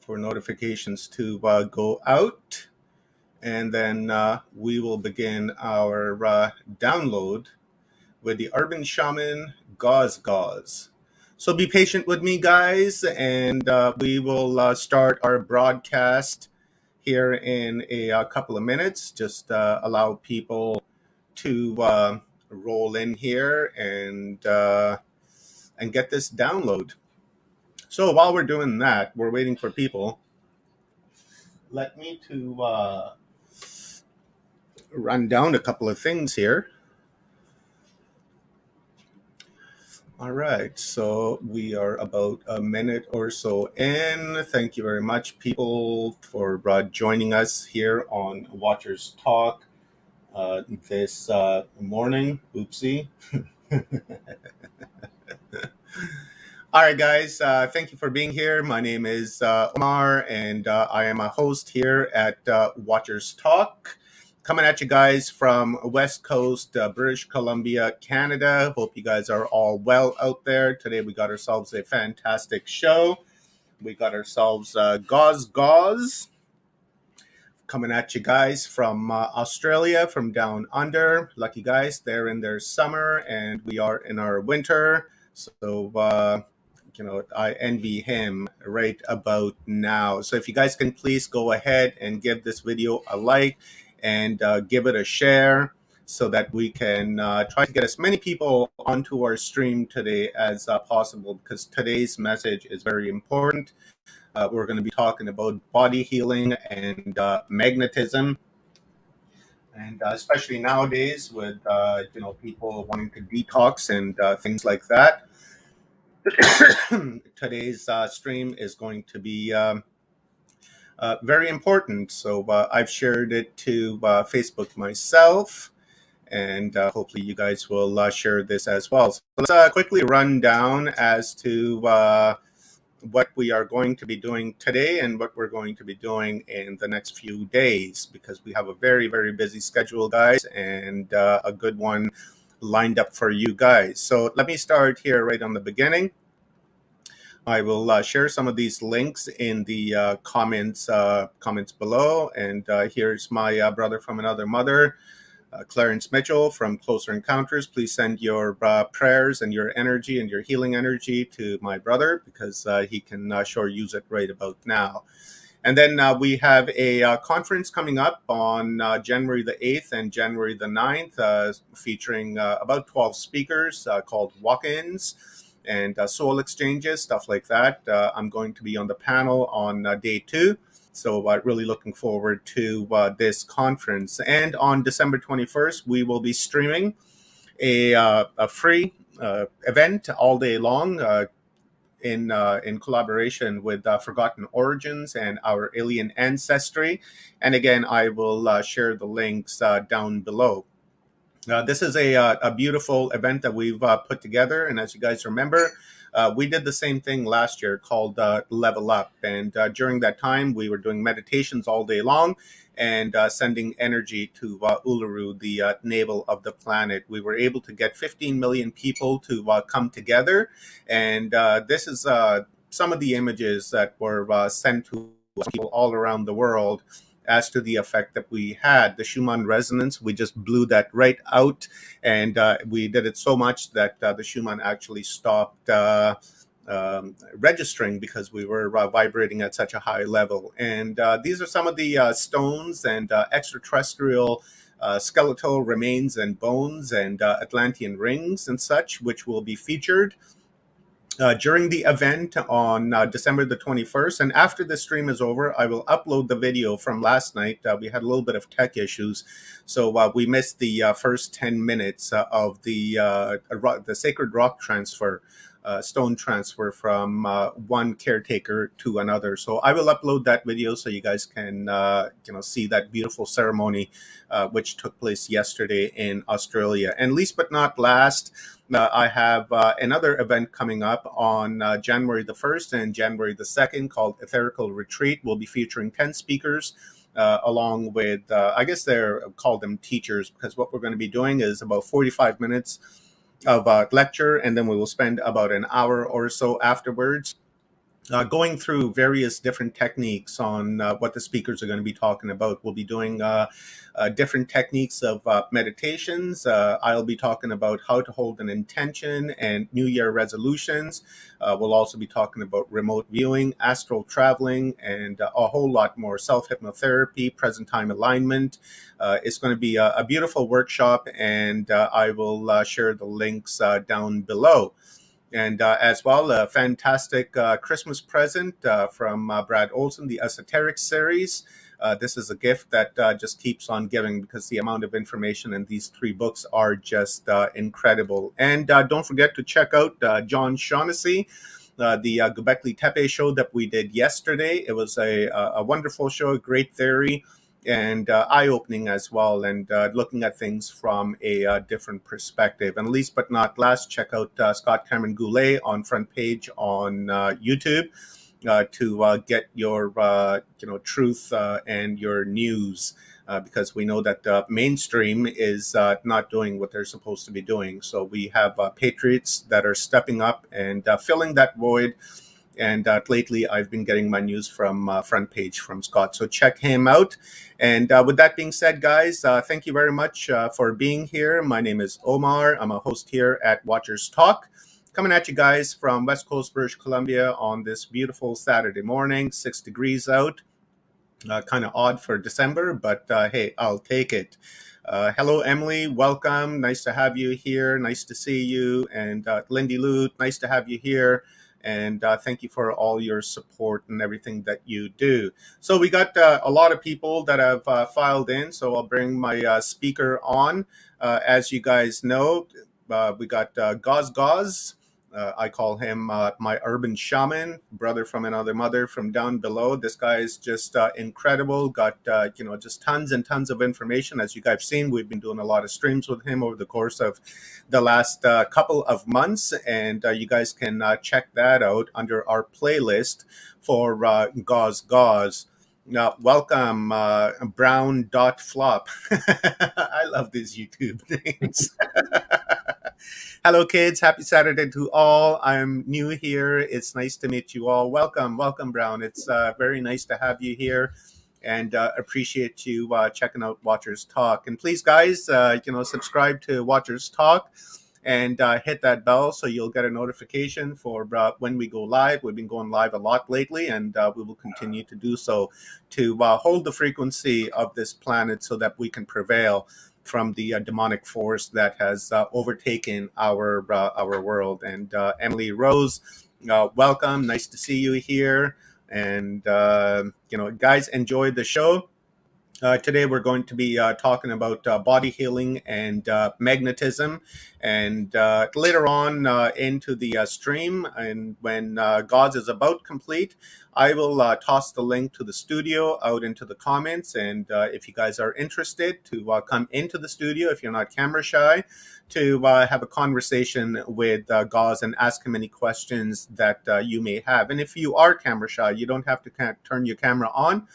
for notifications to go out, and then we will begin our download with the Urban Shaman Gauze Gauze. So be patient with me, guys, and we will start our broadcast here in a couple of minutes. Just allow people to roll in here and get this download. So while we're doing that, we're waiting for people. Let me to run down a couple of things here. All right, so we are about a minute or so in. Thank you very much, people, for joining us here on Watchers Talk this morning. Oopsie. All right, guys, thank you for being here. My name is Omar, and I am a host here at Watchers Talk. Coming at you guys from West Coast, British Columbia, Canada. Hope you guys are all well out there. Today we got ourselves a fantastic show. We got ourselves Gauze Gauze. Coming at you guys from Australia, from down under. Lucky guys, they're in their summer and we are in our winter. So, I envy him right about now. So if you guys can please go ahead and give this video a like and give it a share so that we can try to get as many people onto our stream today as possible, because today's message is very important. We're going to be talking about body healing and magnetism. And especially nowadays with, people wanting to detox and things like that. Today's stream is going to be very important. So I've shared it to Facebook myself, and hopefully you guys will share this as well. So let's quickly run down as to what we are going to be doing today and what we're going to be doing in the next few days, because we have a very, very busy schedule, guys, and a good one lined up for you guys. So let me start here right on the beginning. I will share some of these links in the comments below. And here's my brother from another mother, Clarence Mitchell from Closer Encounters. Please send your prayers and your energy and your healing energy to my brother, because he can sure use it right about now. And then we have a conference coming up on January the 8th and January the 9th, featuring about 12 speakers called Walk-ins and soul exchanges, stuff like that. I'm going to be on the panel on day 2. So really looking forward to this conference. And on December 21st, we will be streaming a free event all day long in collaboration with Forgotten Origins and Our Alien Ancestry. And again, I will share the links down below. This is a beautiful event that we've put together. And as you guys remember, we did the same thing last year called Level Up. And during that time, we were doing meditations all day long and sending energy to Uluru, the navel of the planet. We were able to get 15 million people to come together. And this is some of the images that were sent to people all around the world as to the effect that we had. The Shaman resonance, we just blew that right out, and we did it so much that the Shaman actually stopped registering because we were vibrating at such a high level. And these are some of the stones and extraterrestrial skeletal remains and bones and Atlantean rings and such, which will be featured during the event on December the 21st. And after the stream is over, I will upload the video from last night. We had a little bit of tech issues, so we missed the first 10 minutes of the sacred rock transfer, stone transfer from one caretaker to another. So I will upload that video so you guys can see that beautiful ceremony which took place yesterday in Australia. And least but not last, I have another event coming up on January the 1st and January the 2nd called Etherical Retreat. We'll be featuring 10 speakers along with, I guess they're called them teachers, because what we're going to be doing is about 45 minutes of lecture, and then we will spend about an hour or so afterwards going through various different techniques on what the speakers are going to be talking about. We'll be doing different techniques of meditations. I'll be talking about how to hold an intention and New Year resolutions. We'll also be talking about remote viewing, astral traveling, and a whole lot more. Self-hypnotherapy, present time alignment. It's going to be a beautiful workshop, and I will share the links down below. And as well, a fantastic Christmas present from Brad Olson, the Esoteric series. This is a gift that just keeps on giving because the amount of information in these 3 books are just incredible. And don't forget to check out John Shaughnessy, the Göbekli Tepe show that we did yesterday. It was a wonderful show, great theory, and eye-opening as well, and looking at things from a different perspective. And least but not last, check out Scott Cameron Goulet on Front Page on YouTube to get your truth and your news, because we know that mainstream is not doing what they're supposed to be doing. So we have patriots that are stepping up and filling that void. And lately, I've been getting my news from Front Page from Scott. So check him out. And with that being said, guys, thank you very much for being here. My name is Omar. I'm a host here at Watchers Talk. Coming at you guys from West Coast, British Columbia on this beautiful Saturday morning, 6 degrees out. Kind of odd for December, but hey, I'll take it. Hello, Emily. Welcome. Nice to have you here. Nice to see you. And Lindy Lute, nice to have you here. And thank you for all your support and everything that you do. So we got a lot of people that have filed in. So I'll bring my speaker on. As you guys know, we got Gaz Gaz. I call him my urban shaman, brother from another mother from down below. This guy is just incredible. Got, just tons and tons of information. As you guys have seen, we've been doing a lot of streams with him over the course of the last couple of months. And you guys can check that out under our playlist for Gaz Gaz. Now, welcome, Brown Dot Flop. I love these YouTube names. Hello, kids. Happy Saturday to all. I'm new here. It's nice to meet you all. Welcome, Brown. It's very nice to have you here, and appreciate you checking out Watchers Talk. And please, guys, subscribe to Watchers Talk and hit that bell so you'll get a notification for when we go live. We've been going live a lot lately, and we will continue to do so to hold the frequency of this planet so that we can prevail from the demonic force that has overtaken our world. And Emily Rose, welcome. Nice to see you here. And, guys, enjoy the show. Today we're going to be talking about body healing and magnetism, and later on into the stream, and when God's is about complete, I will toss the link to the studio out into the comments, and if you guys are interested to come into the studio, if you're not camera shy, to have a conversation with Gauze and ask him any questions that you may have. And if you are camera shy, you don't have to turn your camera on.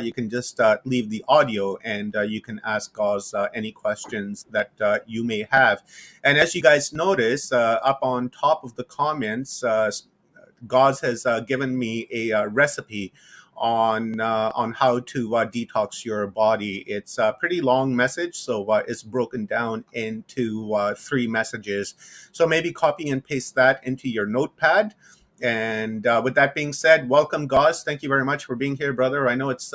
You can just leave the audio, and you can ask Gauze any questions that you may have. And as you guys notice, up on top of the comments, Gauze has given me a recipe on how to detox your body. It's a pretty long message, so it's broken down into 3 messages. So maybe copy and paste that into your notepad. And with that being said, welcome, Gauze. Thank you very much for being here, brother. I know it's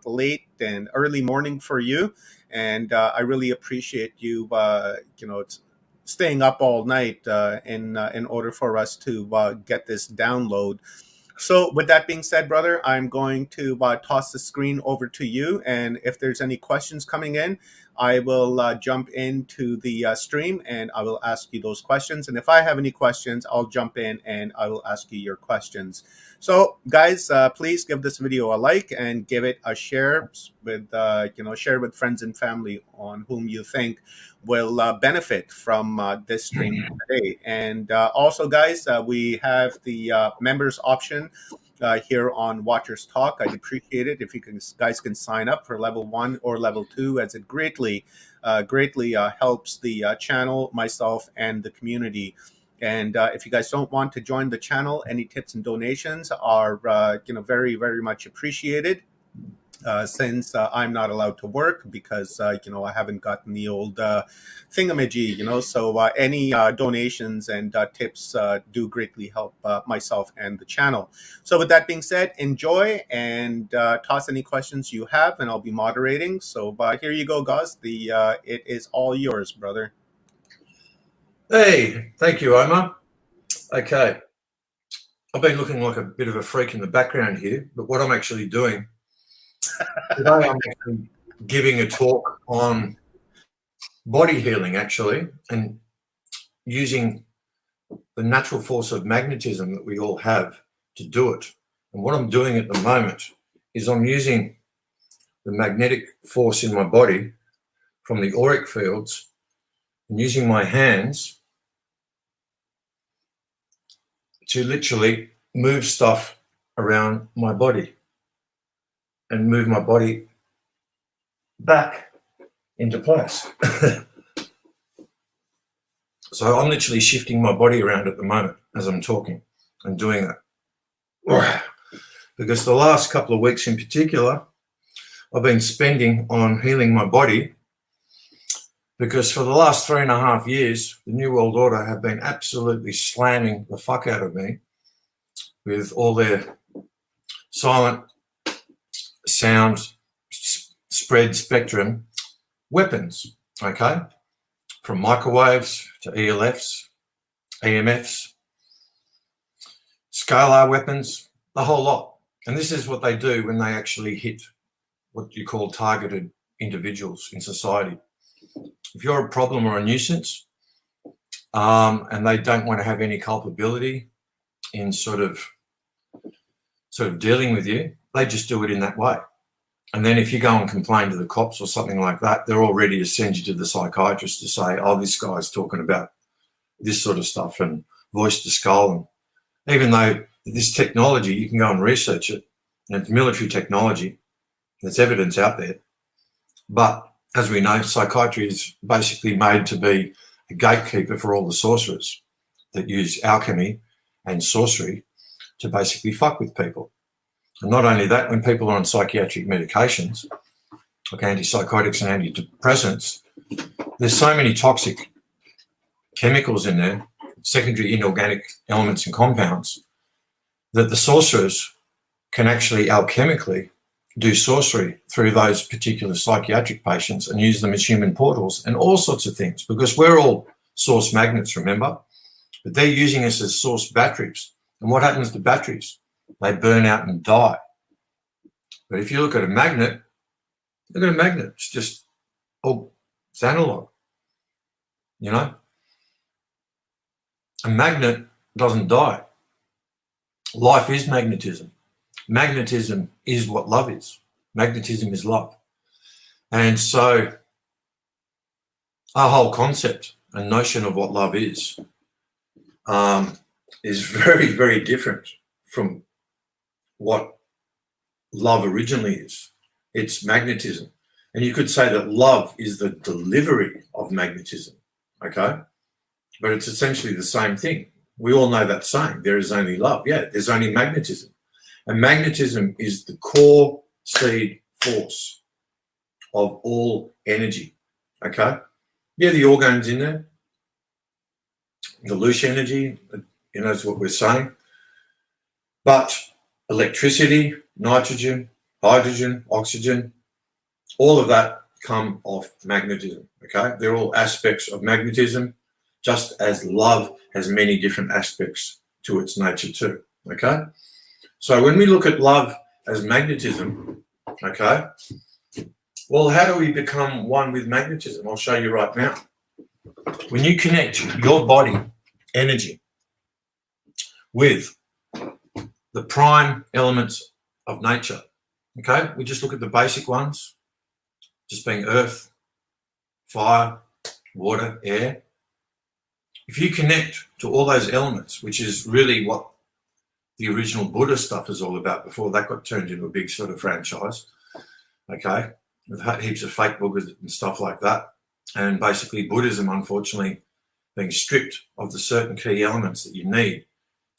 late and early morning for you, and I really appreciate you staying up all night in order for us to get this download. So with that being said, brother, I'm going to toss the screen over to you. And if there's any questions coming in, I will jump into the stream and I will ask you those questions. And if I have any questions, I'll jump in and I will ask you your questions. So guys, please give this video a like and give it a share with, share with friends and family on whom you think will benefit from this stream today. And also, guys, we have the members option here on Watchers Talk. I'd appreciate it if you guys can sign up for level 1 or level 2, as it greatly helps the channel, myself, and the community. And if you guys don't want to join the channel, any tips and donations are very, very much appreciated. Since I'm not allowed to work because I haven't gotten the old thingamajig, so any donations and tips do greatly help myself and the channel. So with that being said, enjoy and toss any questions you have, and I'll be moderating. So here you go, Gauze. It is all yours, brother. Hey, thank you, Omar. Okay, I've been looking like a bit of a freak in the background here, but what I'm actually doing today, I'm actually giving a talk on body healing, actually, and using the natural force of magnetism that we all have to do it. And what I'm doing at the moment is I'm using the magnetic force in my body from the auric fields and using my hands to literally move stuff around my body and move my body back into place. So I'm literally shifting my body around at the moment as I'm talking and doing that. Because the last couple of weeks in particular, I've been spending on healing my body, because for the last 3.5 years, the New World Order have been absolutely slamming the fuck out of me with all their silent sound spread spectrum weapons, okay? From microwaves to ELFs, EMFs, scalar weapons, the whole lot. And this is what they do when they actually hit what you call targeted individuals in society. If you're a problem or a nuisance, and they don't want to have any culpability in sort of dealing with you, they just do it in that way. And then if you go and complain to the cops or something like that, they're all ready to send you to the psychiatrist to say, oh, this guy's talking about this sort of stuff and voice to skull. And even though this technology, you can go and research it, and it's military technology, there's evidence out there. But as we know, psychiatry is basically made to be a gatekeeper for all the sorcerers that use alchemy and sorcery to basically fuck with people. And not only that, when people are on psychiatric medications, like antipsychotics and antidepressants, there's so many toxic chemicals in there, secondary inorganic elements and compounds, that the sorcerers can actually alchemically do sorcery through those particular psychiatric patients and use them as human portals and all sorts of things, because we're all source magnets, remember? But they're using us as source batteries. And what happens to batteries? They burn out and die. But if you look at a magnet, look at a magnet. It's just, it's analog. You know? A magnet doesn't die. Life is magnetism. Magnetism is what love is. Magnetism is love. And so our whole concept and notion of what love is very, very different from what love originally is. It's magnetism. And you could say that love is the delivery of magnetism, okay? But it's essentially the same thing. We all know that saying, there is only love. Yeah, there's only magnetism. And magnetism is the core seed force of all energy, okay? Yeah, the organs in there, the loose energy, is what we're saying. But electricity, nitrogen, hydrogen, oxygen, all of that come off magnetism, okay? They're all aspects of magnetism, just as love has many different aspects to its nature too, okay? So when we look at love as magnetism, okay, well, how do we become one with magnetism? I'll show you right now. When you connect your body energy with the prime elements of nature, okay, we just look at the basic ones, just being earth, fire, water, air. If you connect to all those elements, which is really what the original Buddha stuff is all about before that got turned into a big sort of franchise, okay, with heaps of fake Buddhas and stuff like that. And basically Buddhism, unfortunately, being stripped of the certain key elements that you need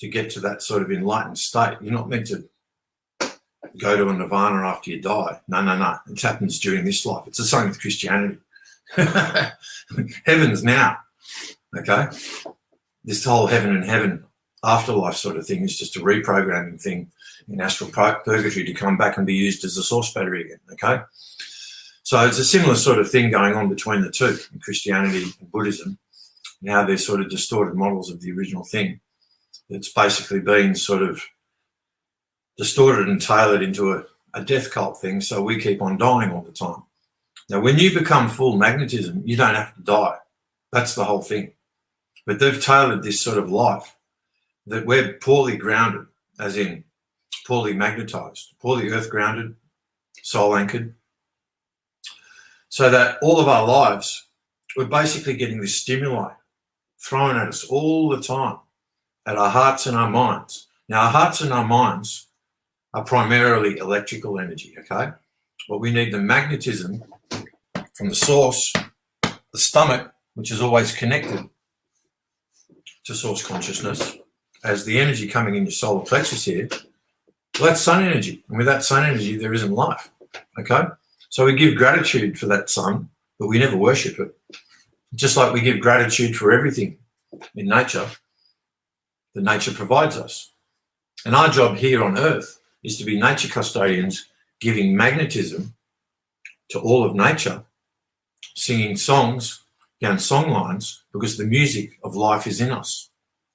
to get to that sort of enlightened state. You're not meant to go to a nirvana after you die. No, no, no. It happens during this life. It's the same with Christianity. Heaven's now, okay? This whole heaven and heaven afterlife sort of thing is just a reprogramming thing in astral purgatory to come back and be used as a source battery again, okay? So it's a similar sort of thing going on between the two, in Christianity and Buddhism. Now they're sort of distorted models of the original thing. It's basically been sort of distorted and tailored into a death cult thing, so we keep on dying all the time. Now, when you become full magnetism, you don't have to die. That's the whole thing. But they've tailored this sort of life that we're poorly grounded, as in poorly magnetized, poorly earth grounded, soul anchored, so that all of our lives, we're basically getting this stimuli thrown at us all the time, at our hearts and our minds. Now, our hearts and our minds are primarily electrical energy, okay? But we need the magnetism from the source, the stomach, which is always connected to source consciousness, as the energy coming in your solar plexus here. Well, that's sun energy. And with that sun energy, there isn't life, okay? So we give gratitude for that sun, but we never worship it. Just like we give gratitude for everything in nature that nature provides us. And our job here on Earth is to be nature custodians, giving magnetism to all of nature, singing songs down song lines, because the music of life is in us.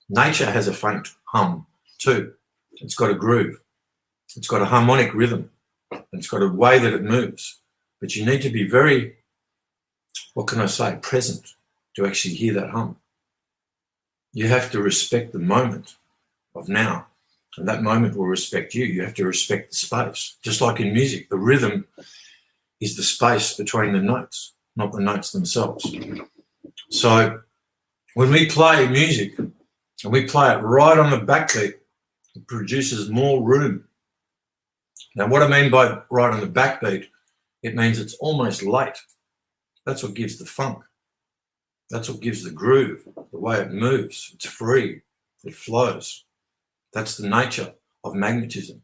Nature has a faint hum too. It's got a groove. It's got a harmonic rhythm. And it's got a way that it moves. But you need to be very, what can I say, present to actually hear that hum. You have to respect the moment of now. And that moment will respect you. You have to respect the space. Just like in music, the rhythm is the space between the notes, not the notes themselves. So when we play music and we play it right on the backbeat, it produces more room. Now, what I mean by right on the backbeat, it means it's almost late. That's what gives the funk. That's what gives the groove, the way it moves. It's free. It flows. That's the nature of magnetism.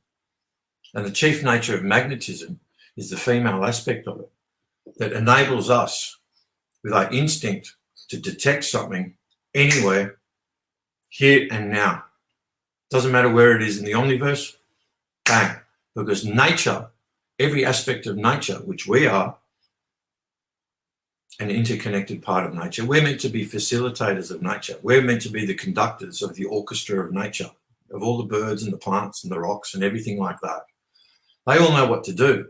And the chief nature of magnetism is the female aspect of it that enables us with our instinct to detect something anywhere, here and now. Doesn't matter where it is in the omniverse, bang. Because nature, every aspect of nature, which we are, an interconnected part of nature, we're meant to be facilitators of nature. We're meant to be the conductors of the orchestra of nature, of all the birds and the plants and the rocks and everything like that. They all know what to do,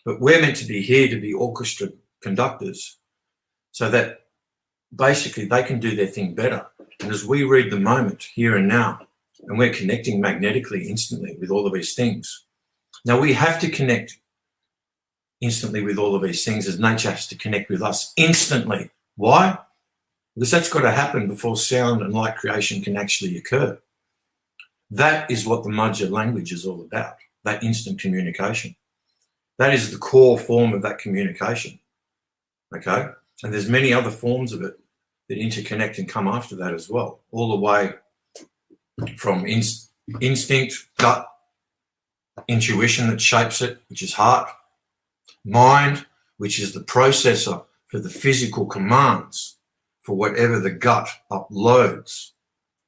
but we're meant to be here to be orchestra conductors so that basically they can do their thing better. And as we read the moment here and now, and we're connecting magnetically instantly with all of these things. Now we have to connect instantly with all of these things as nature has to connect with us instantly. Why? Because that's got to happen before sound and light creation can actually occur. That is what the Mudja language is all about, that instant communication. That is the core form of that communication, okay? And there's many other forms of it that interconnect and come after that as well, all the way from instinct, gut, intuition that shapes it, which is heart, mind, which is the processor for the physical commands for whatever the gut uploads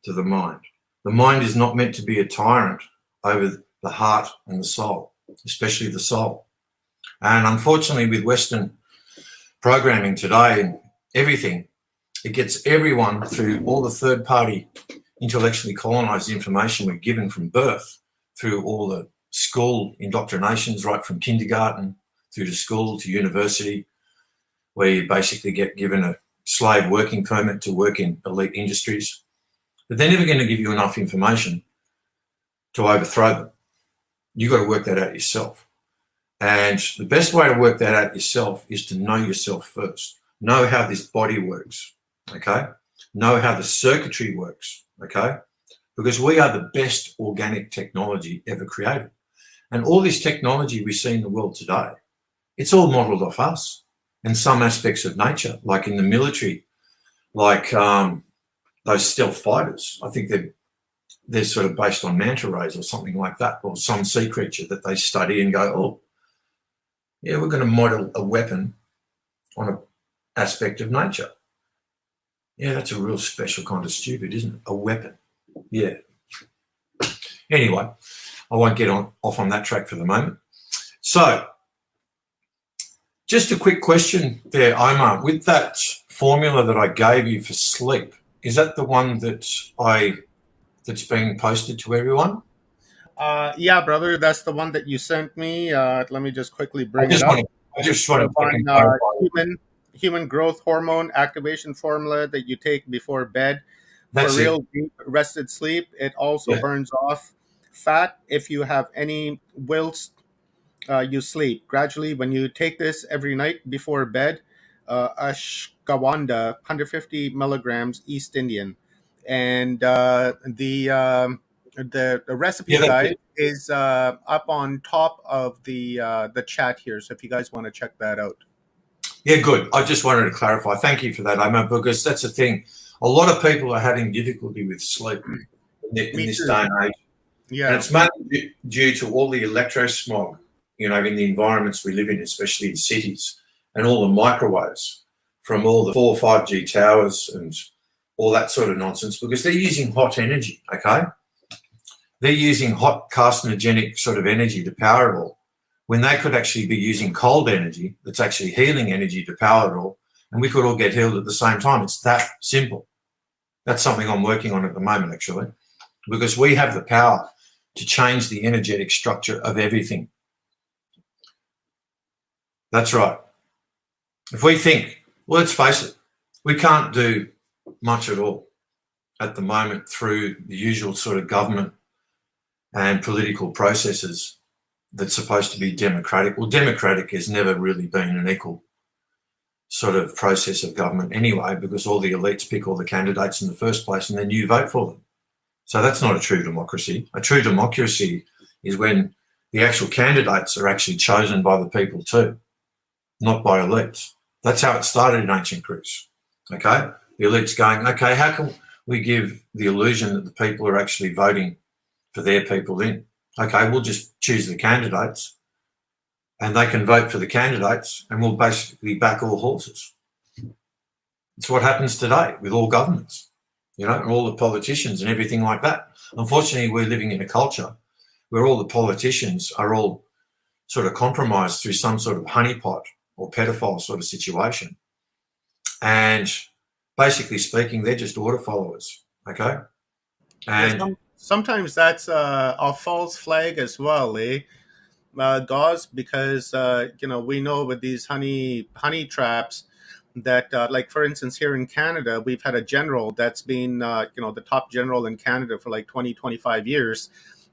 to the mind. The mind is not meant to be a tyrant over the heart and the soul, especially the soul. And unfortunately, with Western programming today and everything, it gets everyone through all the third-party intellectually colonized information we're given from birth, through all the school indoctrinations, right from kindergarten through to school to university, where you basically get given a slave working permit to work in elite industries. But they're never going to give you enough information to overthrow them. You've got to work that out yourself. And the best way to work that out yourself is to know yourself first. Know how this body works, okay? Know how the circuitry works, okay? Because we are the best organic technology ever created. And all this technology we see in the world today, it's all modeled off us and some aspects of nature, like in the military. like those stealth fighters. I think they're sort of based on manta rays or something like that, or some sea creature that they study and go, oh, yeah, we're going to model a weapon on an aspect of nature. Yeah, that's a real special kind of stupid, isn't it? A weapon. Yeah. Anyway, I won't get off on that track for the moment. So, just a quick question there, Omar. With that formula that I gave you for sleep, is that the one that's being posted to everyone? Yeah, brother, that's the one that you sent me. Let me just quickly I bring it just up. want to, I just The want to one fucking clarify. human growth hormone activation formula that you take before bed for That's it. real deep rested sleep. It also Yeah. burns off fat if you have any whilst you sleep. Gradually, when you take this every night before bed, ashwagandha, 150 milligrams East Indian, and the recipe Yeah, that's guide it. is up on top of the chat here. So if you guys want to check that out. Yeah, good. I just wanted to clarify. Thank you for that, Omar, because that's the thing. A lot of people are having difficulty with sleep in Me this too. day and age. And Yeah. it's mainly due to all the electrosmog, in the environments we live in, especially in cities, and all the microwaves from all the 4 or 5G towers and all that sort of nonsense, because they're using hot energy, okay? They're using hot carcinogenic sort of energy to power it all, when they could actually be using cold energy that's actually healing energy to power it all, and we could all get healed at the same time. It's that simple. That's something I'm working on at the moment, actually, because we have the power to change the energetic structure of everything. That's right. If we think, well, let's face it, we can't do much at all at the moment through the usual sort of government and political processes that's supposed to be democratic. Well, democratic has never really been an equal sort of process of government anyway, because all the elites pick all the candidates in the first place and then you vote for them. So that's not a true democracy. A true democracy is when the actual candidates are actually chosen by the people too, not by elites. That's how it started in ancient Greece, okay? The elites going, okay, how can we give the illusion that the people are actually voting for their people in? Okay, we'll just choose the candidates and they can vote for the candidates and we'll basically back all horses. It's what happens today with all governments, and all the politicians and everything like that. Unfortunately, we're living in a culture where all the politicians are all sort of compromised through some sort of honeypot or pedophile sort of situation. And basically speaking, they're just order followers, okay? Yes. And Sometimes that's a false flag as well, eh? Gauze, because we know with these honey traps that like for instance here in Canada we've had a general that's been the top general in Canada for like 20-25 years,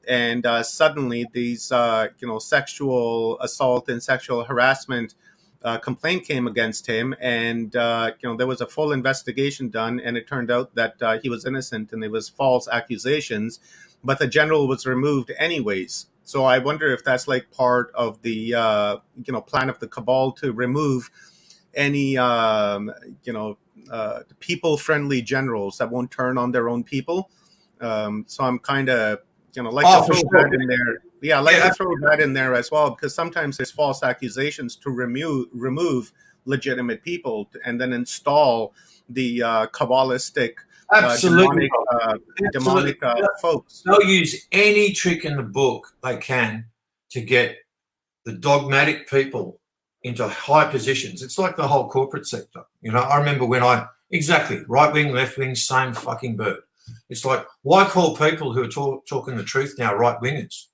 and suddenly these sexual assault and sexual harassment complaint came against him, and there was a full investigation done, and it turned out that he was innocent and it was false accusations, but the general was removed anyways. So I wonder if that's like part of the plan of the cabal to remove any people-friendly generals that won't turn on their own people. So I'm kind of like to for throw sure. that in there. Yeah, I like to throw that in there as well, because sometimes there's false accusations to remove legitimate people and then install the Kabbalistic Absolutely. demonic folks. They'll use any trick in the book they can to get the dogmatic people into high positions. It's like the whole corporate sector. I remember when exactly, right wing, left wing, same fucking bird. It's like, why call people who are talking the truth now right wingers?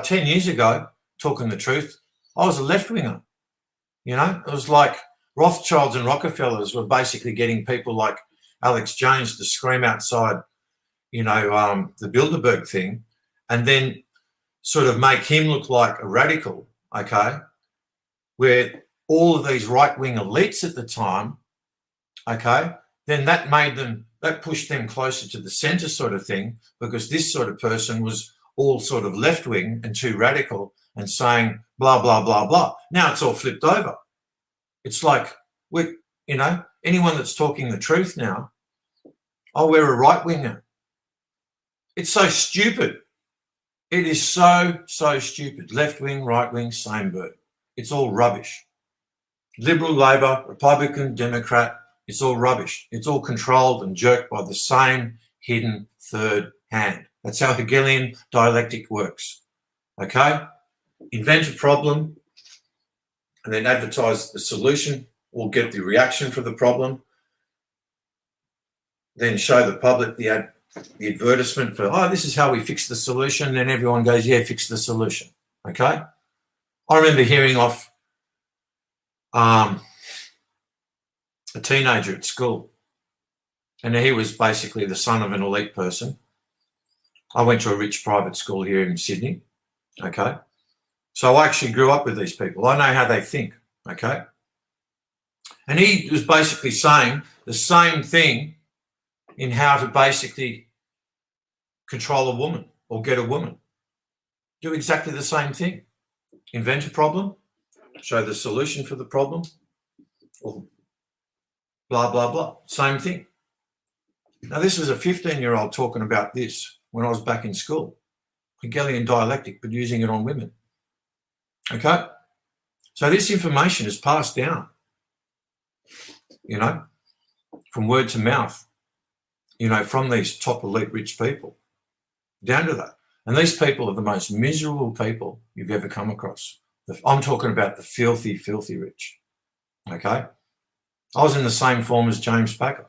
10 years ago, talking the truth, I was a left winger. It was like Rothschilds and Rockefellers were basically getting people like Alex Jones to scream outside, the Bilderberg thing, and then sort of make him look like a radical, okay, where all of these right-wing elites at the time, okay, then that pushed them closer to the centre sort of thing, because this sort of person was all sort of left-wing and too radical and saying blah, blah, blah, blah. Now it's all flipped over. It's like, anyone that's talking the truth now, oh, we're a right-winger. It's so stupid. It is so stupid. Left wing, right wing, same bird. It's all rubbish. Liberal, Labor, Republican, Democrat, it's all rubbish. It's all controlled and jerked by the same hidden third hand. That's how Hegelian dialectic works. Okay? Invent a problem and then advertise the solution or get the reaction for the problem. Then show the public the advertisement for, oh, this is how we fix the solution. And everyone goes, yeah, fix the solution. Okay? I remember hearing off a teenager at school, and he was basically the son of an elite person. I went to a rich private school here in Sydney. Okay? So I actually grew up with these people. I know how they think. Okay? And he was basically saying the same thing in how to basically control a woman or get a woman. Do exactly the same thing. Invent a problem, show the solution for the problem, or blah, blah, blah. Same thing. Now, this was a 15-year-old talking about this when I was back in school. Hegelian dialectic, but using it on women. Okay? So this information is passed down, you know, from word to mouth, you know, from these top elite rich people down to that. And these people are the most miserable people you've ever come across. I'm talking about the filthy, filthy rich. Okay? I was in the same form as James Packer.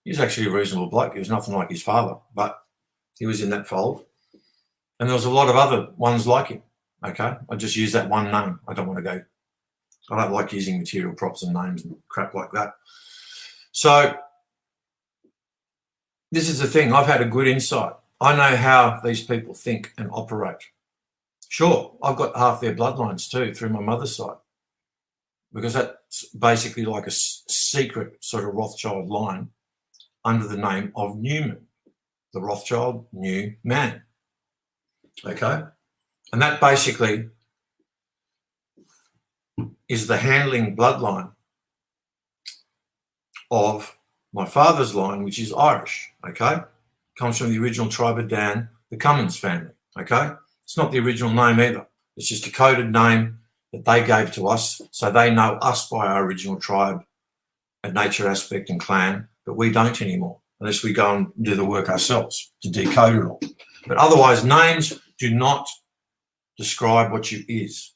He was actually a reasonable bloke. He was nothing like his father, but he was in that fold. And there was a lot of other ones like him. Okay? I just use that one name. I don't like using material props and names and crap like that. So this is the thing. I've had a good insight. I know how these people think and operate. Sure, I've got half their bloodlines too through my mother's side, because that's basically like a secret sort of Rothschild line under the name of Newman, the Rothschild New Man. Okay? And that basically is the handling bloodline of my father's line, which is Irish. Okay? Comes from the original tribe of Dan, the Cummins family. Okay? It's not the original name either. It's just a coded name that they gave to us, so they know us by our original tribe and nature aspect and clan, but we don't anymore, unless we go and do the work ourselves to decode it all. But otherwise, names do not describe what you is.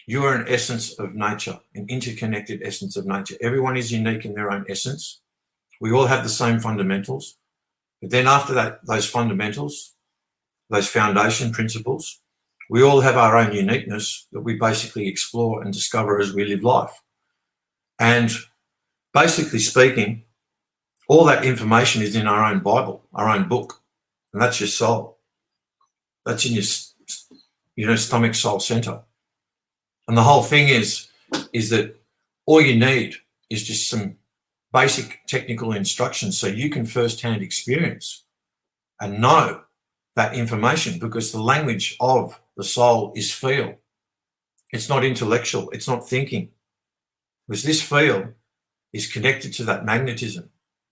You are an essence of nature, an interconnected essence of nature. Everyone is unique in their own essence. We all have the same fundamentals. But then after that, those fundamentals, those foundation principles, we all have our own uniqueness that we basically explore and discover as we live life. And basically speaking, all that information is in our own Bible, our own book, and that's your soul. That's in your stomach, soul center. And the whole thing is that all you need is just some basic technical instructions so you can firsthand experience and know that information, because the language of the soul is feel. It's not intellectual. It's not thinking. Because this feel is connected to that magnetism,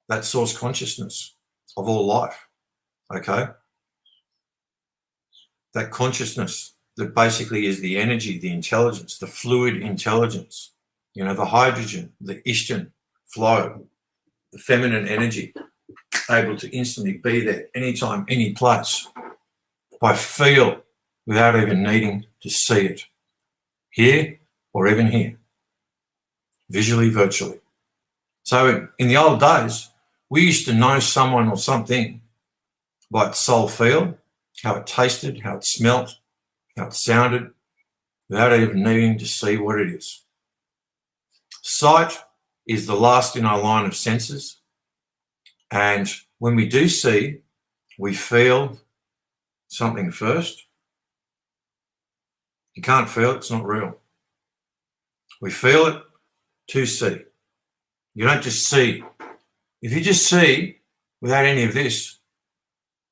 that source consciousness of all life. Okay? That consciousness that basically is the energy, the intelligence, the fluid intelligence, you know, the hydrogen, the Ishtan flow, the feminine energy, able to instantly be there anytime, any place, by feel, without even needing to see it, here or even here, visually, virtually. So in the old days, we used to know someone or something by its soul feel, how it tasted, how it smelt, how it sounded, without even needing to see what it is. Sight is the last in our line of senses. And when we do see, we feel something first. You can't feel it, it's not real. We feel it to see. You don't just see. If you just see without any of this,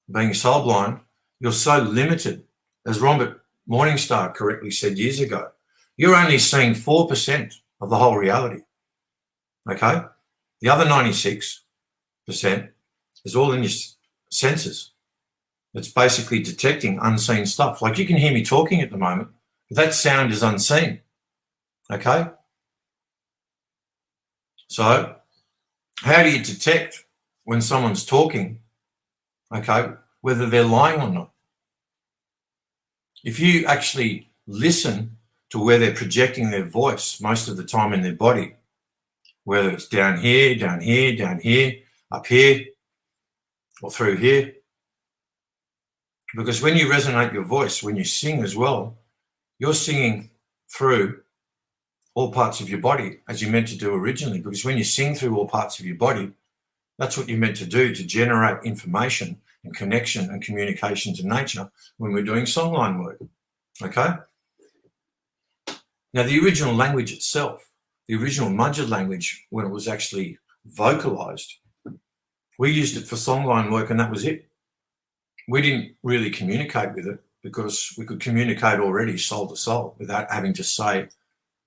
being soul blind, you're so limited. As Robert Morningstar correctly said years ago, you're only seeing 4% of the whole reality. Okay? The other 96% is all in your senses. It's basically detecting unseen stuff. Like you can hear me talking at the moment, but that sound is unseen, okay? So how do you detect when someone's talking, okay, whether they're lying or not? If you actually listen to where they're projecting their voice most of the time in their body, whether it's down here, down here, down here, up here, or through here, because when you resonate your voice, when you sing as well, you're singing through all parts of your body as you meant to do originally, because when you sing through all parts of your body, that's what you're meant to do, to generate information and connection and communication to nature when we're doing songline work, okay? Now, the original language itself, the original Mudged language, when it was actually vocalized, we used it for songline work and that was it. We didn't really communicate with it because we could communicate already soul to soul without having to say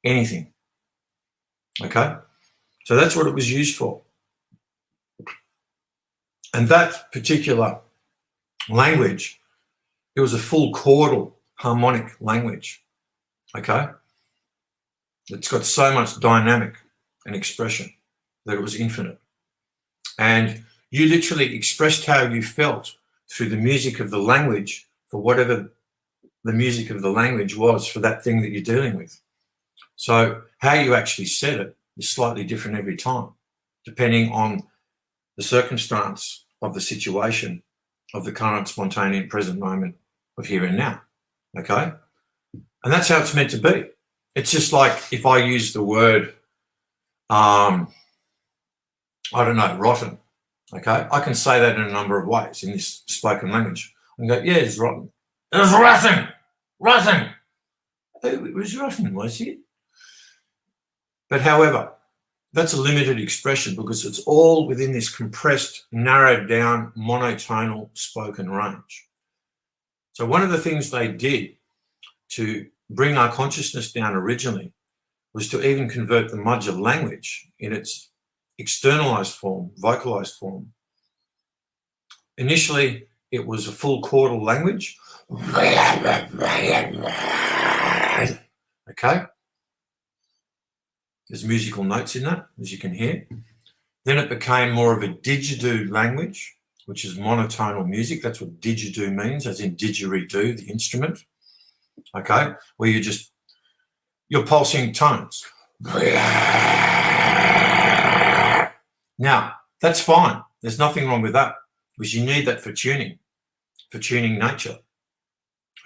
anything, okay? So that's what it was used for. And that particular language, it was a full chordal harmonic language, okay? It's got so much dynamic and expression that it was infinite. And you literally expressed how you felt through the music of the language for whatever the music of the language was for that thing that you're dealing with. So how you actually said it is slightly different every time, depending on the circumstance of the situation of the current spontaneous present moment of here and now, okay? And that's how it's meant to be. It's just like if I use the word, I don't know, rotten, okay? I can say that in a number of ways in this spoken language. I can go, yeah, it's rotten. It was rotten, rotten. It was rotten, was it? But however, that's a limited expression because it's all within this compressed, narrowed down, monotonal spoken range. So one of the things they did to bring our consciousness down originally was to even convert the Mudged language in its externalized form, vocalized form. Initially, it was a full chordal language. Okay? There's musical notes in that, as you can hear. Then it became more of a didgeridoo language, which is monotonal music. That's what didgeridoo means, as in didgeridoo, the instrument. Okay? Where you're pulsing tones. Now, that's fine. There's nothing wrong with that, because you need that for tuning nature.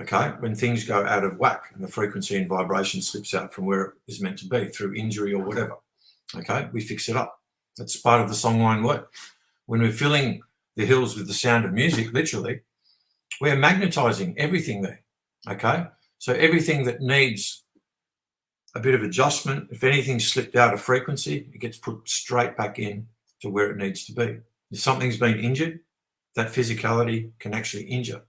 Okay, when things go out of whack and the frequency and vibration slips out from where it is meant to be through injury or whatever, okay, we fix it up. That's part of the songline work. When we're filling the hills with the sound of music, literally, we're magnetizing everything there, okay? So everything that needs a bit of adjustment, if anything's slipped out of frequency, it gets put straight back in to where it needs to be. If something's been injured, that physicality can actually injure.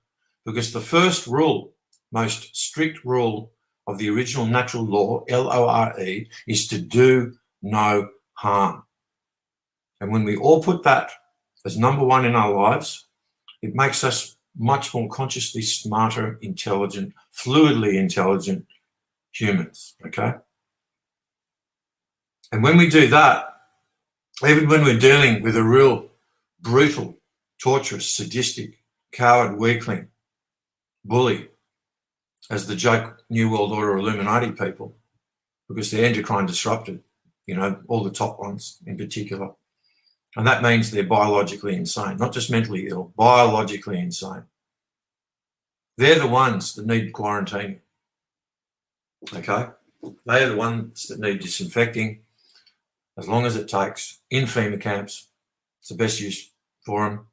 Because the first rule, most strict rule of the original natural law, LORE, is to do no harm. And when we all put that as number one in our lives, it makes us much more consciously smarter, intelligent, fluidly intelligent humans, okay? And when we do that, even when we're dealing with a real brutal, torturous, sadistic, coward, weakling, bully, as the joke New World Order Illuminati people, because they're endocrine disrupted, you know, all the top ones in particular. And that means they're biologically insane, not just mentally ill, biologically insane. They're the ones that need quarantining, okay? They are the ones that need disinfecting as long as it takes in FEMA camps. It's the best use for them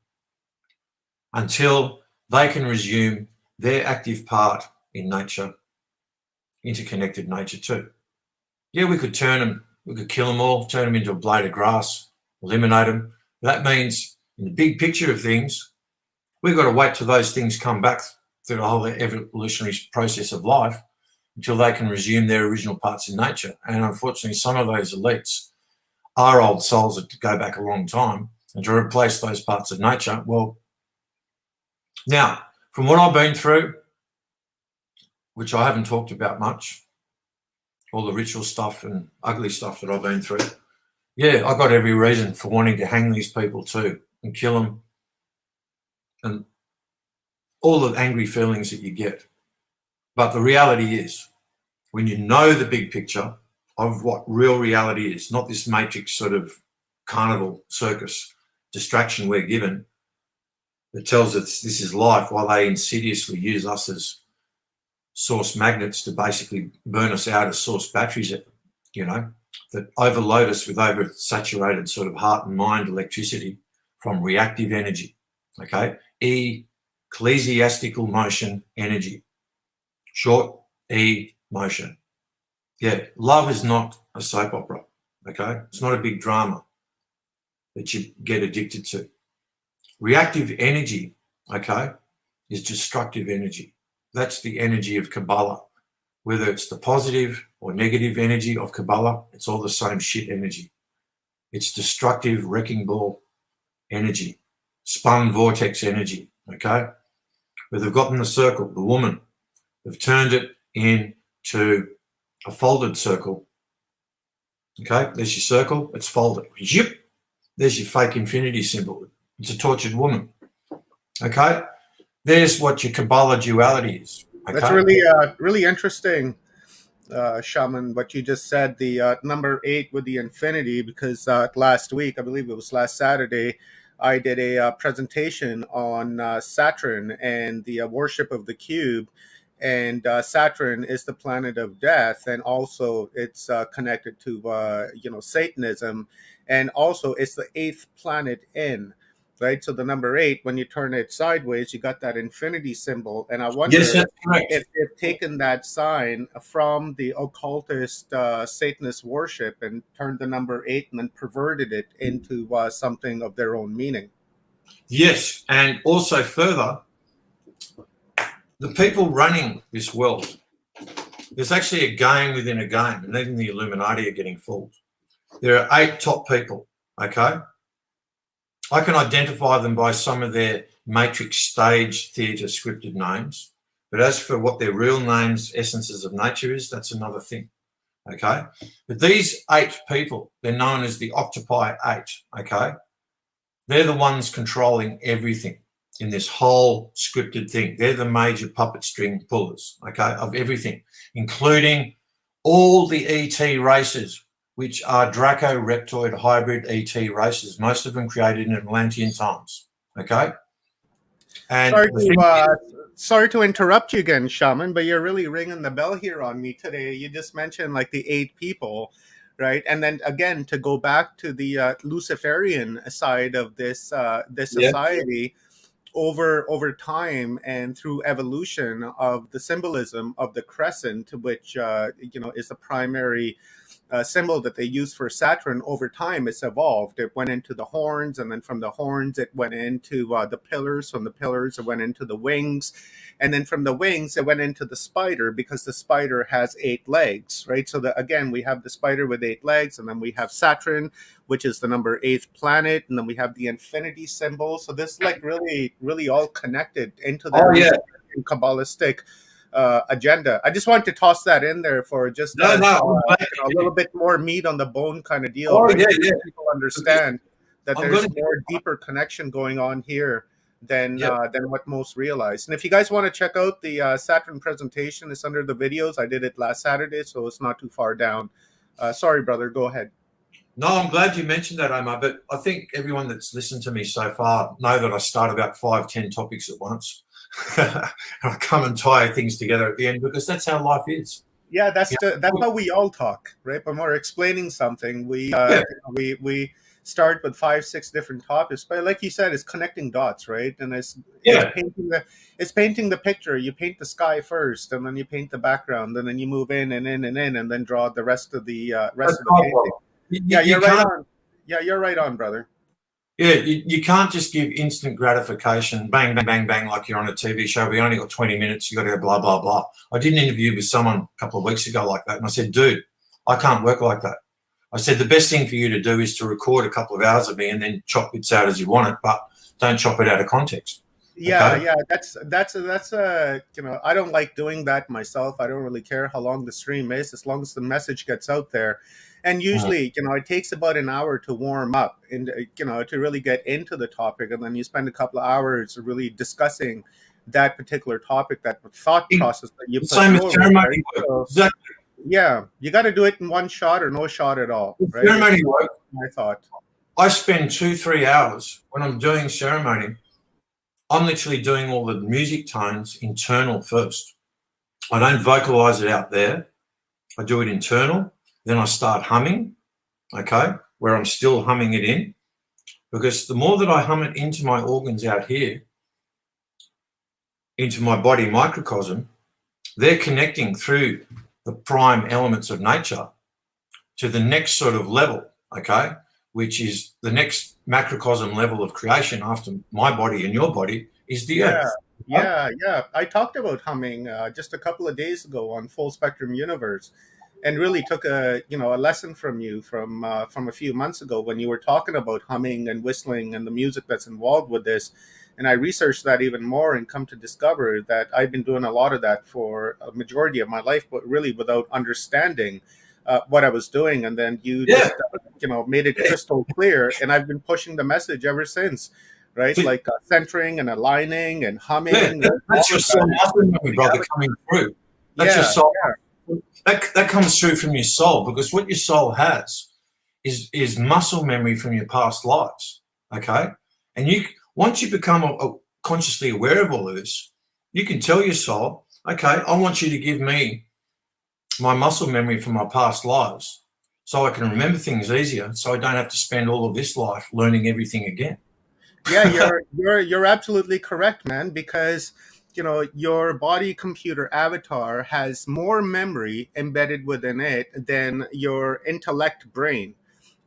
until they can resume their active part in nature, interconnected nature too. Yeah, we could turn them, we could kill them all, turn them into a blade of grass, eliminate them. That means in the big picture of things, we've got to wait till those things come back through the whole evolutionary process of life until they can resume their original parts in nature. And unfortunately, some of those elites our old souls that go back a long time, and to replace those parts of nature. Well, now, from what I've been through, which I haven't talked about much, all the ritual stuff and ugly stuff that I've been through, yeah, I got every reason for wanting to hang these people too and kill them, and all the angry feelings that you get. But the reality is, when you know the big picture of what real reality is, not this matrix sort of carnival circus distraction we're given that tells us this is life, while they insidiously use us as source magnets to basically burn us out as source batteries, you know, that overload us with oversaturated sort of heart and mind electricity from reactive energy, okay? Ecclesiastical motion energy, short E motion. Yeah, love is not a soap opera, okay? It's not a big drama that you get addicted to. Reactive energy, okay, is destructive energy. That's the energy of Kabbalah. Whether it's the positive or negative energy of Kabbalah, it's all the same shit energy. It's destructive wrecking ball energy, spun vortex energy, okay? Where they've gotten the circle, the woman, they've turned it into a folded circle, okay? There's your circle, it's folded. Yep, there's your fake infinity symbol. It's a tortured woman, okay? There's what your Kabbalah duality is, okay? That's really really interesting, Shaman, what you just said, the number 8 with the infinity, because last week, I believe it was last Saturday, I did a presentation on Saturn and the worship of the cube. And Saturn is the planet of death, and also it's connected to Satanism, and also it's the 8th planet in. Right, so the number 8, when you turn it sideways, you got that infinity symbol, and I wonder Yes, that's correct. if they've taken that sign from the occultist Satanist worship and turned the number 8 and then perverted it into something of their own meaning. Yes, and also further, the people running this world, there's actually a game within a game, and even the Illuminati are getting fooled. There are 8 top people, okay? I can identify them by some of their matrix stage theatre scripted names, but as for what their real names, essences of nature is, that's another thing, okay? But these 8 people, they're known as the Octopi 8, okay? They're the ones controlling everything in this whole scripted thing. They're the major puppet string pullers, okay, of everything, including all the ET races, which are Draco-Reptoid hybrid ET races, most of them created in Atlantean times, okay? And sorry to interrupt you again, Shaman, but you're really ringing the bell here on me today. You just mentioned like the 8 people, right? And then again, to go back to the Luciferian side of this society, over time and through evolution of the symbolism of the crescent, which is the primary symbol that they use for Saturn. Over time, it's evolved. It went into the horns, and then from the horns, it went into the pillars. From the pillars, it went into the wings, and then from the wings, it went into the spider, because the spider has 8 legs, right? So again, we have the spider with 8 legs, and then we have Saturn, which is the number 8th planet, and then we have the infinity symbol. So this is like really, really all connected into the Kabbalistic agenda. I just wanted to toss that in there for just a little bit more meat on the bone kind of deal. People understand that there's more deeper connection going on here than what most realize. And if you guys want to check out the Saturn presentation, it's under the videos. I did it last Saturday, so it's not too far down. Sorry, brother, go ahead. No, I'm glad you mentioned that, Omar, but I think everyone that's listened to me so far know that I start about 5-10 topics at once. I come and tie things together at the end, because that's how life is. Yeah, that's how we all talk, right? When we're explaining something, we start with 5-6 different topics, but like you said, it's connecting dots, right? And it's painting the picture. You paint the sky first, and then you paint the background, and then you move in, and then draw the rest of the painting. You're right on. Yeah, you're right on, brother. Yeah, you can't just give instant gratification, bang, bang, bang, bang, like you're on a TV show. We only got 20 minutes. You got to go blah, blah, blah. I did an interview with someone a couple of weeks ago like that, and I said, dude, I can't work like that. I said, the best thing for you to do is to record a couple of hours of me and then chop bits out as you want it, but don't chop it out of context. Yeah, Okay? yeah, that's you know, I don't like doing that myself. I don't really care how long the stream is, as long as the message gets out there. And Mm. usually, you know, it takes about an hour to warm up and you know, to really get into the topic, and then you spend a couple of hours really discussing that particular topic, that thought process that you The put same as forward, right? ceremony work. So Exactly. yeah, you got to do it in one shot or no shot at all, With right? It's ceremony work, my thought. I spend 2-3 hours when I'm doing ceremony. I'm literally doing all the music tones internal first. I don't vocalize it out there. I do it internal. Then I start humming, okay, where I'm still humming it in. Because the more that I hum it into my organs out here, into my body microcosm, they're connecting through the prime elements of nature to the next sort of level, okay, which is the next macrocosm level of creation after my body and your body is the Yeah, earth. Okay? yeah. I talked about humming just a couple of days ago on Full Spectrum Universe, and really took a you know a lesson from you from a few months ago when you were talking about humming and whistling and the music that's involved with this. And I researched that even more and come to discover that I've been doing a lot of that for a majority of my life, but really without understanding what I was doing. And then you Yeah, just you know made it crystal clear, and I've been pushing the message ever since, right? Like centering and aligning and yeah, humming and all that's your of soul that. muscle memory, brother, coming through. That's your Yeah, soul. yeah, That comes through from your soul, because what your soul has is muscle memory from your past lives. Okay, and you once you become consciously aware of all of this, you can tell your soul, okay, I want you to give me my muscle memory from my past lives, so I can remember things easier, so I don't have to spend all of this life learning everything again. yeah. You're absolutely correct, man. Because you know your body computer avatar has more memory embedded within it than your intellect brain,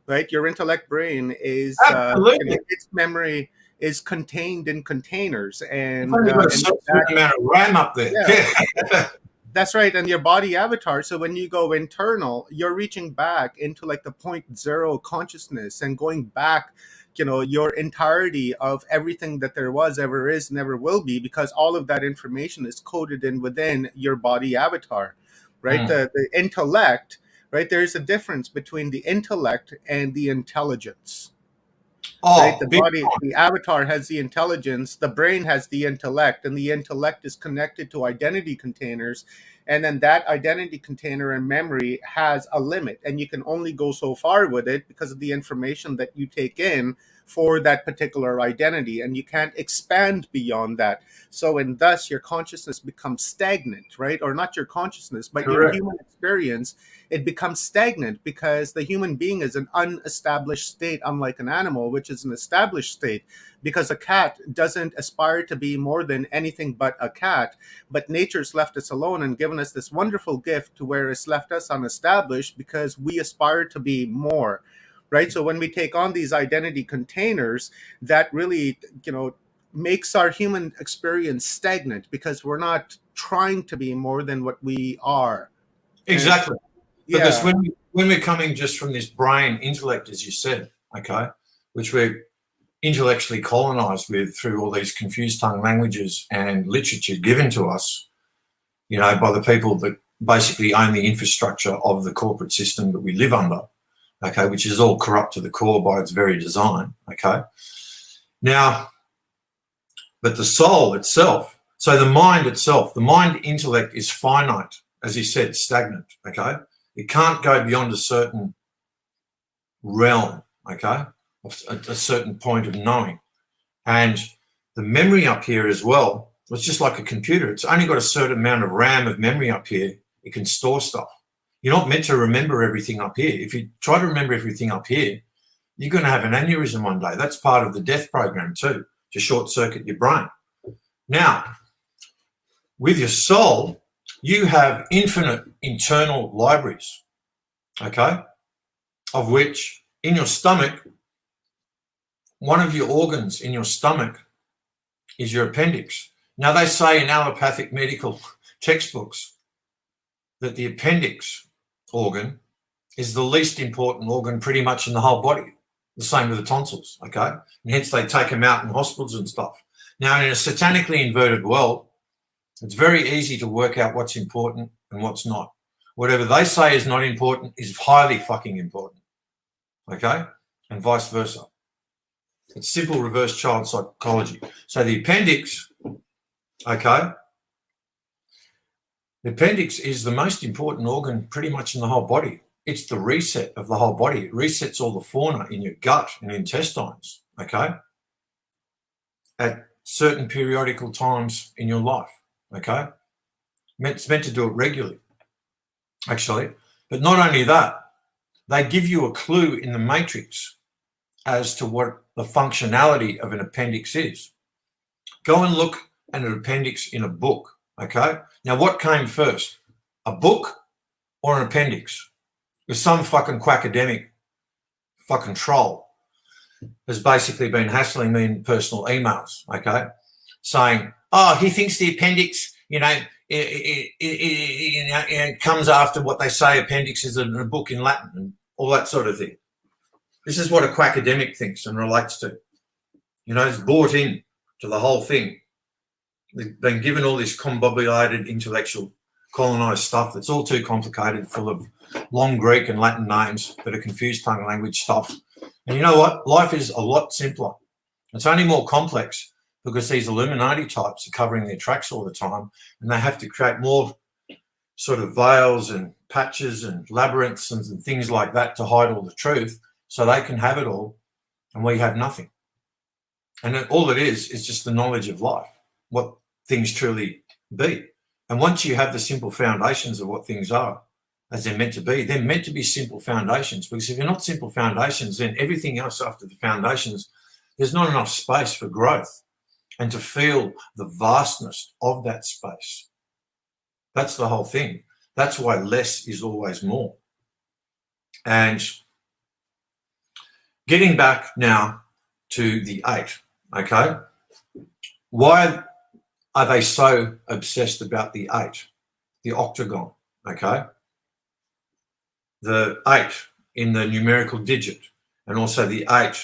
right? Your intellect brain is you know Absolutely. its memory is contained in containers, You've only got a and certain that amount of RAM up there. yeah. Yeah. That's right, and your body avatar. So when you go internal, you're reaching back into like the point zero consciousness and going back, you know, your entirety of everything that there was, ever is, never will be, because all of that information is coded in within your body avatar, right? Mm. The intellect, right? There's a difference between the intellect and the intelligence, right? Oh, The big body, time. the avatar has the intelligence, the brain has the intellect, and the intellect is connected to identity containers. And then that identity container and memory has a limit, and you can only go so far with it because of the information that you take in for that particular identity, and you can't expand beyond that. So, and thus your consciousness becomes stagnant, right? Or not your consciousness, but your Correct. human experience, it becomes stagnant because the human being is an unestablished state, unlike an animal, which is an established state. Because a cat doesn't aspire to be more than anything but a cat, but nature's left us alone and given us this wonderful gift to where it's left us unestablished because we aspire to be more. Right. So when we take on these identity containers, that really, you know, makes our human experience stagnant because we're not trying to be more than what we are. And Exactly. Because yeah, when we're coming just from this brain intellect, as you said, okay, which we're intellectually colonized with through all these confused tongue languages and literature given to us, you know, by the people that basically own the infrastructure of the corporate system that we live under, okay, which is all corrupt to the core by its very design, okay. Now, but the soul itself, so the mind itself, the mind intellect is finite, as you said, stagnant, okay. It can't go beyond a certain realm, okay, a certain point of knowing. And the memory up here as well, it's just like a computer. It's only got a certain amount of RAM of memory up here. It can store stuff. You're not meant to remember everything up here. If you try to remember everything up here, you're going to have an aneurysm one day. That's part of the death program too, to short circuit your brain. Now, with your soul, you have infinite internal libraries, okay, of which in your stomach, one of your organs in your stomach is your appendix. Now, they say in allopathic medical textbooks that the appendix organ is the least important organ pretty much in the whole body. The same with the tonsils, okay? And hence they take them out in hospitals and stuff. Now, in a satanically inverted world, it's very easy to work out what's important and what's not. Whatever they say is not important is highly fucking important, okay? And vice versa. It's simple reverse child psychology. So the appendix, okay, the appendix is the most important organ pretty much in the whole body. It's the reset of the whole body. It resets all the fauna in your gut and intestines, okay, at certain periodical times in your life, okay? It's meant to do it regularly, actually. But not only that, they give you a clue in the matrix as to what the functionality of an appendix is. Go and look at an appendix in a book, okay? Now, what came first, a book or an appendix? Because some fucking quackademic fucking troll has basically been hassling me in personal emails, okay, saying, oh, he thinks the appendix, it comes after what they say appendix is in a book in Latin and all that sort of thing. This is what a quackademic thinks and relates to. It's bought in to the whole thing. They've been given all this combobulated intellectual colonized stuff that's all too complicated, full of long Greek and Latin names that are confused tongue language stuff. And you know what? Life is a lot simpler. It's only more complex because these Illuminati types are covering their tracks all the time, and they have to create more sort of veils and patches and labyrinths and things like that to hide all the truth so they can have it all and we have nothing. And all it is just the knowledge of life, what things truly be. And once you have the simple foundations of what things are, as they're meant to be simple foundations. Because if you're not simple foundations, then everything else after the foundations, there's not enough space for growth and to feel the vastness of that space. That's the whole thing. That's why less is always more. And getting back now to the 8, okay? Why are they so obsessed about the 8, the octagon, okay? The 8 in the numerical digit and also the 8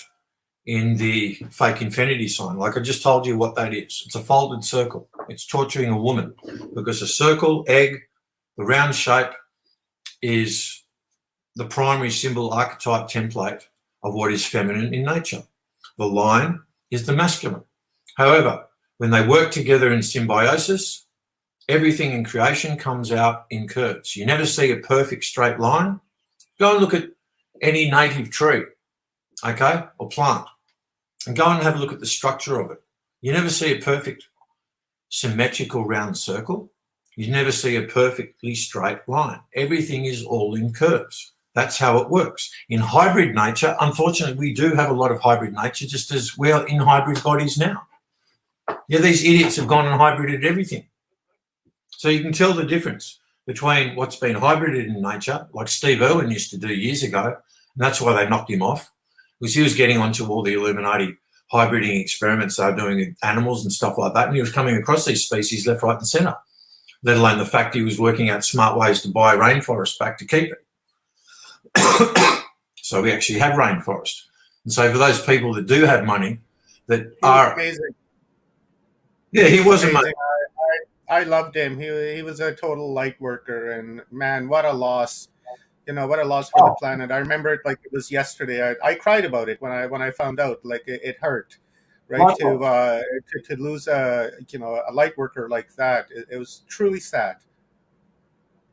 in the fake infinity sign. Like I just told you what that is. It's a folded circle. It's torturing a woman because a circle, egg, the round shape is the primary symbol archetype template of what is feminine in nature. The line is the masculine. However, when they work together in symbiosis, everything in creation comes out in curves. You never see a perfect straight line. Go and look at any native tree, okay, or plant, and go and have a look at the structure of it. You never see a perfect symmetrical round circle. You never see a perfectly straight line. Everything is all in curves. That's how it works. In hybrid nature, unfortunately, we do have a lot of hybrid nature, just as we are in hybrid bodies now. Yeah, these idiots have gone and hybrided everything. So you can tell the difference between what's been hybrided in nature, like Steve Irwin used to do years ago, and that's why they knocked him off, because he was getting onto all the Illuminati hybriding experiments they were doing with animals and stuff like that, and he was coming across these species left, right and centre, let alone the fact he was working out smart ways to buy rainforest back to keep it. So we actually have rainforest. And so for those people that do have money that are... Amazing. Yeah, he was amazing. I loved him. He was a total light worker, and man, what a loss! What a loss for the planet. I remember it like it was yesterday. I cried about it when I found out. Like it hurt, right? To lose a light worker like that. It was truly sad.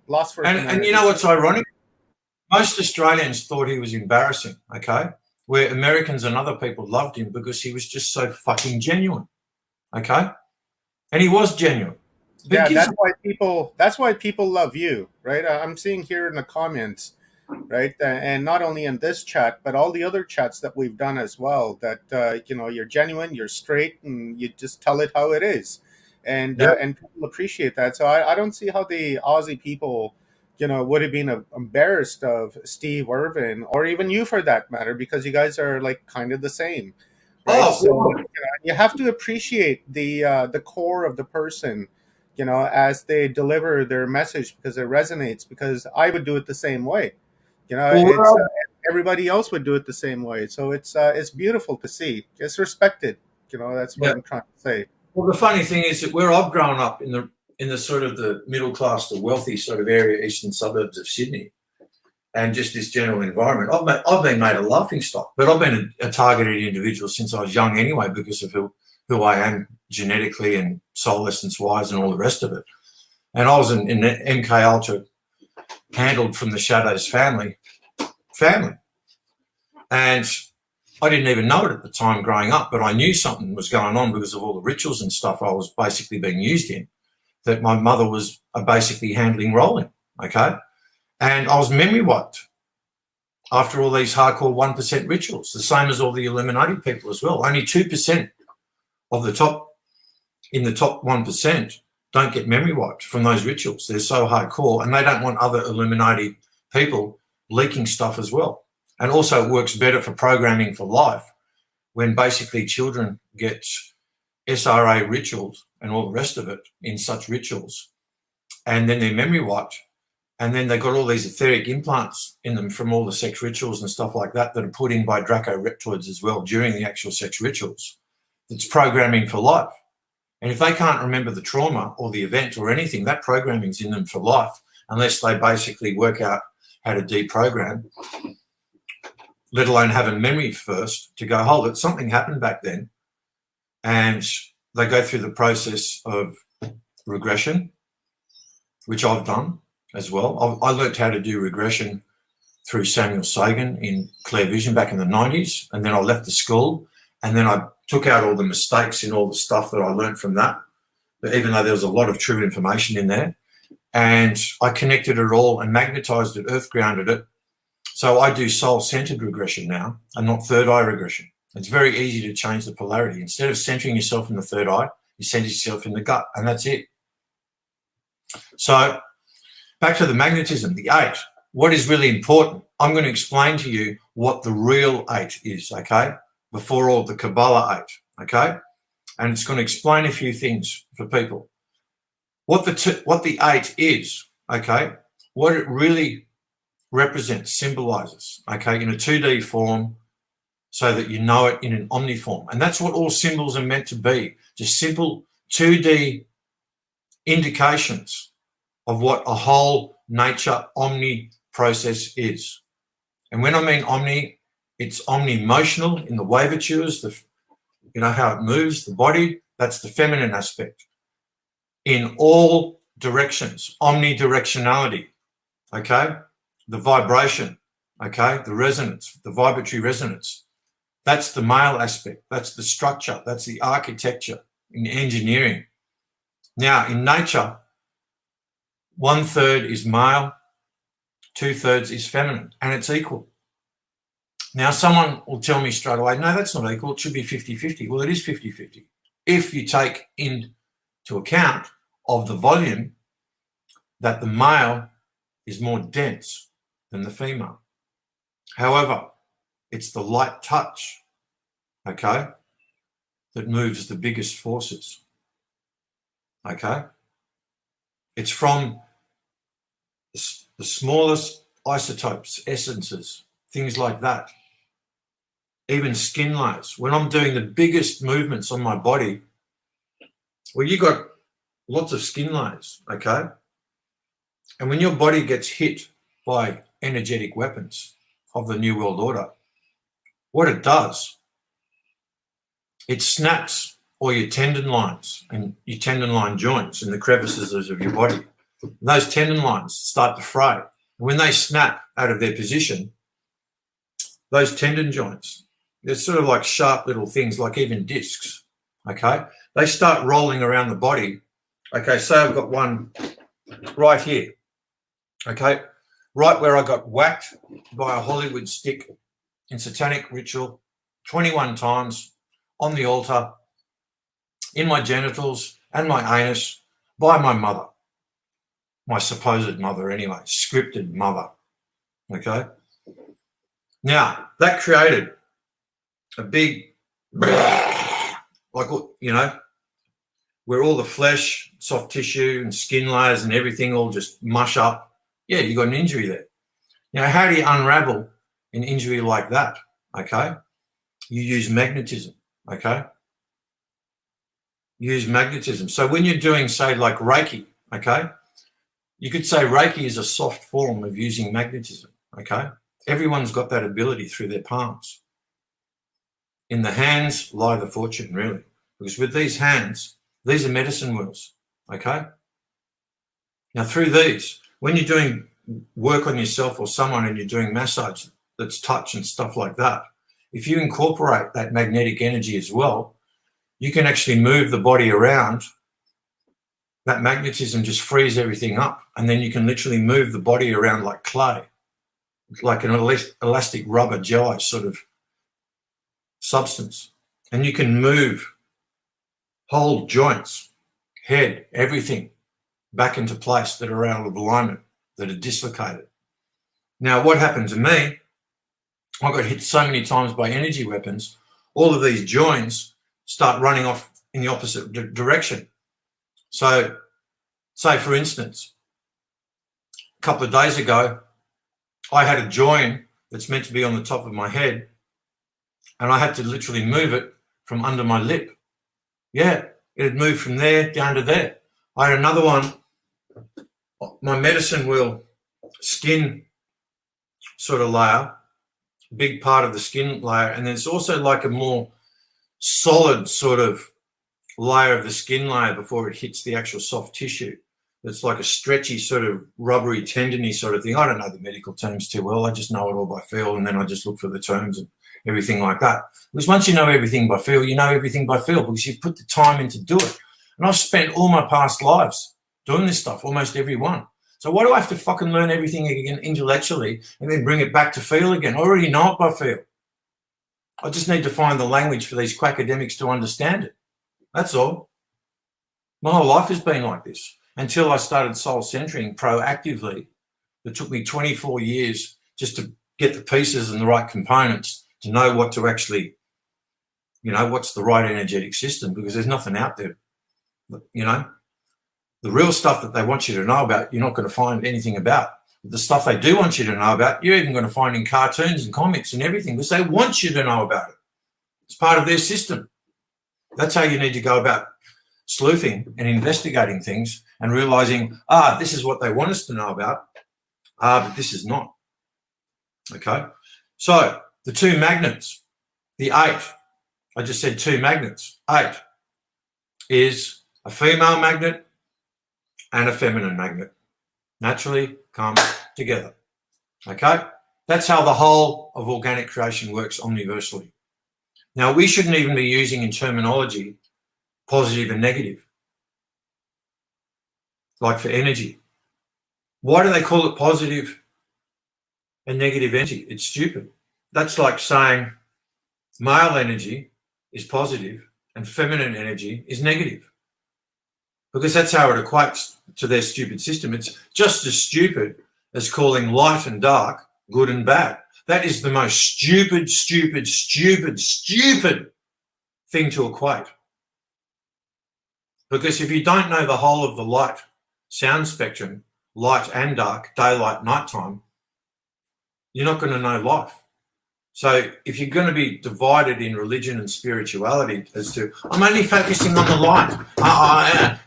Loss for humanity. And you know what's ironic? Most Australians thought he was embarrassing. Okay, where Americans and other people loved him because he was just so fucking genuine. Okay, and he was genuine. Yeah, that's why people love you, right? I'm seeing here in the comments, right, and not only in this chat, but all the other chats that we've done as well. That you're genuine, you're straight, and you just tell it how it is, and people appreciate that. So I don't see how the Aussie people, would have been embarrassed of Steve Irwin or even you for that matter, because you guys are like kind of the same, right? So you have to appreciate the core of the person, as they deliver their message, because it resonates, because I would do it the same way. You know, it's Well, everybody else would do it the same way. So it's beautiful to see. It's respected. You know, that's what yeah. I'm trying to say. Well, the funny thing is that where I've grown up in the sort of the middle class, the wealthy sort of area, eastern suburbs of Sydney, and just this general environment, I've been made a laughing stock. But I've been a targeted individual since I was young anyway, because of who I am genetically and soul essence wise and all the rest of it. And I was in MK Ultra, handled from the Shadows family, and I didn't even know it at the time growing up, but I knew something was going on because of all the rituals and stuff I was basically being used in, that my mother was basically handling rolling, okay? And I was memory wiped after all these hardcore 1% rituals, the same as all the Illuminati people as well. Only 2% of the top, in the top 1%, don't get memory wiped from those rituals. They're so hardcore, and they don't want other Illuminati people leaking stuff as well. And also it works better for programming for life when basically children get SRA rituals and all the rest of it in such rituals, and then they're memory wiped, and then they've got all these etheric implants in them from all the sex rituals and stuff like that that are put in by Draco reptoids as well during the actual sex rituals. It's programming for life. And if they can't remember the trauma or the event or anything, that programming's in them for life, unless they basically work out how to deprogram, let alone have a memory first to go, hold it, something happened back then. And they go through the process of regression, which I've done as well. I learned how to do regression through Samuel Sagan in Clear Vision back in the 90s. And then I left the school, and then I took out all the mistakes in all the stuff that I learned from that. But even though there was a lot of true information in there, and I connected it all and magnetized it, earth grounded it. So I do soul-centered regression now and not third eye regression. It's very easy to change the polarity. Instead of centering yourself in the third eye, you center yourself in the gut, and that's it. So back to the magnetism, the 8. What is really important? I'm going to explain to you what the real 8 is, okay? Before all the Kabbalah 8, okay? And it's going to explain a few things for people. What the 8 is, okay? What it really represents, symbolizes, okay, in a 2D form, so that you know it in an omni form. And that's what all symbols are meant to be, just simple 2D indications of what a whole nature omni process is. And when I mean omni, it's omni-emotional in the wavatures, you know how it moves, the body, that's the feminine aspect. In all directions, omnidirectionality, okay? The vibration, okay? The resonance, the vibratory resonance. That's the male aspect. That's the structure. That's the architecture in engineering. Now, in nature, 1/3 is male, 2/3 is feminine, and it's equal. Now, someone will tell me straight away, no, that's not equal. It should be 50-50. Well, it is 50-50. If you take into account of the volume that the male is more dense than the female. However, it's the light touch, okay, that moves the biggest forces, okay? It's from the smallest isotopes, essences, things like that. Even skin layers. When I'm doing the biggest movements on my body, well, you got lots of skin layers, okay? And when your body gets hit by energetic weapons of the New World Order, what it does, it snaps all your tendon lines and your tendon line joints and the crevices of your body. And those tendon lines start to fray. When they snap out of their position, those tendon joints, they're sort of like sharp little things, like even discs, okay? They start rolling around the body. Okay, so I've got one right here, okay? Right where I got whacked by a Hollywood stick in satanic ritual 21 times on the altar, in my genitals and my anus by my mother, my supposed mother anyway, scripted mother, okay? Now, that created a big, like, you know, where all the flesh, soft tissue and skin layers and everything all just mush up. Yeah, you got an injury there. You know, how do you unravel an injury like that? Okay. You use magnetism. Okay. Use magnetism. So when you're doing, say, like Reiki, okay, you could say Reiki is a soft form of using magnetism. Okay. Everyone's got that ability through their palms. In the hands lie the fortune, really, because with these hands, these are medicine wheels. Okay. Now, through these, when you're doing work on yourself or someone and you're doing massage that's touch and stuff like that, if you incorporate that magnetic energy as well, you can actually move the body around. That magnetism just frees everything up, and then you can literally move the body around like clay, like an elastic rubber jelly sort of substance. And you can move whole joints, head, everything back into place that are out of alignment, that are dislocated. Now, what happened to me, I got hit so many times by energy weapons, all of these joints start running off in the opposite direction. So, say for instance, a couple of days ago, I had a joint that's meant to be on the top of my head, and I had to literally move it from under my lip. Yeah, it had moved from there down to there. I had another one, my medicine wheel skin sort of layer, big part of the skin layer, and then it's also like a more solid sort of layer of the skin layer before it hits the actual soft tissue. It's like a stretchy sort of rubbery, tendony sort of thing. I don't know the medical terms too well. I just know it all by feel, and then I just look for the terms and everything like that. Because once you know everything by feel, you know everything by feel because you put the time in to do it. And I've spent all my past lives doing this stuff, almost every one. So why do I have to fucking learn everything again intellectually and then bring it back to feel again? I already know it by feel. I just need to find the language for these quackademics to understand it. That's all. My whole life has been like this until I started soul centering proactively. It took me 24 years just to get the pieces and the right components to know what to actually, you know, what's the right energetic system, because there's nothing out there. You know, the real stuff that they want you to know about, you're not going to find anything about. The stuff they do want you to know about, you're even going to find in cartoons and comics and everything, because they want you to know about it. It's part of their system. That's how you need to go about sleuthing and investigating things and realizing, this is what they want us to know about, but this is not. Okay? So the two magnets, the 8, I just said 2 magnets. 8 is a female magnet and a feminine magnet. Naturally come together. Okay? That's how the whole of organic creation works omniversally. Now, we shouldn't even be using in terminology positive and negative, like for energy. Why do they call it positive and negative energy? It's stupid. That's like saying male energy is positive and feminine energy is negative, because that's how it equates to their stupid system. It's just as stupid as calling light and dark good and bad. That is the most stupid thing to equate. Because if you don't know the whole of the light sound spectrum, light and dark, daylight, nighttime, you're not going to know life. So if you're going to be divided in religion and spirituality as to, I'm only focusing on the light.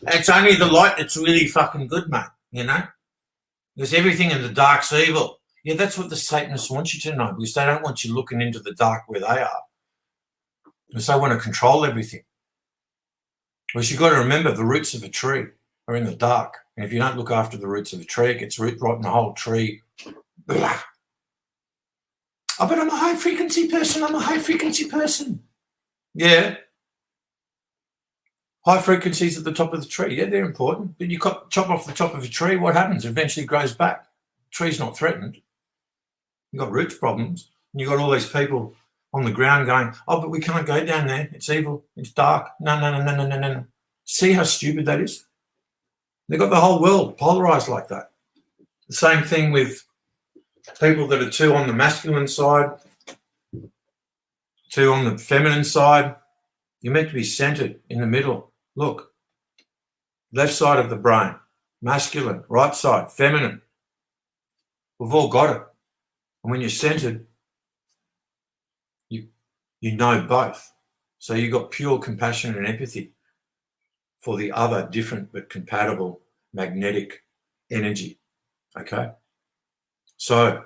It's only the light that's really fucking good, mate, you know? Because everything in the dark's evil. Yeah, that's what the Satanists want you to know, because they don't want you looking into the dark where they are. Because they want to control everything. Because you've got to remember, the roots of a tree are in the dark. And if you don't look after the roots of a tree, it gets root rot in the whole tree. Blah. Oh, but I'm a high-frequency person. Yeah. High frequencies at the top of the tree. Yeah, they're important. But you chop off the top of a tree, what happens? It eventually grows back. The tree's not threatened. You've got roots problems. And you've got all these people on the ground going, oh, but we can't go down there. It's evil. It's dark. No. See how stupid that is? They've got the whole world polarized like that. The same thing with people that are 2 on the masculine side, 2 on the feminine side. You're meant to be centered in the middle. Look, left side of the brain, masculine, right side, feminine. We've all got it. And when you're centered, you know both. So you've got pure compassion and empathy for the other different but compatible magnetic energy. Okay? So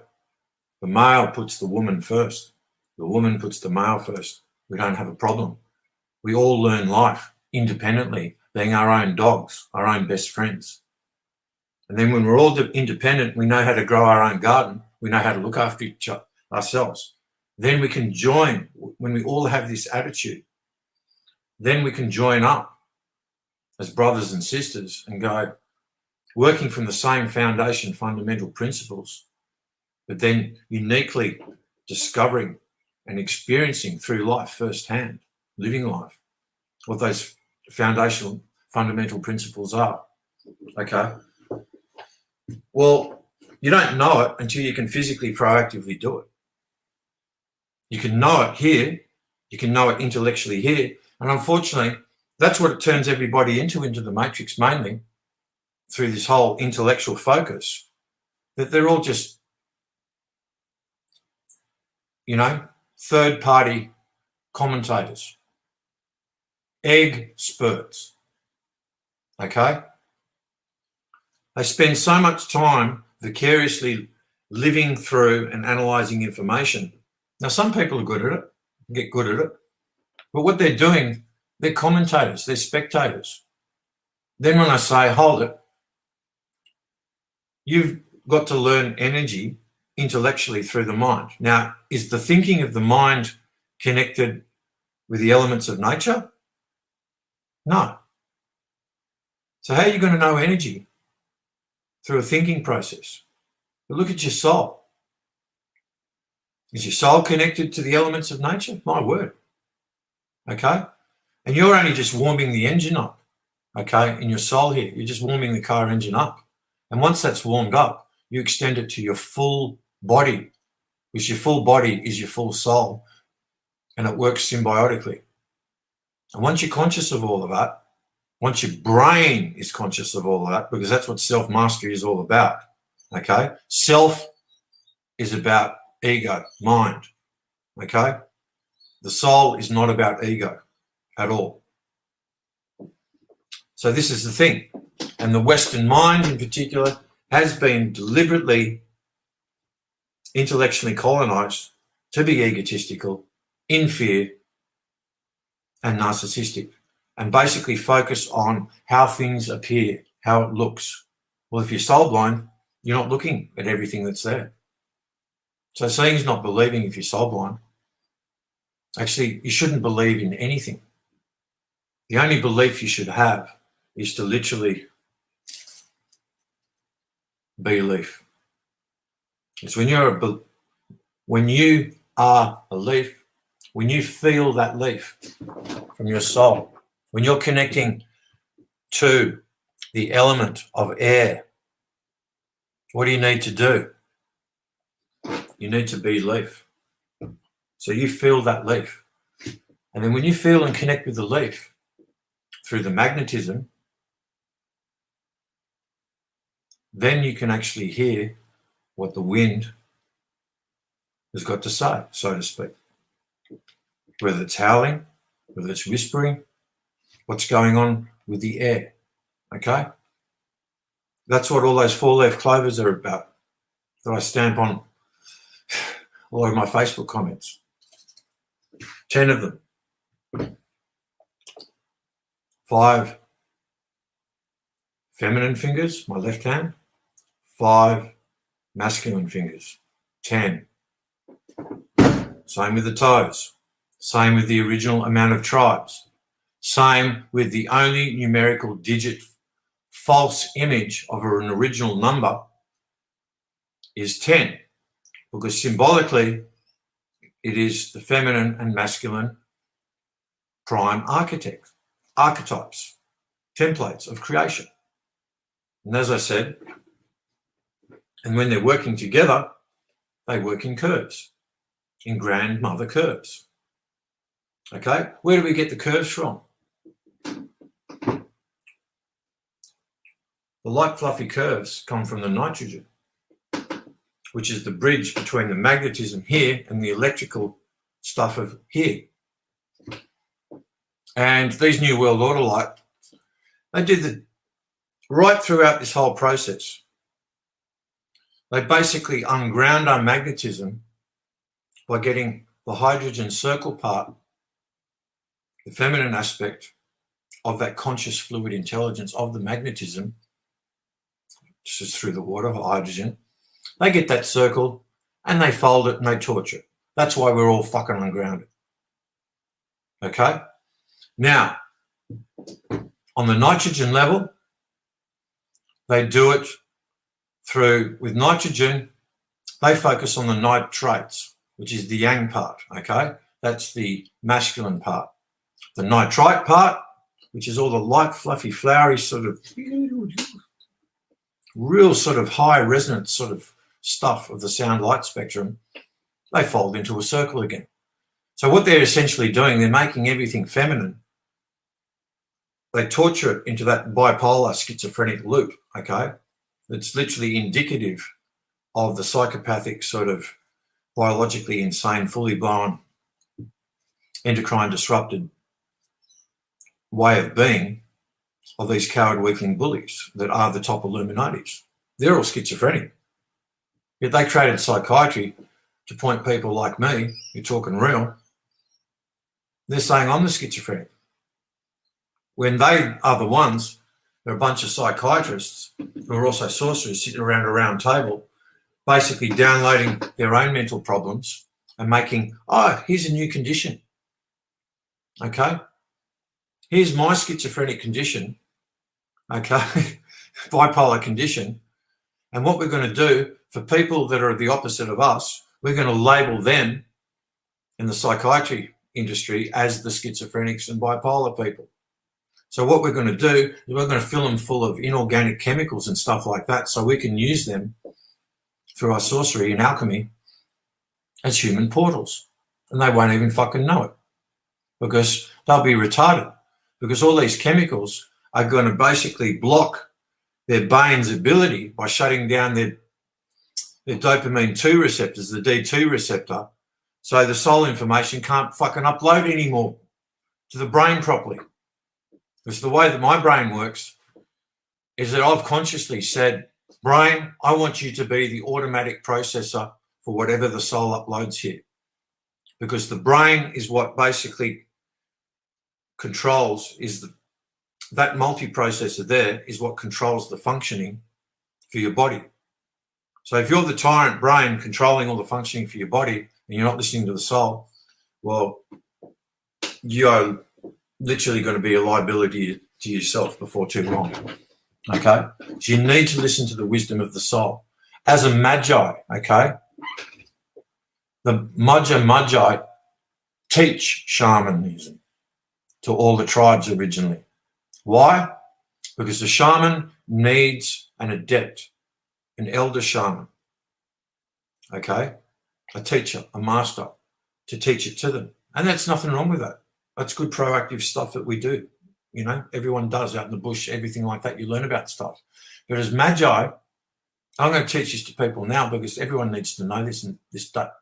the male puts the woman first. The woman puts the male first. We don't have a problem. We all learn life independently, being our own dogs, our own best friends. And then when we're all independent, we know how to grow our own garden. We know how to look after ourselves. Then we can join, when we all have this attitude, then we can join up as brothers and sisters and go, working from the same foundation, fundamental principles, but then uniquely discovering and experiencing through life firsthand, living life, what those foundational fundamental principles are. Okay. Well, you don't know it until you can physically proactively do it. You can know it here, you can know it intellectually here, and unfortunately, that's what it turns everybody into the matrix, mainly through this whole intellectual focus, that they're all just, third-party commentators, experts, okay? They spend so much time vicariously living through and analysing information. Now, some people are good at it, get good at it, but what they're doing, they're commentators, they're spectators. Then when I say, hold it, you've got to learn energy intellectually through the mind. Now, is the thinking of the mind connected with the elements of nature? No. So how are you going to know energy? Through a thinking process. But look at your soul. Is your soul connected to the elements of nature? My word. Okay? And you're only just warming the engine up, okay, in your soul here. You're just warming the car engine up. And once that's warmed up, you extend it to your full body, because your full body is your full soul, and it works symbiotically. And once you're conscious of all of that, once your brain is conscious of all of that, because that's what self-mastery is all about, okay? Self is about ego, mind, okay? The soul is not about ego at all. So this is the thing. And the Western mind in particular has been deliberately intellectually colonized to be egotistical, in fear, and narcissistic, and basically focus on how things appear, how it looks. Well, if you're soul blind, you're not looking at everything that's there. So seeing is not believing if you're soul blind. Actually, you shouldn't believe in anything. The only belief you should have is to literally belief. It's when you are a leaf, when you feel that leaf from your soul, when you're connecting to the element of air, what do you need to do? You need to be leaf. So you feel that leaf. And then when you feel and connect with the leaf through the magnetism, then you can actually hear what the wind has got to say, so to speak. Whether it's howling, whether it's whispering, what's going on with the air, okay? That's what all those four-leaf clovers are about that I stamp on all of my Facebook comments. 10 of them. 5 feminine fingers, my left hand. 5 masculine fingers. 10. Same with the toes. Same with the original amount of tribes. Same with the only numerical digit false image of an original number is 10, because symbolically it is the feminine and masculine prime archetypes, templates of creation. And as I said, and when they're working together, they work in curves, in grandmother curves. Okay, where do we get the curves from? The light fluffy curves come from the nitrogen. which is the bridge between the magnetism here and the electrical stuff of here. And these New World Order light, they did right throughout this whole process. They basically unground our magnetism by getting the hydrogen circle part, the feminine aspect of that conscious fluid intelligence of the magnetism, this is through the water, hydrogen. They get that circle and they fold it and they torture it. That's why we're all fucking ungrounded. Okay? Now, on the nitrogen level, they do it through, with nitrogen, they focus on the nitrates, which is the yang part, okay? That's the masculine part. The nitrite part, which is all the light, fluffy, flowery sort of, real sort of high resonance sort of stuff of the sound light spectrum, they fold into a circle again. So what they're essentially doing, they're making everything feminine. They torture it into that bipolar schizophrenic loop, okay? It's literally indicative of the psychopathic sort of biologically insane, fully blown, endocrine disrupted way of being of these coward weakling bullies that are the top Illuminatis. They're all schizophrenic. Yet they created psychiatry to point people like me, you're talking real, they're saying I'm the schizophrenic. When they are the ones, they're a bunch of psychiatrists who are also sorcerers sitting around a round table, basically downloading their own mental problems and making, oh, here's a new condition. Okay? Here's my schizophrenic condition, okay? Bipolar condition. And what we're going to do for people that are the opposite of us, we're going to label them in the psychiatry industry as the schizophrenics and bipolar people. So what we're going to do is we're going to fill them full of inorganic chemicals and stuff like that so we can use them through our sorcery and alchemy as human portals. And they won't even fucking know it because they'll be retarded, because all these chemicals are going to basically block their brain's ability by shutting down their dopamine 2 receptors, the D2 receptor, so the soul information can't fucking upload anymore to the brain properly. Because the way that my brain works is that I've consciously said, brain, I want you to be the automatic processor for whatever the soul uploads here. Because the brain is what basically controls, that multiprocessor there is what controls the functioning for your body. So if you're the tyrant brain controlling all the functioning for your body and you're not listening to the soul, well, you're literally going to be a liability to yourself before too long. Okay? So you need to listen to the wisdom of the soul. As a magi, okay? The magi teach shamanism to all the tribes originally. Why? Because the shaman needs an adept, an elder shaman, okay? A teacher, a master, to teach it to them. And there's nothing wrong with that. That's good proactive stuff that we do. You know, everyone does out in the bush, everything like that. You learn about stuff. But as magi, I'm going to teach this to people now because everyone needs to know this and this, that.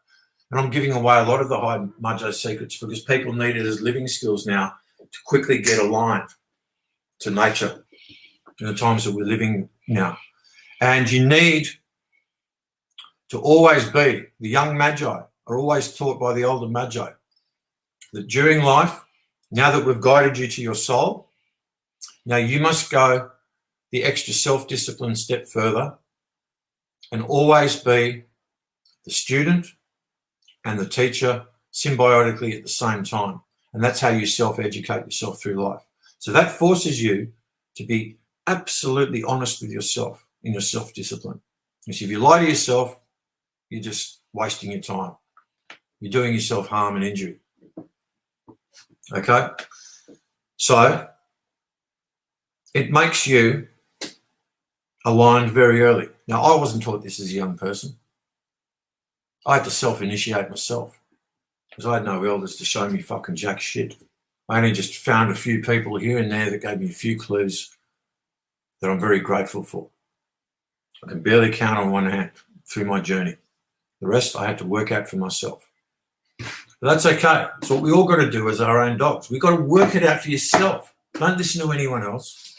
And I'm giving away a lot of the high magi secrets because people need it as living skills now to quickly get aligned to nature in the times that we're living now. And you need to always be, the young magi are always taught by the older magi that during life, now that we've guided you to your soul, now you must go the extra self-discipline step further and always be the student and the teacher symbiotically at the same time. And that's how you self-educate yourself through life. So that forces you to be absolutely honest with yourself in your self-discipline. Because if you lie to yourself, you're just wasting your time. You're doing yourself harm and injury. Okay? So it makes you aligned very early. Now, I wasn't taught this as a young person. I had to self-initiate myself because I had no elders to show me fucking jack shit. I only just found a few people here and there that gave me a few clues that I'm very grateful for. I can barely count on one hand through my journey. The rest I had to work out for myself. But that's okay. It's what we all got to do as our own dogs. We've got to work it out for yourself. Don't listen to anyone else.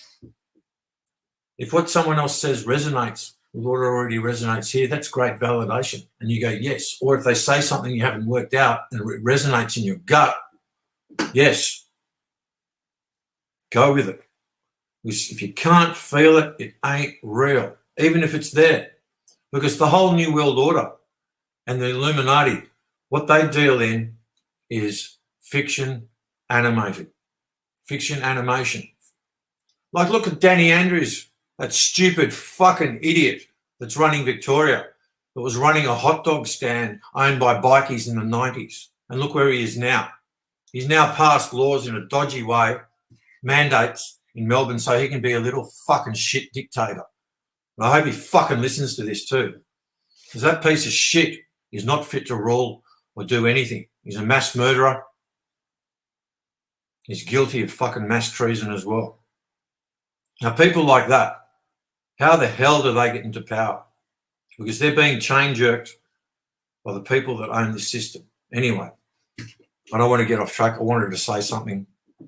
If what someone else says resonates with what already resonates here, that's great validation. And you go, yes. Or if they say something you haven't worked out and it resonates in your gut, yes, go with it. Because if you can't feel it, it ain't real, even if it's there. Because the whole New World Order and the Illuminati, what they deal in is fiction animated, fiction animation. Like, look at Danny Andrews, that stupid fucking idiot that's running Victoria, that was running a hot dog stand owned by bikies in the 90s. And look where he is now. He's now passed laws in a dodgy way, mandates in Melbourne, so he can be a little fucking shit dictator. And I hope he fucking listens to this too. Because that piece of shit is not fit to rule or do anything. He's a mass murderer. He's guilty of fucking mass treason as well. Now, people like that, how the hell do they get into power? Because they're being chain jerked by the people that own this system. Anyway, I don't want to get off track. I wanted to say something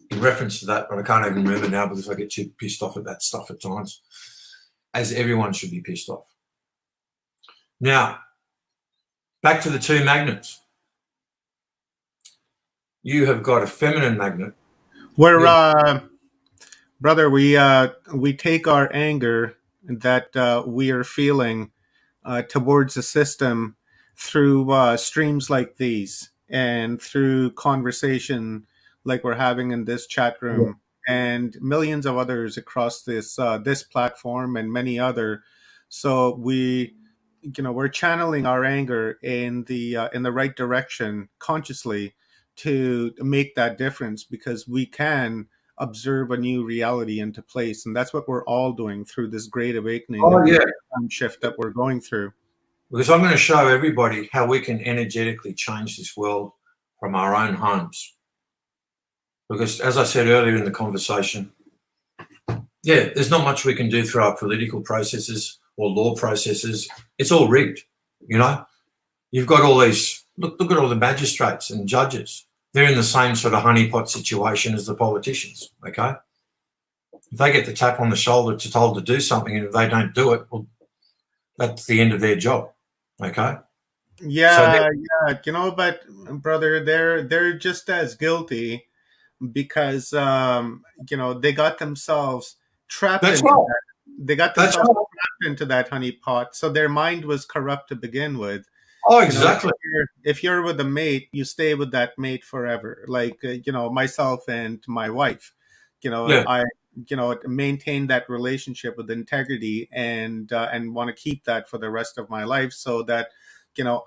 in reference to that, but I can't even remember now because I get too pissed off at that stuff at times, as everyone should be pissed off. Now, back to the two magnets. You have got a feminine magnet. Brother, we take our anger that we are feeling towards the system through streams like these and through conversation like we're having in this chat room and millions of others across this platform and many other. So we're channeling our anger in the right direction consciously to make that difference, because we can observe a new reality into place, and that's what we're all doing through this great awakening and shift that we're going through. Because I'm going to show everybody how we can energetically change this world from our own homes. Because as I said earlier in the conversation, there's not much we can do through our political processes or law processes. It's all rigged, you know. You've got all these, look at all the magistrates and judges. They're in the same sort of honeypot situation as the politicians, okay? If they get the tap on the shoulder told to do something, and if they don't do it, well, that's the end of their job, okay? Yeah, but brother, they're just as guilty because they got themselves trapped That's into right. that. They got themselves trapped into that honeypot, so their mind was corrupt to begin with. Oh, exactly. If you're with a mate, you stay with that mate forever. Like myself and my wife, I maintain that relationship with integrity and want to keep that for the rest of my life, so that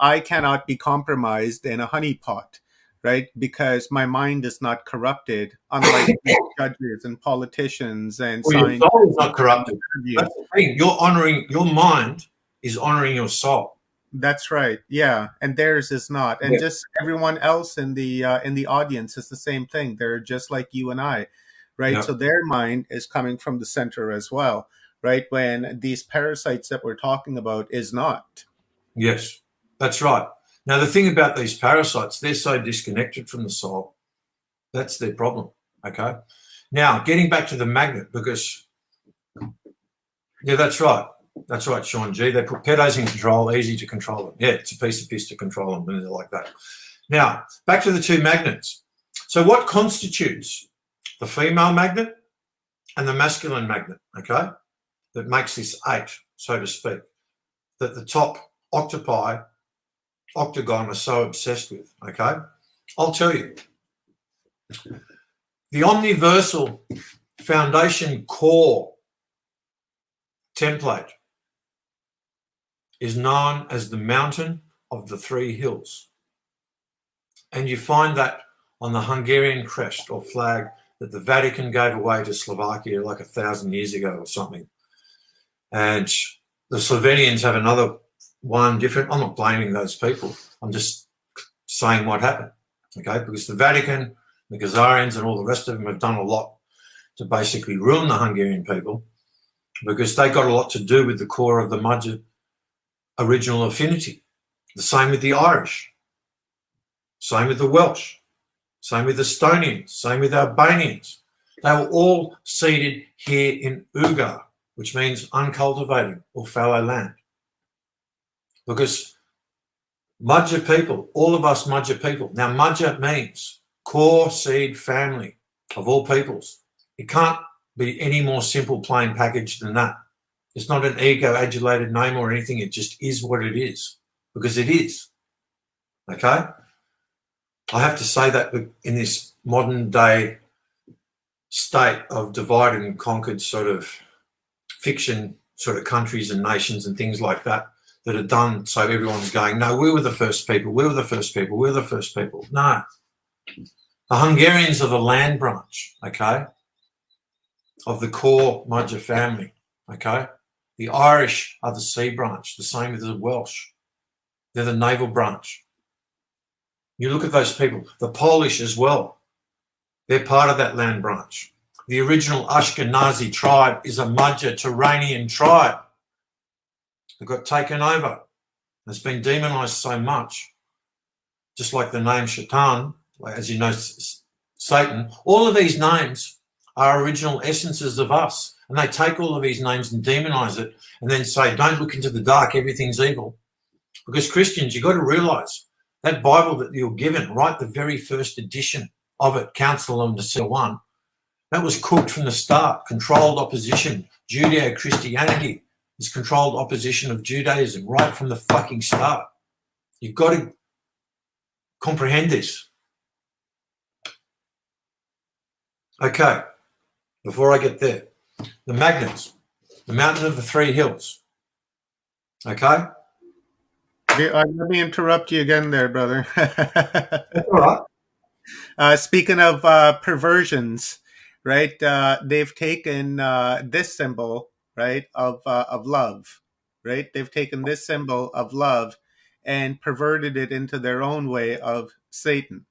I cannot be compromised in a honeypot, right? Because my mind is not corrupted, unlike judges and politicians and your soul is not corrupted. That's the thing. Your mind is honoring your soul. That's right. Yeah, and theirs is not. And just everyone else in the audience is the same thing. They're just like you and I, right? Yeah. So their mind is coming from the center as well, right? When these parasites that we're talking about is not. Yes, that's right. Now, the thing about these parasites, they're so disconnected from the soul. That's their problem, okay? Now, getting back to the magnet, because, that's right. That's right, Sean G. They put pedos in control, easy to control them. Yeah, it's a piece of piss to control them, and they're like that. Now, back to the two magnets. So what constitutes the female magnet and the masculine magnet, okay, that makes this 8, so to speak, that the top octagon are so obsessed with, okay? I'll tell you. The omniversal foundation core template is known as the Mountain of the Three Hills. And you find that on the Hungarian crest or flag that the Vatican gave away to Slovakia like 1,000 years ago or something. And the Slovenians have another one different. I'm not blaming those people. I'm just saying what happened, okay? Because the Vatican, the Khazarians and all the rest of them have done a lot to basically ruin the Hungarian people, because they got a lot to do with the core of the Mudge original affinity. The same with the Irish. Same with the Welsh. Same with the Estonians. Same with the Albanians. They were all seeded here in Ugar, which means uncultivated or fallow land. Because Mudja people, all of us Mudja people. Now, Mudja means core seed family of all peoples. It can't be any more simple, plain package than that. It's not an ego-adulated name or anything. It just is what it is, because it is. Okay? I have to say that in this modern-day state of divide and conquered sort of fiction sort of countries and nations and things like that are done so everyone's going, no, we were the first people, we were the first people, we're the first people. No. The Hungarians are the land branch, okay, of the core Mudja family, okay? The Irish are the sea branch, the same as the Welsh. They're the naval branch. You look at those people, the Polish as well. They're part of that land branch. The original Ashkenazi tribe is a Mediterranean tribe. They got taken over. It's been demonized so much, just like the name Shaitan, as you know, Satan. All of these names are original essences of us. And they take all of these names and demonize it and then say, don't look into the dark, everything's evil. Because Christians, you've got to realize that Bible that you're given, right, the very first edition of it, Council of Nicaea 1, that was cooked from the start, controlled opposition. Judeo-Christianity is controlled opposition of Judaism right from the fucking start. You've got to comprehend this. Okay, before I get there, the magnets, the mountain of the three hills. Okay? Let me interrupt you again there, brother. That's all right. Speaking of perversions, right? They've taken this symbol, right, of love, right? They've taken this symbol of love and perverted it into their own way of Satan,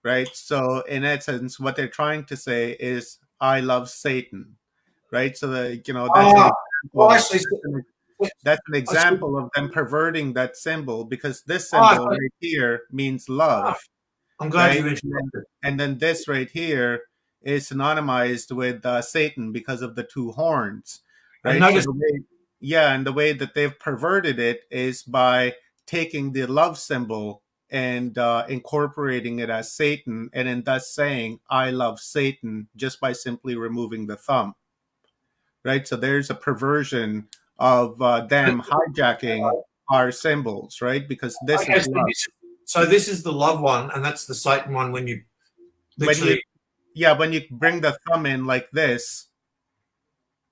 right? So in essence, what they're trying to say is, "I love Satan," right? So that's an Well, example. actually, That's an example of them perverting that symbol, because this oh, symbol right here means love, I'm glad right? you interrupted. And then this right here is synonymized with Satan because of the two horns, And right? So notice, and the way that they've perverted it is by taking the love symbol and incorporating it as Satan, and in thus saying, "I love Satan," just by simply removing the thumb, right? So there's a perversion of them hijacking our symbols, right? Because this okay, is love. so this is the love one, and that's the Satan one when you literally... When you bring the thumb in like this,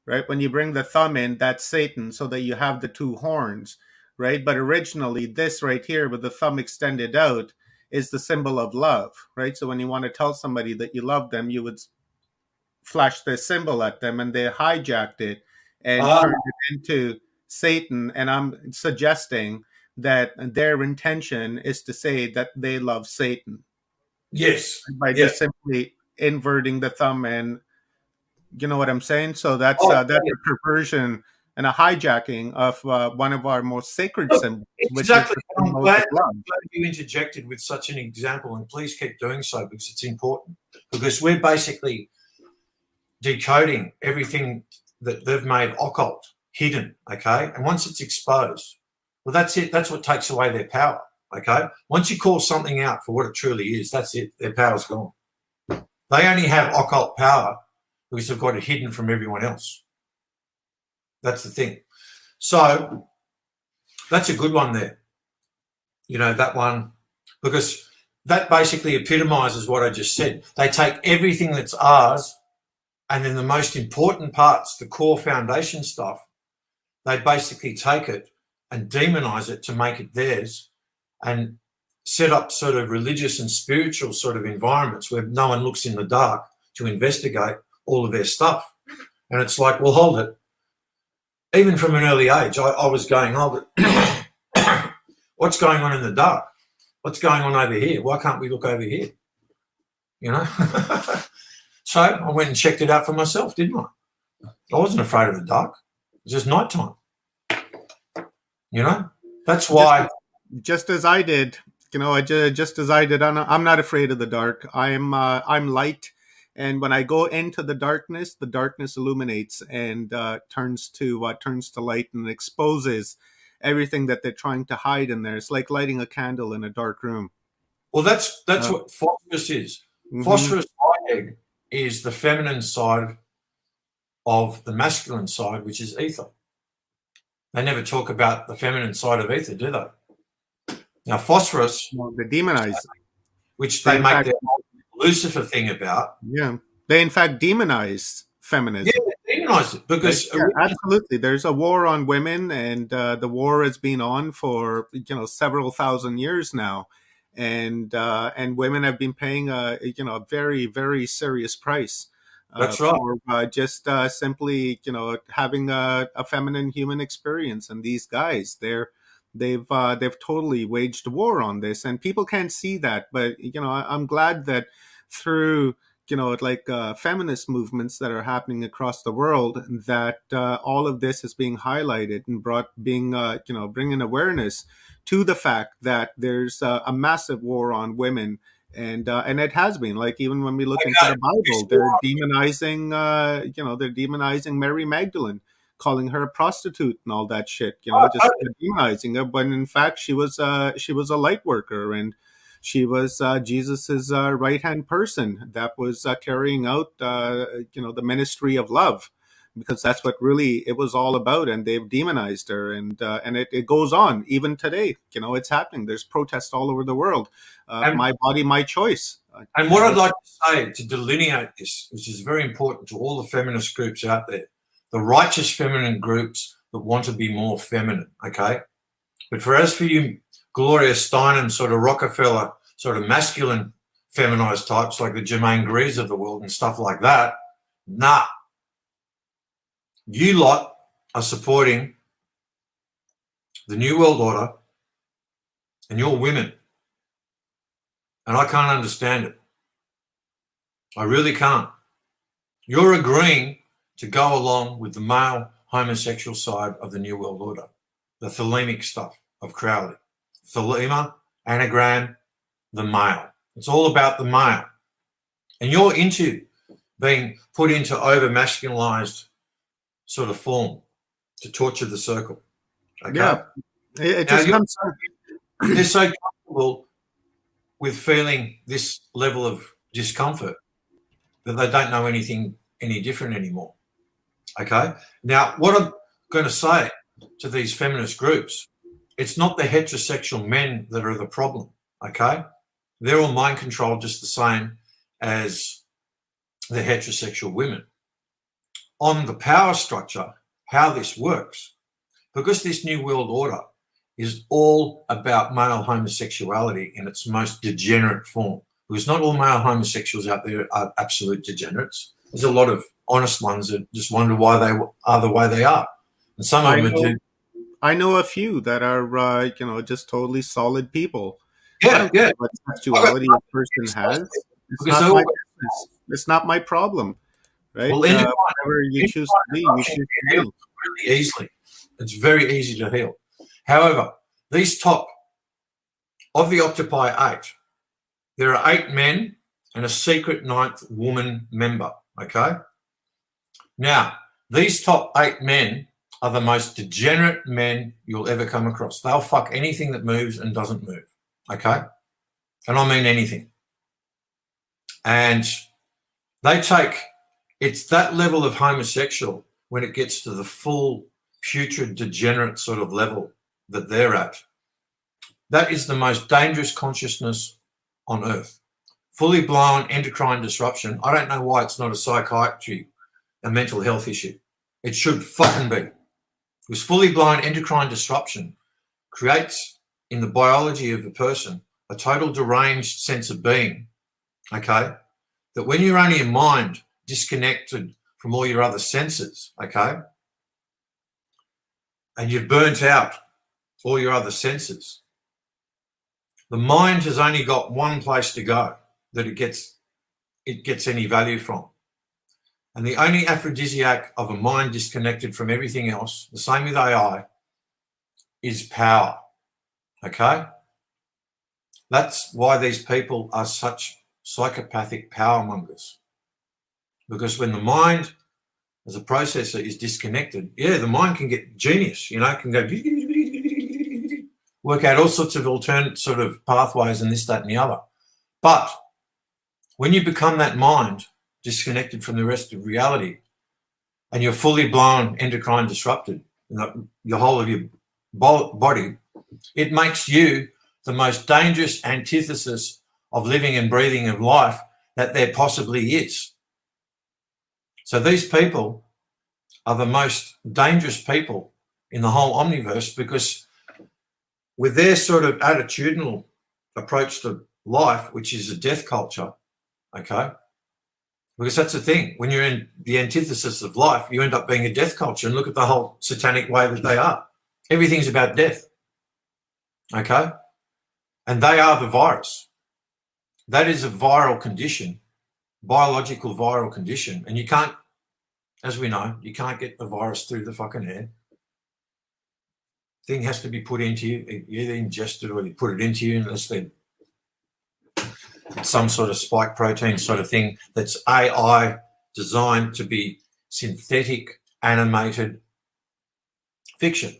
right? When you bring the thumb in, that's Satan, so that you have the two horns, right? But originally, this right here with the thumb extended out is the symbol of love, right? So when you want to tell somebody that you love them, you would flash this symbol at them, and they hijacked it and turned it into Satan. And I'm suggesting that their intention is to say that they love Satan. Yes. By just simply inverting the thumb, and you know what I'm saying? So that's a perversion and a hijacking of one of our most sacred symbols, exactly. which is I'm glad you interjected with such an example, and please keep doing so, because it's important. Because we're basically decoding everything that they've made occult, hidden, okay? And once it's exposed, well, that's it. That's what takes away their power, okay? Once you call something out for what it truly is, that's it. Their power's gone. They only have occult power because they've got it hidden from everyone else. That's the thing. So that's a good one there. You know, that one, because that basically epitomizes what I just said. They take everything that's ours, and then the most important parts, the core foundation stuff, they basically take it and demonize it to make it theirs, and set up sort of religious and spiritual sort of environments where no one looks in the dark to investigate all of their stuff. And it's like, well, hold it. Even from an early age, I was going, hold it. What's going on in the dark? What's going on over here? Why can't we look over here? You know? So I went and checked it out for myself, didn't I? I wasn't afraid of the dark. It was just nighttime. You know? That's why... just as I did. Just as I did. I'm not afraid of the dark. I'm light, and when I go into the darkness illuminates and turns to light and exposes everything that they're trying to hide in there. It's like lighting a candle in a dark room. Well, that's Uh, what phosphorus is. mhm. Phosphorus egg is the feminine side of the masculine side, which is ether. They never talk about the feminine side of ether, do they? Now, phosphorus, Well, they demonize. which They they in make fact, their Lucifer thing about, yeah, they in fact demonize yeah, feminism. they demonize it Right? because Yeah, absolutely. There's a war on women, and the war has been on for several thousand years now, and women have been paying a very very serious price that's right. for just simply having a feminine human experience. And these guys, they've totally waged war on this, and people can't see that. But I'm glad that through feminist movements that are happening across the world, that all of this is being highlighted and bringing awareness to the fact that there's a massive war on women. And it has been, like, even when we look into Okay. the Bible, they're demonizing Mary Magdalene, calling her a prostitute and all that shit, just demonizing her, when in fact she was a light worker, and she was Jesus's right hand person that was carrying out, the ministry of love, because that's what really it was all about. And they've demonized her, and it goes on even today. It's happening. There's protests all over the world. And, My body, my choice. and what I'd like to say to delineate this, which is very important to all the feminist groups out there, the righteous feminine groups that want to be more feminine, okay? But as for you, Gloria Steinem, sort of Rockefeller, sort of masculine feminized types like the Jermaine Greers of the world and stuff like that, nah. You lot are supporting the New World Order and you're women. And I can't understand it. I really can't. You're agreeing to go along with the male homosexual side of the New World Order, the thelemic stuff of Crowley. Thelema, anagram, the male. It's all about the male. And you're into being put into over-masculinized sort of form to torture the circle. Okay? Yeah, it Now, just comes. they're so comfortable with feeling this level of discomfort that they don't know anything any different anymore. Okay? Now, what I'm going to say to these feminist groups, it's not the heterosexual men that are the problem. Okay? They're all mind controlled just the same as the heterosexual women. On the power structure, how this works, because this New World Order is all about male homosexuality in its most degenerate form. Because not all male homosexuals out there are absolute degenerates. There's a lot of honest ones that just wonder why they are the way they are. And some of I them know. do. I know a few that are, just totally solid people. I Yeah, don't yeah. care what I got sexuality a person has. It's because they not all my business. It's not my problem, right? well, endocrine Whatever you choose to be, you disruption choose can to heal be. really easily. It's very easy to heal. However, these top of the Octopi 8, there are 8 men and a secret 9th woman member. Okay. Now, these top 8 men are the most degenerate men you'll ever come across. They'll fuck anything that moves and doesn't move. Okay. And I mean anything. And they take, it's that level of homosexual when it gets to the full putrid degenerate sort of level that they're at. That is the most dangerous consciousness on earth. Fully blown endocrine disruption. I don't know why it's not a psychiatry, a mental health issue. It should fucking be. Because fully blown endocrine disruption creates in the biology of the person a total deranged sense of being, okay, that when you're only a mind disconnected from all your other senses, okay, and you've burnt out all your other senses, the mind has only got one place to go that it gets any value from. And the only aphrodisiac of a mind disconnected from everything else, the same with AI, is power. Okay? That's why these people are such psychopathic power mongers. Because when the mind as a processor is disconnected, yeah, the mind can get genius, you know, can go work out all sorts of alternate sort of pathways and this, that, and the other. But when you become that mind disconnected from the rest of reality and you're fully blown endocrine disrupted, your whole of your body, it makes you the most dangerous antithesis of living and breathing of life that there possibly is. So these people are the most dangerous people in the whole omniverse, because with their sort of attitudinal approach to life, which is a death culture, okay, because that's the thing. When you're in the antithesis of life, you end up being a death culture. And look at the whole satanic way that they are. Everything's about death, okay? And they are the virus. That is a viral condition, biological viral condition. And you can't, as we know, you can't get the virus through the fucking air. Thing has to be put into you. You either ingest it or you put it into you, unless they're some sort of spike protein sort of thing that's AI designed to be synthetic animated fiction,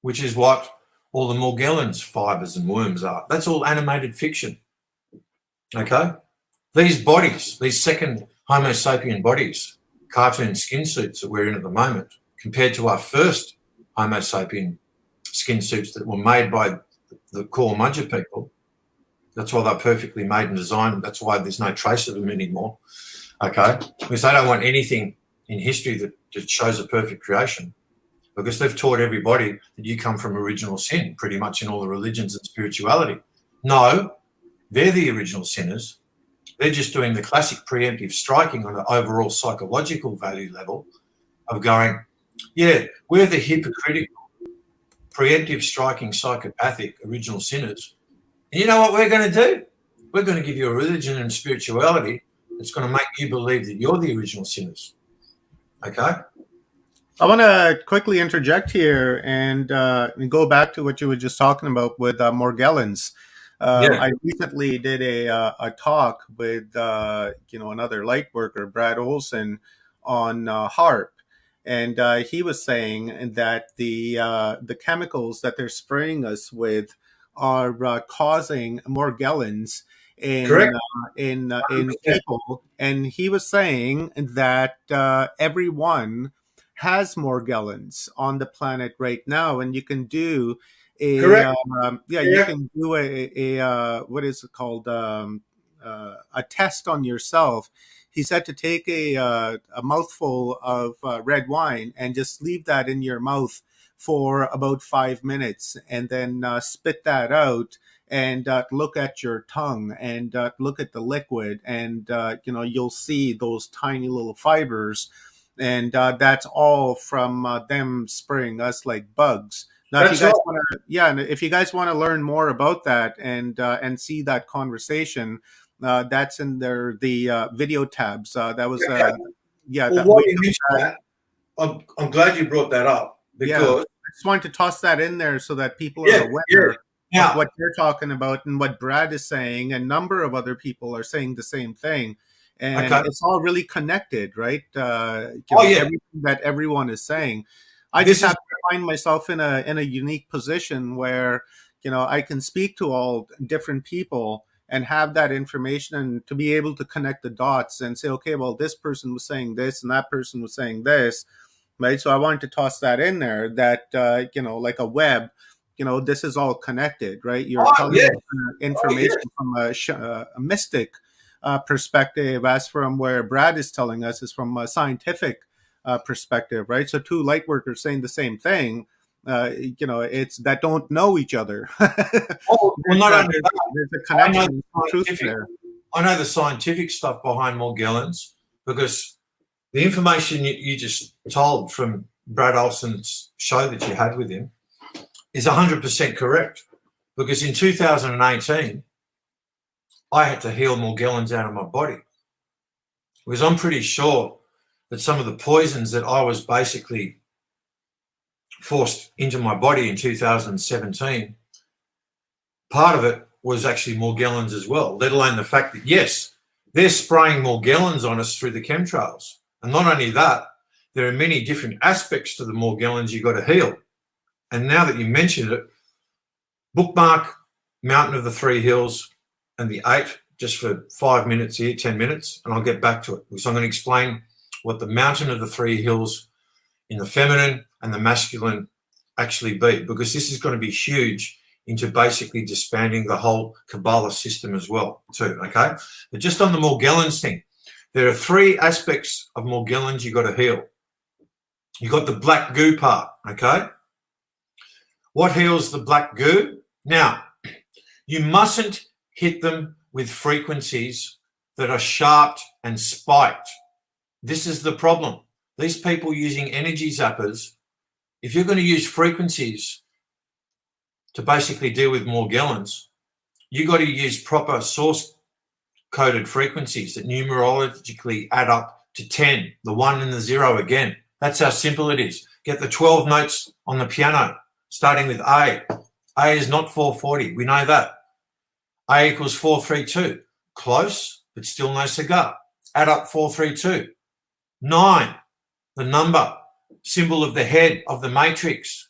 which is what all the Morgellons fibers and worms are. That's all animated fiction, okay? These bodies, these second Homo sapien bodies, cartoon skin suits that we're in at the moment, compared to our first Homo sapien skin suits that were made by the core Mudger people. That's why they're perfectly made and designed. That's why there's no trace of them anymore, okay? Because they don't want anything in history that just shows a perfect creation, because they've taught everybody that you come from original sin, pretty much in all the religions and spirituality. No, they're the original sinners. They're just doing the classic preemptive striking on an overall psychological value level of going, yeah, we're the hypocritical, preemptive striking, psychopathic original sinners. And you know what we're going to do? We're going to give you a religion and spirituality that's going to make you believe that you're the original sinners. Okay? I want to quickly interject here and go back to what you were just talking about with Morgellons. Yeah. I recently did a talk with another light worker, Brad Olson, on HARP, and he was saying that the chemicals that they're spraying us with are causing Morgellons Correct. in 100%. people, and he was saying that everyone has Morgellons on the planet right now, and you can do Correct. you Yeah. can do what is it called, a test on yourself. He said to take a mouthful of red wine and just leave that in your mouth for about 5 minutes, and then spit that out, and look at your tongue, and look at the liquid, and you'll see those tiny little fibers, and that's all from them spraying us like bugs. Now, if you That's right. guys want to, and if you guys want to learn more about that and see that conversation, that's in the video tabs. That was Okay. Well, that while wait you till mentioned that, I'm glad you brought that up, yeah. because I just wanted to toss that in there so that people are yeah. aware of Now, what you're talking about and what Brad is saying. A number of other people are saying the same thing. And okay. it's all really connected, right? Oh yeah. Everything that everyone is saying. I just This is have to find myself in a unique position where, I can speak to all different people and have that information, and to be able to connect the dots and say, okay, well, this person was saying this and that person was saying this, right? So I wanted to toss that in there, that like a web, this is all connected, right? You're oh telling yeah. us Oh yeah. information from a mystic perspective, as from where Brad is telling us is from a scientific perspective, right? So two light workers saying the same thing, it's that don't know each other. Oh, well, not only that, There's a I know connection, the truth scientific. there. I know the scientific stuff behind Morgellons, because the information you just told from Brad Olson's show that you had with him is 100% correct. Because in 2018, I had to heal Morgellons out of my body, because I'm pretty sure that some of the poisons that I was basically forced into my body in 2017 part of it was actually Morgellons as well, let alone the fact that, yes, they're spraying Morgellons on us through the chemtrails. And not only that, there are many different aspects to the Morgellons you've got to heal. And now that you mentioned it, bookmark Mountain of the Three Hills and the 8 just for 5 minutes here, 10 minutes, and I'll get back to it. Because I'm going to explain what the Mountain of the Three Hills in the feminine and the masculine actually be, because this is going to be huge into basically disbanding the whole Kabbalah system as well too, okay? But just on the Morgellons thing, there are 3 aspects of Morgellons you've got to heal. You've got the black goo part, okay? What heals the black goo? Now, you mustn't hit them with frequencies that are sharp and spiked. This is the problem. These people using energy zappers, if you're going to use frequencies to basically deal with Morgellons, you've got to use proper source-coded frequencies that numerologically add up to 10, the 1 and the 0 again. That's how simple it is. Get the 12 notes on the piano, starting with A. A is not 440. We know that. A equals 432. Close, but still no cigar. Add up 432. 9, the number, symbol of the head of the matrix.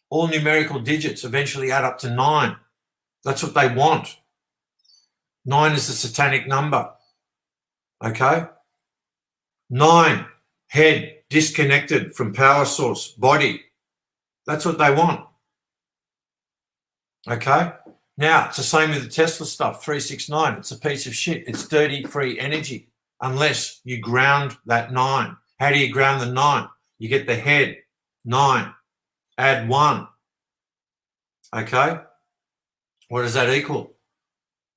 All numerical digits eventually add up to 9. That's what they want. 9 is the satanic number. Okay? 9, head disconnected from power source, body. That's what they want. Okay? Now, it's the same with the Tesla stuff, 369. It's a piece of shit. It's dirty, free energy, unless you ground that 9. How do you ground the 9? You get the head, 9. Add 1. Okay? What does that equal?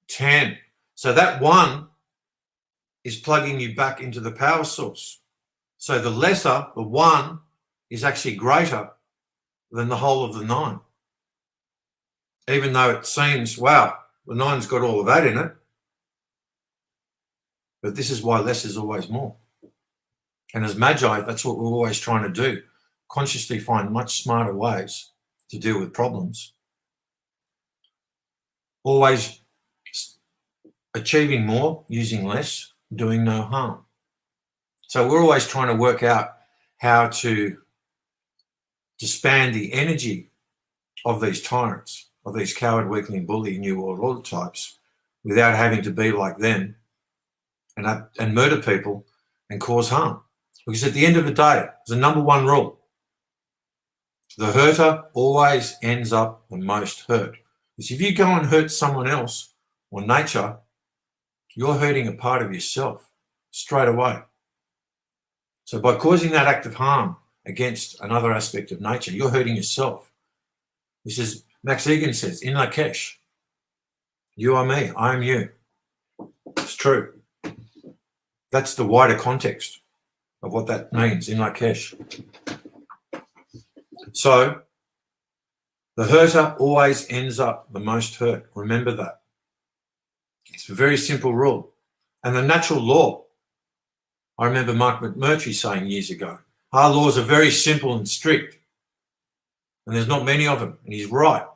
10. So that 1 is plugging you back into the power source. So the lesser, the 1, is actually greater than the whole of the 9. Even though it seems, wow, the 9's got all of that in it. But this is why less is always more. And as Magi, that's what we're always trying to do. Consciously find much smarter ways to deal with problems. Always achieving more, using less, doing no harm. So we're always trying to work out how to disband the energy of these tyrants, of these coward, weakling, bully, New World Order types, without having to be like them and murder people and cause harm. Because at the end of the day, the number 1 rule, the hurter always ends up the most hurt. Because if you go and hurt someone else or nature, you're hurting a part of yourself straight away. So by causing that act of harm against another aspect of nature, you're hurting yourself. This is, Max Egan says, in Lakesh, you are me, I am you. It's true. That's the wider context of what that means in Lakesh. So the hurter always ends up the most hurt. Remember that. It's a very simple rule. And the natural law, I remember Mark McMurtry saying years ago, our laws are very simple and strict. And there's not many of them. And he's right.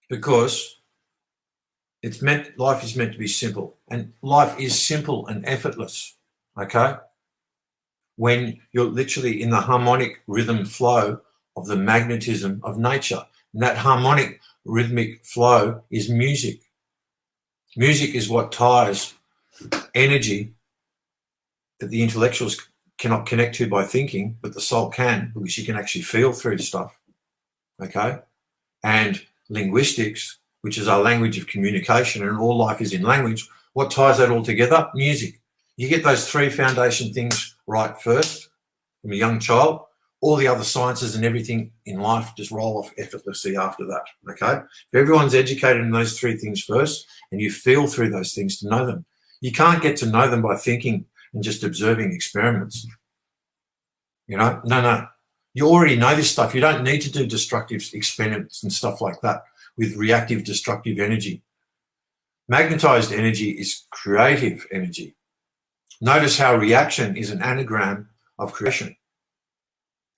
Because life is meant to be simple. And life is simple and effortless. Okay? When you're literally in the harmonic rhythm flow of the magnetism of nature. And that harmonic rhythmic flow is music. Music is what ties energy that the intellectuals cannot connect to by thinking, but the soul can, because you can actually feel through stuff. Okay? And linguistics, which is our language of communication, and all life is in language, what ties that all together? Music. You get those 3 foundation things right first from a young child, all the other sciences and everything in life just roll off effortlessly after that, okay? If everyone's educated in those 3 things first and you feel through those things to know them, you can't get to know them by thinking and just observing experiments. You know, no. You already know this stuff. You don't need to do destructive experiments and stuff like that with reactive, destructive energy. Magnetized energy is creative energy. Notice how reaction is an anagram of creation.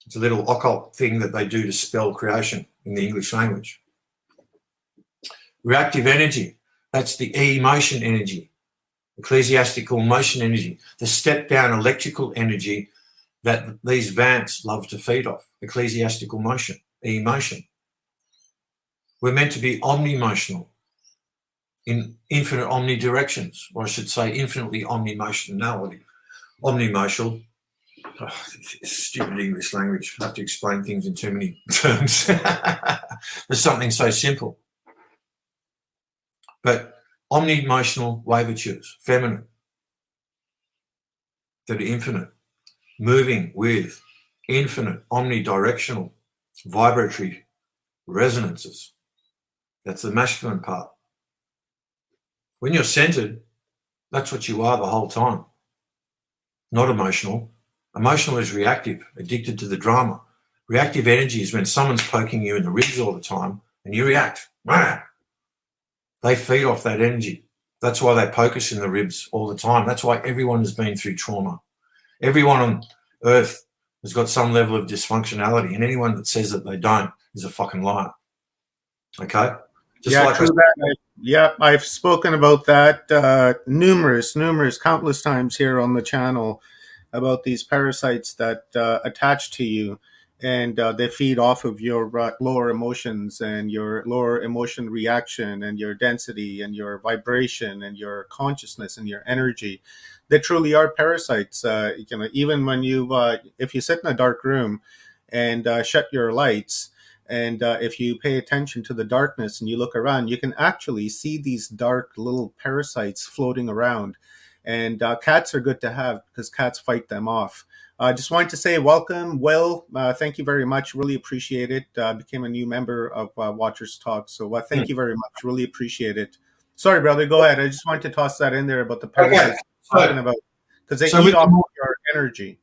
It's a little occult thing that they do to spell creation in the English language. Reactive energy, that's the E motion energy, ecclesiastical motion energy, the step-down electrical energy that these vamps love to feed off, ecclesiastical motion, E motion. We're meant to be omnimotional in infinite omnidirections, or I should say infinitely omnimotionality. Omnimotional, oh, stupid English language. I have to explain things in too many terms. There's something so simple. But omnimotional wavetures, feminine, that are infinite, moving with infinite omnidirectional vibratory resonances. That's the masculine part. When you're centered, that's what you are the whole time. Not emotional. Emotional is reactive, addicted to the drama. Reactive energy is when someone's poking you in the ribs all the time and you react. They feed off that energy. That's why they poke us in the ribs all the time. That's why everyone has been through trauma. Everyone on earth has got some level of dysfunctionality, and anyone that says that they don't is a fucking liar. Okay? Just yeah, like true that. I've spoken about that numerous, countless times here on the channel about these parasites that attach to you, and they feed off of your lower emotions and your lower emotion reaction and your density and your vibration and your consciousness and your energy. They truly are parasites. Even when if you sit in a dark room and shut your lights, and if you pay attention to the darkness and you look around, you can actually see these dark little parasites floating around. And cats are good to have because cats fight them off. I just wanted to say welcome, Will. Thank you very much. Really appreciate it. Became a new member of Watchers Talk. So thank you very much. Really appreciate it. Sorry, brother. Go ahead. I just wanted to toss that in there about the parasites talking about, because they eat off your energy.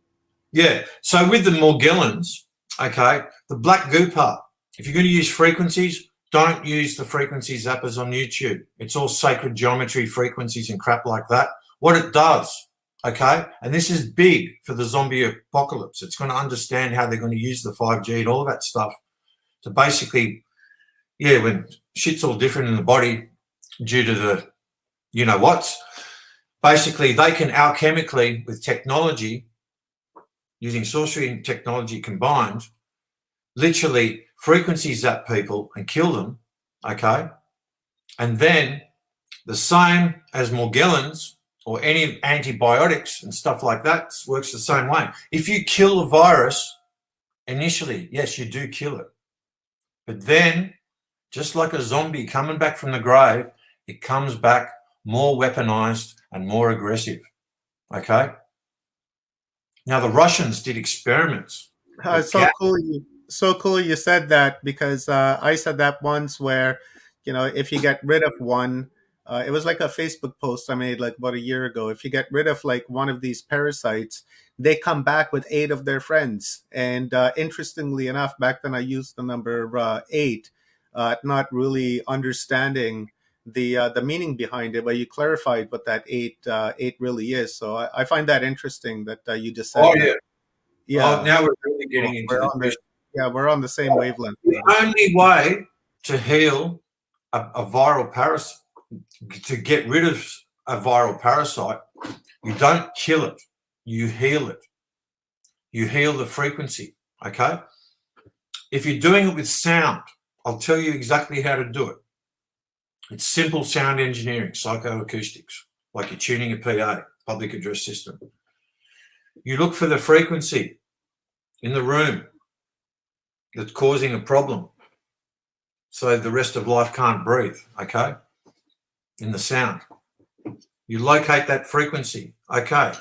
Yeah. So with the Morgellons, okay, the black goo part, if you're going to use frequencies, don't use the frequency zappers on YouTube. It's all sacred geometry frequencies and crap like that. What it does, okay, and this is big for the zombie apocalypse. It's going to understand how they're going to use the 5G and all that stuff to basically, when shit's all different in the body due to the you-know-whats, basically they can alchemically, with technology, using sorcery and technology combined, literally frequency zap people and kill them, okay? And then the same as Morgellons or any antibiotics and stuff like that works the same way. If you kill a virus, initially, yes, you do kill it. But then, just like a zombie coming back from the grave, it comes back more weaponized and more aggressive, okay? Now, the Russians did experiments. So cool you said that, because I said that once where, if you get rid of one, it was like a Facebook post I made like about a year ago. If you get rid of like one of these parasites, they come back with 8 of their friends. And interestingly enough, back then I used the number 8, not really understanding the meaning behind it, but you clarified what that 8 really is. So I find that interesting that you just said that. Yeah. Yeah. Oh, now we're really getting into the we're on the same wavelength. The only way to heal a viral parasite, to get rid of a viral parasite, you don't kill it, you heal it. You heal the frequency, okay? If you're doing it with sound, I'll tell you exactly how to do it. It's simple sound engineering, psychoacoustics, like you're tuning a PA, public address system. You look for the frequency in the room that's causing a problem, so the rest of life can't breathe, okay, in the sound. You locate that frequency, okay,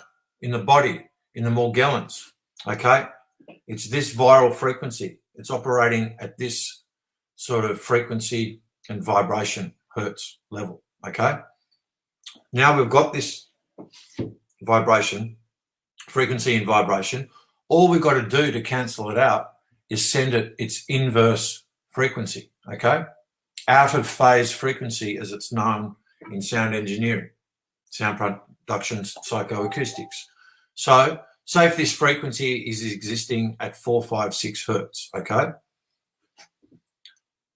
in the body, in the Morgellons, okay? It's this viral frequency. It's operating at this sort of frequency and vibration, hertz level, okay? Now we've got this vibration, frequency and vibration. All we've got to do to cancel it out is send it its inverse frequency, okay? Out of phase frequency, as it's known in sound engineering, sound production, psychoacoustics. So say if this frequency is existing at 456 hertz, okay?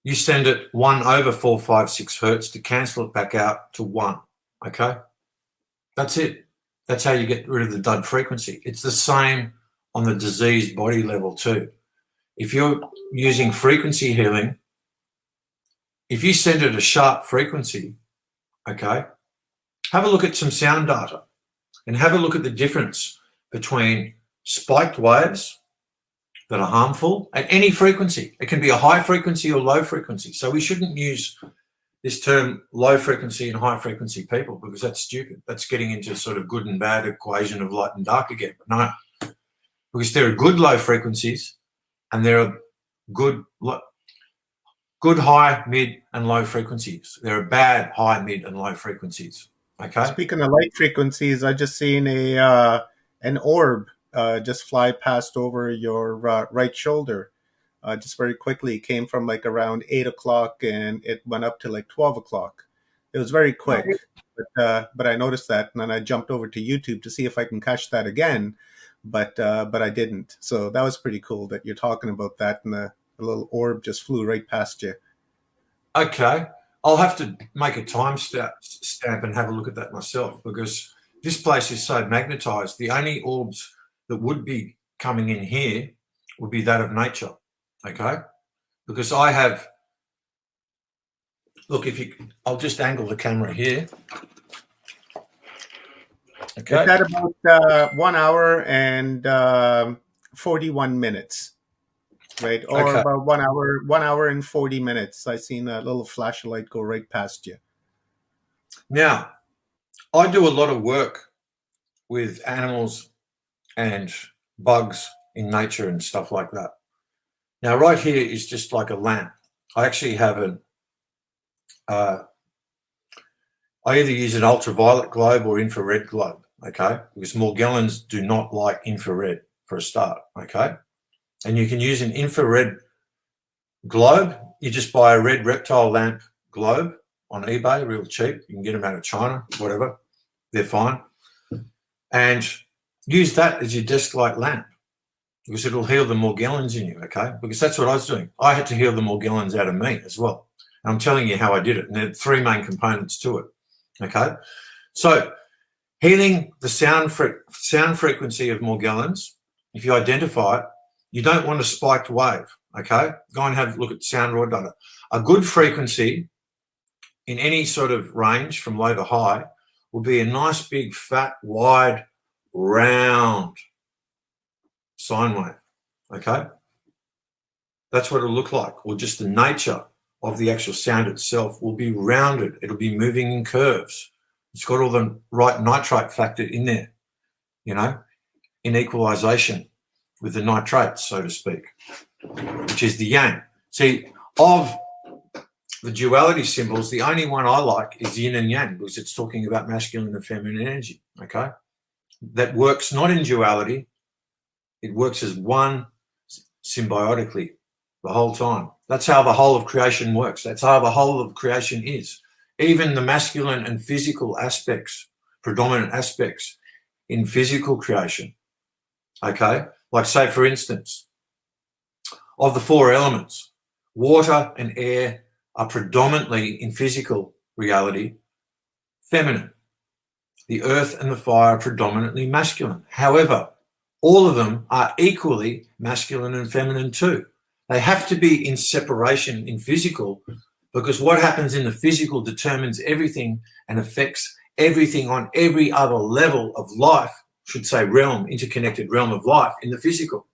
You send it 1 over 456 hertz to cancel it back out to 1, okay? That's it. That's how you get rid of the dud frequency. It's the same on the diseased body level too. If you're using frequency healing, if you send it a sharp frequency, okay, have a look at some sound data and have a look at the difference between spiked waves that are harmful at any frequency. It can be a high frequency or low frequency. So we shouldn't use this term low frequency and high frequency people, because that's stupid. That's getting into sort of good and bad equation of light and dark again. No, because there are good low frequencies and there are good high, mid and low frequencies. There are bad high, mid and low frequencies. Okay. Speaking of light frequencies, I just seen an orb just fly past over your right shoulder. Just very quickly. It came from like around 8 o'clock and it went up to like 12 o'clock. It was very quick, but I noticed that, and then I jumped over to YouTube to see if I can catch that again, but I didn't. So that was pretty cool that you're talking about that, and the little orb just flew right past you. Okay. I'll have to make a time stamp and have a look at that myself, because this place is so magnetized. The only orbs that would be coming in here would be that of nature, okay? Because I have, look, I'll just angle the camera here. Okay. It's at about 1 hour and 41 minutes. Right, or okay. about 1 hour and 40 minutes. I seen a little flashlight go right past you. Now, I do a lot of work with animals and bugs in nature and stuff like that. Now, right here is just like a lamp. I actually have I either use an ultraviolet globe or infrared globe, okay? Because Morgellons do not like infrared for a start, okay? And you can use an infrared globe. You just buy a red reptile lamp globe on eBay, real cheap. You can get them out of China, whatever. They're fine. And use that as your desk light lamp, because it'll heal the Morgellons in you, okay? Because that's what I was doing. I had to heal the Morgellons out of me as well. And I'm telling you how I did it. And there are 3 main components to it, okay? So healing the sound frequency of Morgellons, if you identify it, you don't want a spiked wave, okay? Go and have a look at sound raw data. A good frequency in any sort of range from low to high will be a nice, big, fat, wide, round sine wave, okay? That's what it'll look like. Or just the nature of the actual sound itself will be rounded. It'll be moving in curves. It's got all the right nitrate factor in there, you know, in equalization with the nitrates, so to speak, which is the yang. See, of the duality symbols, the only one I like is yin and yang, because it's talking about masculine and feminine energy, okay? That works not in duality. It works as one symbiotically the whole time. That's how the whole of creation works. That's how the whole of creation is. Even the masculine and physical aspects, predominant aspects in physical creation, okay? Like, say, for instance, of the 4 elements, water and air are predominantly, in physical reality, feminine. The earth and the fire are predominantly masculine. However, all of them are equally masculine and feminine too. They have to be in separation in physical, because what happens in the physical determines everything and affects everything on every other level of life, should say realm, interconnected realm of life in the physical.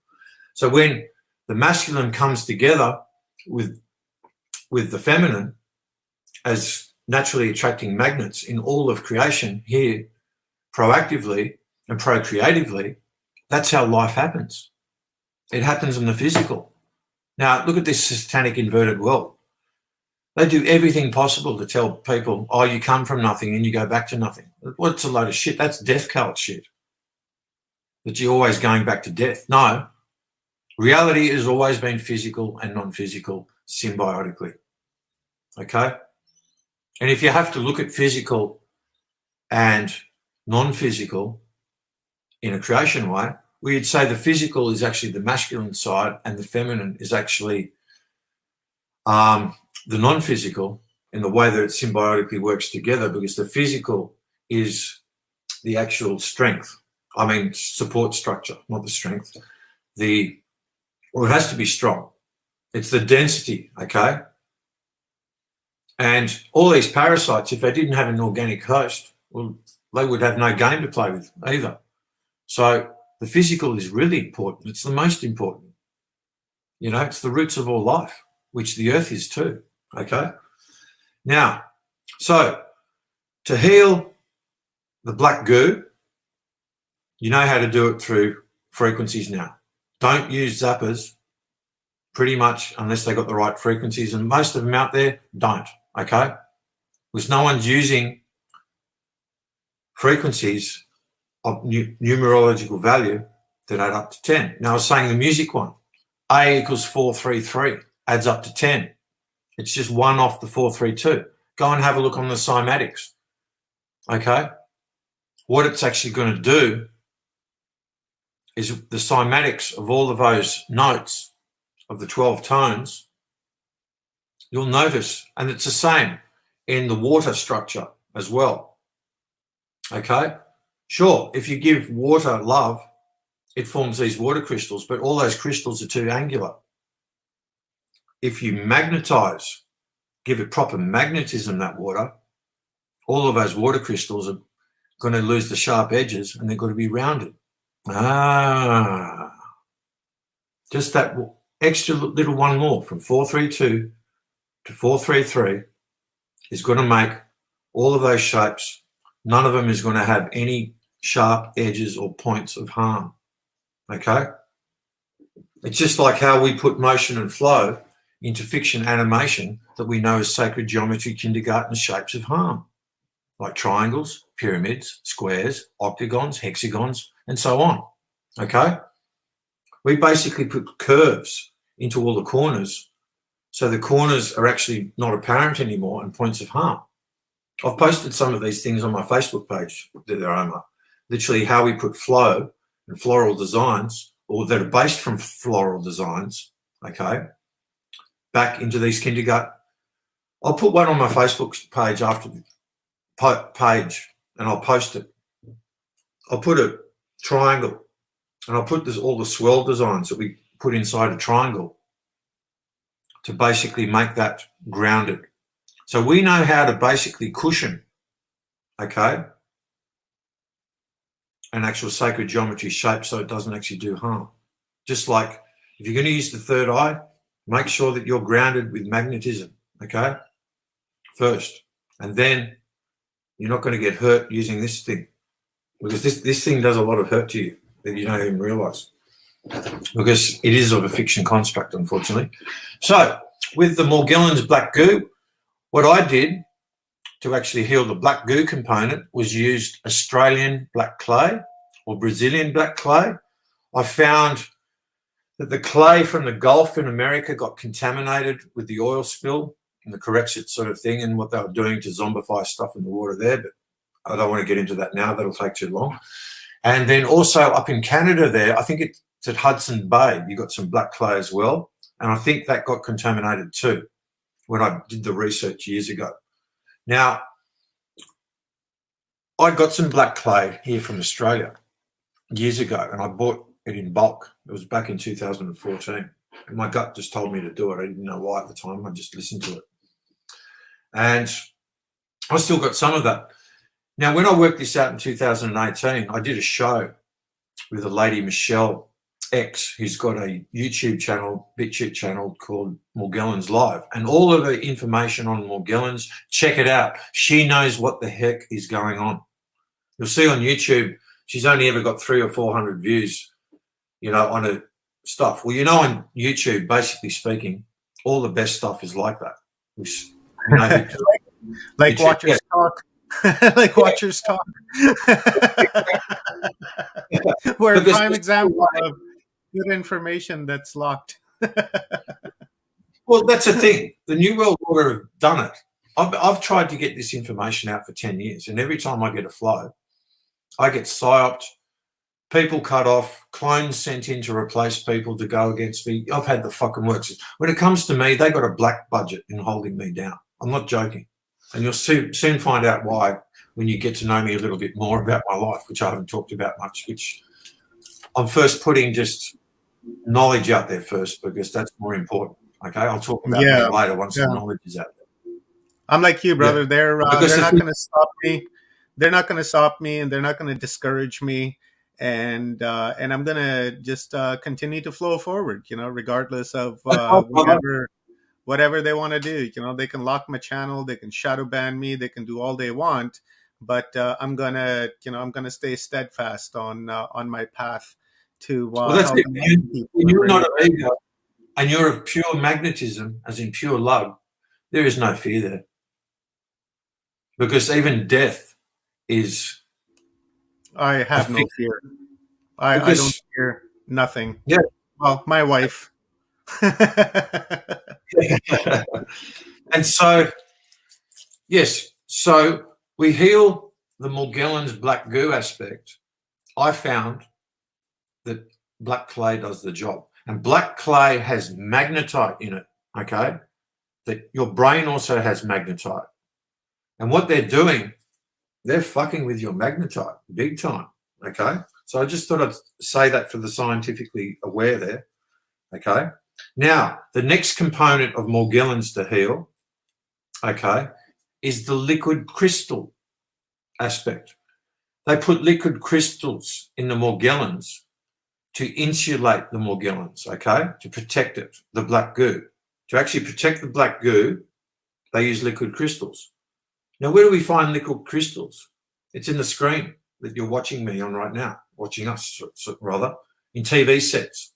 So when the masculine comes together with the feminine as naturally attracting magnets in all of creation here, proactively and procreatively, that's how life happens. It happens in the physical. Now, look at this satanic inverted world. They do everything possible to tell people, oh, you come from nothing and you go back to nothing. What's a load of shit? That's death cult shit. That you're always going back to death. No. Reality has always been physical and non-physical symbiotically. Okay? And if you have to look at physical and non-physical in a creation way, we'd say the physical is actually the masculine side and the feminine is actually the non-physical, in the way that it symbiotically works together, because the physical is the actual strength. I mean, support structure, not the strength. Well, it has to be strong. It's the density, okay? And all these parasites, if they didn't have an organic host, well, they would have no game to play with either. So the physical is really important. It's the most important. You know, it's the roots of all life, which the earth is too, okay? Now, so to heal the black goo, you know how to do it through frequencies now. Don't use zappers pretty much unless they got the right frequencies, and most of them out there don't, okay? Because no one's using frequencies of numerological value that add up to 10. Now, I was saying the music one, A equals 433, adds up to 10. It's just one off the 432. Go and have a look on the cymatics, okay? What it's actually going to do is the cymatics of all of those notes of the 12 tones, you'll notice, and it's the same in the water structure as well, okay? Sure, if you give water love, it forms these water crystals, but all those crystals are too angular. If you magnetize, give it proper magnetism, that water, all of those water crystals are going to lose the sharp edges and they're going to be rounded. Just that extra little one more from 432 to 433 is going to make all of those shapes. None of them is going to have any sharp edges or points of harm, okay? It's just like how we put motion and flow into fiction animation that we know as sacred geometry, kindergarten shapes of harm, like triangles, pyramids, squares, octagons, hexagons, and so on, okay? We basically put curves into all the corners, so the corners are actually not apparent anymore and points of harm. I've posted some of these things on my Facebook page, literally how we put flow and floral designs, or that are based from floral designs, okay, back into these kindergarten. I'll put one on my Facebook page after the page, and I'll post it. I'll put a triangle, and I'll put all the swirl designs that we put inside a triangle to basically make that grounded. So we know how to basically cushion, okay, an actual sacred geometry shape so it doesn't actually do harm. Just like if you're going to use the third eye, make sure that you're grounded with magnetism, okay, first. And then you're not going to get hurt using this thing, because this thing does a lot of hurt to you that you don't even realize, because it is of a fiction construct, unfortunately. So with the Morgellons black goo, what I did to actually heal the black goo component was used Australian black clay or Brazilian black clay. I found that the clay from the Gulf in America got contaminated with the oil spill and the Corexit sort of thing, and what they were doing to zombify stuff in the water there, but I don't want to get into that now. That'll take too long. And then also up in Canada there, I think it's at Hudson Bay, you got some black clay as well, and I think that got contaminated too when I did the research years ago. Now, I got some black clay here from Australia years ago, and I bought it in bulk. It was back in 2014. And my gut just told me to do it. I didn't know why at the time. I just listened to it. And I still got some of that. Now, when I worked this out in 2018, I did a show with a lady, Michelle X, who's got a YouTube channel, BitChute channel called Morgellons Live. And all of the information on Morgellons, check it out. She knows what the heck is going on. You'll see on YouTube, she's only ever got 300 or 400 views, you know, on her stuff. Well, you know, on YouTube, basically speaking, all the best stuff is like that. Which, you know, like watchers talk. Like watchers talk. We're a prime example of good information that's locked. Well, that's the thing. The New World Order have done it. I've tried to get this information out for 10 years, and every time I get a flow, I get psyoped, people cut off, clones sent in to replace people to go against me. I've had the fucking works. When it comes to me, they got a black budget in holding me down. I'm not joking. And you'll soon find out why when you get to know me a little bit more about my life, which I haven't talked about much, which I'm first putting just knowledge out there first, because that's more important. Okay, I'll talk about me Yeah, later once yeah. the knowledge is out there. I'm like you, Yeah, brother. They're because they're the not thing, going to stop me. They're not going to stop me, and they're not going to discourage me. And I'm going to just continue to flow forward. You know, regardless of that's my brother. whatever they want to do. You know, they can lock my channel, they can shadow ban me, they can do all they want. But I'm gonna stay steadfast on my path to Well, that's it. helping other people When and you're bringing. not of ego and you're of pure magnetism, as in pure love, there is no fear there, because even death is I a have no thing. fear. I don't Because fear nothing. yeah, Well, my wife. and so yes, so we heal the Morgellons black goo aspect. I found that black clay does the job, and black clay has magnetite in it. Okay, that your brain also has magnetite, and what they're doing, they're fucking with your magnetite big time. Okay, so I just thought I'd say that for the scientifically aware there. Okay, now the next component of Morgellons to heal, okay, is the liquid crystal aspect. They put liquid crystals in the Morgellons to insulate the Morgellons, okay, to protect it, the black goo. To actually protect the black goo, they use liquid crystals. Now, where do we find liquid crystals? It's in the screen that you're watching me on right now, watching us, rather, in TV sets,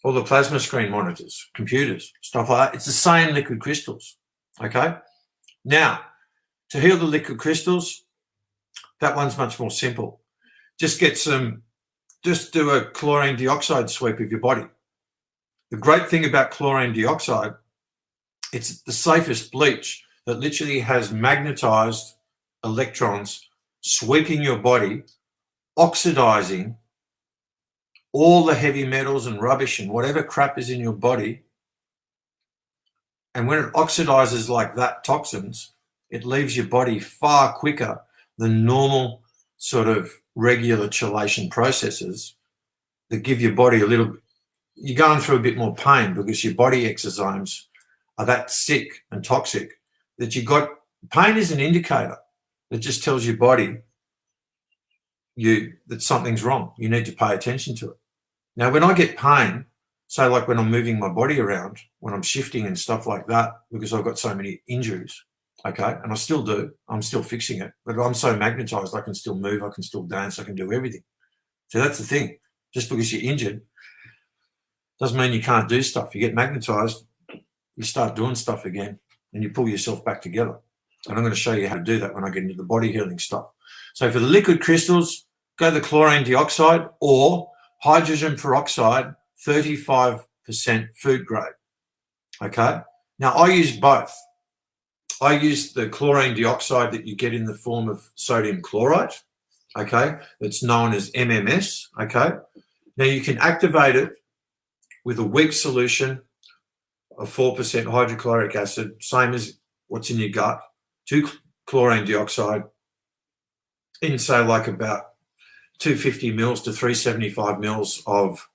all the plasma screen monitors, computers, stuff like that. It's the same liquid crystals, okay? Now, to heal the liquid crystals, that one's much more simple. Just do a chlorine dioxide sweep of your body. The great thing about chlorine dioxide, it's the safest bleach that literally has magnetized electrons sweeping your body, oxidizing all the heavy metals and rubbish and whatever crap is in your body. And when it oxidizes like that, toxins, it leaves your body far quicker than normal sort of regular chelation processes that give your body you're going through a bit more pain because your body exosomes are that sick and toxic that pain is an indicator that just tells your body that something's wrong. You need to pay attention to it. Now, when I get pain, say like when I'm moving my body around, when I'm shifting and stuff like that, because I've got so many injuries, okay, and I still do, I'm still fixing it, but I'm so magnetized, I can still move, I can still dance, I can do everything. So that's the thing. Just because you're injured doesn't mean you can't do stuff. You get magnetized, you start doing stuff again, and you pull yourself back together. And I'm going to show you how to do that when I get into the body healing stuff. So for the liquid crystals, go the chlorine dioxide or hydrogen peroxide, 35% food grade. Okay. Now I use both. I use the chlorine dioxide that you get in the form of sodium chloride. Okay. It's known as MMS. Okay. Now you can activate it with a weak solution of 4% hydrochloric acid, same as what's in your gut, 2 chlorine dioxide in, say, like about 250 mils to 375 mils of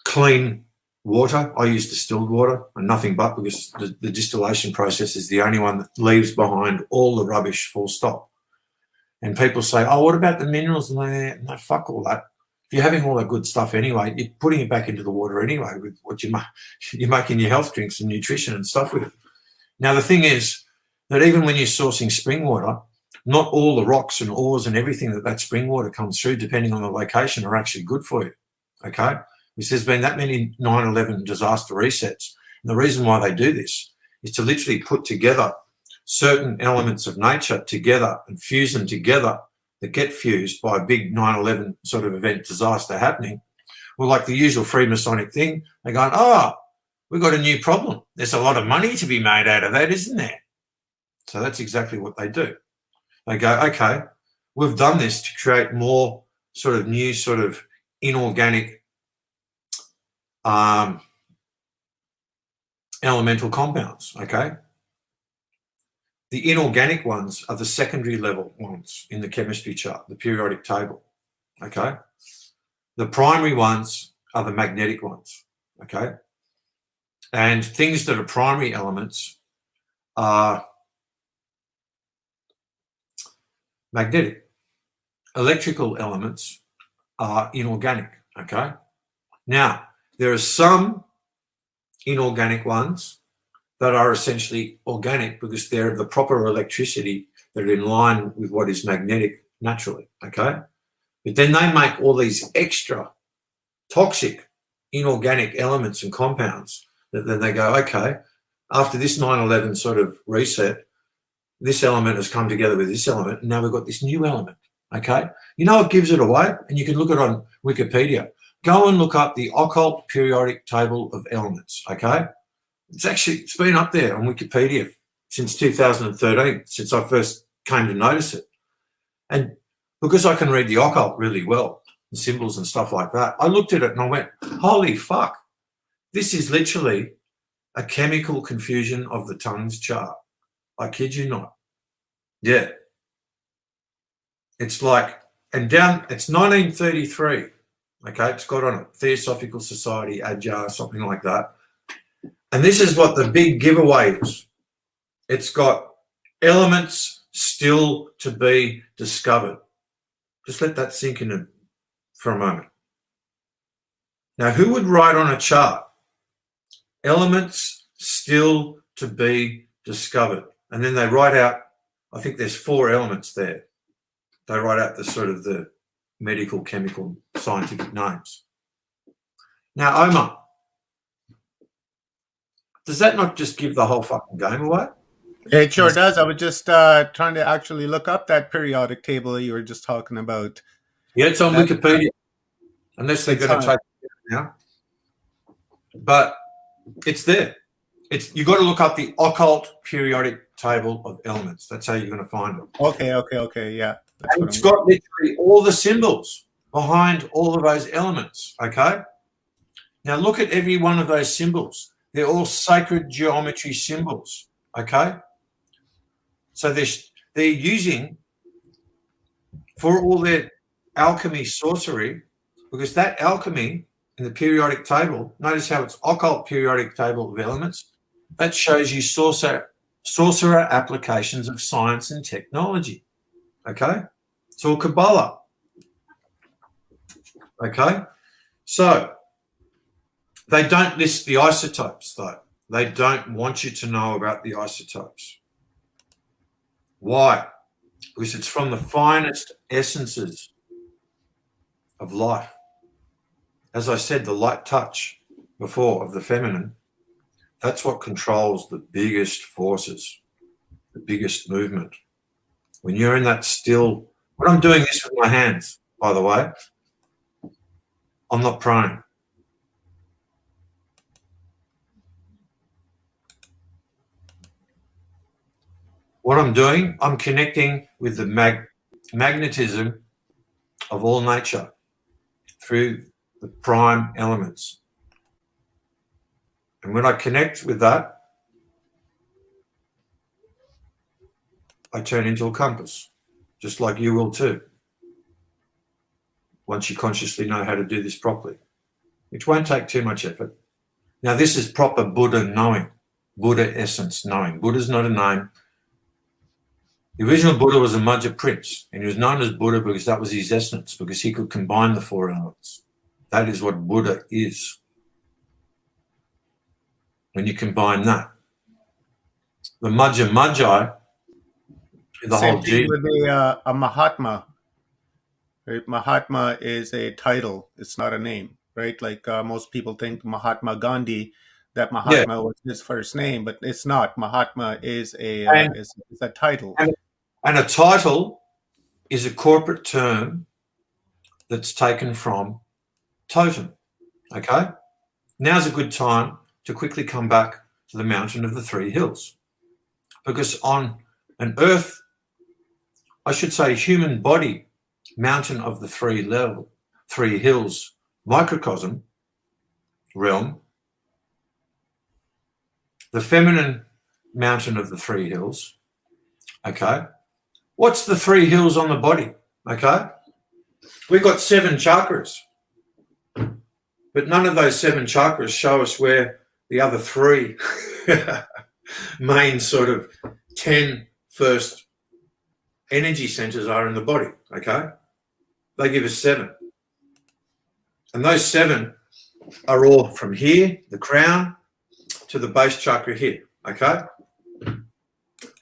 clean water. I use distilled water and nothing but, because the distillation process is the only one that leaves behind all the rubbish, full stop. And people say, oh, what about the minerals? No, fuck all that. If you're having all that good stuff anyway, you're putting it back into the water anyway with what you're making your health drinks and nutrition and stuff with it. Now, the thing is that even when you're sourcing spring water, not all the rocks and ores and everything that spring water comes through, depending on the location, are actually good for you, okay? Because there's been that many 9/11 disaster resets. And the reason why they do this is to literally put together certain elements of nature together and fuse them together that get fused by a big 9/11 sort of event disaster happening. Well, like the usual Freemasonic thing, they're going, oh, we've got a new problem. There's a lot of money to be made out of that, isn't there? So that's exactly what they do. They go, okay, we've done this to create more new sort of inorganic elemental compounds, okay? The inorganic ones are the secondary level ones in the chemistry chart, the periodic table, okay? The primary ones are the magnetic ones, okay? And things that are primary elements are magnetic. Electrical elements are inorganic, okay? Now, there are some inorganic ones that are essentially organic because they're the proper electricity that are in line with what is magnetic naturally, okay? But then they make all these extra toxic inorganic elements and compounds that then they go, okay, after this 9/11 sort of reset, this element has come together with this element, and now we've got this new element, okay? You know what gives it away? And you can look it on Wikipedia. Go and look up the occult periodic table of elements, okay? It's been up there on Wikipedia since 2013, since I first came to notice it. And because I can read the occult really well, the symbols and stuff like that, I looked at it and I went, holy fuck, this is literally a chemical confusion of the tongues chart. I kid you not. Yeah. It's like, and down, it's 1933, okay? It's got on it, Theosophical Society, Adyar, something like that. And this is what the big giveaway is. It's got elements still to be discovered. Just let that sink in for a moment. Now, who would write on a chart, elements still to be discovered? And then they write out, I think there's 4 elements there. They write out the sort of the medical, chemical, scientific names. Now, Omar, does that not just give the whole fucking game away? It sure does. I was just trying to actually look up that periodic table you were just talking about. Yeah, it's on Wikipedia, unless they're going to take it now. But it's there. You've got to look up the occult periodic table of elements. That's how you're going to find it. Okay, yeah. And it's got literally all the symbols behind all of those elements, okay? Now look at every one of those symbols. They're all sacred geometry symbols, okay? So they're using, for all their alchemy sorcery, because that alchemy in the periodic table, notice how it's occult periodic table of elements, that shows you sorcerer applications of science and technology, okay? It's all Kabbalah, okay? So they don't list the isotopes, though. They don't want you to know about the isotopes. Why? Because it's from the finest essences of life. As I said, the light touch before of the feminine, that's what controls the biggest forces, the biggest movement. When you're in that still, when I'm doing this with my hands, by the way, I'm not praying. What I'm doing, I'm connecting with the magnetism of all nature through the prime elements. And when I connect with that, I turn into a compass, just like you will too, once you consciously know how to do this properly, which won't take too much effort. Now, this is proper Buddha knowing, Buddha essence knowing. Buddha's not a name. The original Buddha was a Majha prince, and he was known as Buddha because that was his essence, because he could combine the 4 elements. That is what Buddha is. When you combine that, the Majja, the Same whole thing G. with a Mahatma. Right? Mahatma is a title. It's not a name, right? Like most people think Mahatma Gandhi, that Mahatma was his first name, but it's not. Mahatma is a title. And a title is a corporate term that's taken from totem, okay? Now's a good time to quickly come back to the mountain of the 3 hills, because on an earth, I should say human body mountain of the three hills microcosm realm, the feminine mountain of the three hills, okay? What's the three hills on the body, okay? We've got 7 chakras, but none of those 7 chakras show us where the other 3 main sort of 10 first energy centers are in the body, okay? They give us 7. And those 7 are all from here, the crown, to the base chakra here, okay?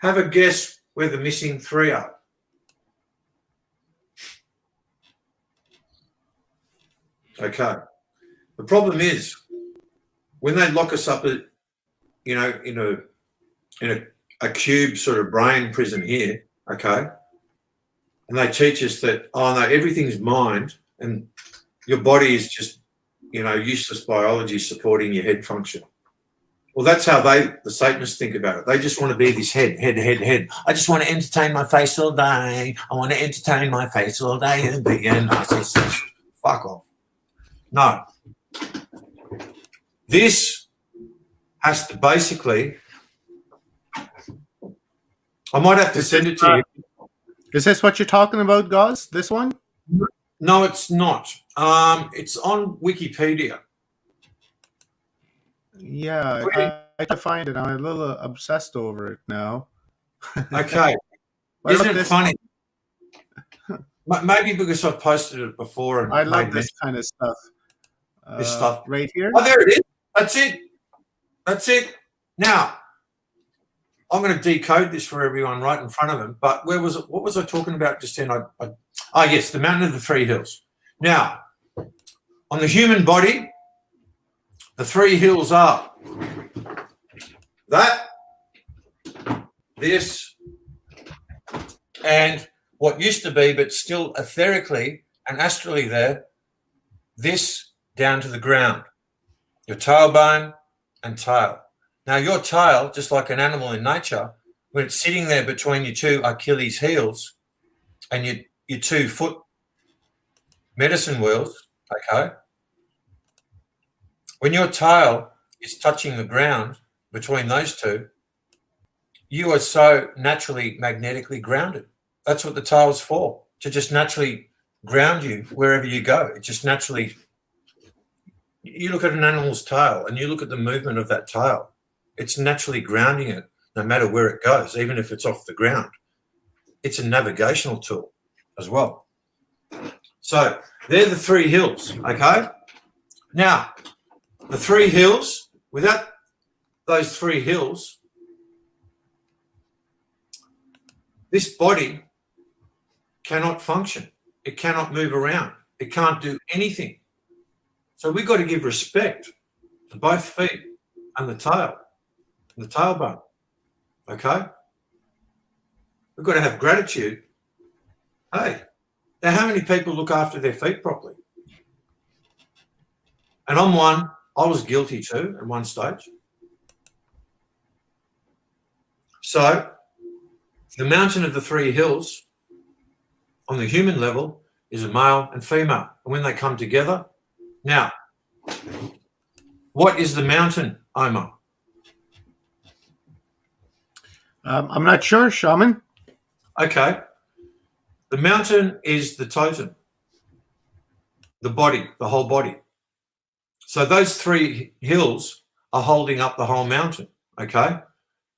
Have a guess where the missing 3 are. Okay. The problem is when they lock us up, you know, in a cube sort of brain prison here, okay, and they teach us that, oh no, everything's mind and your body is just, you know, useless biology supporting your head function. Well, that's how the Satanists think about it. They just want to be this head. I just want to entertain my face all day. I want to entertain my face all day and be a narcissist. Fuck off. No. This has to basically, I might have to send it to you. Is this what you're talking about, Gauze? This one? No, it's not. It's on Wikipedia. Yeah, I can find it. I'm a little obsessed over it now. Okay. Isn't it funny? Maybe because I've posted it before. And I love this kind of stuff. This stuff. Right here? Oh, there it is. That's it. That's it. Now, I'm going to decode this for everyone right in front of them. But where was it? What was I talking about just then? Oh, yes, the mountain of the 3 hills. Now, on the human body, the 3 hills are that, this, and what used to be, but still etherically and astrally there, this down to the ground, your tailbone and tail. Now, your tail, just like an animal in nature, when it's sitting there between your 2 Achilles heels and your 2 foot medicine wheels, okay, when your tail is touching the ground between those 2, you are so naturally magnetically grounded. That's what the tail's for, to just naturally ground you wherever you go. It just naturally, you look at an animal's tail and you look at the movement of that tail. It's naturally grounding it no matter where it goes, even if it's off the ground. It's a navigational tool as well. So they're the 3 hills, okay? Now, the 3 hills, without those 3 hills, this body cannot function. It cannot move around. It can't do anything. So we've got to give respect to both feet and the tail, the tailbone, okay? We've got to have gratitude. Hey, now how many people look after their feet properly? And I'm one. I was guilty too at one stage. So the mountain of the 3 hills on the human level is a male and female. And when they come together, now, what is the mountain, Omar? I'm not sure, Shaman. Okay. The mountain is the totem, the body, the whole body. So those 3 hills are holding up the whole mountain, okay?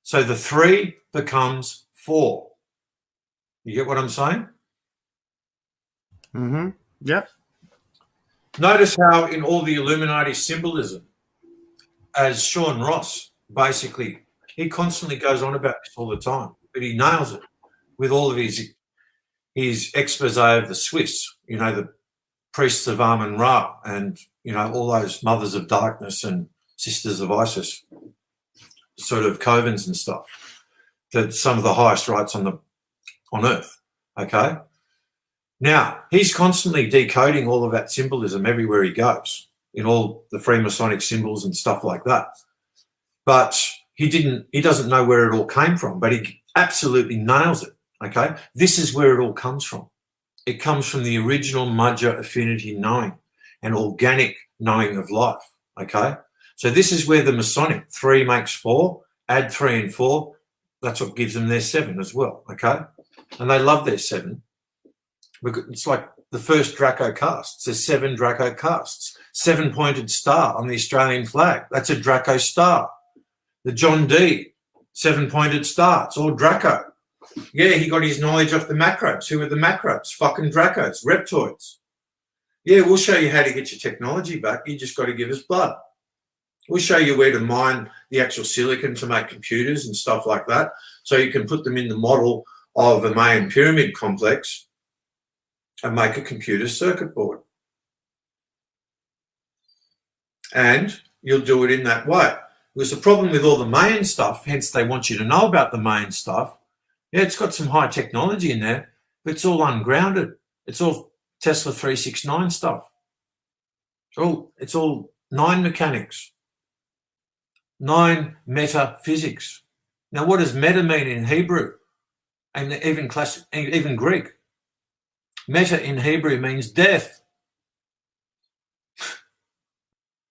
So the 3 becomes 4. You get what I'm saying? Mm-hmm. Yep. Notice how in all the Illuminati symbolism, as Sean Ross, basically, he constantly goes on about this all the time, but he nails it with all of his expose of the Swiss, you know, the priests of Amun-Ra and, you know, all those mothers of darkness and sisters of Isis, sort of covens and stuff, that some of the highest rights on earth, okay? Now, he's constantly decoding all of that symbolism everywhere he goes, in all the Freemasonic symbols and stuff like that. But he doesn't know where it all came from, but he absolutely nails it, okay? This is where it all comes from. It comes from the original Madhya affinity knowing and organic knowing of life, okay? So this is where the Masonic 3 makes 4, add 3 and 4, that's what gives them their 7 as well, okay? And they love their 7. It's like the first Draco castes. There's 7 Draco castes. 7-pointed star on the Australian flag. That's a Draco star. The John D, 7-pointed star. It's all Draco. Yeah, he got his knowledge off the macros. Who are the macros? Fucking Dracos, reptoids. Yeah, we'll show you how to get your technology back. You just got to give us blood. We'll show you where to mine the actual silicon to make computers and stuff like that, so you can put them in the model of a Mayan pyramid complex and make a computer circuit board. And you'll do it in that way. Because the problem with all the Mayan stuff, hence they want you to know about the Mayan stuff, yeah, it's got some high technology in there, but it's all ungrounded. It's all Tesla 369 stuff. It's all 9 mechanics, 9 metaphysics. Now, what does meta mean in Hebrew and even Greek? Meta in Hebrew means death.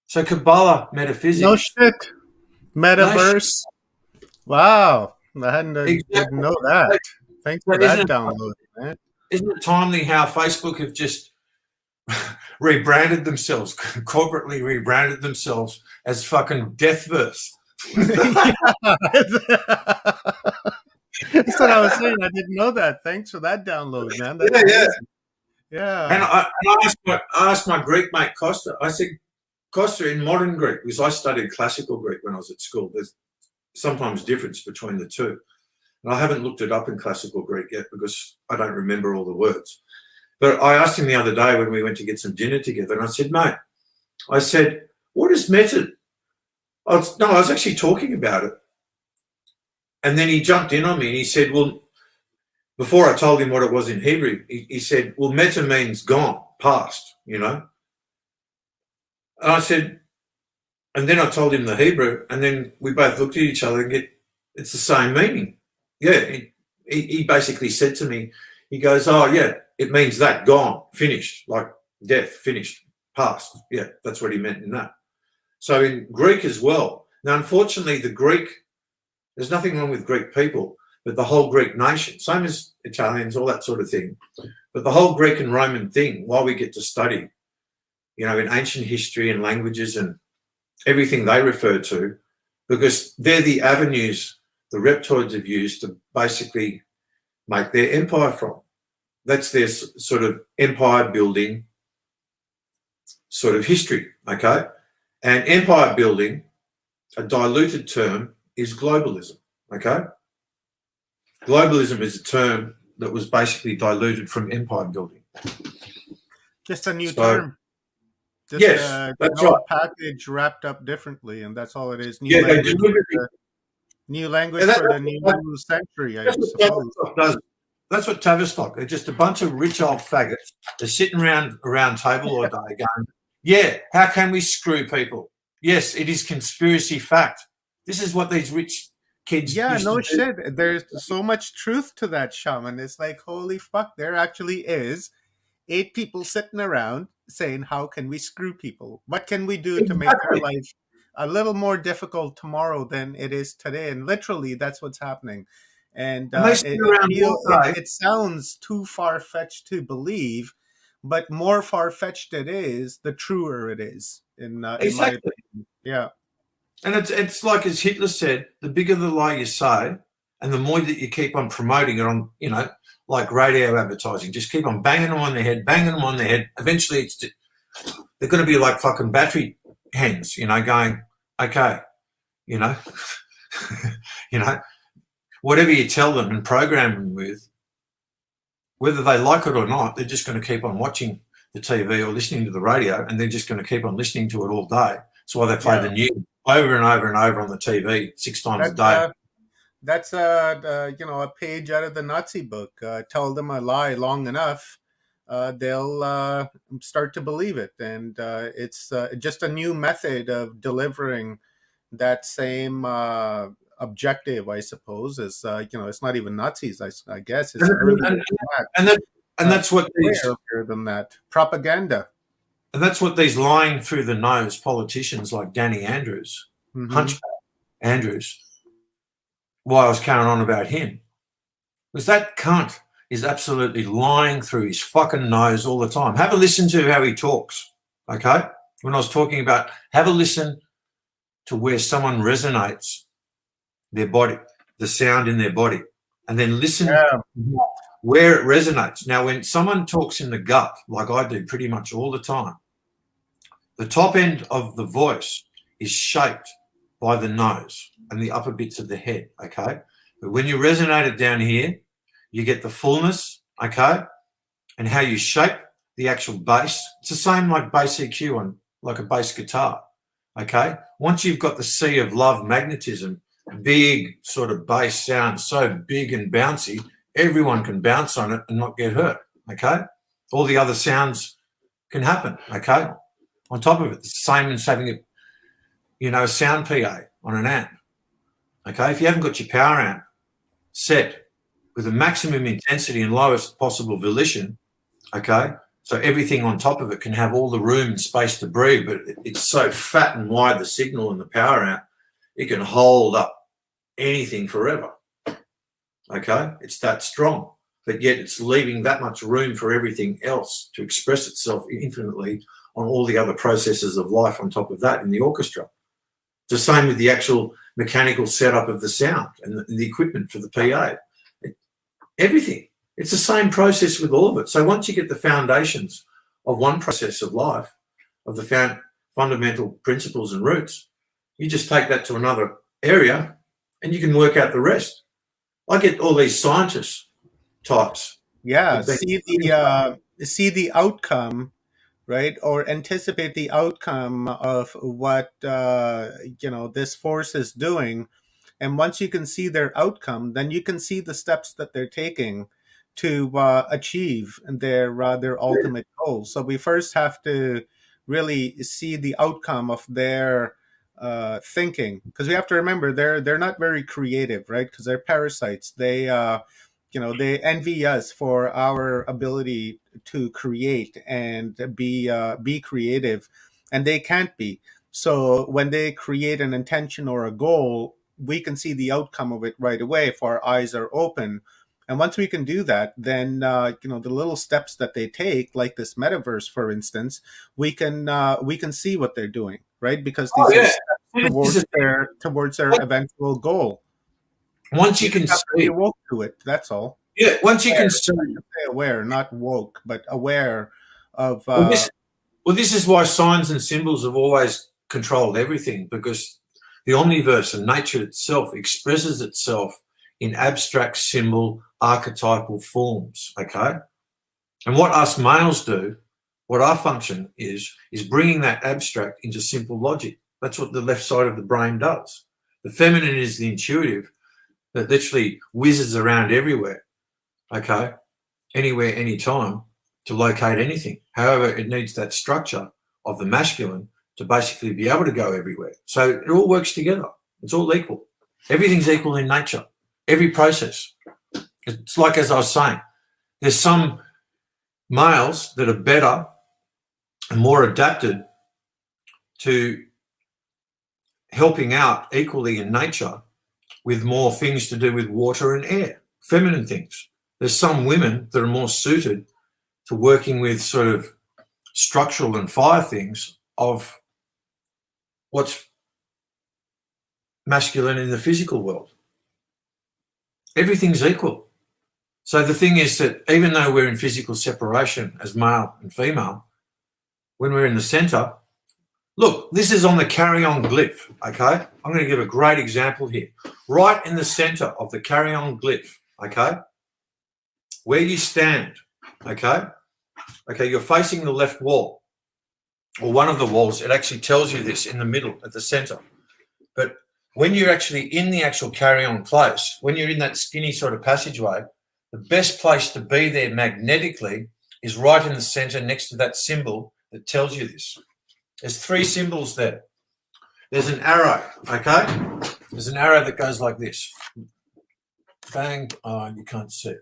So Kabbalah metaphysics. No shit. Metaverse. Wow. Didn't know that. Thanks for that download, man. Isn't it timely how Facebook have just rebranded themselves, corporately rebranded themselves as fucking Deathverse? That's what I was saying. I didn't know that. Thanks for that download, man. That's amazing. Yeah. And I asked my Greek mate Costa. I said, Costa, in modern Greek, because I studied classical Greek when I was at school, there's sometimes difference between the two. And I haven't looked it up in classical Greek yet because I don't remember all the words. But I asked him the other day when we went to get some dinner together, and I said, mate, what is method? I was actually talking about it. And then he jumped in on me and he said, well, before I told him what it was in Hebrew, he said, well, meta means gone, past, you know. And I said, and then I told him the Hebrew, and then we both looked at each other and it's the same meaning. Yeah, he basically said to me, he goes, oh, yeah, it means that, gone, finished, like death, finished, past. Yeah, that's what he meant in that. So in Greek as well. Now, unfortunately, there's nothing wrong with Greek people, but the whole Greek nation, same as Italians, all that sort of thing, but the whole Greek and Roman thing, while we get to study, you know, in ancient history and languages and everything they refer to, because they're the avenues the reptoids have used to basically make their empire from. That's their sort of empire building sort of history, okay? And empire building, a diluted term, is globalism, okay? Globalism is a term that was basically diluted from empire building. Just a new term. Just yes, that's right. Package wrapped up differently, and that's all it is. New language for the new century, I suppose. That's what Tavistock. They're just a bunch of rich old faggots. They're sitting around a round table all day going, yeah, how can we screw people? Yes, it is conspiracy fact. This is what these rich kids used to do. Shit. There's so much truth to that, Shaman. It's like, holy fuck, there actually is 8 people sitting around saying, how can we screw people? What can we do to make our life a little more difficult tomorrow than it is today? And literally, that's what's happening. And it sounds too far-fetched to believe, but more far-fetched it is, the truer it is, in my opinion. Yeah. And it's like, as Hitler said, the bigger the lie you say, and the more that you keep on promoting it on, you know, like radio advertising, just keep on banging them on their head, Eventually, they're going to be like fucking battery hens, you know, going, okay, you know, you know, whatever you tell them and program them with, whether they like it or not, they're just going to keep on watching the TV or listening to the radio, and they're just going to keep on listening to it all day. That's why they play the news over and over and over on the TV 6 times a day. That's a page out of the Nazi book. Tell them a lie long enough, they'll start to believe it, and it's just a new method of delivering that same objective, I suppose. As it's not even Nazis, I guess. It's And that's what these than that propaganda. And that's what these lying through the nose politicians like Danny Andrews, Hunchback Andrews, why I was carrying on about him, was that cunt is absolutely lying through his fucking nose all the time. Have a listen to how he talks, okay? When I was talking about, have a listen to where someone resonates their body, the sound in their body, and then listen where it resonates. Now, when someone talks in the gut, like I do pretty much all the time, the top end of the voice is shaped by the nose and the upper bits of the head, okay? But when you resonate it down here, you get the fullness, okay? And how you shape the actual bass. It's the same like bass EQ on like a bass guitar, okay? Once you've got the sea of love magnetism, big sort of bass sound, so big and bouncy, everyone can bounce on it and not get hurt, okay? All the other sounds can happen, okay? On top of it, it's the same as having a sound PA on an amp. Okay, if you haven't got your power amp set with a maximum intensity and lowest possible volition, okay, so everything on top of it can have all the room and space to breathe, but it's so fat and wide, the signal and the power amp, it can hold up anything forever. Okay, it's that strong, but yet it's leaving that much room for everything else to express itself infinitely on all the other processes of life on top of that in the orchestra. It's the same with the actual mechanical setup of the sound and the equipment for the PA. Everything. It's the same process with all of it. So once you get the foundations of one process of life, of the fundamental principles and roots, you just take that to another area and you can work out the rest. I get all these scientist types. Yeah, see the outcome, right? Or anticipate the outcome of what this force is doing. And once you can see their outcome, then you can see the steps that they're taking to achieve their ultimate goal. So we first have to really see the outcome of their thinking, because we have to remember they're not very creative, right? Because they're parasites. They envy us for our ability to create and be creative, and they can't be. So when they create an intention or a goal, we can see the outcome of it right away if our eyes are open. And once we can do that, then the little steps that they take, like this metaverse, for instance, we can see what they're doing, right? Because these are steps towards their eventual goal. Once you can be woke to it, that's all. Yeah, once you can see, aware, not woke, but aware of. This is why signs and symbols have always controlled everything, because the omniverse and nature itself expresses itself in abstract symbol archetypal forms, okay? And what us males do, what our function is bringing that abstract into simple logic. That's what the left side of the brain does. The feminine is the intuitive that literally whizzes around everywhere, okay? Anywhere, anytime, to locate anything. However, it needs that structure of the masculine to basically be able to go everywhere. So it all works together. It's all equal. Everything's equal in nature. Every process. It's like, as I was saying, there's some males that are better and more adapted to helping out equally in nature with more things to do with water and air, feminine things. There's some women that are more suited to working with sort of structural and fire things of what's masculine in the physical world. Everything's equal. So the thing is that even though we're in physical separation as male and female, when we're in the center, look, this is on the carry-on glyph, okay? I'm going to give a great example here. Right in the center of the carry-on glyph, okay, where you stand, okay, you're facing the left wall or one of the walls. It actually tells you this in the middle at the center. But when you're actually in the actual carry-on place, when you're in that skinny sort of passageway, the best place to be there magnetically is right in the center next to that symbol that tells you this. There's three symbols there. There's an arrow, okay? There's an arrow that goes like this. Bang. Oh, you can't see.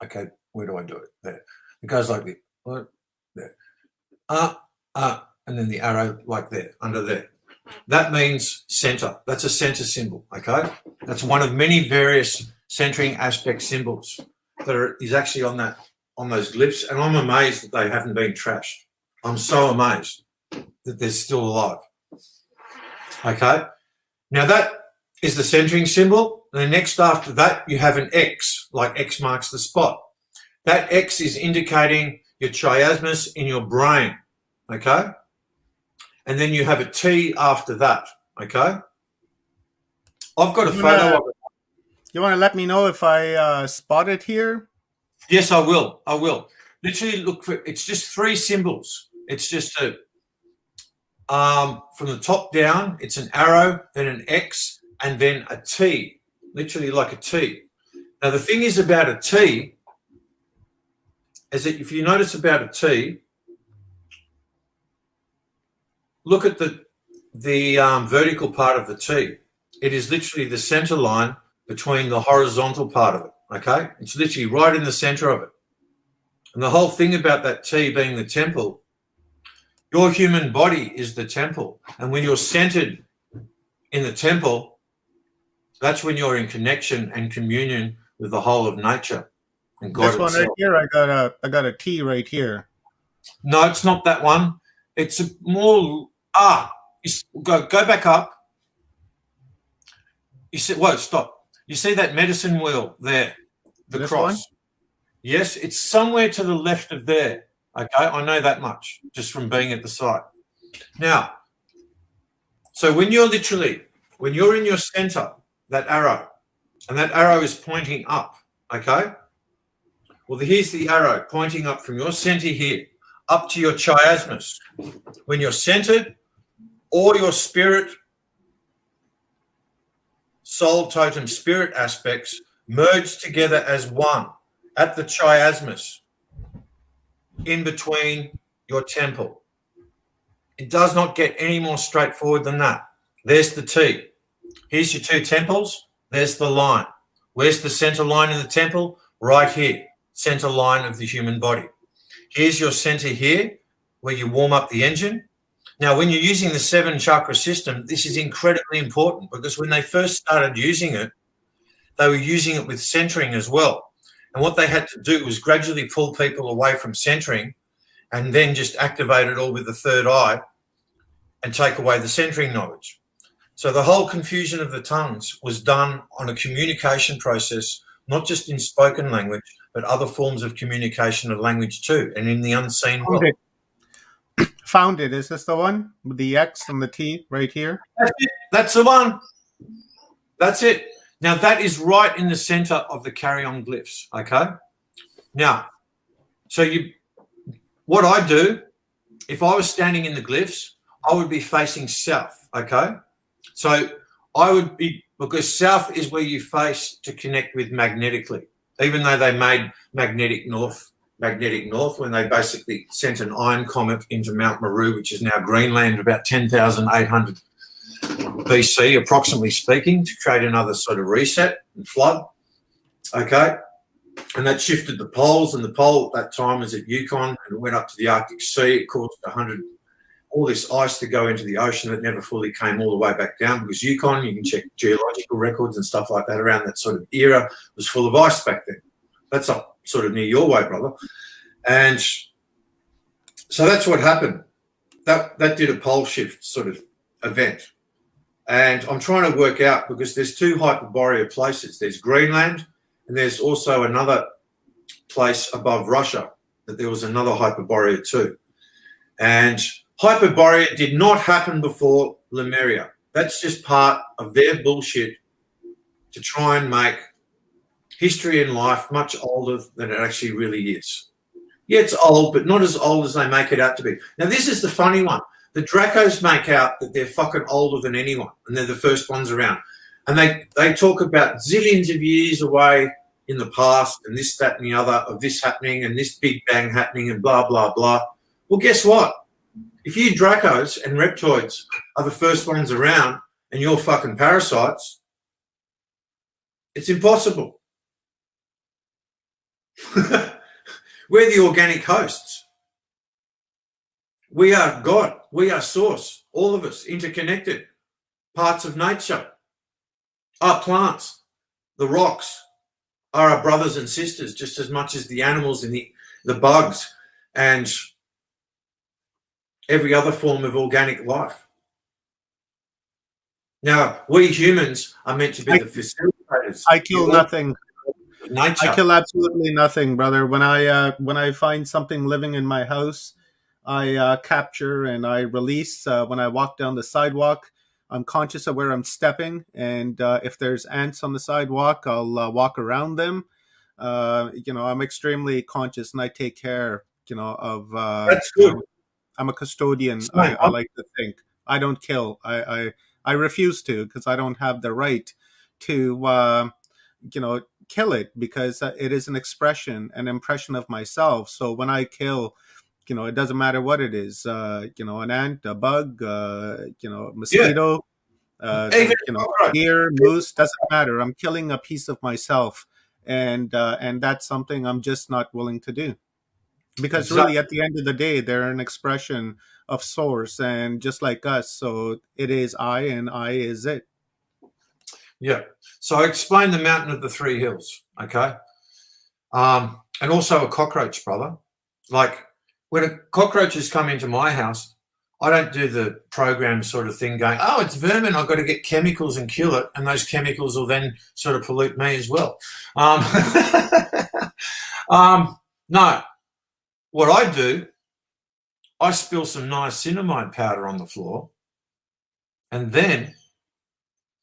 Okay, Where do I do it? There. It goes like this. There. And then the arrow like there, under there. That means center. That's a center symbol, okay? That's one of many various centering aspect symbols that is actually on those glyphs, and I'm amazed that they haven't been trashed. I'm so amazed that they're still alive. Okay? Now that is the centering symbol. And then next after that, you have an X, like X marks the spot. That X is indicating your chiasmus in your brain, okay? And then you have a T after that, okay? I've got a photo of it. You want to let me know if I spot it here? Yes, I will. I will. Literally look for, it's just 3 symbols. It's just a, from the top down, it's an arrow, then an X, and then a T, literally like a T. Now, the thing is about a T is that if you notice about a T, look at the vertical part of the T. It is literally the center line between the horizontal part of it, okay? It's literally right in the center of it. And the whole thing about that T being the temple, your human body is the temple. And when you're centered in the temple, that's when you're in connection and communion with the whole of nature and God this one itself. right here, I got a T right here. No, it's not that one. It's a more, go back up. You see, whoa, stop. You see that medicine wheel there, the This cross? one? Yes, it's somewhere to the left of there. Okay, I know that much just from being at the site. Now, so when you're in your center, that arrow, and that arrow is pointing up, okay? Well, here's the arrow pointing up from your center here, up to your chiasmus. When you're centered, all your spirit, soul, totem, spirit aspects merge together as one at the chiasmus in between your temple. It does not get any more straightforward than that. There's the T. Here's your 2 temples. There's the line. Where's the center line in the temple? Right here, center line of the human body. Here's your center here where you warm up the engine. Now, when you're using the 7 chakra system, this is incredibly important because when they first started using it, they were using it with centering as well. And what they had to do was gradually pull people away from centering and then just activate it all with the 3rd eye and take away the centering knowledge. So the whole confusion of the tongues was done on a communication process, not just in spoken language, but other forms of communication of language too, and in the unseen world. Found it. Is this the one with the X and the T right here? That's it. That's the one. That's it. Now, that is right in the center of the carry-on glyphs, okay? Now, so what I do, if I was standing in the glyphs, I would be facing south, okay? So I would be, because south is where you face to connect with magnetically, even though they made magnetic north when they basically sent an iron comet into Mount Meru, which is now Greenland, about 10,800 BC, approximately speaking, to create another sort of reset and flood, okay? And that shifted the poles, and the pole at that time was at Yukon, and it went up to the Arctic Sea. It caused all this ice to go into the ocean that never fully came all the way back down, because Yukon, you can check geological records and stuff like that around that sort of era, was full of ice back then. That's up sort of near your way, brother. And so that's what happened. That did a pole shift sort of event. And I'm trying to work out, because there's 2 hyperboreal places. There's Greenland, and there's also another place above Russia that there was another hyperborea too. And hyperborea did not happen before Lemuria. That's just part of their bullshit to try and make history and life much older than it actually really is. Yeah, it's old, but not as old as they make it out to be. Now, this is the funny one. The Dracos make out that they're fucking older than anyone, and they're the first ones around. And they talk about zillions of years away in the past, and this, that, and the other, of this happening, and this Big Bang happening, and blah, blah, blah. Well, guess what? If you Dracos and Reptoids are the first ones around, and you're fucking parasites, it's impossible. We're the organic hosts. We are God. We are source. All of us interconnected. Parts of nature. Our plants, the rocks are our brothers and sisters just as much as the animals and the bugs and every other form of organic life. Now, we humans are meant to be the facilitators. I kill nothing. Nature. I kill absolutely nothing, brother. When I find something living in my house, I capture and I release. When I walk down the sidewalk, I'm conscious of where I'm stepping, and if there's ants on the sidewalk, I'll walk around them. I'm extremely conscious, and I take care. Of That's good. I'm a custodian. Same. I like to think. I don't kill. I refuse to, because I don't have the right to kill it, because it is an expression, an impression of myself. So when I kill, it doesn't matter what it is. An ant, a bug, mosquito, Even deer, moose, doesn't matter. I'm killing a piece of myself, and that's something I'm just not willing to do. Because really, at the end of the day, they're an expression of source, and just like us. So it is I, and I is it. Yeah. So I explained the mountain of the three hills, okay? And also a cockroach, brother. Like when a cockroaches come into my house, I don't do the program sort of thing going, oh, it's vermin, I've got to get chemicals and kill it, and those chemicals will then sort of pollute me as well. No. What I do, I spill some niacinamide powder on the floor, and then,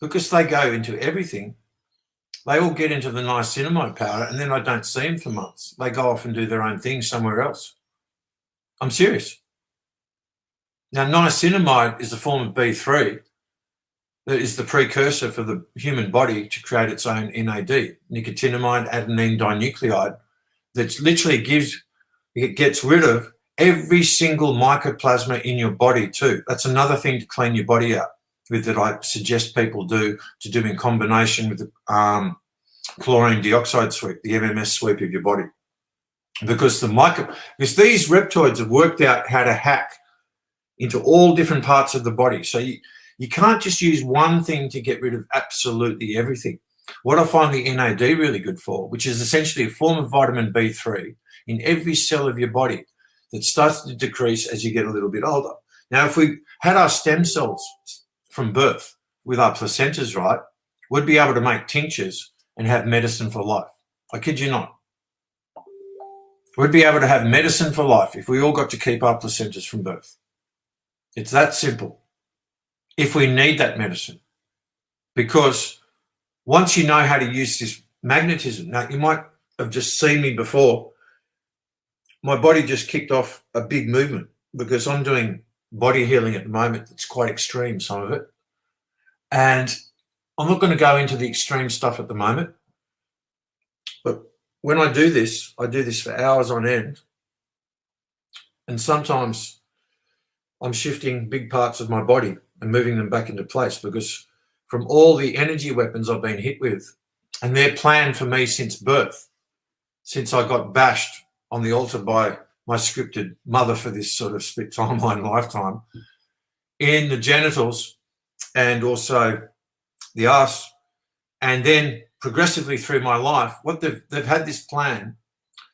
because they go into everything, they all get into the niacinamide powder, and then I don't see them for months. They go off and do their own thing somewhere else. I'm serious. Now, niacinamide is a form of B3 that is the precursor for the human body to create its own NAD, nicotinamide adenine dinucleotide, that literally gets rid of every single mycoplasma in your body too. That's another thing to clean your body out with, that I suggest people do in combination with the chlorine dioxide sweep, the MMS sweep of your body. Because these reptoids have worked out how to hack into all different parts of the body. So you can't just use one thing to get rid of absolutely everything. What I find the NAD really good for, which is essentially a form of vitamin B3 in every cell of your body that starts to decrease as you get a little bit older. Now, if we had our stem cells from birth with our placentas, right, we'd be able to make tinctures and have medicine for life. I kid you not. We'd be able to have medicine for life if we all got to keep our placentas from birth. It's that simple. If we need that medicine. Because once you know how to use this magnetism, now you might have just seen me before, my body just kicked off a big movement, because I'm doing body healing at the moment. It's quite extreme, some of it. And I'm not going to go into the extreme stuff at the moment. But when I do this for hours on end. And sometimes I'm shifting big parts of my body and moving them back into place, because from all the energy weapons I've been hit with, and they're planned for me since birth, since I got bashed on the altar by my scripted mother for this sort of split timeline lifetime, in the genitals and also the arse, and then progressively through my life, what they've had this plan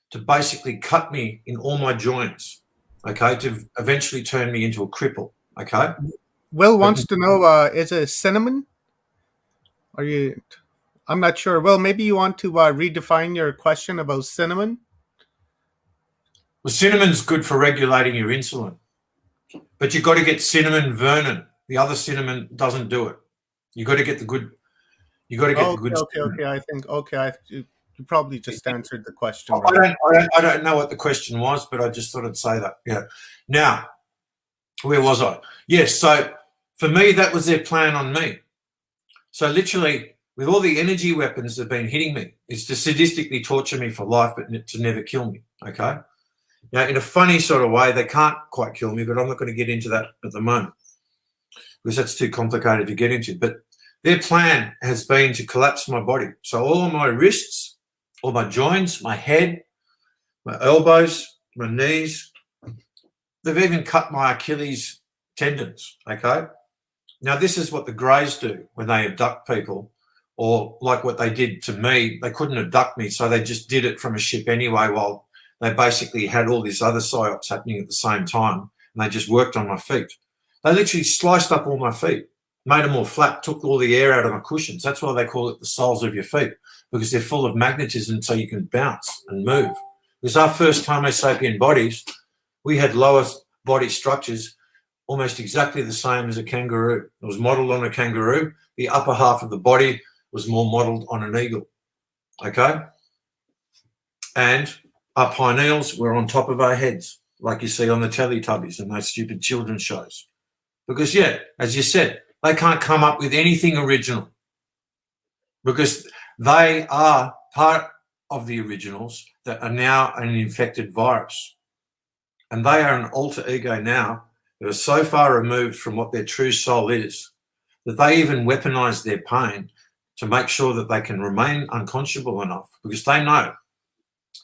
to basically cut me in all my joints, okay, to eventually turn me into a cripple, okay? Will wants to know, is it cinnamon? I'm not sure. Well, maybe you want to redefine your question about cinnamon? Well, cinnamon's good for regulating your insulin, but you've got to get cinnamon Vernon. The other cinnamon doesn't do it. You got to get the good. You got to get the good. Okay. I think you probably just answered the question. Right? I don't know what the question was, but I just thought I'd say that. Yeah. Now, where was I? Yes. So for me, that was their plan on me. So literally, with all the energy weapons that have been hitting me, it's to sadistically torture me for life, but to never kill me. Okay. Now, in a funny sort of way, they can't quite kill me, but I'm not going to get into that at the moment because that's too complicated to get into. But their plan has been to collapse my body. So all of my wrists, all my joints, my head, my elbows, my knees. They've even cut my Achilles tendons, okay? Now, this is what the Greys do when they abduct people, or like what they did to me. They couldn't abduct me, so they just did it from a ship anyway, while they basically had all these other psyops happening at the same time, and they just worked on my feet. They literally sliced up all my feet, made them all flat, took all the air out of my cushions. That's why they call it the soles of your feet, because they're full of magnetism so you can bounce and move. Because our first Homo sapien bodies, we had lower body structures almost exactly the same as a kangaroo. It was modelled on a kangaroo. The upper half of the body was more modelled on an eagle, okay? And our pineals were on top of our heads, like you see on the Teletubbies and those stupid children's shows. Because, yeah, as you said, they can't come up with anything original because they are part of the originals that are now an infected virus. And they are an alter ego now that are so far removed from what their true soul is that they even weaponize their pain to make sure that they can remain unconscionable enough, because they know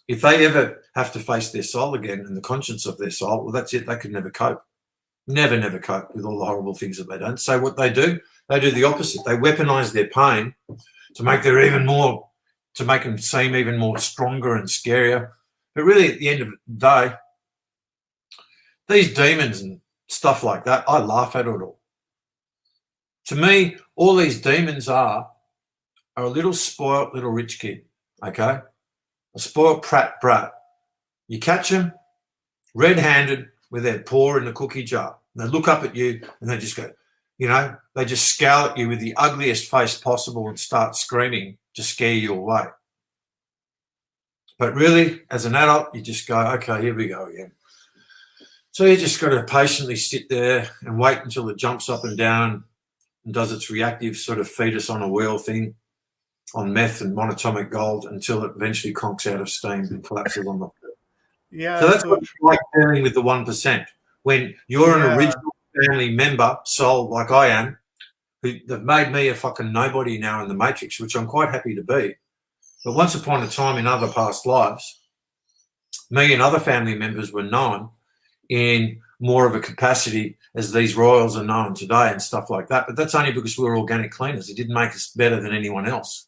if they ever have to face their soul again and the conscience of their soul, well, that's it. They could never cope. Never cope with all the horrible things that they don't. So what they do the opposite. They weaponize their pain to make them seem even more stronger and scarier. But really, at the end of the day, these demons and stuff like that, I laugh at it all. To me, all these demons are a little spoilt little rich kid, okay? A spoilt brat. You catch them red-handed with their paw in the cookie jar. And they look up at you and they just go, they just scowl at you with the ugliest face possible and start screaming to scare you away. But really, as an adult, you just go, okay, here we go again. So you just got to patiently sit there and wait until it jumps up and down and does its reactive sort of fetus on a wheel thing on meth and monatomic gold until it eventually conks out of steam and collapses on the floor. Yeah. So that's what it's like dealing with the 1%. When you're an original family member, soul like I am, they've made me a fucking nobody now in the Matrix, which I'm quite happy to be. But once upon a time in other past lives, me and other family members were known in more of a capacity as these royals are known today and stuff like that. But that's only because we were organic cleaners. It didn't make us better than anyone else.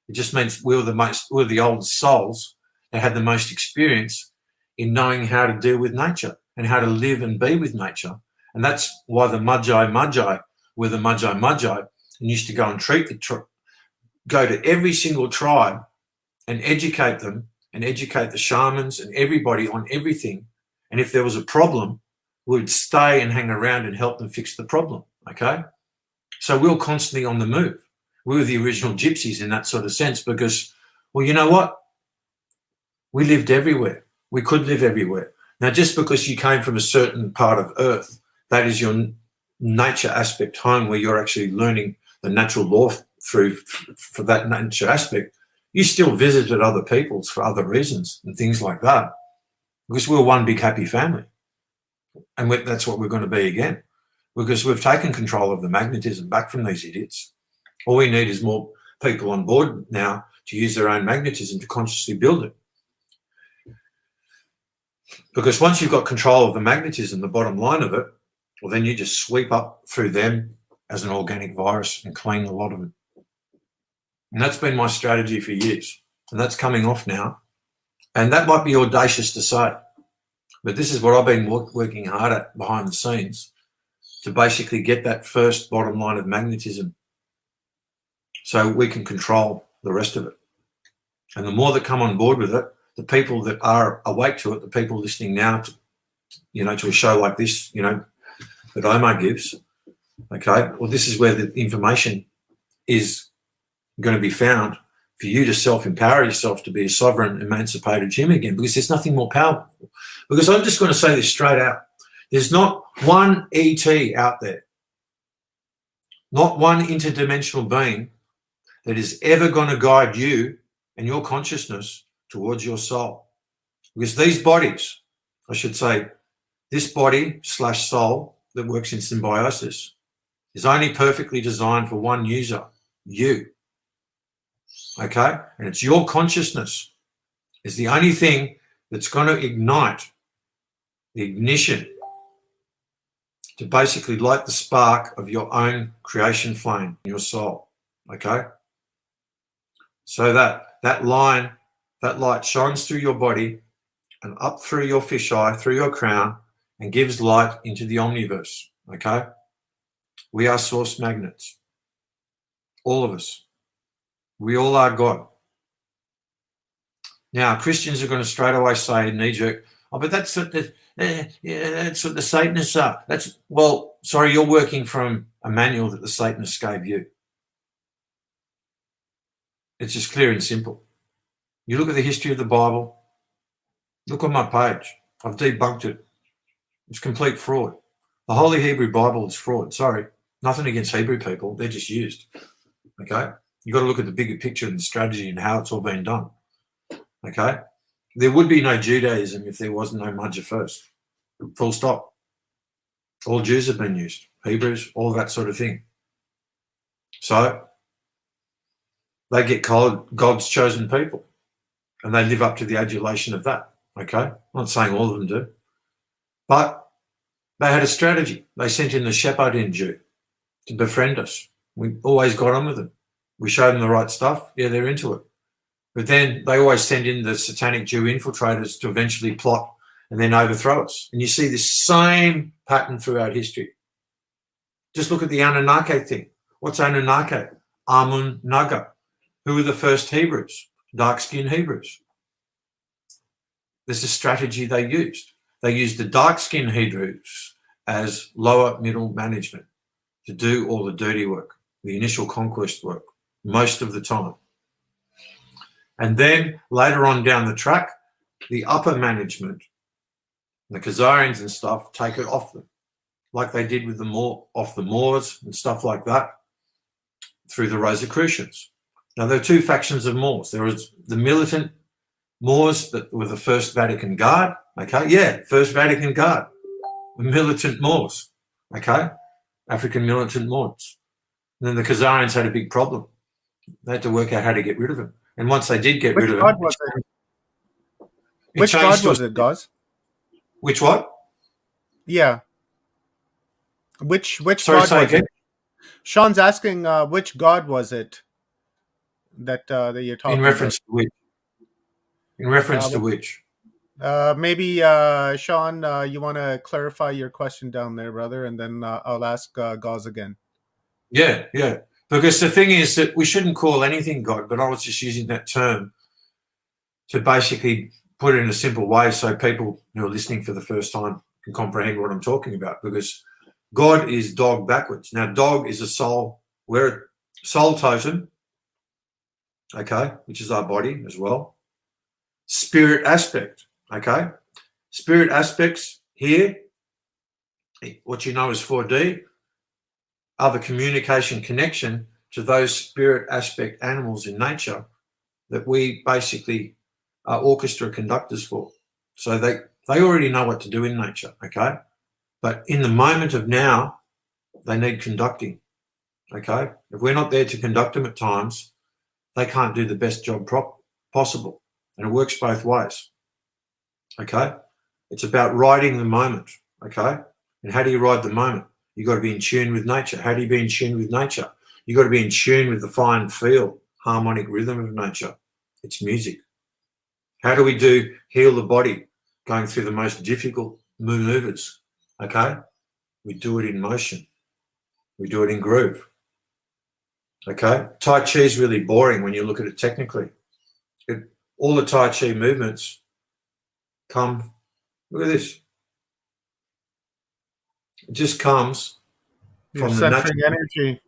It just means we were the oldest souls that had the most experience in knowing how to deal with nature and how to live and be with nature. And that's why the Magi were the Magi and used to go and go to every single tribe and educate them and educate the shamans and everybody on everything. And if there was a problem, we'd stay and hang around and help them fix the problem, okay? So we were constantly on the move. We were the original gypsies in that sort of sense because, well, you know what? We lived everywhere. We could live everywhere. Now, just because you came from a certain part of Earth, that is your nature aspect home where you're actually learning the natural law for that nature aspect, you still visited other peoples for other reasons and things like that. Because we're one big happy family. And that's what we're going to be again. Because we've taken control of the magnetism back from these idiots. All we need is more people on board now to use their own magnetism to consciously build it. Because once you've got control of the magnetism, the bottom line of it, well, then you just sweep up through them as an organic virus and clean a lot of them. And that's been my strategy for years. And that's coming off now. And that might be audacious to say, but this is what I've been working hard at behind the scenes to basically get that first bottom line of magnetism so we can control the rest of it. And the more that come on board with it, the people that are awake to it, the people listening now to, to a show like this, that Omar gives, okay, well, this is where the information is going to be found for you to self-empower yourself to be a sovereign, emancipated human again, because there's nothing more powerful. Because I'm just going to say this straight out. There's not one ET out there, not one interdimensional being that is ever going to guide you and your consciousness towards your soul. Because these bodies, I should say, this body/soul that works in symbiosis is only perfectly designed for one user, you. Okay? And it's your consciousness is the only thing that's going to ignite the ignition to basically light the spark of your own creation flame in your soul, okay? So that light shines through your body and up through your fisheye, through your crown, and gives light into the omniverse, okay? We are source magnets, all of us. We all are God. Now, Christians are going to straight away say, knee-jerk, oh, but that's what that's what the Satanists are. Well, sorry, you're working from a manual that the Satanists gave you. It's just clear and simple. You look at the history of the Bible, look on my page. I've debunked it. It's complete fraud. The Holy Hebrew Bible is fraud. Sorry, nothing against Hebrew people. They're just used, okay? You've got to look at the bigger picture and the strategy and how it's all been done, okay? There would be no Judaism if there wasn't no Mudja first. Full stop. All Jews have been used. Hebrews, all that sort of thing. So they get called God's chosen people and they live up to the adulation of that, okay? I'm not saying all of them do. But they had a strategy. They sent in the Shepherd Jew to befriend us. We always got on with them. We showed them the right stuff. Yeah, they're into it. But then they always send in the satanic Jew infiltrators to eventually plot and then overthrow us. And you see this same pattern throughout history. Just look at the Anunnaki thing. What's Anunnaki? Amun Naga. Who were the first Hebrews? Dark-skinned Hebrews. This is a strategy they used. They used the dark-skinned Hebrews as lower middle management to do all the dirty work, the initial conquest work, most of the time. And then later on down the track, the upper management, the Khazarians and stuff, take it off them, like they did with the Moors and stuff like that, through the Rosicrucians. Now, there are two factions of Moors. There was the militant Moors that were the First Vatican Guard, okay? Yeah, First Vatican Guard, the militant Moors, okay? African militant Moors. And then the Khazarians had a big problem. They had to work out how to get rid of them. And once they did get rid of them, which god was it, Gauze? Which what? Yeah. Which Sorry, god say was again? it? Sean's asking which god was it that you're talking In reference about? to which? In reference to which? Maybe Sean, you want to clarify your question down there, brother, and then I'll ask Gauze again. Yeah. Because the thing is that we shouldn't call anything God, but I was just using that term to basically put it in a simple way so people who are listening for the first time can comprehend what I'm talking about, because God is dog backwards. Now, dog is a soul. We're a soul totem, okay, which is our body as well. Spirit aspect, okay. Spirit aspects here, what you know as 4D, are the communication connection to those spirit aspect animals in nature that we basically are orchestra conductors for. So they already know what to do in nature, okay? But in the moment of now, they need conducting, okay? If we're not there to conduct them at times, they can't do the best job possible. And it works both ways, okay? It's about riding the moment, okay? And how do you ride the moment? You've got to be in tune with nature. How do you be in tune with nature? You've got to be in tune with the fine feel, harmonic rhythm of nature. It's music. How do we heal the body going through the most difficult maneuvers, okay? We do it in motion. We do it in groove, okay? Tai Chi is really boring when you look at it technically. All the Tai Chi movements come, look at this. It just comes from the natural energy.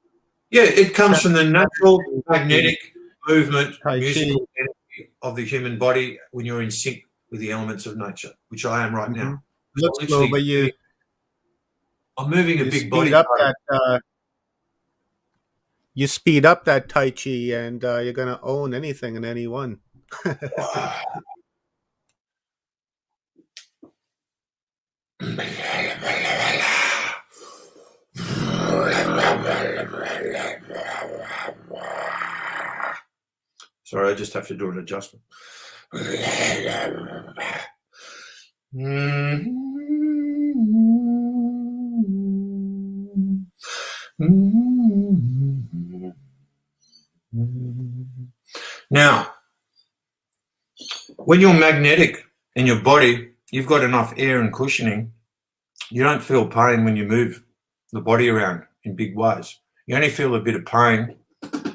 Yeah, it comes from the natural magnetic movement, musical energy of the human body when you're in sync with the elements of nature, which I am right now. Looks slow, but I'm moving a big body. You speed up that Tai Chi, and you're going to own anything and anyone. Sorry, I just have to do an adjustment. Now, when you're magnetic in your body, you've got enough air and cushioning. You don't feel pain when you move the body around in big ways. You only feel a bit of pain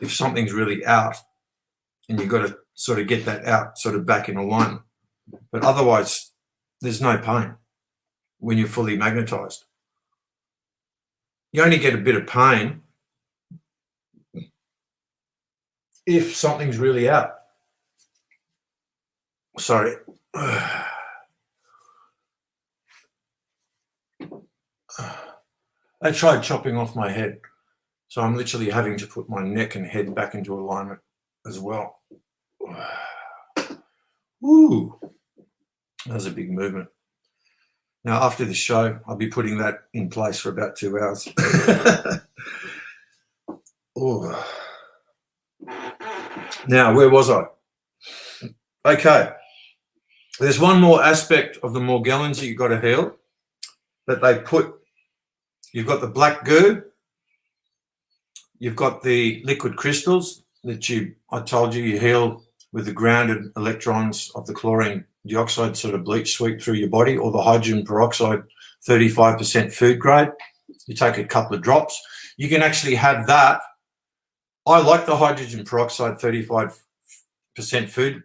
if something's really out, and you've got to sort of get that out, sort of back in alignment. But otherwise, there's no pain when you're fully magnetized. You only get a bit of pain if something's really out. Sorry. I tried chopping off my head, so I'm literally having to put my neck and head back into alignment as well. Ooh, that was a big movement. Now, after the show, I'll be putting that in place for about 2 hours. Ooh. Now, where was I? Okay. There's one more aspect of the Morgellons that you've got to heal, that they put. You've got the black goo, you've got the liquid crystals that I told you heal with the grounded electrons of the chlorine dioxide sort of bleach sweep through your body, or the hydrogen peroxide 35% food grade. You take a couple of drops. You can actually have that. I like the hydrogen peroxide 35% food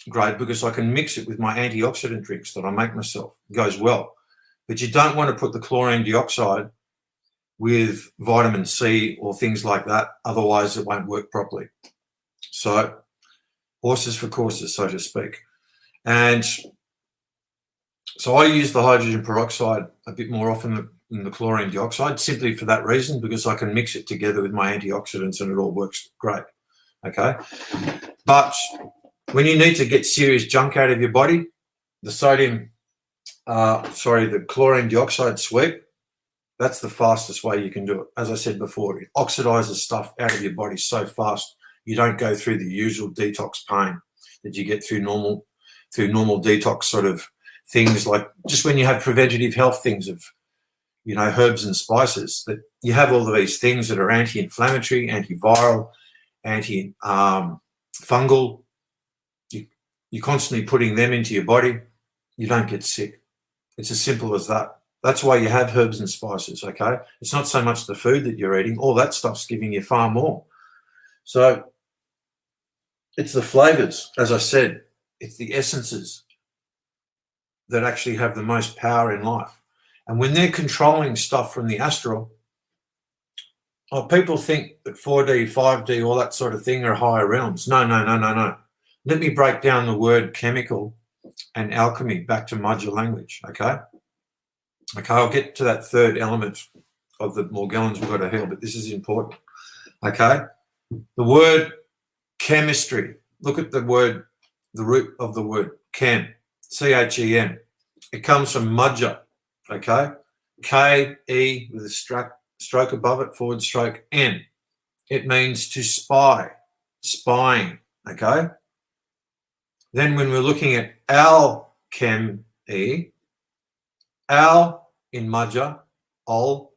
grade because I can mix it with my antioxidant drinks that I make myself. It goes well. But you don't want to put the chlorine dioxide with vitamin C or things like that, otherwise it won't work properly. So horses for courses, so to speak. And so I use the hydrogen peroxide a bit more often than the chlorine dioxide, simply for that reason, because I can mix it together with my antioxidants and it all works great. Okay. But when you need to get serious junk out of your body, the chlorine dioxide sweep, that's the fastest way you can do it. As I said before, it oxidizes stuff out of your body so fast you don't go through the usual detox pain that you get through normal detox sort of things, like just when you have preventative health things of, herbs and spices, that you have all of these things that are anti-inflammatory, antiviral, anti-fungal. You're constantly putting them into your body. You don't get sick. It's as simple as that. That's why you have herbs and spices, okay? It's not so much the food that you're eating. All that stuff's giving you far more. So it's the flavors, as I said. It's the essences that actually have the most power in life. And when they're controlling stuff from the astral, people think that 4D, 5D, all that sort of thing are higher realms. No. Let me break down the word chemical and alchemy back to Madhya language, okay? Okay, I'll get to that third element of the Morgellons we've got to heal, but this is important. Okay, the word chemistry. Look at the word, the root of the word chem, C-H-E-M. It comes from Madhya. Okay, K-E with a stroke above it, forward stroke N. It means to spy, spying. Okay. Then when we're looking at alchemy, Al in Madhya, Ol,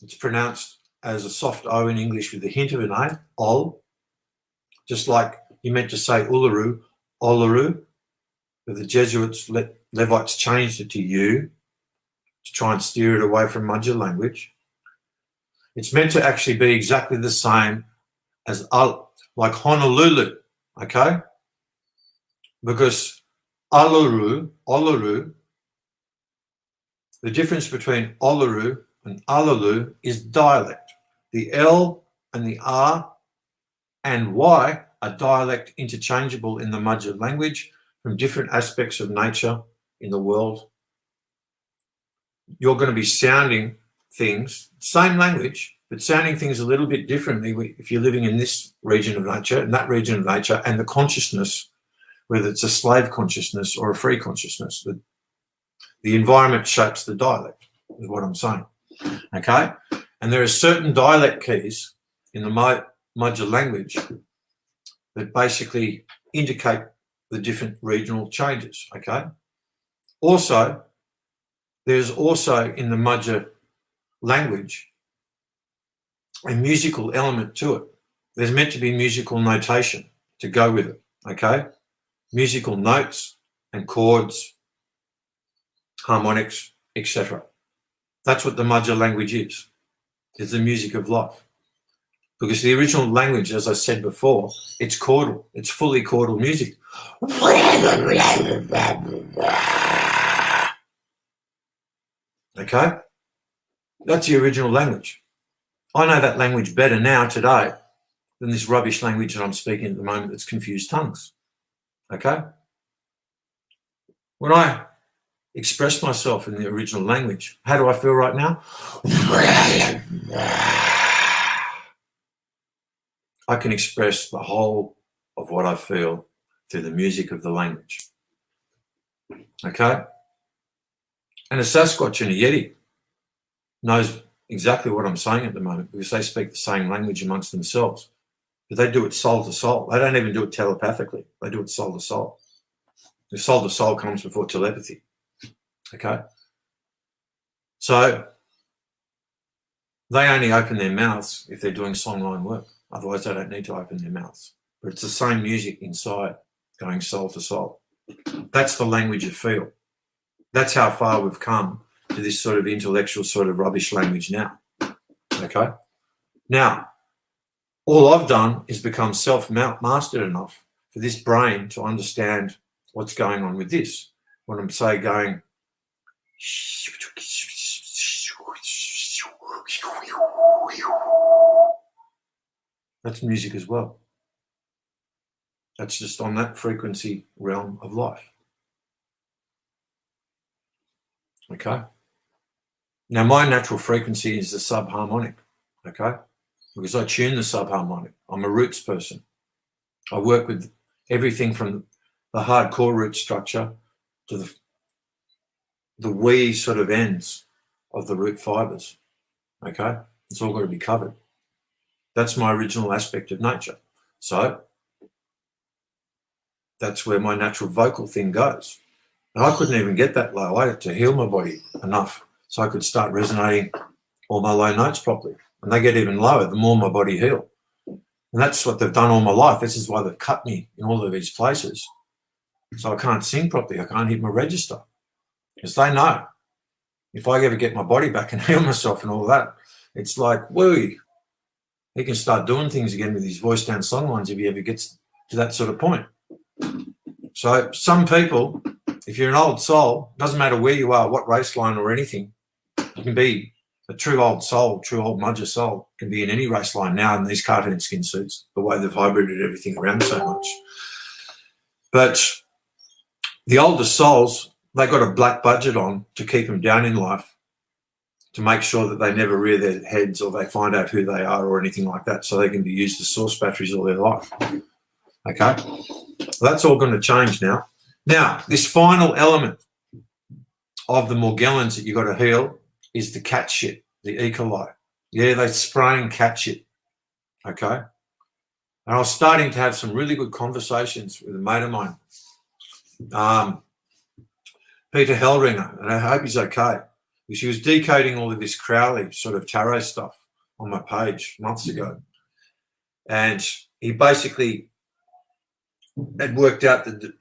it's pronounced as a soft O in English with a hint of an A, Ol. Just like you meant to say Uluru, Oluru, but the Jesuits, Levites changed it to U to try and steer it away from Madhya language. It's meant to actually be exactly the same as like Honolulu, okay? Because Oluru, the difference between Oluru and Alulu is dialect. The L and the R and Y are dialect interchangeable in the Madhya language from different aspects of nature in the world. You're going to be sounding things, same language, but sounding things a little bit differently if you're living in this region of nature and that region of nature, and the consciousness, whether it's a slave consciousness or a free consciousness. The environment shapes the dialect, is what I'm saying, okay? And there are certain dialect keys in the Madhya language that basically indicate the different regional changes, okay? Also, there's also in the Mudja language a musical element to it. There's meant to be musical notation to go with it, okay? Musical notes and chords, harmonics, etc. That's what the Mudja language is. It's the music of life. Because the original language, as I said before, it's chordal. It's fully chordal music. Okay? That's the original language. I know that language better now, today, than this rubbish language that I'm speaking at the moment that's confused tongues. Okay? When I express myself in the original language, how do I feel right now? I can express the whole of what I feel through the music of the language. Okay? And a Sasquatch and a Yeti knows exactly what I'm saying at the moment because they speak the same language amongst themselves. But they do it soul to soul. They don't even do it telepathically. They do it soul to soul. The soul to soul comes before telepathy. Okay? So they only open their mouths if they're doing songline work. Otherwise, they don't need to open their mouths. But it's the same music inside going soul to soul. That's the language of feel. That's how far we've come to this sort of intellectual sort of rubbish language now. Okay? Now, all I've done is become self-mastered enough for this brain to understand what's going on with this. When I'm, say, going... That's music as well. That's just on that frequency realm of life. Okay? Now, my natural frequency is the subharmonic, okay? Because I tune the subharmonic. I'm a roots person. I work with everything from the hardcore root structure to the wee sort of ends of the root fibers, okay? It's all got to be covered. That's my original aspect of nature. So that's where my natural vocal thing goes. And I couldn't even get that low. I had to heal my body enough so I could start resonating all my low notes properly. And they get even lower the more my body heals. And that's what they've done all my life. This is why they've cut me in all of these places. So I can't sing properly. I can't hit my register. Because they know if I ever get my body back and heal myself and all that, it's like, woo, he can start doing things again with his voice down song lines if he ever gets to that sort of point. So some people, if you're an old soul, doesn't matter where you are, what race line or anything, you can be a true old soul, true old Mudja soul, can be in any race line now in these cartoon skin suits, the way they've hybrided everything around so much. But the older souls, they got a black budget on to keep them down in life, to make sure that they never rear their heads or they find out who they are or anything like that, so they can be used as source batteries all their life. Okay? So that's all going to change now. Now, this final element of the Morgellons that you've got to heal is the cat shit, the E. coli. Yeah, they're spraying cat shit. Okay? And I was starting to have some really good conversations with a mate of mine, Peter Hellringer, and I hope he's okay. Because he was decoding all of this Crowley sort of tarot stuff on my page months ago. And he basically had worked out that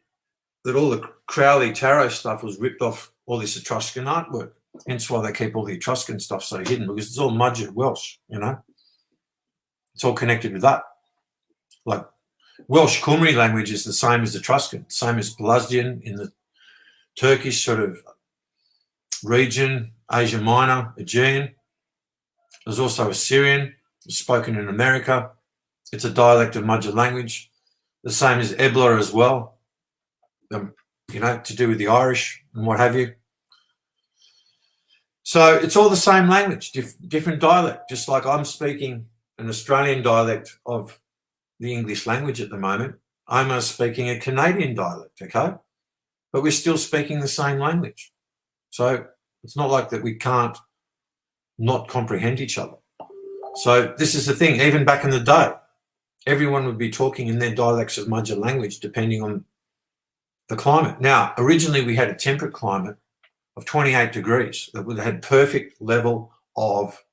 all the Crowley tarot stuff was ripped off all this Etruscan artwork. Hence why they keep all the Etruscan stuff so hidden, because it's all Mudja Welsh, you know. It's all connected with that. Like Welsh Qumri language is the same as Etruscan, same as Pelasgian in the Turkish sort of region, Asia Minor, Aegean. There's also Assyrian, spoken in America. It's a dialect of Mudja language. The same as Ebla as well, you know, to do with the Irish and what have you. So it's all the same language, different dialect, just like I'm speaking an Australian dialect of the English language at the moment. I'm speaking a Canadian dialect, okay? But we're still speaking the same language. So it's not like that we can't not comprehend each other. So this is the thing, even back in the day, everyone would be talking in their dialects of Mudja language depending on the climate. Now, originally we had a temperate climate of 28 degrees that had perfect level of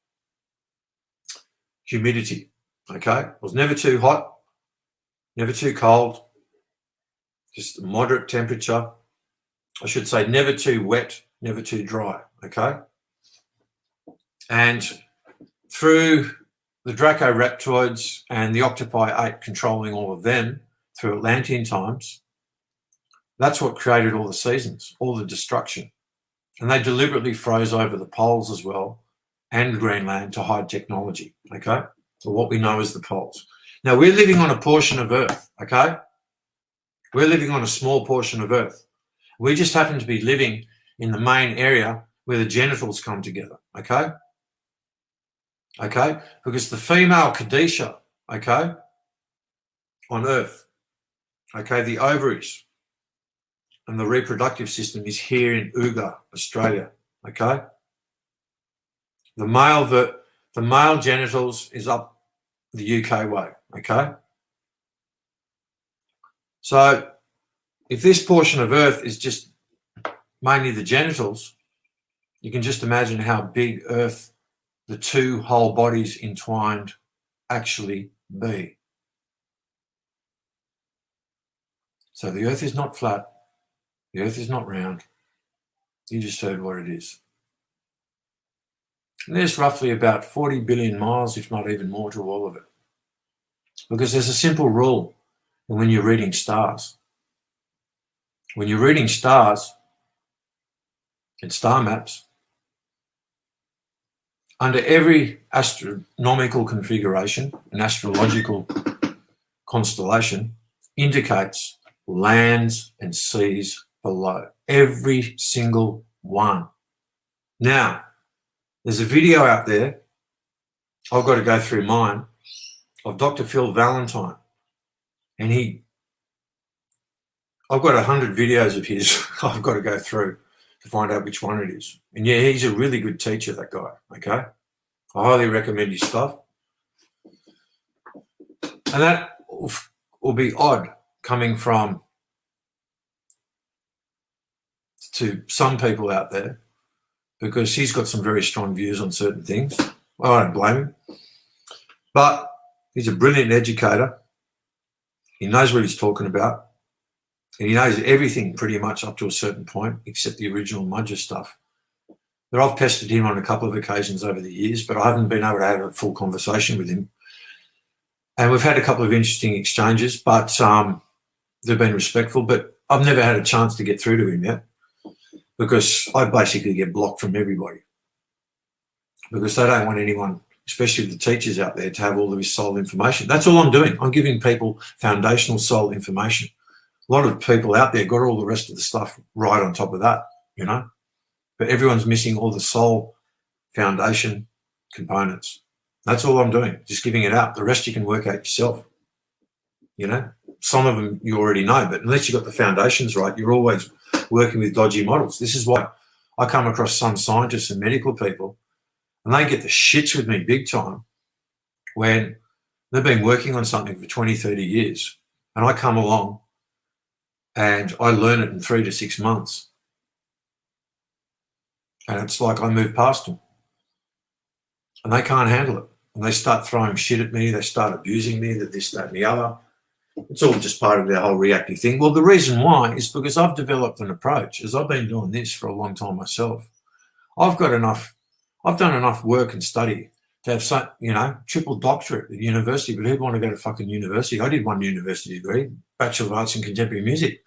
humidity. Okay, it was never too hot, never too cold, just a moderate temperature. I should say never too wet, never too dry. Okay, and through the Draco-Reptoids and the Octopi 8 controlling all of them through Atlantean times, that's what created all the seasons, all the destruction. And they deliberately froze over the poles as well and Greenland to hide technology, okay? So what we know as the poles. Now, we're living on a portion of Earth, okay? We're living on a small portion of Earth. We just happen to be living in the main area where the genitals come together, okay? Okay? Because the female Kadisha, okay, on Earth, okay, the ovaries and the reproductive system is here in Uga, Australia, okay? The male genitals is up the UK way, okay? So if this portion of Earth is just mainly the genitals, you can just imagine how big Earth, the two whole bodies entwined, actually be. So the Earth is not flat, the Earth is not round. You just heard what it is. And there's roughly about 40 billion miles, if not even more, to all of it. Because there's a simple rule when you're reading stars. When you're reading stars and star maps, under every astronomical configuration, an astrological constellation indicates lands and seas below. Every single one. Now, there's a video out there, I've got to go through mine, of Dr. Phil Valentine. And I've got 100 videos of his I've got to go through to find out which one it is. And yeah, he's a really good teacher, that guy, okay? I highly recommend his stuff. And that will be odd coming from to some people out there, because he's got some very strong views on certain things. Well, I don't blame him. But he's a brilliant educator. He knows what he's talking about. And he knows everything pretty much up to a certain point, except the original Mudger stuff. But I've pestered him on a couple of occasions over the years, but I haven't been able to have a full conversation with him. And we've had a couple of interesting exchanges, but they've been respectful. But I've never had a chance to get through to him yet, because I basically get blocked from everybody. Because they don't want anyone, especially the teachers out there, to have all of his soul information. That's all I'm doing. I'm giving people foundational soul information. A lot of people out there got all the rest of the stuff right on top of that, you know. But everyone's missing all the soul foundation components. That's all I'm doing, just giving it out. The rest you can work out yourself, you know. Some of them you already know, but unless you've got the foundations right, you're always working with dodgy models. This is why I come across some scientists and medical people, and they get the shits with me big time when they've been working on something for 20, 30 years, and I come along and I learn it in 3 to 6 months. And it's like I move past them. And they can't handle it. And they start throwing shit at me. They start abusing me, this, that, and the other. It's all just part of their whole reactive thing. Well, the reason why is because I've developed an approach, as I've been doing this for a long time myself. I've done enough work and study to have some, triple doctorate at university, but who'd want to go to fucking university? I did one university degree, Bachelor of Arts in Contemporary Music.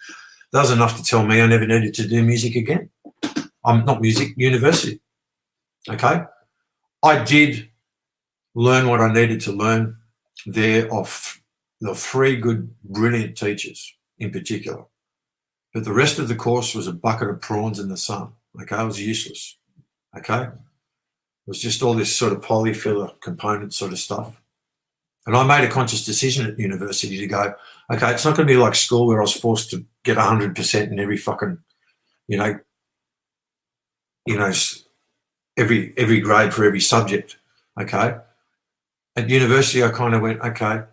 That was enough to tell me I never needed to do music again. Not music, university. Okay? I did learn what I needed to learn there of the 3 good, brilliant teachers in particular. But the rest of the course was a bucket of prawns in the sun. Okay? It was useless. Okay? It was just all this sort of polyfiller component sort of stuff. And I made a conscious decision at university to go, okay, it's not going to be like school where I was forced to get 100% in every fucking, every grade for every subject, okay? At university, I kind of went, okay,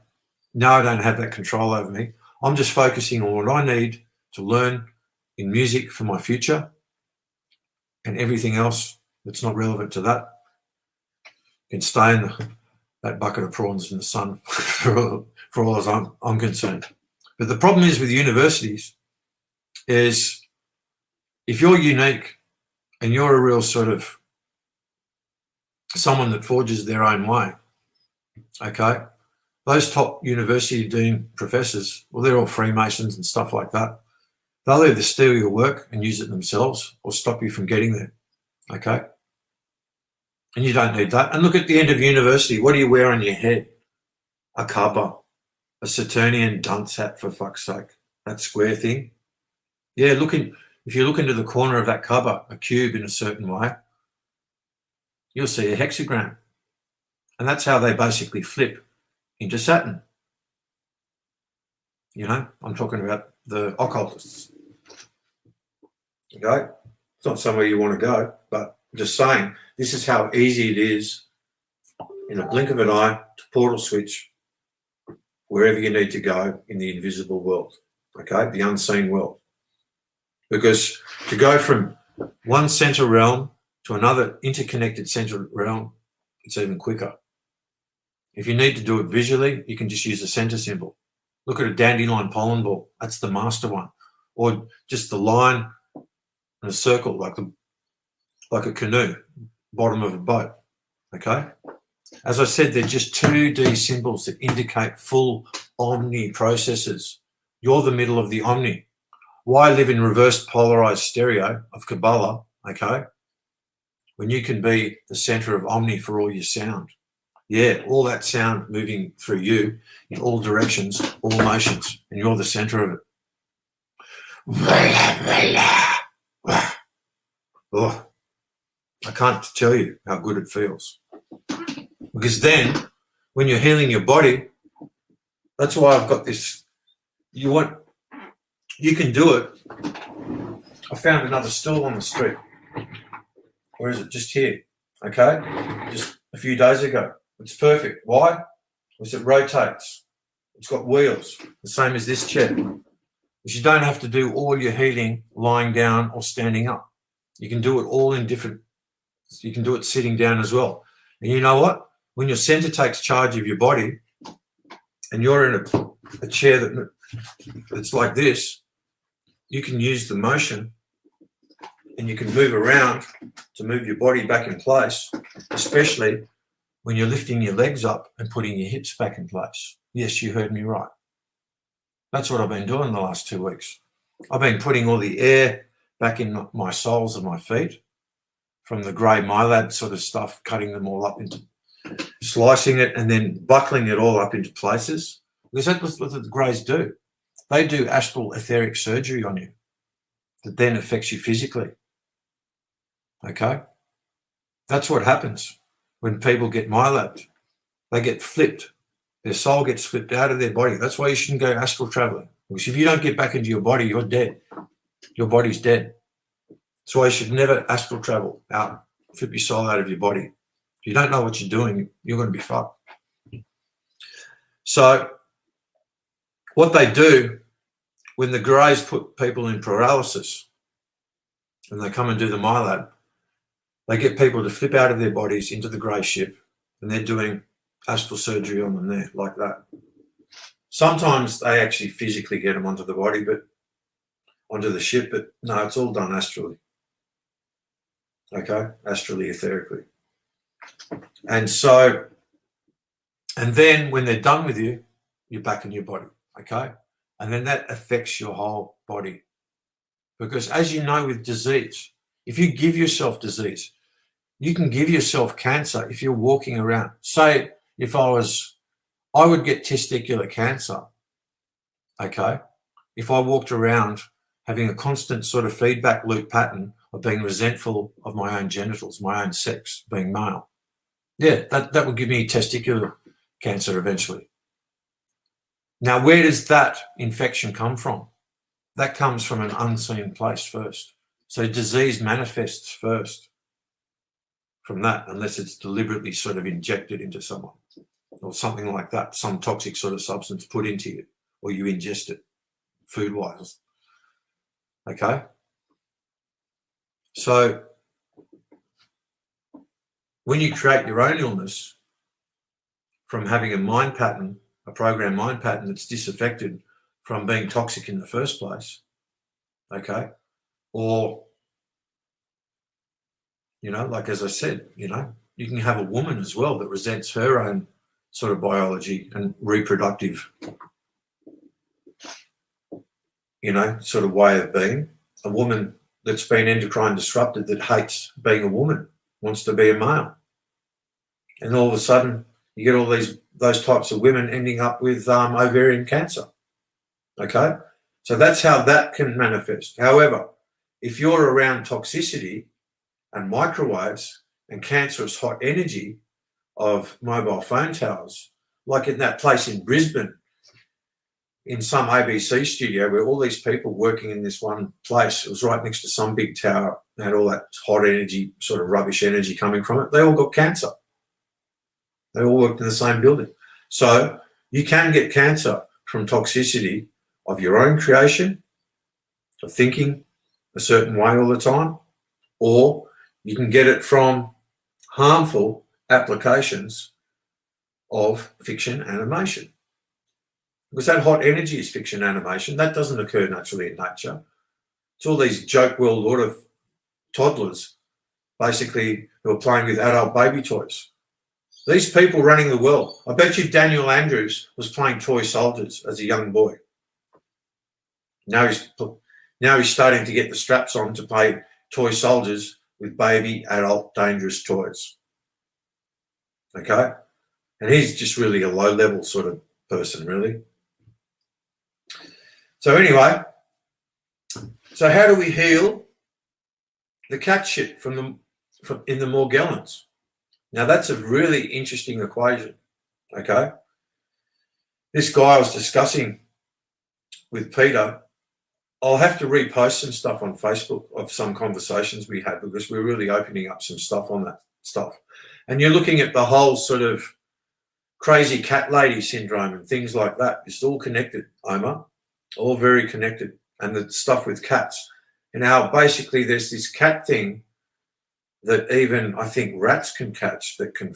no, I don't have that control over me. I'm just focusing on what I need to learn in music for my future. and everything else that's not relevant to that can stay in that bucket of prawns in the sun for all as I'm concerned. But the problem is with universities is if you're unique and you're a real sort of someone that forges their own way, okay, those top university dean professors, well, they're all Freemasons and stuff like that. They'll either steal your work and use it themselves or stop you from getting there, okay? And you don't need that. And look, at the end of university, what do you wear on your head? A cover, a Saturnian dunce hat, for fuck's sake. That square thing. Yeah, if you look into the corner of that cover, a cube in a certain way, you'll see a hexagram. And that's how they basically flip into Saturn. You know, I'm talking about the occultists. Okay? It's not somewhere you want to go, but I'm just saying, this is how easy it is in a blink of an eye to portal switch wherever you need to go in the invisible world, okay, the unseen world. Because to go from one center realm to another interconnected center realm, it's even quicker. If you need to do it visually, you can just use the center symbol. Look at a dandelion pollen ball. That's the master one. Or just the line and a circle like a canoe, bottom of a boat, okay? As I said, they're just 2D symbols that indicate full omni processes. You're the middle of the omni. Why live in reverse polarized stereo of Kabbalah, okay, when you can be the center of omni for all your sound? Yeah, all that sound moving through you in all directions, all motions, and you're the center of it. Oh, I can't tell you how good it feels. Because then, when you're healing your body, that's why I've got this. You can do it. I found another stool on the street. Where is it? Just here. Okay? Just a few days ago. It's perfect. Why? Because it rotates. It's got wheels, the same as this chair. Because you don't have to do all your healing lying down or standing up. You can do it all in different. You can do it sitting down as well. And you know what? When your center takes charge of your body and you're in a chair that's like this, you can use the motion and you can move around to move your body back in place, especially when you're lifting your legs up and putting your hips back in place. Yes, you heard me right. That's what I've been doing the last 2 weeks. I've been putting all the air back in my soles of my feet from the grey myelab sort of stuff, cutting them all up into, slicing it and then buckling it all up into places. Because that's what the greys do. They do astral etheric surgery on you that then affects you physically. Okay? That's what happens when people get myelabed. They get flipped. Their soul gets flipped out of their body. That's why you shouldn't go astral traveling. Because if you don't get back into your body, you're dead. Your body's dead. That's why you should never astral travel out, flip your soul out of your body. If you don't know what you're doing, you're going to be fucked. So what they do when the greys put people in paralysis and they come and do the MyLab, they get people to flip out of their bodies into the grey ship and they're doing astral surgery on them there like that. Sometimes they actually physically get them onto the body, but onto the ship, but no, it's all done astrally. Okay, astrally, etherically. And so, and then when they're done with you, you're back in your body, okay? And then that affects your whole body. Because as you know with disease, if you give yourself disease, you can give yourself cancer if you're walking around. Say if I would get testicular cancer, okay, if I walked around having a constant sort of feedback loop pattern of being resentful of my own genitals, my own sex, being male. Yeah, that would give me testicular cancer eventually. Now, where does that infection come from? That comes from an unseen place first. So disease manifests first from that, unless it's deliberately sort of injected into someone or something like that, some toxic sort of substance put into you or you ingest it food-wise. Okay? So when you create your own illness from having a mind pattern, a programmed mind pattern that's disaffected from being toxic in the first place, okay? Or, you know, like as I said, you know, you can have a woman as well that resents her own sort of biology and reproductive, you know, sort of way of being. A woman that's been endocrine disrupted that hates being a woman, wants to be a male. And all of a sudden you get all those types of women ending up with ovarian cancer, okay? So that's how that can manifest. However, if you're around toxicity and microwaves and cancerous hot energy of mobile phone towers, like in that place in Brisbane, in some ABC studio where all these people working in this one place, it was right next to some big tower, had all that hot energy, sort of rubbish energy coming from it, they all got cancer. They all worked in the same building. So you can get cancer from toxicity of your own creation, of thinking a certain way all the time, or you can get it from harmful applications of fiction animation. Because that hot energy is fiction animation. That doesn't occur naturally in nature. It's all these joke world order toddlers, basically, who are playing with adult baby toys. These people running the world. I bet you Daniel Andrews was playing toy soldiers as a young boy. Now he's starting to get the straps on to play toy soldiers with baby, adult, dangerous toys. Okay? And he's just really a low-level sort of person, really. So anyway, so how do we heal the cat shit in the Morgellons? Now that's a really interesting equation, okay? This guy I was discussing with Peter, I'll have to repost some stuff on Facebook of some conversations we had because we're really opening up some stuff on that stuff. And you're looking at the whole sort of crazy cat lady syndrome and things like that. It's all connected, Omar, all very connected. And the stuff with cats and how basically there's this cat thing that even I think rats can catch that can,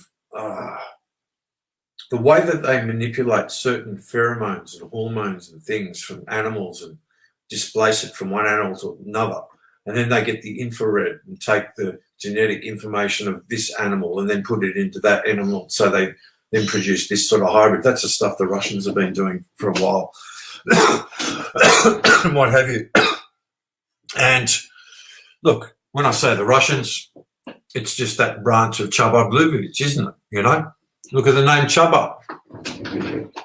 the way that they manipulate certain pheromones and hormones and things from animals and displace it from one animal to another. And then they get the infrared and take the genetic information of this animal and then put it into that animal. So they then produce this sort of hybrid. That's the stuff the Russians have been doing for a while. And what have you. And look, when I say the Russians, it's just that branch of Chaba Gluvovich, isn't it? You know, look at the name Chaba.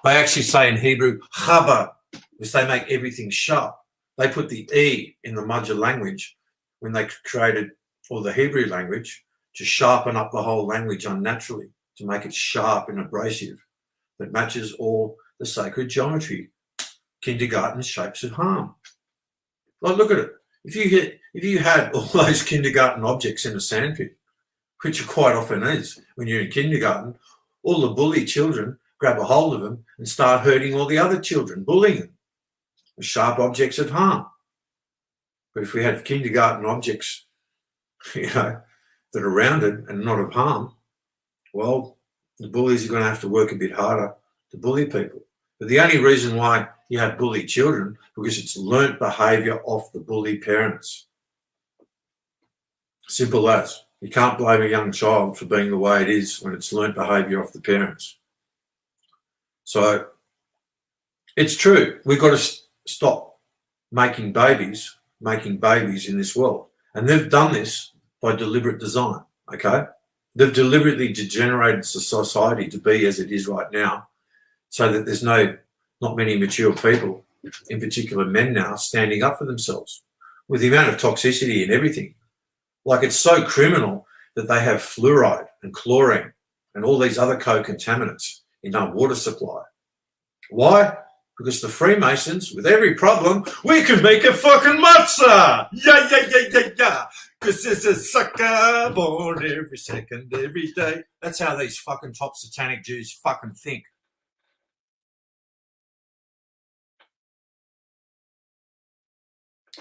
They actually say in Hebrew, Chaba, because they make everything sharp. They put the E in the Mudja language when they created, or the Hebrew language, to sharpen up the whole language unnaturally, to make it sharp and abrasive, that matches all the sacred geometry, kindergarten shapes of harm. Like, look at it. If you had all those kindergarten objects in a sandpit, which it quite often is when you're in kindergarten, all the bully children grab a hold of them and start hurting all the other children, bullying them with sharp objects of harm. But if we had kindergarten objects, you know, that are rounded and not of harm, well, the bullies are going to have to work a bit harder to bully people. But the only reason why you have bully children, because it's learnt behaviour off the bully parents. Simple as. You can't blame a young child for being the way it is when it's learnt behaviour off the parents. So it's true. We've got to stop making babies in this world. And they've done this by deliberate design, okay? They've deliberately degenerated society to be as it is right now so that there's not many mature people, in particular men now, standing up for themselves with the amount of toxicity and everything. Like, it's so criminal that they have fluoride and chlorine and all these other co-contaminants in our water supply. Why? Because the Freemasons, with every problem, we can make a fucking matzah! Yeah. Because there's a sucker born every second, every day. That's how these fucking top satanic Jews fucking think.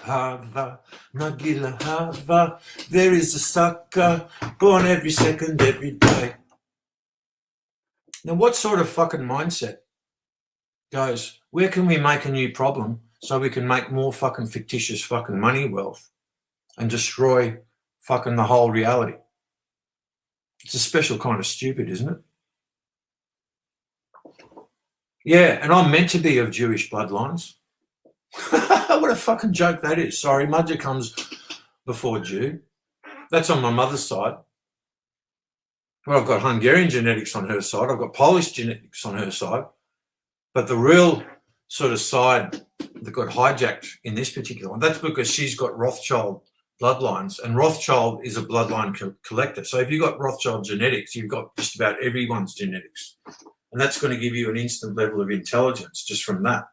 Hava, Nagila Hava, there is a sucker born every second, every day. Now, what sort of fucking mindset goes, where can we make a new problem so we can make more fucking fictitious fucking money wealth and destroy fucking the whole reality? It's a special kind of stupid, isn't it? Yeah, and I'm meant to be of Jewish bloodlines. What a fucking joke that is. Sorry, Mudger comes before Jew. That's on my mother's side. Well, I've got Hungarian genetics on her side. I've got Polish genetics on her side. But the real sort of side that got hijacked in this particular one, that's because she's got Rothschild bloodlines, and Rothschild is a bloodline collector. So if you've got Rothschild genetics, you've got just about everyone's genetics. And that's going to give you an instant level of intelligence just from that,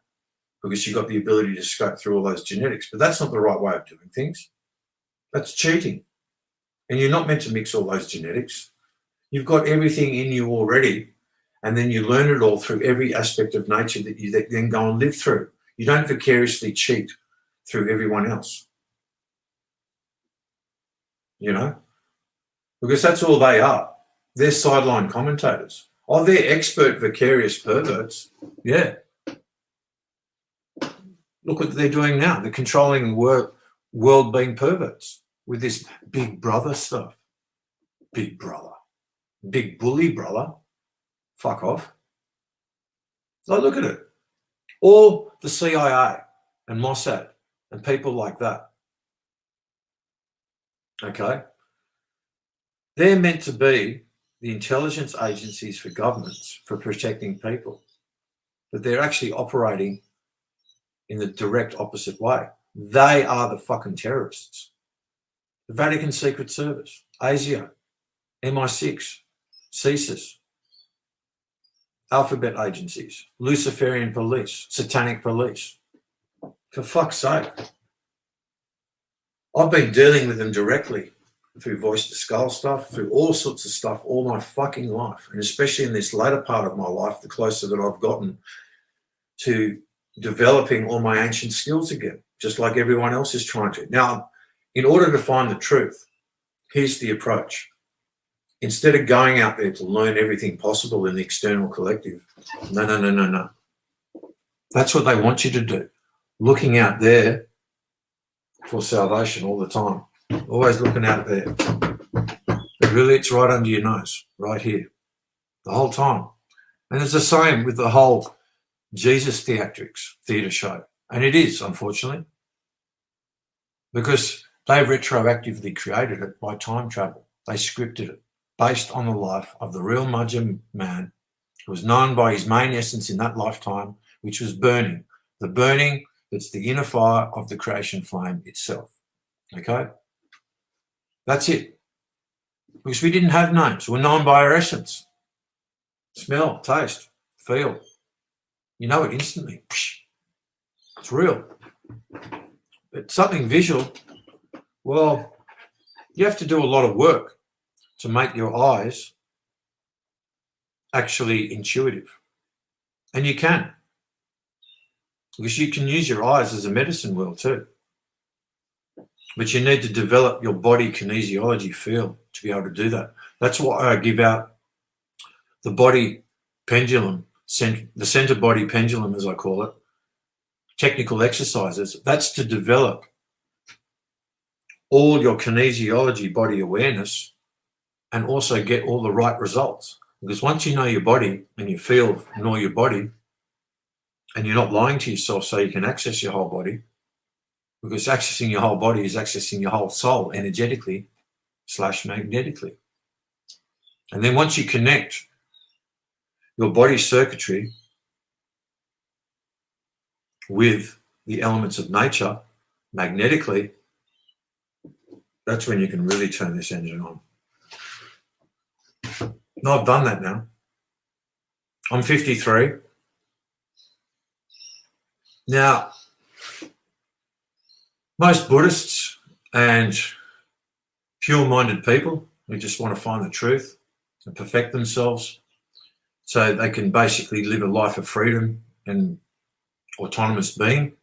because you've got the ability to scope through all those genetics. But that's not the right way of doing things. That's cheating. And you're not meant to mix all those genetics. You've got everything in you already, and then you learn it all through every aspect of nature that you then go and live through. You don't vicariously cheat through everyone else, you know, because that's all they are. They're sideline commentators. Oh, they're expert vicarious perverts. Yeah. Look what they're doing now. They're controlling the world being perverts with this big brother stuff. Big brother. Big bully brother. Fuck off. So look at it. All the CIA and Mossad and people like that, okay, they're meant to be the intelligence agencies for governments for protecting people, but they're actually operating in the direct opposite way. They are the fucking terrorists. The Vatican Secret Service, ASIO, MI6, CSIS, alphabet agencies, Luciferian police, satanic police. For fuck's sake. I've been dealing with them directly through voice to skull stuff, through all sorts of stuff all my fucking life. And especially in this later part of my life, the closer that I've gotten to developing all my ancient skills again, just like everyone else is trying to. Now, in order to find the truth, here's the approach. Instead of going out there to learn everything possible in the external collective, no. That's what they want you to do. Looking out there for salvation all the time. Always looking out there. But really, it's right under your nose, right here, the whole time. And it's the same with the whole Jesus theatrics theatre show. And it is, unfortunately, because they retroactively created it by time travel. They scripted it based on the life of the real Mudger man, who was known by his main essence in that lifetime, which was burning. The burning that's the inner fire of the creation flame itself. Okay? That's it. Because we didn't have names. We're known by our essence. Smell, taste, feel. You know it instantly. It's real. But something visual, well, you have to do a lot of work to make your eyes actually intuitive. And you can. Because you can use your eyes as a medicine wheel too. But you need to develop your body kinesiology feel to be able to do that. That's why I give out the body pendulum, the center body pendulum, as I call it, technical exercises. That's to develop all your kinesiology body awareness and also get all the right results. Because once you know your body and you feel know your body, and you're not lying to yourself so you can access your whole body, because accessing your whole body is accessing your whole soul energetically / magnetically. And then once you connect your body circuitry with the elements of nature magnetically, that's when you can really turn this engine on. No, I've done that now. I'm 53. Now, most Buddhists and pure-minded people who just want to find the truth and perfect themselves so they can basically live a life of freedom and autonomous being,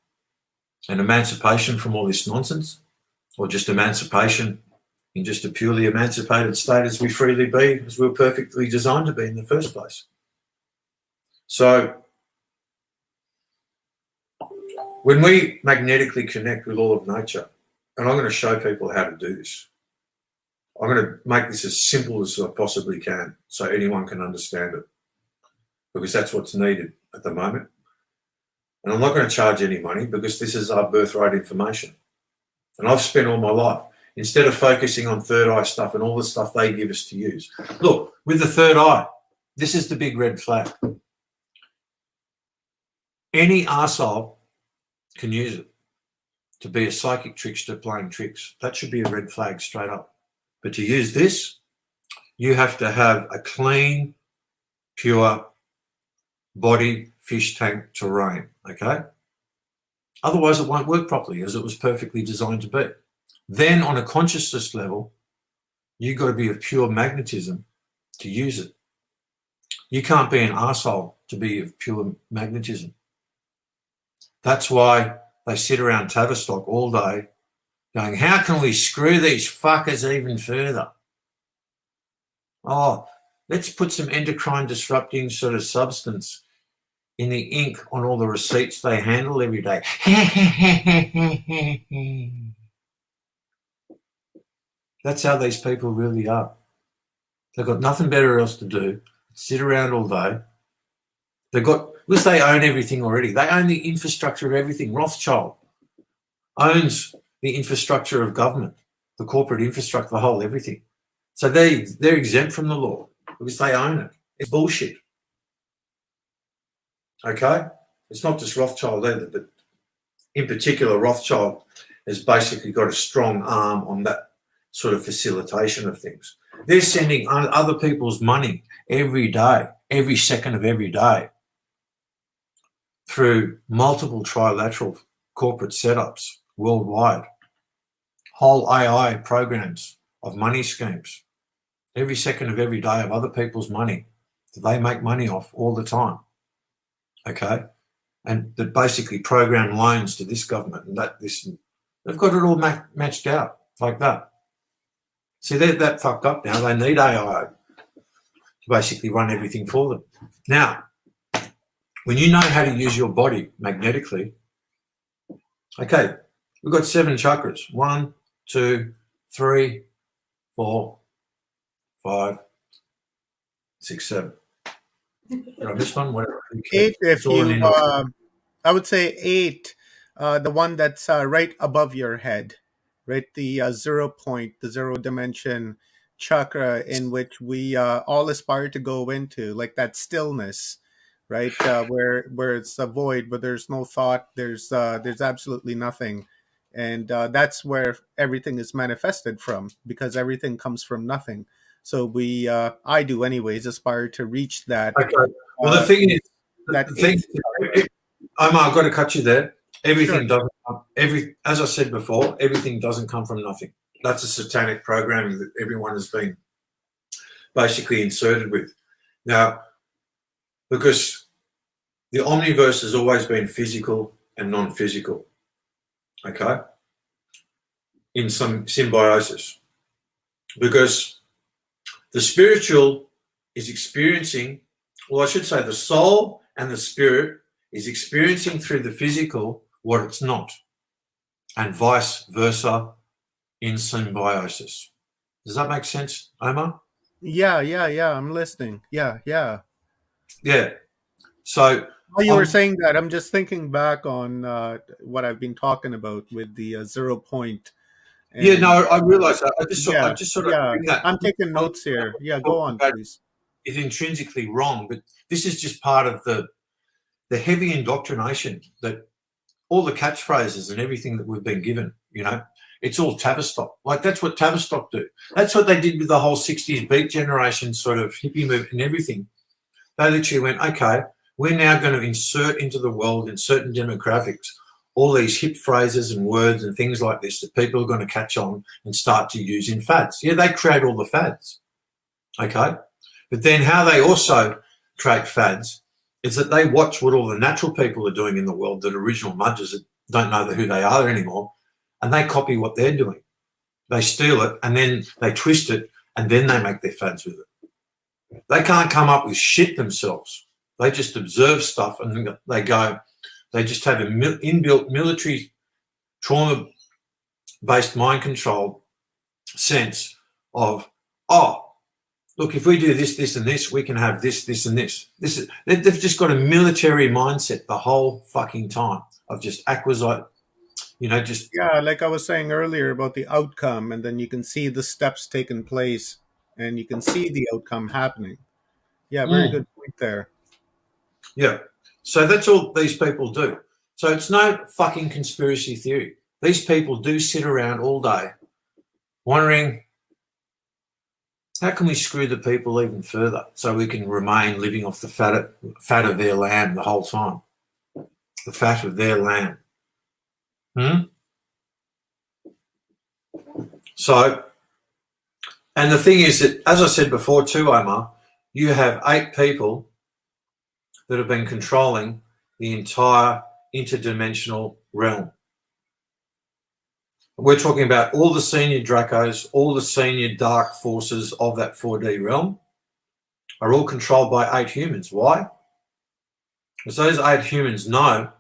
and emancipation from all this nonsense, or just emancipation in just a purely emancipated state as we freely be, as we were perfectly designed to be in the first place. So when we magnetically connect with all of nature, and I'm going to show people how to do this. I'm going to make this as simple as I possibly can so anyone can understand it, because that's what's needed at the moment. And I'm not going to charge any money because this is our birthright information. And I've spent all my life, instead of focusing on third eye stuff and all the stuff they give us to use. Look, with the third eye, this is the big red flag. Any arsehole can use it to be a psychic trickster playing tricks. That should be a red flag straight up. But to use this, you have to have a clean, pure body fish tank terrain, okay? Otherwise, it won't work properly as it was perfectly designed to be. Then on a consciousness level, you've got to be of pure magnetism to use it. You can't be an arsehole to be of pure magnetism. That's why they sit around Tavistock all day going, how can we screw these fuckers even further? Oh, let's put some endocrine disrupting sort of substance in the ink on all the receipts they handle every day. That's how these people really are. They've got nothing better else to do, sit around all day. Because they own everything already. They own the infrastructure of everything. Rothschild owns the infrastructure of government, the corporate infrastructure, the whole everything. So they're exempt from the law because they own it. It's bullshit. Okay? It's not just Rothschild either, but in particular, Rothschild has basically got a strong arm on that sort of facilitation of things. They're sending other people's money every day, every second of every day, through multiple trilateral corporate setups worldwide, whole AI programs of money schemes, every second of every day of other people's money that they make money off all the time, okay? And that basically program loans to this government and that, this, they've got it all matched out like that. See, they're that fucked up now. They need AI to basically run everything for them. Now, when you know how to use your body magnetically, okay, we've got 7 chakras. 1, 2, 3, 4, 5, 6, 7. Did I miss one? Whatever. 8, if you, I would say 8, the one that's right above your head, right? The 0 point, the 0 dimension chakra in which we all aspire to go into, like that stillness, right? Where it's a void, where there's no thought, there's absolutely nothing. And that's where everything is manifested from, because everything comes from nothing. So we, I do anyways, aspire to reach that. Okay. Well, the thing is, Omar, I've got to cut you there. Everything doesn't come, as I said before, everything doesn't come from nothing. That's a satanic programming that everyone has been basically inserted with. Now, because the omniverse has always been physical and non-physical, okay, in some symbiosis, because the spiritual is experiencing, well, I should say the soul and the spirit is experiencing through the physical what it's not, and vice versa in symbiosis. Does that make sense, Omar? Yeah, I'm listening. Yeah. So while you were saying that, I'm just thinking back on what I've been talking about with the 0 point. And, yeah, no, I realise that. I just sort of bring that. I'm taking notes here. Yeah, go on, please. Is intrinsically wrong, but this is just part of the heavy indoctrination that all the catchphrases and everything that we've been given, you know, it's all Tavistock. Like, that's what Tavistock do. That's what they did with the whole 60s beat generation sort of hippie movement and everything. They literally went, okay, we're now going to insert into the world in certain demographics all these hip phrases and words and things like this that people are going to catch on and start to use in fads. Yeah, they create all the fads, okay? But then how they also create fads is that they watch what all the natural people are doing in the world, that original mudgers don't know who they are anymore, and they copy what they're doing. They steal it and then they twist it and then they make their fads with it. They can't come up with shit themselves. They just observe stuff and they go, they just have an inbuilt military trauma-based mind control sense of, oh, look, if we do this, this, and this, we can have this, this, and this. They've just got a military mindset the whole fucking time of just acquisite, just... Yeah, like I was saying earlier about the outcome, and then you can see the steps taking place, and you can see the outcome happening. Yeah, very good point there. Yeah. So that's all these people do. So it's no fucking conspiracy theory. These people do sit around all day wondering, how can we screw the people even further so we can remain living off the fat of their lamb the whole time? The fat of their lamb. So, and the thing is that, as I said before too, Omar, you have 8 people that have been controlling the entire interdimensional realm. We're talking about all the senior Dracos, all the senior dark forces of that 4D realm are all controlled by 8 humans. Why? Because those 8 humans know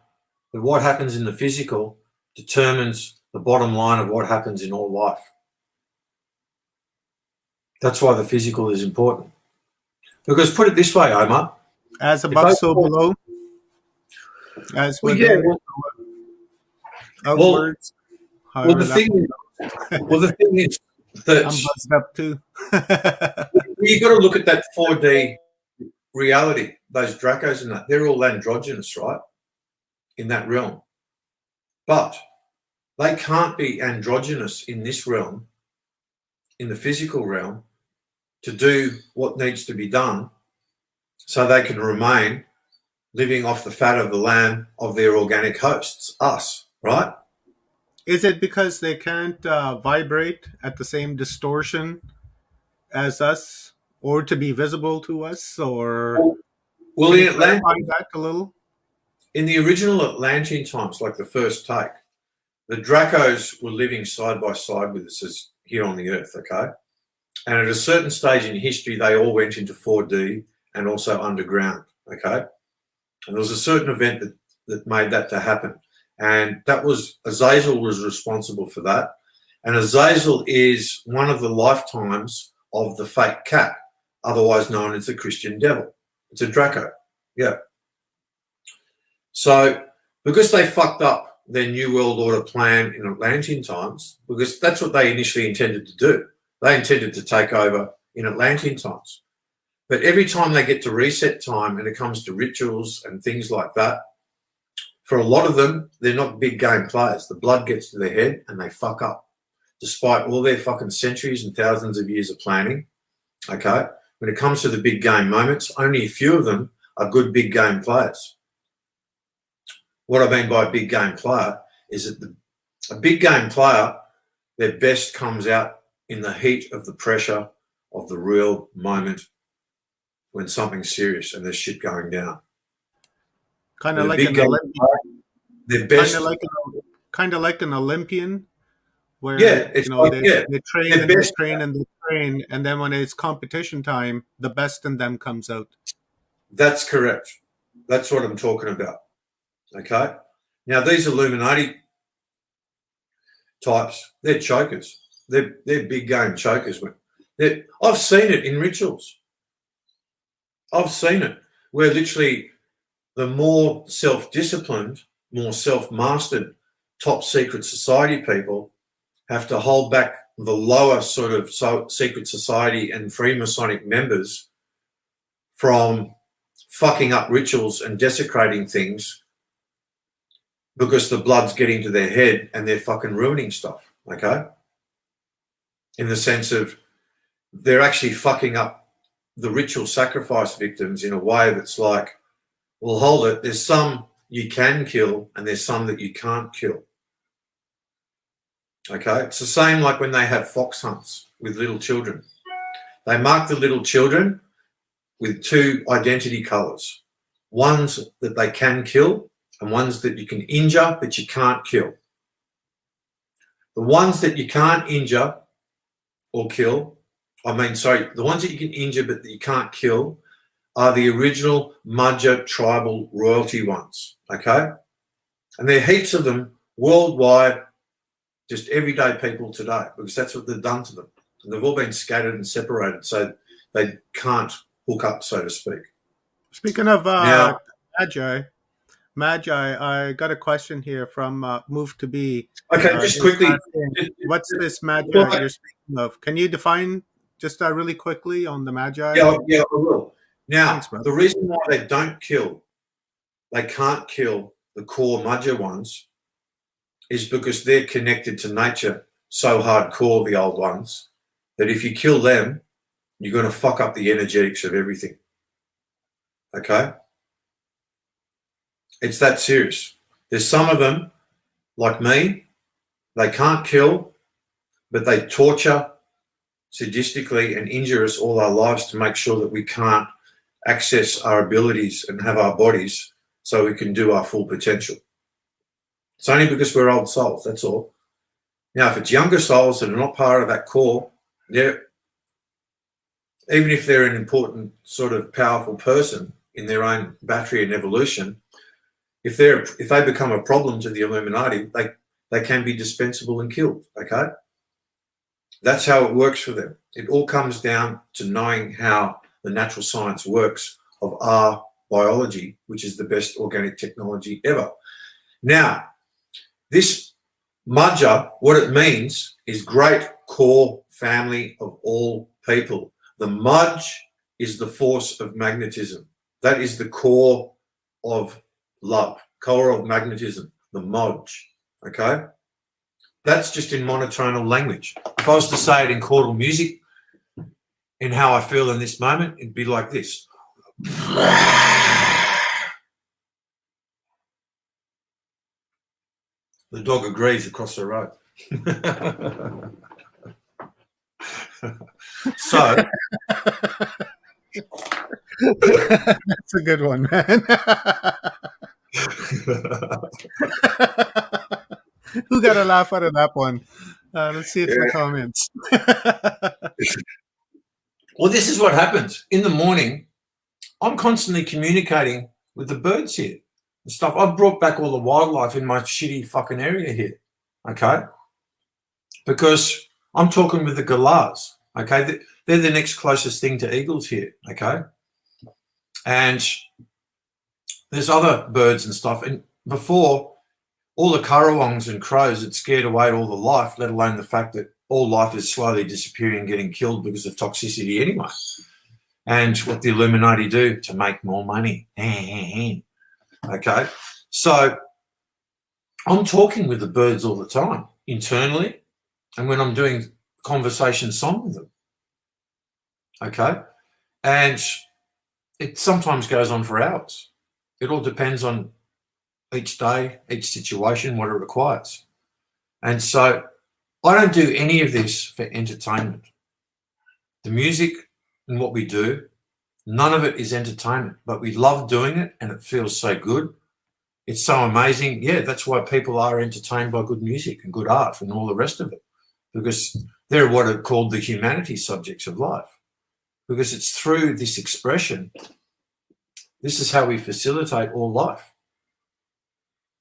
that what happens in the physical determines the bottom line of what happens in all life. That's why the physical is important. Because put it this way, Omar. As above, so below. As within, outwards. Well, the thing is that I'm buzzed up too. You've got to look at that 4D reality. Those Dracos and that, they're all androgynous, right? In that realm. But they can't be androgynous in this realm, in the physical realm, to do what needs to be done so they can remain living off the fat of the lamb of their organic hosts, us, right? Is it because they can't vibrate at the same distortion as us, or to be visible to us, or well, can you clarify that a little? In the original Atlantean times, like the first take, the Dracos were living side by side with us as here on the Earth, okay? And at a certain stage in history, they all went into 4D and also underground, okay? And there was a certain event that made that to happen. And that was, Azazel was responsible for that. And Azazel is one of the lifetimes of the fake cat, otherwise known as the Christian devil. It's a Draco, yeah. So because they fucked up their New World Order plan in Atlantean times, because that's what they initially intended to do. They intended to take over in Atlantean times. But every time they get to reset time and it comes to rituals and things like that, for a lot of them, they're not big game players. The blood gets to their head and they fuck up. Despite all their fucking centuries and thousands of years of planning, okay? When it comes to the big game moments, only a few of them are good big game players. What I mean by a big game player is that a big game player, their best comes out in the heat of the pressure of the real moment when something's serious and there's shit going down. Kind of like an Olympian. Their best, kind of like an Olympian, where it's they train and they train and they train, and then when it's competition time, the best in them comes out. That's correct. That's what I'm talking about. Okay. Now these Illuminati types, they're chokers. They're big game chokers. I've seen it in rituals. I've seen it where literally the more self-disciplined, more self-mastered top secret society people have to hold back the lower sort of secret society and Freemasonic members from fucking up rituals and desecrating things because the blood's getting to their head and they're fucking ruining stuff, okay? In the sense of they're actually fucking up the ritual sacrifice victims in a way that's like, well, hold it, there's some you can kill and there's some that you can't kill. Okay, it's the same like when they have fox hunts with little children. They mark the little children with 2 identity colours. Ones that they can kill and ones that you can injure but you can't kill. The ones that you can't injure or kill, the ones that you can injure but that you can't kill are the original Mudger tribal royalty ones, okay? And there are heaps of them worldwide, just everyday people today, because that's what they've done to them. And they've all been scattered and separated, so they can't hook up, so to speak. Speaking of Now, Magi, I got a question here from Move to Be. okay, just He's quickly. asking, what's this Magi you're speaking of? Can you define just really quickly on the Magi? Yeah, I will. Now, Thanks, brother. the reason why they can't kill the core Mudger ones is because they're connected to nature so hardcore, the old ones, that if you kill them, you're going to fuck up the energetics of everything. Okay? It's that serious. There's some of them, like me, they can't kill, but they torture sadistically and injure us all our lives to make sure that we can't access our abilities and have our bodies so we can do our full potential. It's only because we're old souls, that's all. Now, if it's younger souls that are not part of that core, even if they're an important sort of powerful person in their own battery and evolution, if they become a problem to the Illuminati, they can be dispensable and killed, okay? That's how it works for them. It all comes down to knowing how the natural science works of our biology, which is the best organic technology ever. Now, this Mudger, what it means is great core family of all people. The Mudge is the force of magnetism. That is the core of love, core of magnetism, the Mudge, okay? That's just in monotonal language. If I was to say it in chordal music, in how I feel in this moment, it'd be like this. The dog agrees across the road. So That's a good one, man. Who got a laugh out of that one? Let's see it in the comments. Well, this is what happens. In the morning, I'm constantly communicating with the birds here and stuff. I've brought back all the wildlife in my shitty fucking area here, okay? Because I'm talking with the galahs, okay? They're the next closest thing to eagles here, okay? And there's other birds and stuff. And before, all the currawongs and crows had scared away all the life, let alone the fact that all life is slowly disappearing and getting killed because of toxicity anyway. And what the Illuminati do to make more money. Okay? So I'm talking with the birds all the time, internally, and when I'm doing conversation song with them. Okay? And it sometimes goes on for hours. It all depends on each day, each situation, what it requires. And so I don't do any of this for entertainment. The music and what we do, none of it is entertainment, but we love doing it and it feels so good. It's so amazing. Yeah, that's why people are entertained by good music and good art and all the rest of it, because they're what are called the humanities subjects of life, because it's through this expression. This is how we facilitate all life.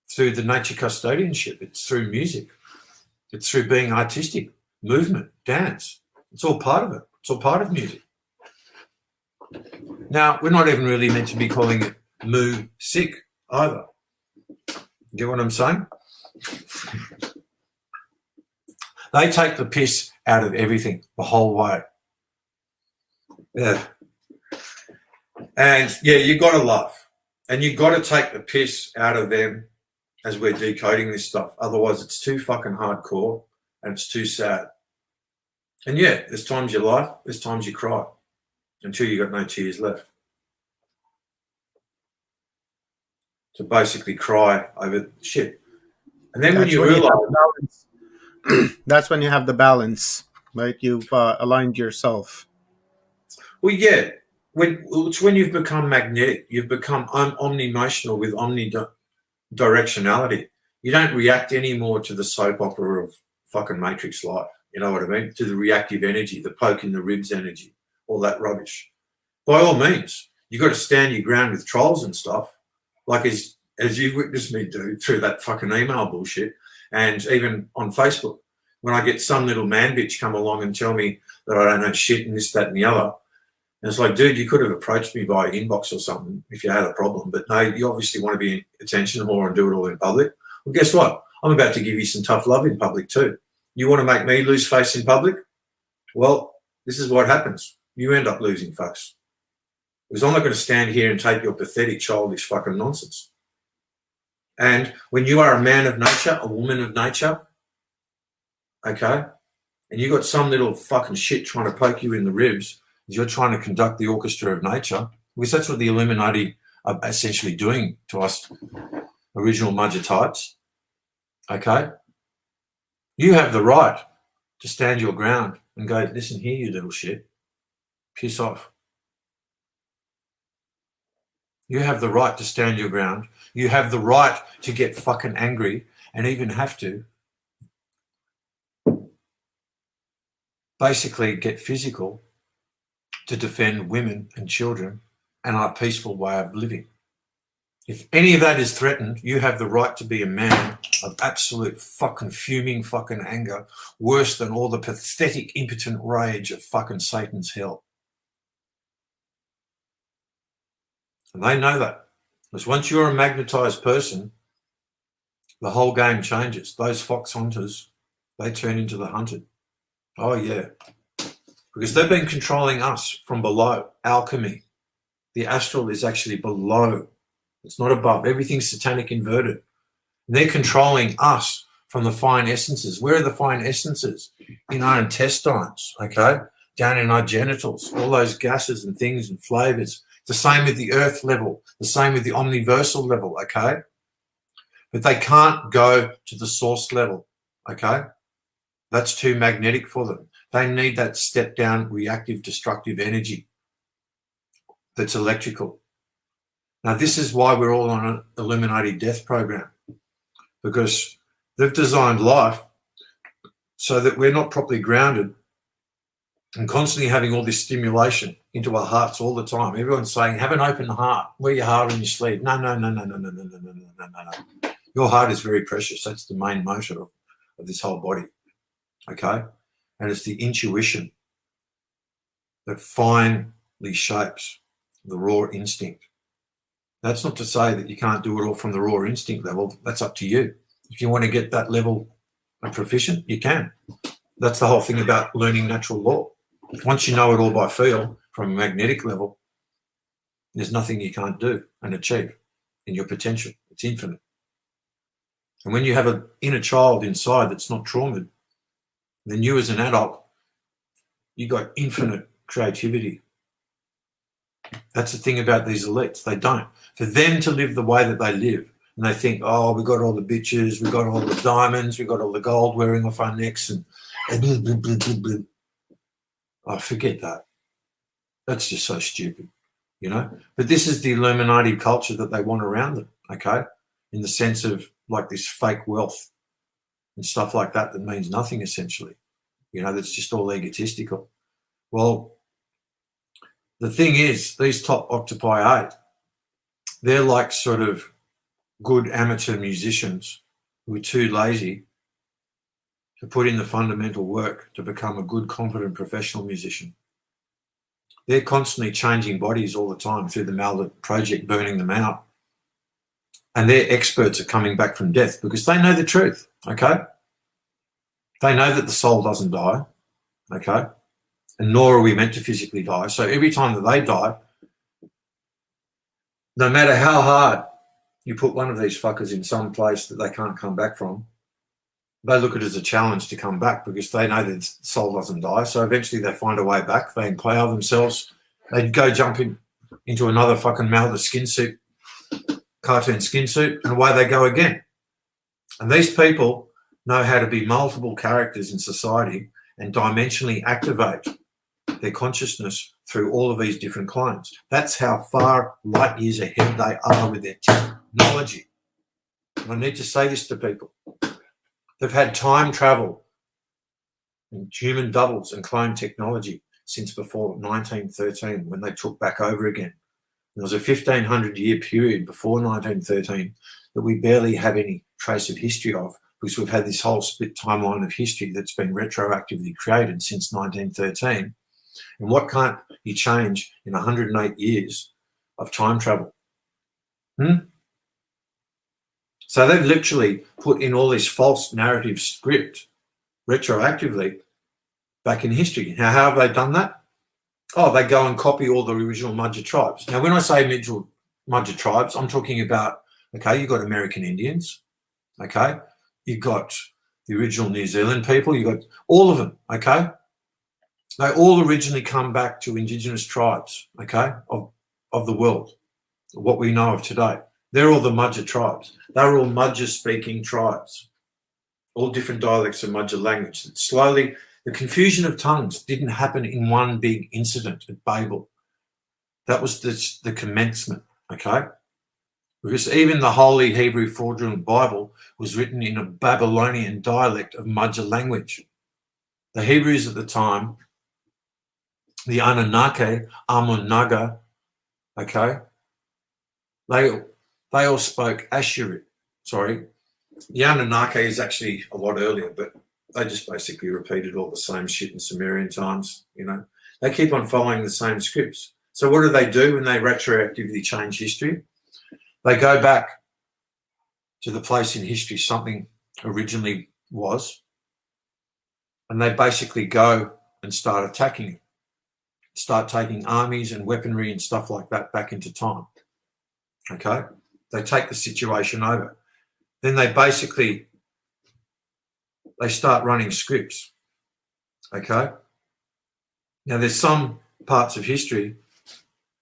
Through the nature custodianship, it's through music, it's through being artistic, movement, dance. It's all part of it. It's all part of music. Now, we're not even really meant to be calling it moo-sick either. Get what I'm saying? They take the piss out of everything the whole way. Yeah. And yeah, you got to laugh and you got to take the piss out of them as we're decoding this stuff. Otherwise, it's too fucking hardcore and it's too sad. And yeah, there's times you laugh, there's times you cry until you got no tears left. To basically cry over shit. And then when you realize... That's when you have the balance, right? You've aligned yourself. Well, yeah. It's when you've become magnetic, you've become omni-emotional with directionality. You don't react anymore to the soap opera of fucking Matrix life. You know what I mean? To the reactive energy, the poke in the ribs energy, all that rubbish. By all means, you got to stand your ground with trolls and stuff, like as you've witnessed me do through that fucking email bullshit, and even on Facebook, when I get some little man bitch come along and tell me that I don't know shit and this, that, and the other. And it's like, dude, you could have approached me by inbox or something if you had a problem. But no, you obviously want to be attention more and do it all in public. Well, guess what? I'm about to give you some tough love in public too. You want to make me lose face in public? Well, this is what happens. You end up losing face. Because I'm not going to stand here and take your pathetic, childish fucking nonsense. And when you are a man of nature, a woman of nature, okay, and you got some little fucking shit trying to poke you in the ribs, you're trying to conduct the orchestra of nature, because that's what the Illuminati are essentially doing to us original Mudger types, okay? You have the right to stand your ground and go, listen here, you little shit, piss off. You have the right to stand your ground. You have the right to get fucking angry and even have to basically get physical to defend women and children and our peaceful way of living. If any of that is threatened, you have the right to be a man of absolute fucking fuming fucking anger, worse than all the pathetic, impotent rage of fucking Satan's hell. And they know that. Because once you're a magnetized person, the whole game changes. Those fox hunters, they turn into the hunted. Oh, yeah. Because they've been controlling us from below. Alchemy. The astral is actually below. It's not above. Everything's satanic inverted. They're controlling us from the fine essences. Where are the fine essences? In our intestines, okay? Down in our genitals. All those gases and things and flavors. The same with the earth level. The same with the omniversal level, okay? But they can't go to the source level, okay? That's too magnetic for them. They need that step down, reactive, destructive energy that's electrical. Now, this is why we're all on an Illuminati death program, because they've designed life so that we're not properly grounded and constantly having all this stimulation into our hearts all the time. Everyone's saying, have an open heart, wear your heart on your sleeve. No. Your heart is very precious. That's the main motor of this whole body, okay? And it's the intuition that finely shapes the raw instinct. That's not to say that you can't do it all from the raw instinct level. That's up to you. If you want to get that level of proficient, you can. That's the whole thing about learning natural law. Once you know it all by feel from a magnetic level, there's nothing you can't do and achieve in your potential. It's infinite. And when you have an inner child inside that's not traumatized, then you as an adult, you got infinite creativity. That's the thing about these elites. They don't. For them to live the way that they live, and they think, oh, we got all the bitches, we got all the diamonds, we got all the gold wearing off our necks, and blah, blah, blah, blah, blah. Oh, forget that. That's just so stupid, you know? But this is the Illuminati culture that they want around them, okay? In the sense of like this fake wealth and stuff like that that means nothing essentially, you know, that's just all egotistical. Well, the thing is, these top Octopi 8, they're like sort of good amateur musicians who are too lazy to put in the fundamental work to become a good, confident, professional musician. They're constantly changing bodies all the time through the Mallet project, burning them out. And their experts are coming back from death because they know the truth, okay? They know that the soul doesn't die, okay? And nor are we meant to physically die. So every time that they die, no matter how hard you put one of these fuckers in some place that they can't come back from, they look at it as a challenge to come back because they know that the soul doesn't die. So eventually they find a way back. They empower themselves. They go jump into another fucking Mallet skin suit, cartoon skin suit, and away they go again. And these people know how to be multiple characters in society and dimensionally activate their consciousness through all of these different clones. That's how far light years ahead they are with their technology. I need to say this to people. They've had time travel and human doubles and clone technology since before 1913 when they took back over again. There was a 1,500-year period before 1913 that we barely have any trace of history of, because we've had this whole split timeline of history that's been retroactively created since 1913. And what can't you change in 108 years of time travel? So they've literally put in all this false narrative script retroactively back in history. Now, how have they done that? Oh, they go and copy all the original Mudger tribes. Now, when I say original Mudger tribes, I'm talking about, okay, you've got American Indians, okay? You've got the original New Zealand people, you've got all of them, okay? They all originally come back to indigenous tribes, okay, of the world, what we know of today. They're all the Mudger tribes. They're all Mudger-speaking tribes, all different dialects of Mudger language. Slowly, the confusion of tongues didn't happen in one big incident at Babel. That was the commencement, okay? Because even the Holy Hebrew fraudulent Bible was written in a Babylonian dialect of Mudger language. The Hebrews at the time, the Anunnaki, Amun-Naga, okay, they all spoke Assyrian. Sorry, the Anunnaki is actually a lot earlier, but they just basically repeated all the same shit in Sumerian times, you know. They keep on following the same scripts. So what do when they retroactively change history? They go back to the place in history something originally was, and they basically go and start attacking it, start taking armies and weaponry and stuff like that back into time, okay? They take the situation over. Then they start running scripts, okay? Now, there's some parts of history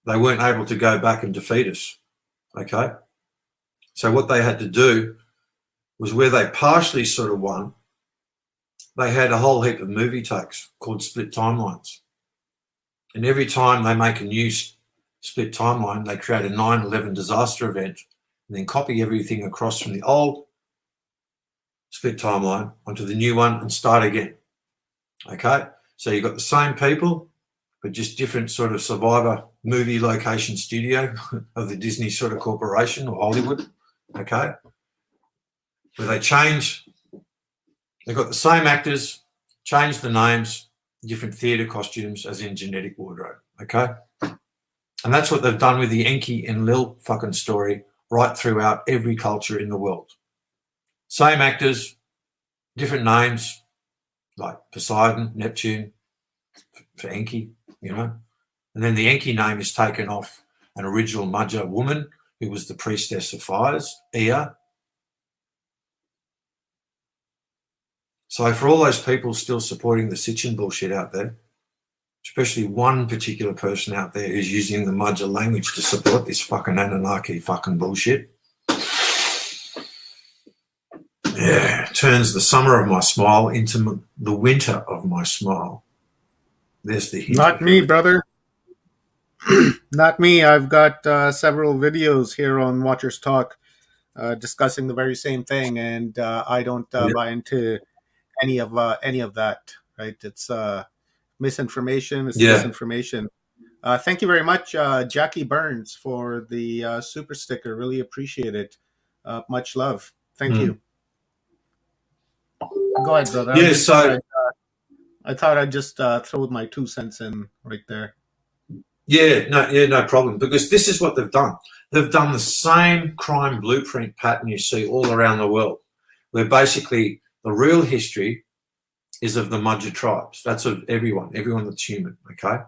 they weren't able to go back and defeat us, okay? So what they had to do was where they partially sort of won, they had a whole heap of movie takes called split timelines. And every time they make a new split timeline, they create a 9/11 disaster event and then copy everything across from the old split timeline onto the new one and start again, okay? So you've got the same people, but just different sort of survivor movie location studio of the Disney sort of corporation or Hollywood, okay? Where they change, they've got the same actors, change the names, different theatre costumes as in genetic wardrobe, okay? And that's what they've done with the Enki and Lil fucking story right throughout every culture in the world. Same actors, different names, like Poseidon, Neptune, for Enki, you know. And then the Enki name is taken off an original Mudger woman who was the priestess of fires, Ea. So for all those people still supporting the Sitchin bullshit out there, especially one particular person out there who's using the Mudger language to support this fucking Anunnaki fucking bullshit, yeah, turns the summer of my smile into the winter of my smile. There's the hint. Not me, brother. Not me. I've got several videos here on Watchers Talk discussing the very same thing, and I don't buy into any of that. Right? It's misinformation. It's disinformation. Thank you very much, Jackie Burns, for the super sticker. Really appreciate it. Much love. Thank you. Go ahead, brother. Yeah, I thought I'd just throw my 2 cents in right there. No problem. Because this is what they've done. They've done the same crime blueprint pattern you see all around the world, where basically the real history is of the Mudger tribes. That's of everyone that's human, okay?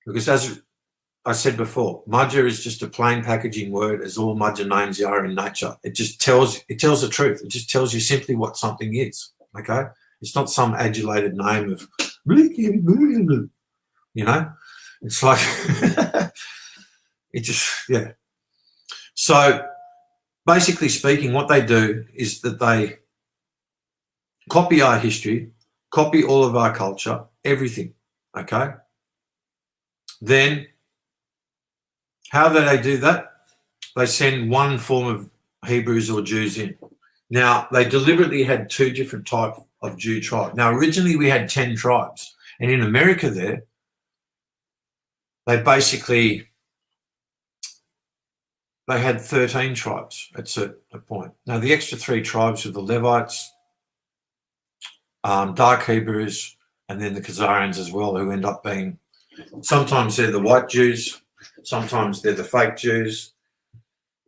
Because as I said before, Mudger is just a plain packaging word, as all Mudger names are in nature. It tells the truth. It just tells you simply what something is, okay? It's not some adulated name of, you know? It's like, it just, yeah. So basically speaking, what they do is that they copy our history, copy all of our culture, everything, okay? Then how do they do that? They send one form of Hebrews or Jews in. Now, they deliberately had two different types of Jew tribes. Now, originally we had 10 tribes. And in America there, they basically, they had 13 tribes at a certain point. Now, the extra 3 tribes were the Levites, dark Hebrews, and then the Khazarians as well, who end up being, sometimes they're the white Jews, sometimes they're the fake Jews.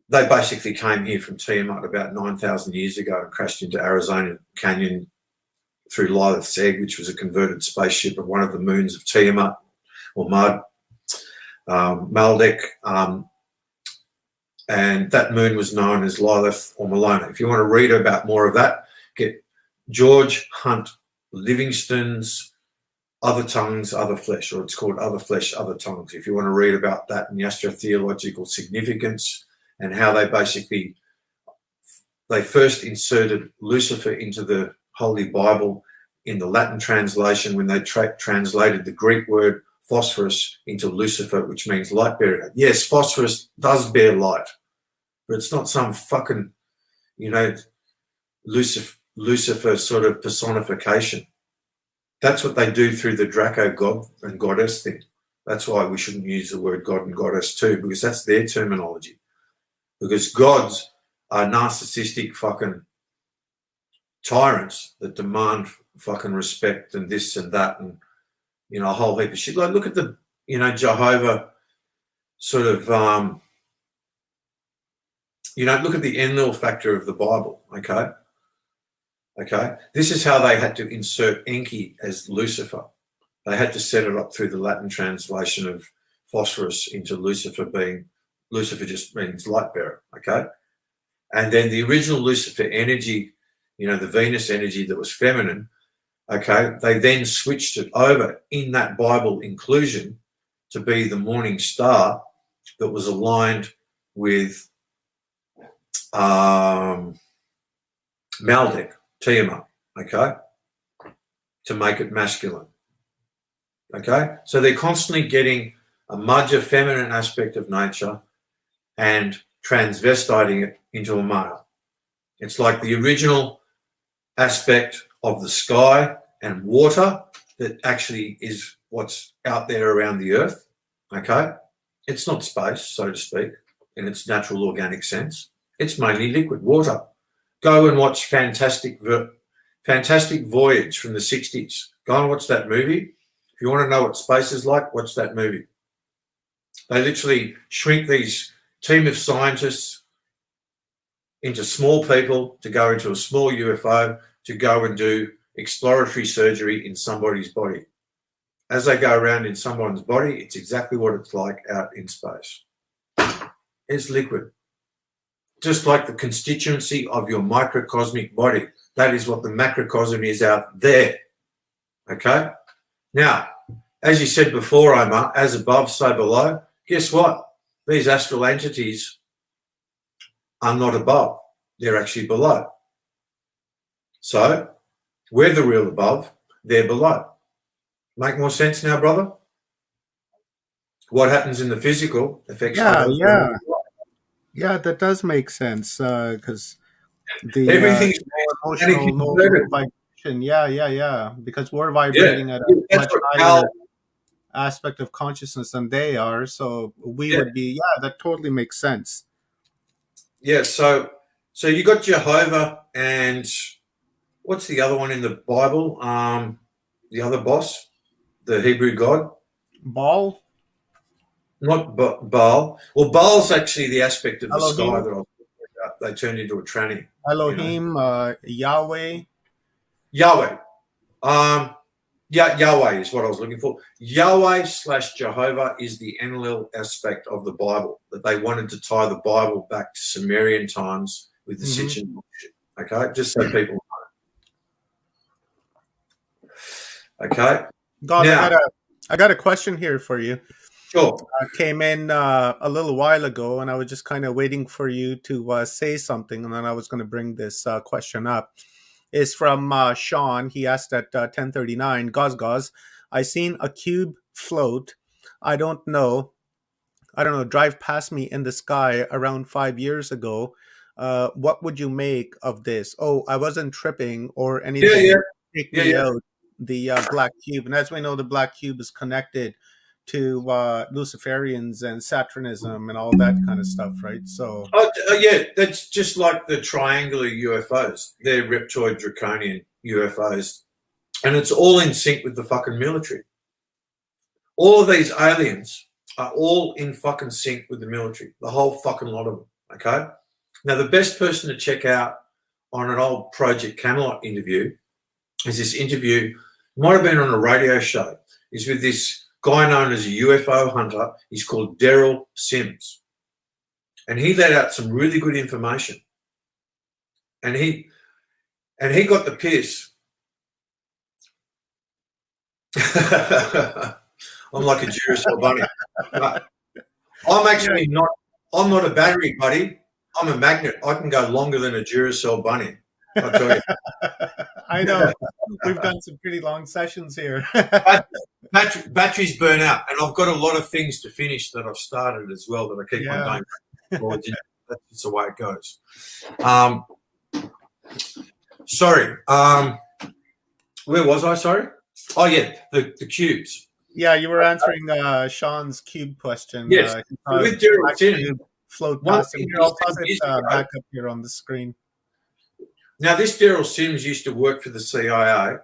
They basically came here from Tiamat about 9,000 years ago and crashed into Arizona Canyon through Lilith's Egg, which was a converted spaceship of one of the moons of Tiamat or Mud, Maldek, and that moon was known as Lilith or Malona. If you want to read about more of that, get George Hunt Livingston's Other Tongues, Other Flesh, or it's called Other Flesh, Other Tongues. If you want to read about that and the astrotheological significance and how they basically, they first inserted Lucifer into the Holy Bible in the Latin translation when they translated the Greek word phosphorus into Lucifer, which means light bearer. Yes, phosphorus does bear light, but it's not some fucking, Lucifer sort of personification. That's what they do through the Draco God and Goddess thing. That's why we shouldn't use the word God and Goddess too, because that's their terminology. Because gods are narcissistic fucking tyrants that demand fucking respect and this and that and, a whole heap of shit. Like, look at the, Jehovah sort of, look at the Enlil factor of the Bible, okay? Okay? This is how they had to insert Enki as Lucifer. They had to set it up through the Latin translation of phosphorus into Lucifer just means light bearer, okay? And then the original Lucifer energy, the Venus energy that was feminine, okay, they then switched it over in that Bible inclusion to be the morning star that was aligned with Maldek, Tiamat, okay, to make it masculine, okay? So they're constantly getting a major feminine aspect of nature and transvestiting it into a male. It's like the original aspect of the sky and water that actually is what's out there around the earth, okay? It's not space, so to speak, in its natural organic sense. It's mainly liquid water. Go and watch Fantastic Voyage from the 60s. Go and watch that movie. If you want to know what space is like, watch that movie. They literally shrink these team of scientists into small people to go into a small UFO to go and do exploratory surgery in somebody's body. As they go around in someone's body, it's exactly what it's like out in space. It's liquid. Just like the constituency of your microcosmic body. That is what the macrocosm is out there. Okay? Now, as you said before, Omar, as above, so below, guess what? These astral entities are not above. They're actually below. So, we're the real above, they're below. Make more sense now, brother? What happens in the physical affects Yeah, that does make sense because the everything's no emotional, no vibration. Yeah. Because we're vibrating at a that's much what higher aspect of consciousness than they are. So we would be, that totally makes sense. Yeah, so you got Jehovah and what's the other one in the Bible? The other boss, the Hebrew god? Baal? Not Baal. Well, Baal's actually the aspect of the Elohim? sky that I was talking about. They turned into a tranny. Elohim, Yahweh? Yahweh. Yahweh is what I was looking for. Yahweh / Jehovah is the Enlil aspect of the Bible, that they wanted to tie the Bible back to Sumerian times with the Sitchin bullshit. Okay, just so people know. Okay. God, Now, I got a question here for you. Sure. Came in a little while ago, and I was just kind of waiting for you to say something, and then I was going to bring this question up. Is from Sean. He asked at 10:39. Gauze, I seen a cube float. I don't know. Drive past me in the sky around 5 years ago. what would you make of this? Oh, I wasn't tripping or Yeah, yeah, anything. Take yeah, me yeah. out. The black cube, and as we know, the black cube is connected to Luciferians and Saturnism and all that kind of stuff, right? So Yeah, that's just like the triangular UFOs. They're reptoid draconian UFOs. And it's all in sync with the fucking military. All of these aliens are all in fucking sync with the military. The whole fucking lot of them, okay? Now, the best person to check out on an old Project Camelot interview is this interview, might have been on a radio show, is with this guy known as a UFO hunter. He's called Daryl Sims. And he let out some really good information. And he got the piss. I'm like a Duracell bunny. I'm actually not. I'm not a battery, buddy. I'm a magnet. I can go longer than a Duracell bunny. I tell you. I know we've done some pretty long sessions here. Batteries burn out, and I've got a lot of things to finish that I've started as well that I keep on going forward. That's just the way it goes. Sorry. Where was I? Sorry. Oh yeah, the cubes. Yeah, you were answering Sean's cube question. Yes, with Daryl Sims, float past him. Here, I'll toss it back up here on the screen. Now, this Daryl Sims used to work for the CIA,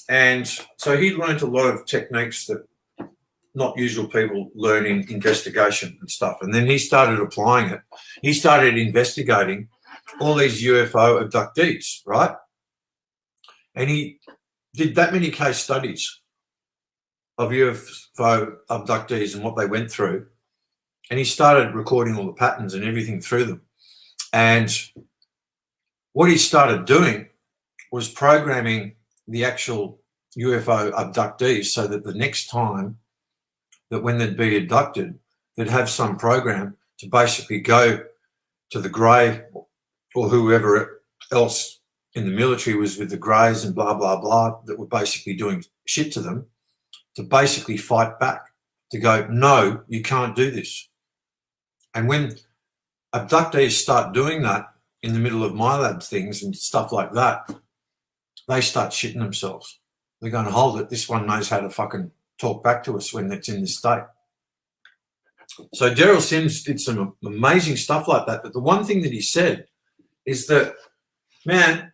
and so he learned a lot of techniques that not usual people learn in investigation and stuff. And then he started applying it. He started investigating all these UFO abductees, right? And he did that many case studies of UFO abductees and what they went through. And he started recording all the patterns and everything through them. And what he started doing was programming the actual UFO abductees so that the next time that when they'd be abducted, they'd have some program to basically go to the grey or whoever else in the military was with the greys and blah, blah, blah, that were basically doing shit to them, to basically fight back, to go, no, you can't do this. And when abductees start doing that in the middle of my lab things and stuff like that, they start shitting themselves. They're going, hold it, this one knows how to fucking talk back to us when it's in this state. So Daryl Sims did some amazing stuff like that. But the one thing that he said is that, man,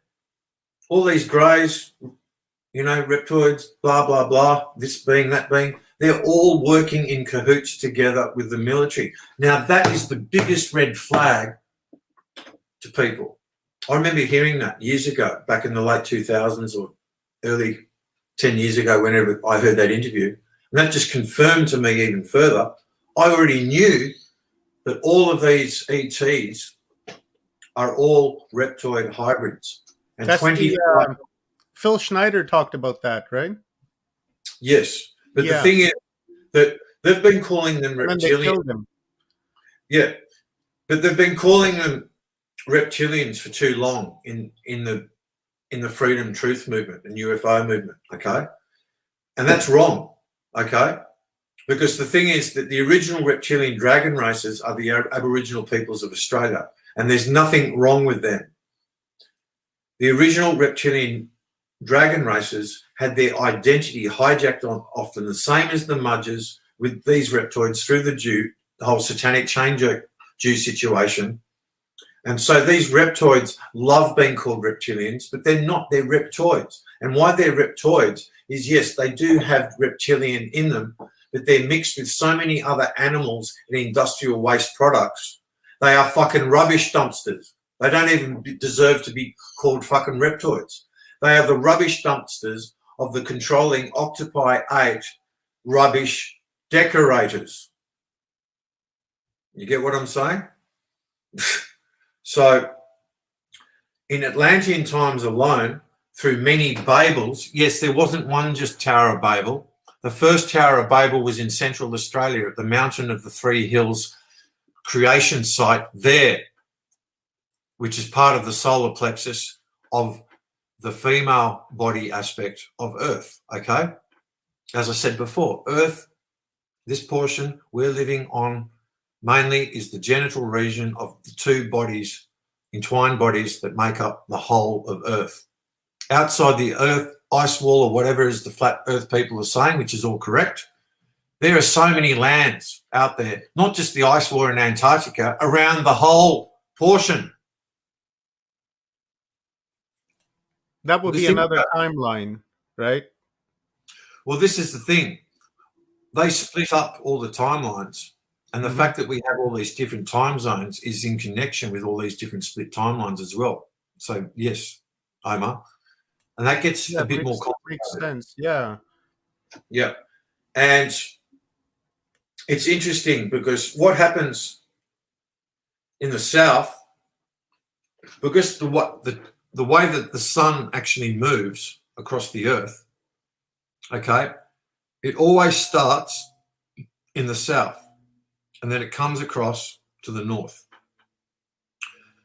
all these greys, you know, reptoids, blah, blah, blah, this being, that being, they're all working in cahoots together with the military. Now, that is the biggest red flag to people. I remember hearing that years ago, back in the late 2000s or early 10 years ago, whenever I heard that interview. And that just confirmed to me even further. I already knew that all of these ETs are all reptoid hybrids. And That's 25. Phil Schneider talked about that, right? Yes. But the thing is that they've been calling them reptilians. They killed them. Yeah. But they've been calling them reptilians for too long in the freedom truth movement and UFO movement, okay? And that's wrong, okay? Because the thing is that the original reptilian dragon races are the Aboriginal peoples of Australia, and there's nothing wrong with them. The original reptilian dragon races had their identity hijacked on often the same as the Mudgers with these reptoids through the whole satanic chain Jew situation. And so these reptoids love being called reptilians, but they're not, they're reptoids. And why they're reptoids is, yes, they do have reptilian in them, but they're mixed with so many other animals and industrial waste products. They are fucking rubbish dumpsters. They don't even deserve to be called fucking reptoids. They are the rubbish dumpsters of the controlling Octopi 8 rubbish decorators. You get what I'm saying? So in Atlantean times alone, through many Babels, yes, there wasn't one just Tower of Babel. The first Tower of Babel was in Central Australia at the Mountain of the Three Hills creation site there, which is part of the solar plexus of the female body aspect of Earth, okay? As I said before, Earth, this portion we're living on mainly is the genital region of the two bodies entwined bodies that make up the whole of Earth. Outside the Earth ice wall, or whatever is the flat Earth people are saying, which is all correct, there are so many lands out there, not just the ice wall in Antarctica, around the whole portion. That would be another timeline, right? Well, this is the thing. They split up all the timelines. And the fact that we have all these different time zones is in connection with all these different split timelines as well. So, yes, Omar. And that gets a bit more complicated. Makes sense, yeah. Yeah. And it's interesting because what happens in the south, because the way that the sun actually moves across the earth, okay, it always starts in the south and then it comes across to the north.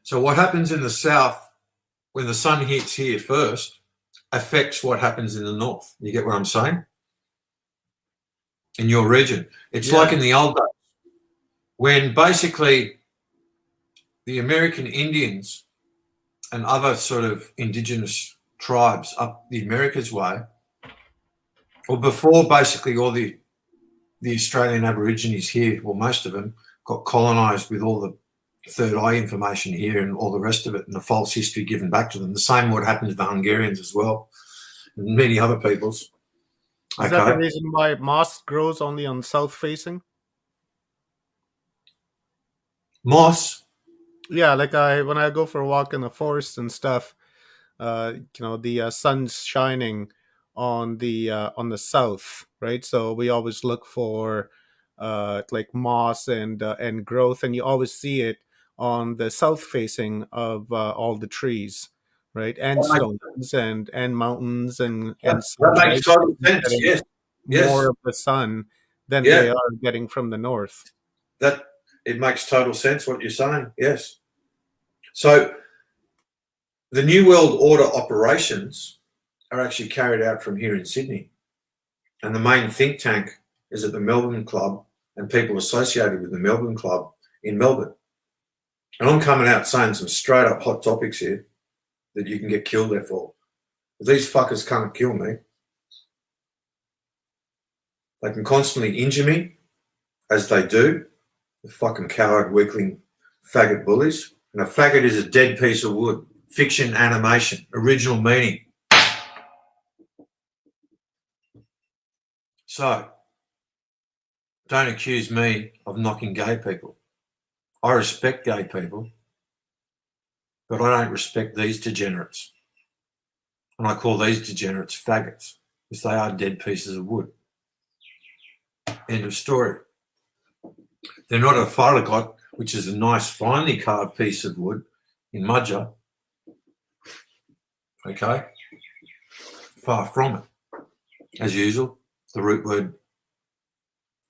So what happens in the south when the sun hits here first affects what happens in the north. You get what I'm saying? In your region. It's like in the old days when basically the American Indians and other sort of indigenous tribes up the Americas way, or before basically all the Australian Aborigines here, well, most of them got colonised with all the third eye information here and all the rest of it and the false history given back to them. The same would happen to the Hungarians as well and many other peoples. Is that the reason why moss grows only on south facing? Moss? Yeah, like when I go for a walk in the forest and stuff, the sun's shining on the south, right? So we always look for like moss and growth, and you always see it on the south facing of all the trees, right? And stones and mountains and that makes total sense. Yes. More of the sun than they are getting from the north. That it makes total sense what you're saying. Yes. So the New World Order operations are actually carried out from here in Sydney. And the main think tank is at the Melbourne Club and people associated with the Melbourne Club in Melbourne. And I'm coming out saying some straight up hot topics here that you can get killed there for. But these fuckers can't kill me. They can constantly injure me, as they do, the fucking coward, weakling, faggot bullies. And a faggot is a dead piece of wood. Fiction, animation, original meaning. So, don't accuse me of knocking gay people. I respect gay people, but I don't respect these degenerates. And I call these degenerates faggots, because they are dead pieces of wood. End of story. They're not a faragot, which is a nice, finely carved piece of wood in Mudger. Okay? Far from it. As usual, the root word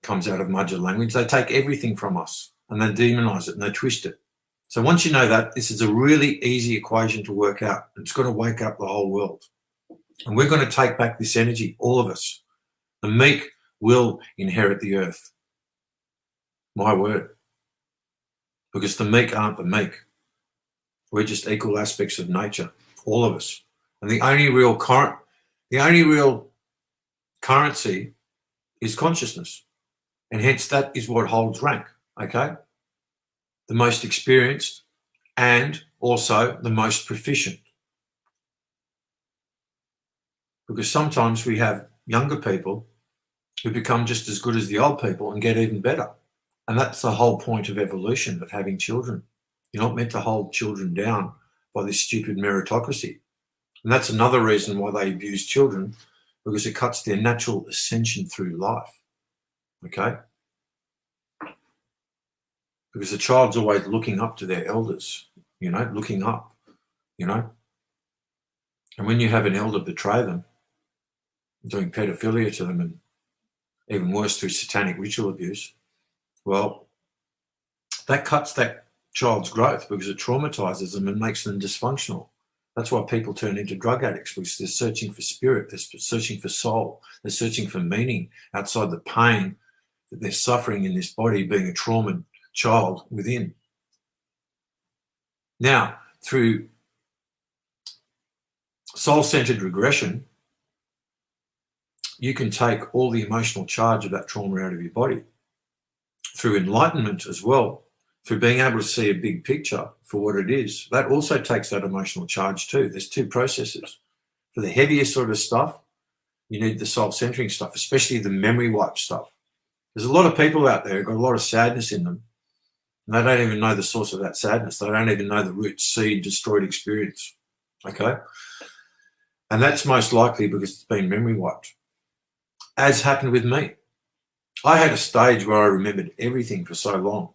comes out of Mudger language. They take everything from us and they demonise it and they twist it. So once you know that, this is a really easy equation to work out. It's going to wake up the whole world. And we're going to take back this energy, all of us. The meek will inherit the earth. My word. Because the meek aren't the meek. We're just equal aspects of nature, all of us. And the only real currency is consciousness. And hence that is what holds rank, okay? The most experienced and also the most proficient. Because sometimes we have younger people who become just as good as the old people and get even better. And that's the whole point of evolution, of having children. You're not meant to hold children down by this stupid meritocracy. And that's another reason why they abuse children, because it cuts their natural ascension through life, okay? Because the child's always looking up to their elders, looking up, And when you have an elder betray them, doing pedophilia to them and even worse through satanic ritual abuse, well, that cuts that child's growth because it traumatizes them and makes them dysfunctional. That's why people turn into drug addicts, because they're searching for spirit, they're searching for soul, they're searching for meaning outside the pain that they're suffering in this body, being a trauma child within. Now, through soul-centered regression, you can take all the emotional charge of that trauma out of your body. Through enlightenment as well, through being able to see a big picture for what it is, that also takes that emotional charge too. There's two processes. For the heavier sort of stuff, you need the soul-centering stuff, especially the memory wipe stuff. There's a lot of people out there who've got a lot of sadness in them, and they don't even know the source of that sadness. They don't even know the root seed destroyed experience, okay? And that's most likely because it's been memory wiped, as happened with me. I had a stage where I remembered everything for so long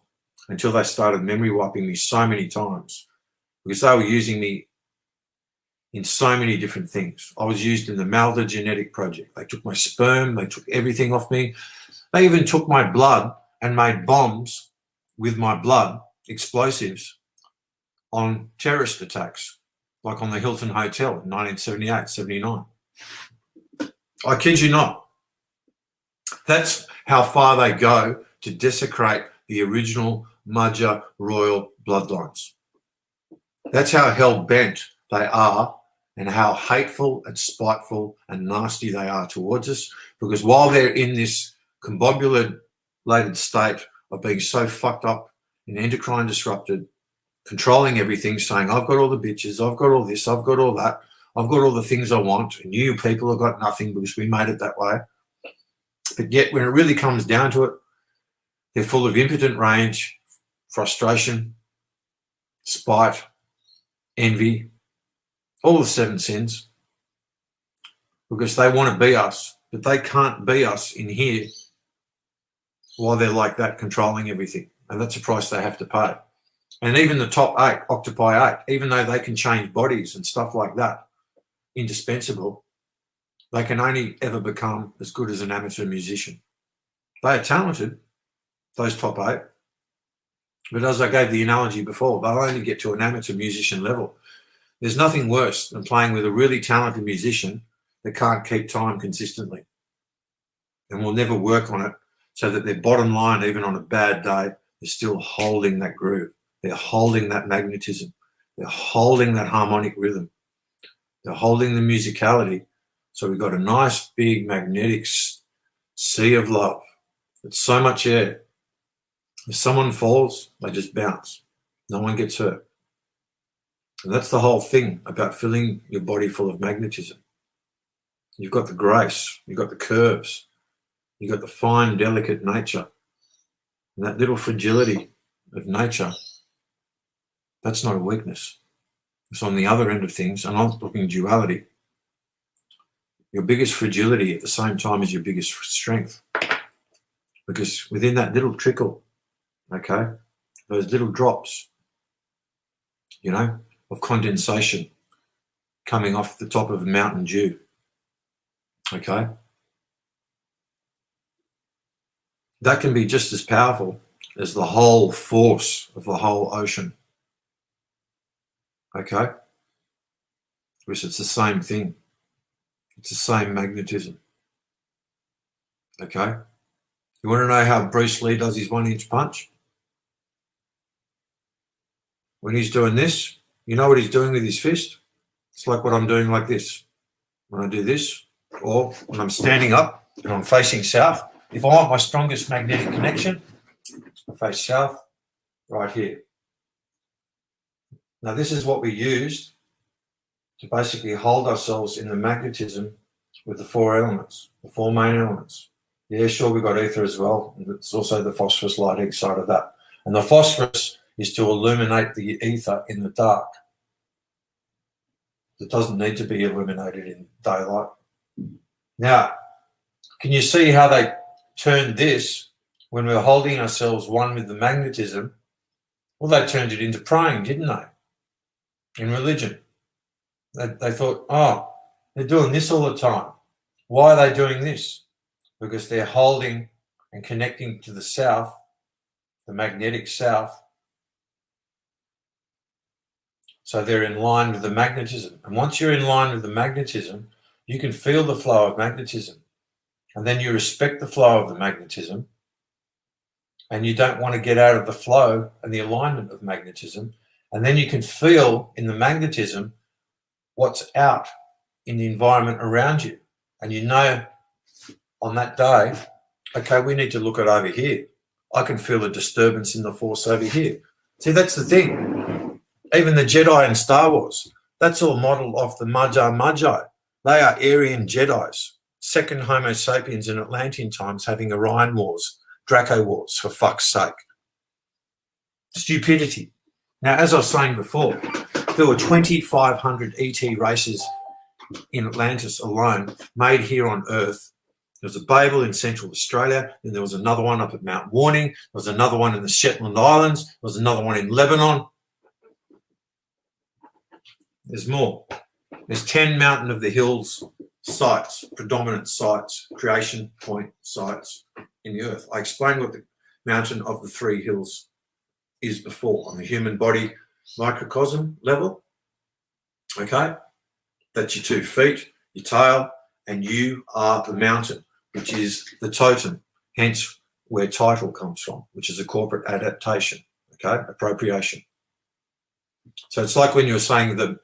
until they started memory wiping me so many times because they were using me in so many different things. I was used in the Malda genetic project. They took my sperm, they took everything off me. They even took my blood and made bombs with my blood, explosives, on terrorist attacks, like on the Hilton Hotel in 1978, 79. I kid you not. That's how far they go to desecrate the original Madja royal bloodlines. That's how hell-bent they are and how hateful and spiteful and nasty they are towards us, because while they're in this combobulated state of being so fucked up and endocrine disrupted, controlling everything, saying, I've got all the bitches, I've got all this, I've got all that, I've got all the things I want, and you people have got nothing because we made it that way. But yet when it really comes down to it, they're full of impotent rage, frustration, spite, envy, all the seven sins, because they want to be us, but they can't be us in here while they're like that, controlling everything. And that's a price they have to pay. And even the top 8, Octopi 8, even though they can change bodies and stuff like that, indispensable, they can only ever become as good as an amateur musician. They are talented, those top 8. But as I gave the analogy before, they'll only get to an amateur musician level. There's nothing worse than playing with a really talented musician that can't keep time consistently and will never work on it so that their bottom line, even on a bad day, is still holding that groove. They're holding that magnetism. They're holding that harmonic rhythm. They're holding the musicality. So we've got a nice big magnetic sea of love. It's so much air. If someone falls, they just bounce. No one gets hurt. And that's the whole thing about filling your body full of magnetism. You've got the grace, you've got the curves, you've got the fine, delicate nature. And that little fragility of nature, that's not a weakness. It's on the other end of things, and I'm talking duality. Your biggest fragility at the same time is your biggest strength. Because within that little trickle, okay, those little drops, you know, of condensation coming off the top of a mountain dew, okay, that can be just as powerful as the whole force of the whole ocean, okay, because it's the same thing. It's the same magnetism, okay. You want to know how Bruce Lee does his 1-inch punch? When he's doing this, you know what he's doing with his fist? It's like what I'm doing like this. When I do this, or when I'm standing up and I'm facing south, if I want my strongest magnetic connection, I face south right here. Now this is what we used to basically hold ourselves in the magnetism with the 4 elements, the 4 main elements. Yeah, sure, we've got ether as well. And it's also the phosphorus lighting side of that. And the phosphorus is to illuminate the ether in the dark. It doesn't need to be illuminated in daylight. Now, can you see how they turned this when we were holding ourselves one with the magnetism? Well, they turned it into praying, didn't they? In religion. They thought, oh, they're doing this all the time. Why are they doing this? Because they're holding and connecting to the south, the magnetic south. So they're in line with the magnetism. And once you're in line with the magnetism, you can feel the flow of magnetism. And then you respect the flow of the magnetism. And you don't want to get out of the flow and the alignment of magnetism. And then you can feel in the magnetism what's out in the environment around you. And you know on that day, okay, we need to look at over here. I can feel a disturbance in the force over here. See, that's the thing. Even the Jedi in Star Wars, that's all modelled off the Magi. They are Aryan Jedis, second Homo sapiens in Atlantean times having Orion Wars, Draco Wars, for fuck's sake. Stupidity. Now, as I was saying before, there were 2,500 ET races in Atlantis alone made here on Earth. There was a Babel in Central Australia, and there was another one up at Mount Warning. There was another one in the Shetland Islands. There was another one in Lebanon. There's more. There's 10 Mountain of the Hills sites, predominant sites, creation point sites in the Earth. I explained what the Mountain of the Three Hills is before on the human body microcosm level. Okay? That's your 2 feet, your tail, and you are the mountain, which is the totem, hence where title comes from, which is a corporate adaptation, okay, appropriation. So it's like when you were saying the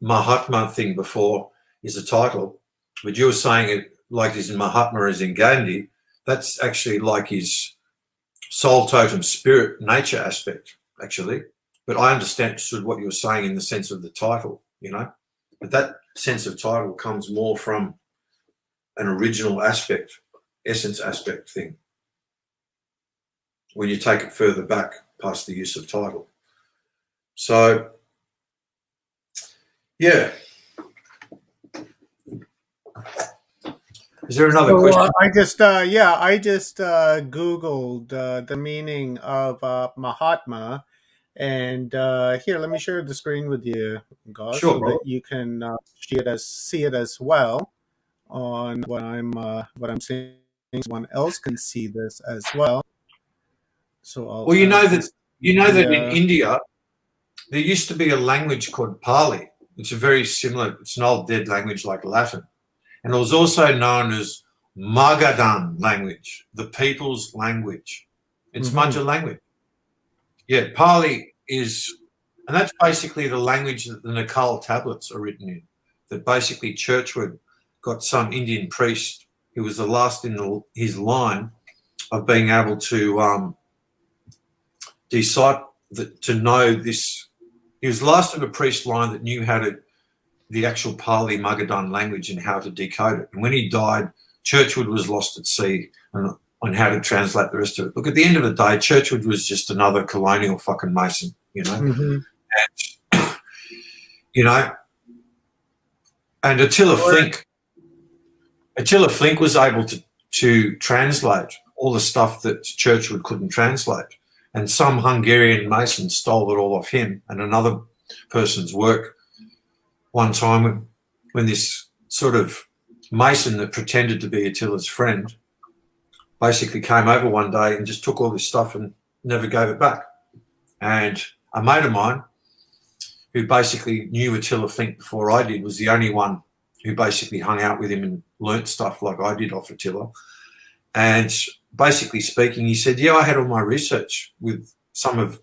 Mahatma thing before is a title, but you were saying it like his Mahatma is in Gandhi. That's actually like his soul totem spirit nature aspect, actually. But I understood what you were saying in the sense of the title, you know. But that sense of title comes more from an original aspect, essence aspect thing, when you take it further back past the use of title. So, yeah. Is there another question? I just Googled the meaning of Mahatma, and here, let me share the screen with you, guys, Sure, so bro. that you can see it as well on what I'm seeing. Someone else can see this as well. So Well, you know that in yeah. India there used to be a language called Pali. It's a very similar. It's an old dead language like Latin. And it was also known as Magadhan language, the people's language. It's Madhya language. Yeah, Pali is, and that's basically the language that the Nakal tablets are written in. That basically Churchward got some Indian priest who was the last in his line of being able to decipher, to know this. He was last of a priest line that knew how to the actual Pali Magadhan language and how to decode it. And when he died, Churchward was lost at sea on how to translate the rest of it. Look, at the end of the day, Churchward was just another colonial fucking Mason, you know. And, you know, and Attila Flink was able to translate all the stuff that Churchward couldn't translate. And some Hungarian Mason stole it all off him and another person's work. One time when this sort of Mason that pretended to be Attila's friend basically came over one day and just took all this stuff and never gave it back. And a mate of mine who basically knew Attila Flink before I did was the only one who basically hung out with him and learnt stuff like I did off Attila. And basically speaking, he said, yeah, I had all my research with some of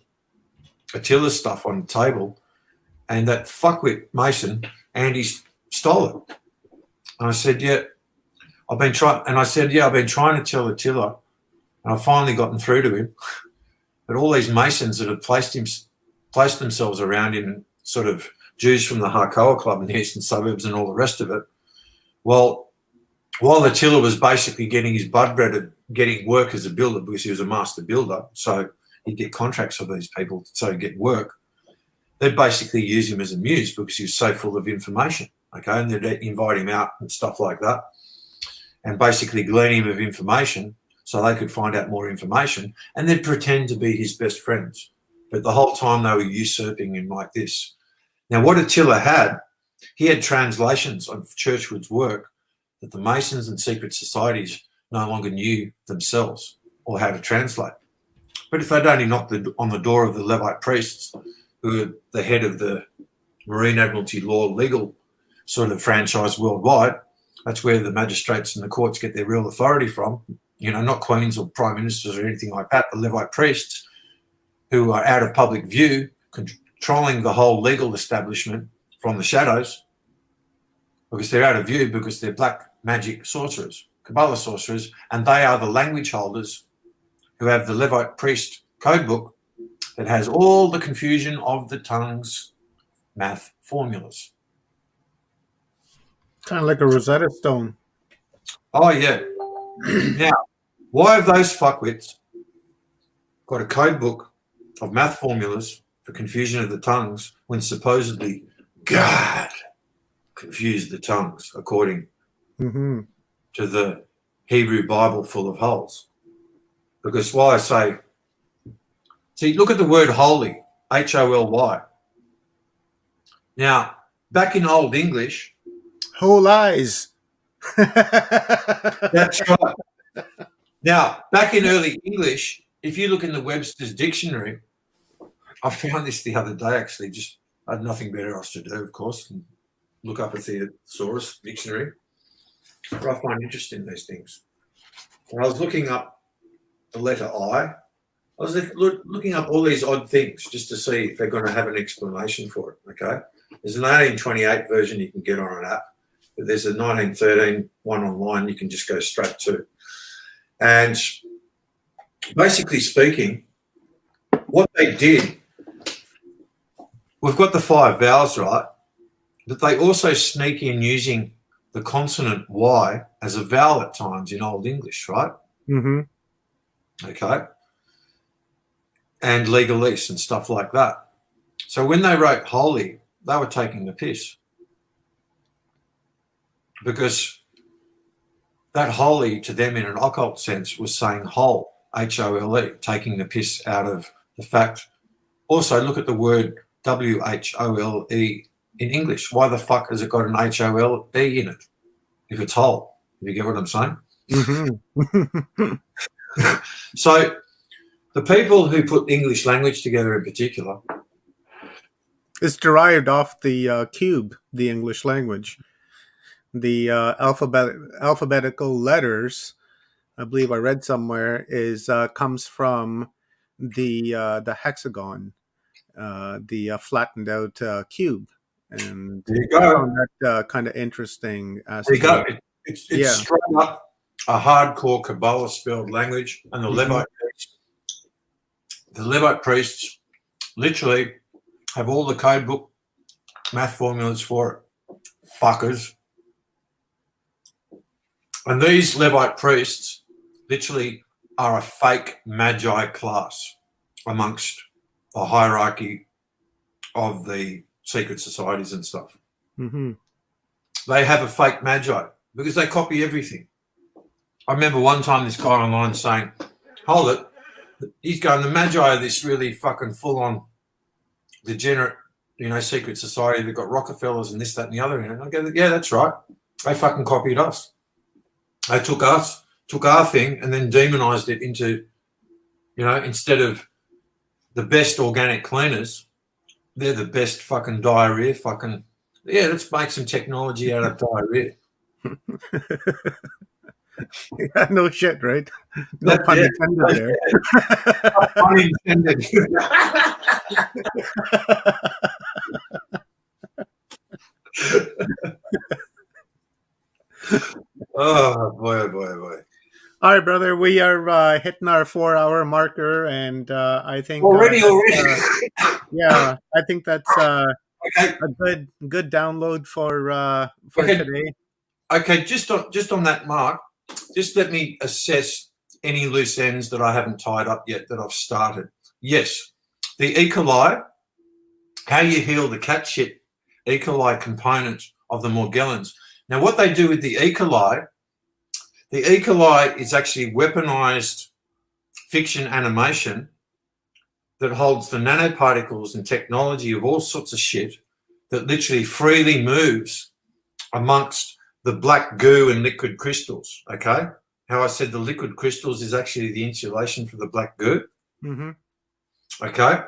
Attila's stuff on the table, and that fuckwit Mason, Andy, stole it. And I said, yeah, I've been trying to tell Attila, and I've finally gotten through to him, but all these Masons that have placed themselves around him, sort of Jews from the Harkoa Club in the eastern suburbs and all the rest of it, well, while Attila was basically getting his bud bread, getting work as a builder, because he was a master builder, so he'd get contracts for these people so he'd get work, they'd basically use him as a muse because he was so full of information, okay? And they'd invite him out and stuff like that and basically glean him of information so they could find out more information, and they'd pretend to be his best friends. But the whole time they were usurping him like this. Now, what Attila had, he had translations of Churchward's work that the Masons and secret societies no longer knew themselves or how to translate. But if they'd only knocked on the door of the Levite priests, who are the head of the Marine Admiralty law legal sort of franchise worldwide, that's where the magistrates and the courts get their real authority from, you know, not queens or prime ministers or anything like that, the Levite priests who are out of public view, trolling the whole legal establishment from the shadows because they're out of view, because they're black magic sorcerers, Kabbalah sorcerers, and they are the language holders who have the Levite priest code book that has all the confusion of the tongues math formulas. Kind of like a Rosetta Stone. Oh, yeah. Now, why have those fuckwits got a code book of math formulas for confusion of the tongues when supposedly God confused the tongues according Mm-hmm. to the Hebrew Bible full of holes? Because why I say, see, look at the word holy, Holy. Now, back in Old English, Whole eyes. that's right. Now, back in early English, if you look in the Webster's dictionary, I found this the other day actually, just I had nothing better else to do, of course, and look up a thesaurus dictionary. But I find interest in these things. When I was looking up the letter I was looking up all these odd things just to see if they're going to have an explanation for it, okay? There's an 1828 version you can get on an app, but there's a 1913 one online you can just go straight to. And basically speaking, what they did, we've got the 5 vowels, right? But they also sneak in using the consonant Y as a vowel at times in Old English, right? Mm-hmm. Okay. And legalese and stuff like that. So when they wrote holy, they were taking the piss. Because that holy to them in an occult sense was saying whole, H-O-L-E, taking the piss out of the fact. Also, look at the word W-H-O-L-E in English. Why the fuck has it got an H-O-L-E in it if it's whole? You get what I'm saying? Mm-hmm. So the people who put English language together in particular, It's derived off the cube, the English language. The alphabetical letters, I believe I read somewhere, is comes from the hexagon, the flattened out cube, and there you I go. found that kind of interesting. As There you to, go. It's yeah. straight up a hardcore Kabbalah spelled language, and the Levite priests literally have all the code book math formulas for it. Fuckers. And these Levite priests literally are a fake magi class amongst the hierarchy of the secret societies and stuff. Mm-hmm. They have a fake magi because they copy everything. I remember one time this guy online saying, hold it, he's going, the magi are this really fucking full-on degenerate, secret society. They've got Rockefellers and this, that, and the other. And I go, yeah, that's right. They fucking copied us. They took our thing and then demonized it into, instead of the best organic cleaners, they're the best fucking diarrhea fucking, yeah, let's make some technology out of diarrhea. Yeah, no shit, right? No pun intended there. No pun intended. Oh boy, oh boy, oh boy. All right, brother. We are hitting our 4-hour marker, and I think already. Yeah, I think that's okay. a good download for okay. today. Okay, just on that mark, just let me assess any loose ends that I haven't tied up yet that I've started. Yes, the E. coli, how you heal the cat shit E. coli component of the Morgellons. Now, what they do with the E. coli is actually weaponized fiction animation that holds the nanoparticles and technology of all sorts of shit that literally freely moves amongst the black goo and liquid crystals, okay? How I said the liquid crystals is actually the insulation for the black goo. Mm-hmm. Okay?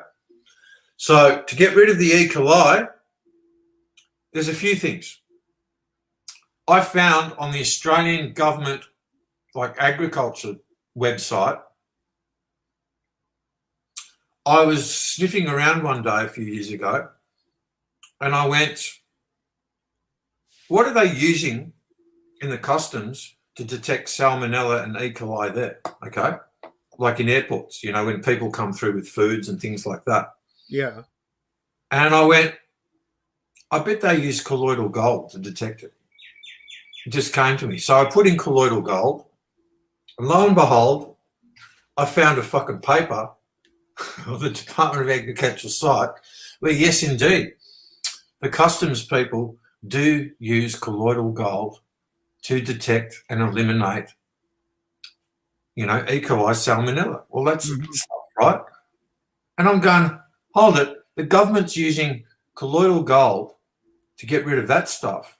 So to get rid of the E. coli, there's a few things. I found on the Australian government, agriculture website, I was sniffing around one day a few years ago, and I went, what are they using in the customs to detect salmonella and E. coli there? Okay. Like in airports, you know, when people come through with foods and things like that. Yeah. And I went, I bet they use colloidal gold to detect it. It just came to me. So I put in colloidal gold, and lo and behold, I found a fucking paper of the Department of Agriculture site where, yes, indeed, the customs people do use colloidal gold to detect and eliminate, you know, E. coli, salmonella. Well, that's Mhm. right. And I'm going, hold it. The government's using colloidal gold to get rid of that stuff,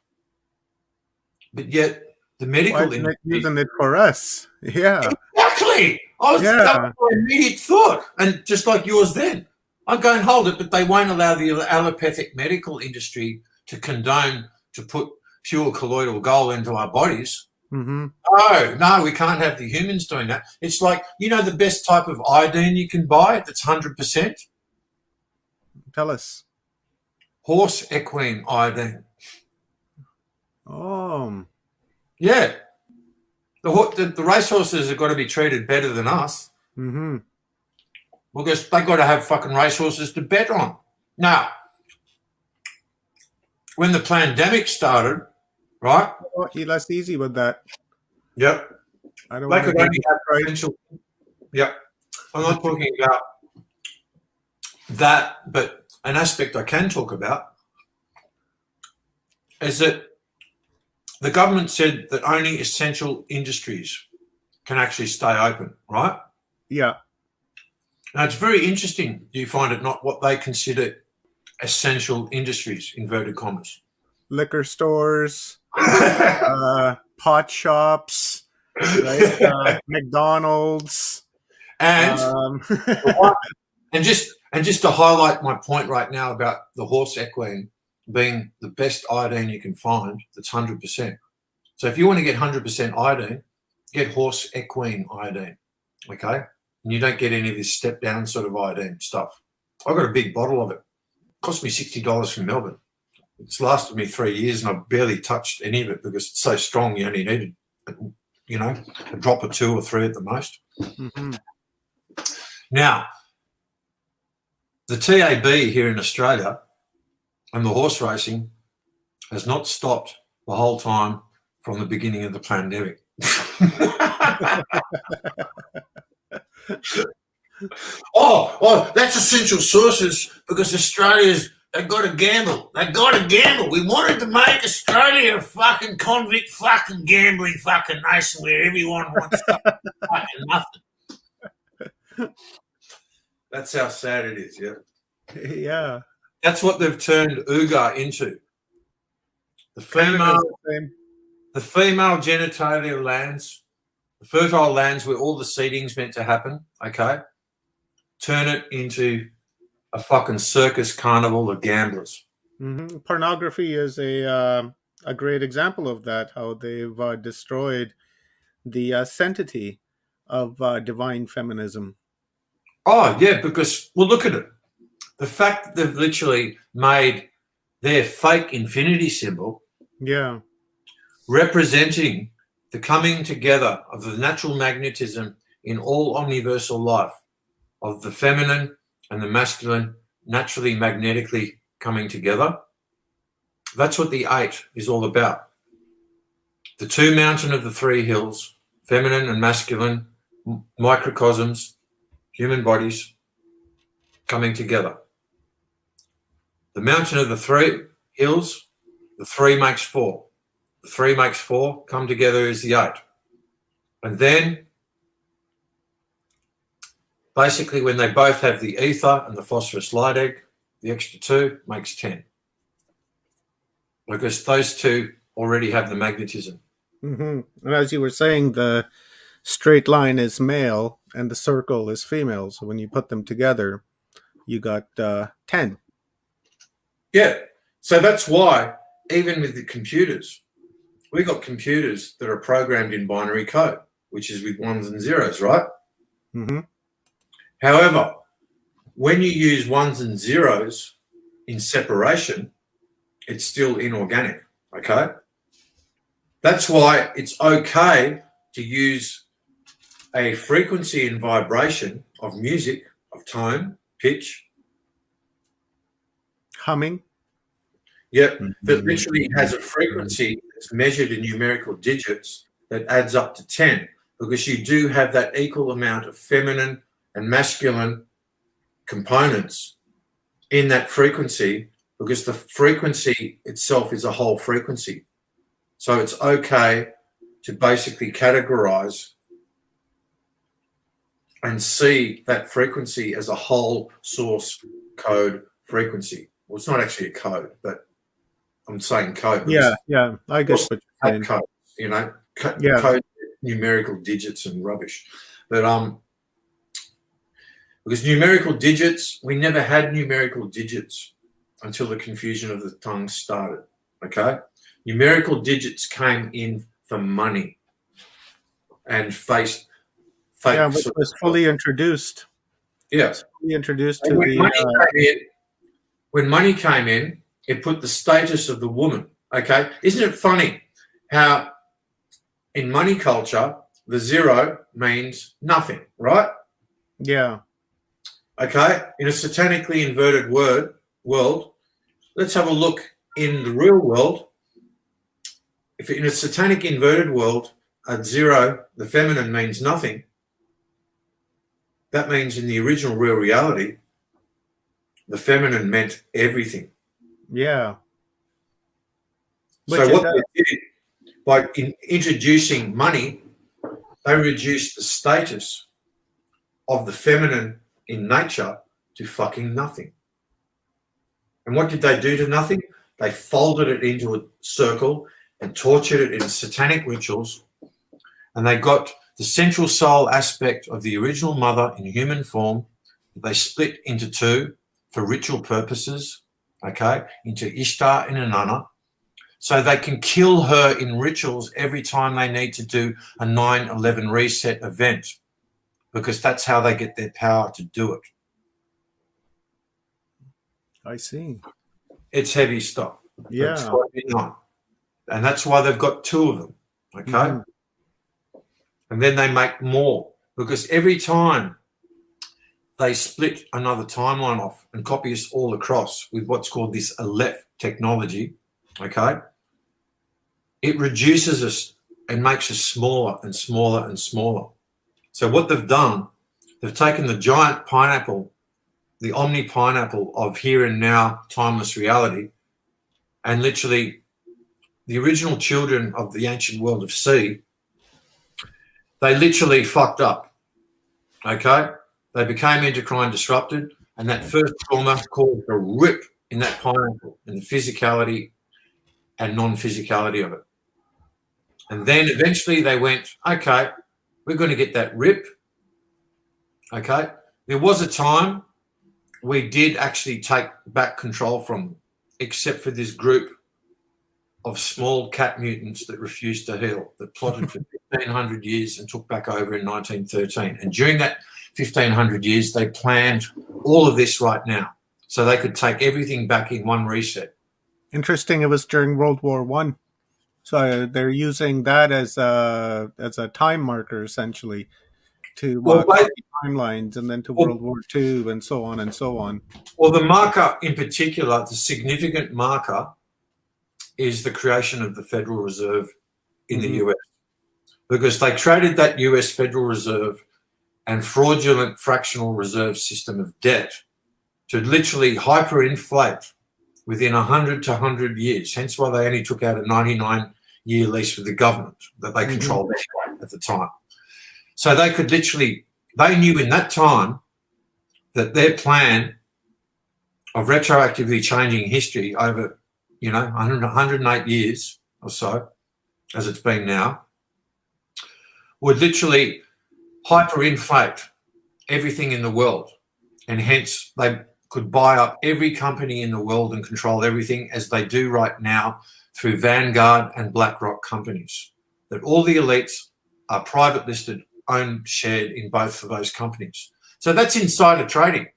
but yet the Why medical isn't it industry. using it for us? Yeah. Exactly. That was Yeah. my immediate thought. And just like yours then. I'm going, hold it, but they won't allow the allopathic medical industry to condone to put pure colloidal gold into our bodies. Mm-hmm. No, we can't have the humans doing that. It's like, you know, the best type of iodine you can buy that's 100%? Tell us. Horse equine iodine. Oh. Yeah. The racehorses have got to be treated better than us Mm-hmm. because they've got to have fucking racehorses to bet on. Now, when the pandemic started, right? Oh, less easy with that. Yep. I don't They want to could get only have right. essential. Yep. I'm not talking about that, but an aspect I can talk about is that the government said that only essential industries can actually stay open, right? Yeah. Now, it's very interesting, you find it not, what they consider essential industries, inverted commas. Liquor stores, pot shops, right? McDonald's. and Um, and just to highlight my point right now about the horse equine being the best iodine you can find, that's 100%. So if you want to get 100% iodine, get horse equine iodine, okay? And you don't get any of this step down sort of iodine stuff. I got a big bottle of it. It cost me $60 from Melbourne. It's lasted me 3 years, and I've barely touched any of it because it's so strong. You only needed, you know, a drop or 2 or 3 at the most. mhm. Now, the TAB here in Australia and the horse racing has not stopped the whole time from the beginning of the pandemic. Oh, that's essential sources because they've got to gamble. They've got to gamble. We wanted to make Australia a fucking convict fucking gambling fucking nation where everyone wants fucking nothing. That's how sad it is, yeah. Yeah. That's what they've turned Uga into. The Canada's the same. female genitalia lands, the fertile lands where all the seeding's meant to happen, okay, turn it into a fucking circus carnival of gamblers. Mm-hmm. Pornography is a great example of that. How they've destroyed the sanctity of divine feminism. Oh, yeah, because, well, look at it. The fact that they've literally made their fake infinity symbol Yeah. representing the coming together of the natural magnetism in all omniversal life, of the feminine and the masculine naturally magnetically coming together. That's what the 8 is all about. The 2 mountain of the 3 hills, feminine and masculine microcosms, human bodies coming together. The mountain of the 3 hills, the 3 makes 4. The 3 makes 4, come together is the 8. And then, basically, when they both have the ether and the phosphorus light egg, the extra 2 makes 10. Because those 2 already have the magnetism. Mm-hmm. And as you were saying, the straight line is male and the circle is female. So when you put them together, you got 10. Yeah. So that's why, even with the computers, we got computers that are programmed in binary code, which is with 1s and 0s, right? Mm-hmm. However, when you use ones and zeros in separation, it's still inorganic, okay? That's why it's okay to use a frequency and vibration of music, of tone, pitch, Humming. yep, that literally has a frequency that's measured in numerical digits that adds up to 10, because you do have that equal amount of feminine and masculine components in that frequency, because the frequency itself is a whole frequency. So it's okay to basically categorize and see that frequency as a whole source code frequency. Well, it's not actually a code, but I'm saying code. Yeah, yeah, I guess what you're saying. Code, you know, Yeah. code, numerical digits and rubbish. But because numerical digits, we never had numerical digits until the confusion of the tongues started. Okay, numerical digits came in for money and fake. Yeah, which was fully introduced. Yeah, fully introduced and to when the. money came in, when money came in, it put the status of the woman. Okay, isn't it funny how in money culture the zero means nothing, right? Yeah. Okay, in a satanically inverted world, let's have a look in the real world. If in a satanic inverted world, at zero, the feminine means nothing, that means in the original real reality, the feminine meant everything. Yeah. So what they did, by introducing money, they reduced the status of the feminine in nature to fucking nothing. And what did they do to nothing? They folded it into a circle and tortured it in satanic rituals. And they got the central soul aspect of the original mother in human form. They split into two for ritual purposes, okay, into Ishtar and Inanna. So they can kill her in rituals every time they need to do a 9/11 reset event, because that's how they get their power to do it. I see. It's heavy stuff. Yeah. It's what they know. And that's why they've got two of them, okay? And then they make more, because every time they split another timeline off and copy us all across with what's called this Aleph technology, okay, it reduces us and makes us smaller and smaller and smaller. So what they've done, they've taken the giant pineapple, the omni pineapple of here and now timeless reality, and literally the original children of the ancient world of C, they literally fucked up, okay? They became endocrine disrupted, and that first trauma caused a rip in that pineapple, in the physicality and non-physicality of it. And then eventually they went, okay, we're going to get that rip, okay? There was a time we did actually take back control from them, except for this group of small cat mutants that refused to heal, that plotted for 1,500 years and took back over in 1913. And during that 1,500 years, they planned all of this right now, so they could take everything back in one reset. Interesting. It was during World War One, so they're using that as a time marker essentially to copy timelines, and then to World War II, and so on and so on. Well, the marker in particular, the significant marker, is the creation of the Federal Reserve in the US, because they traded that US Federal Reserve and fraudulent fractional reserve system of debt to literally hyperinflate within 100 to 100 years, hence why they only took out a 99-year lease with the government that they controlled at the time. So they could literally, they knew in that time that their plan of retroactively changing history over, 108 years or so, as it's been now, would literally hyperinflate everything in the world. And hence they could buy up every company in the world and control everything, as they do right now through Vanguard and BlackRock companies. That all the elites are private listed, owned, shared in both of those companies. So that's insider trading.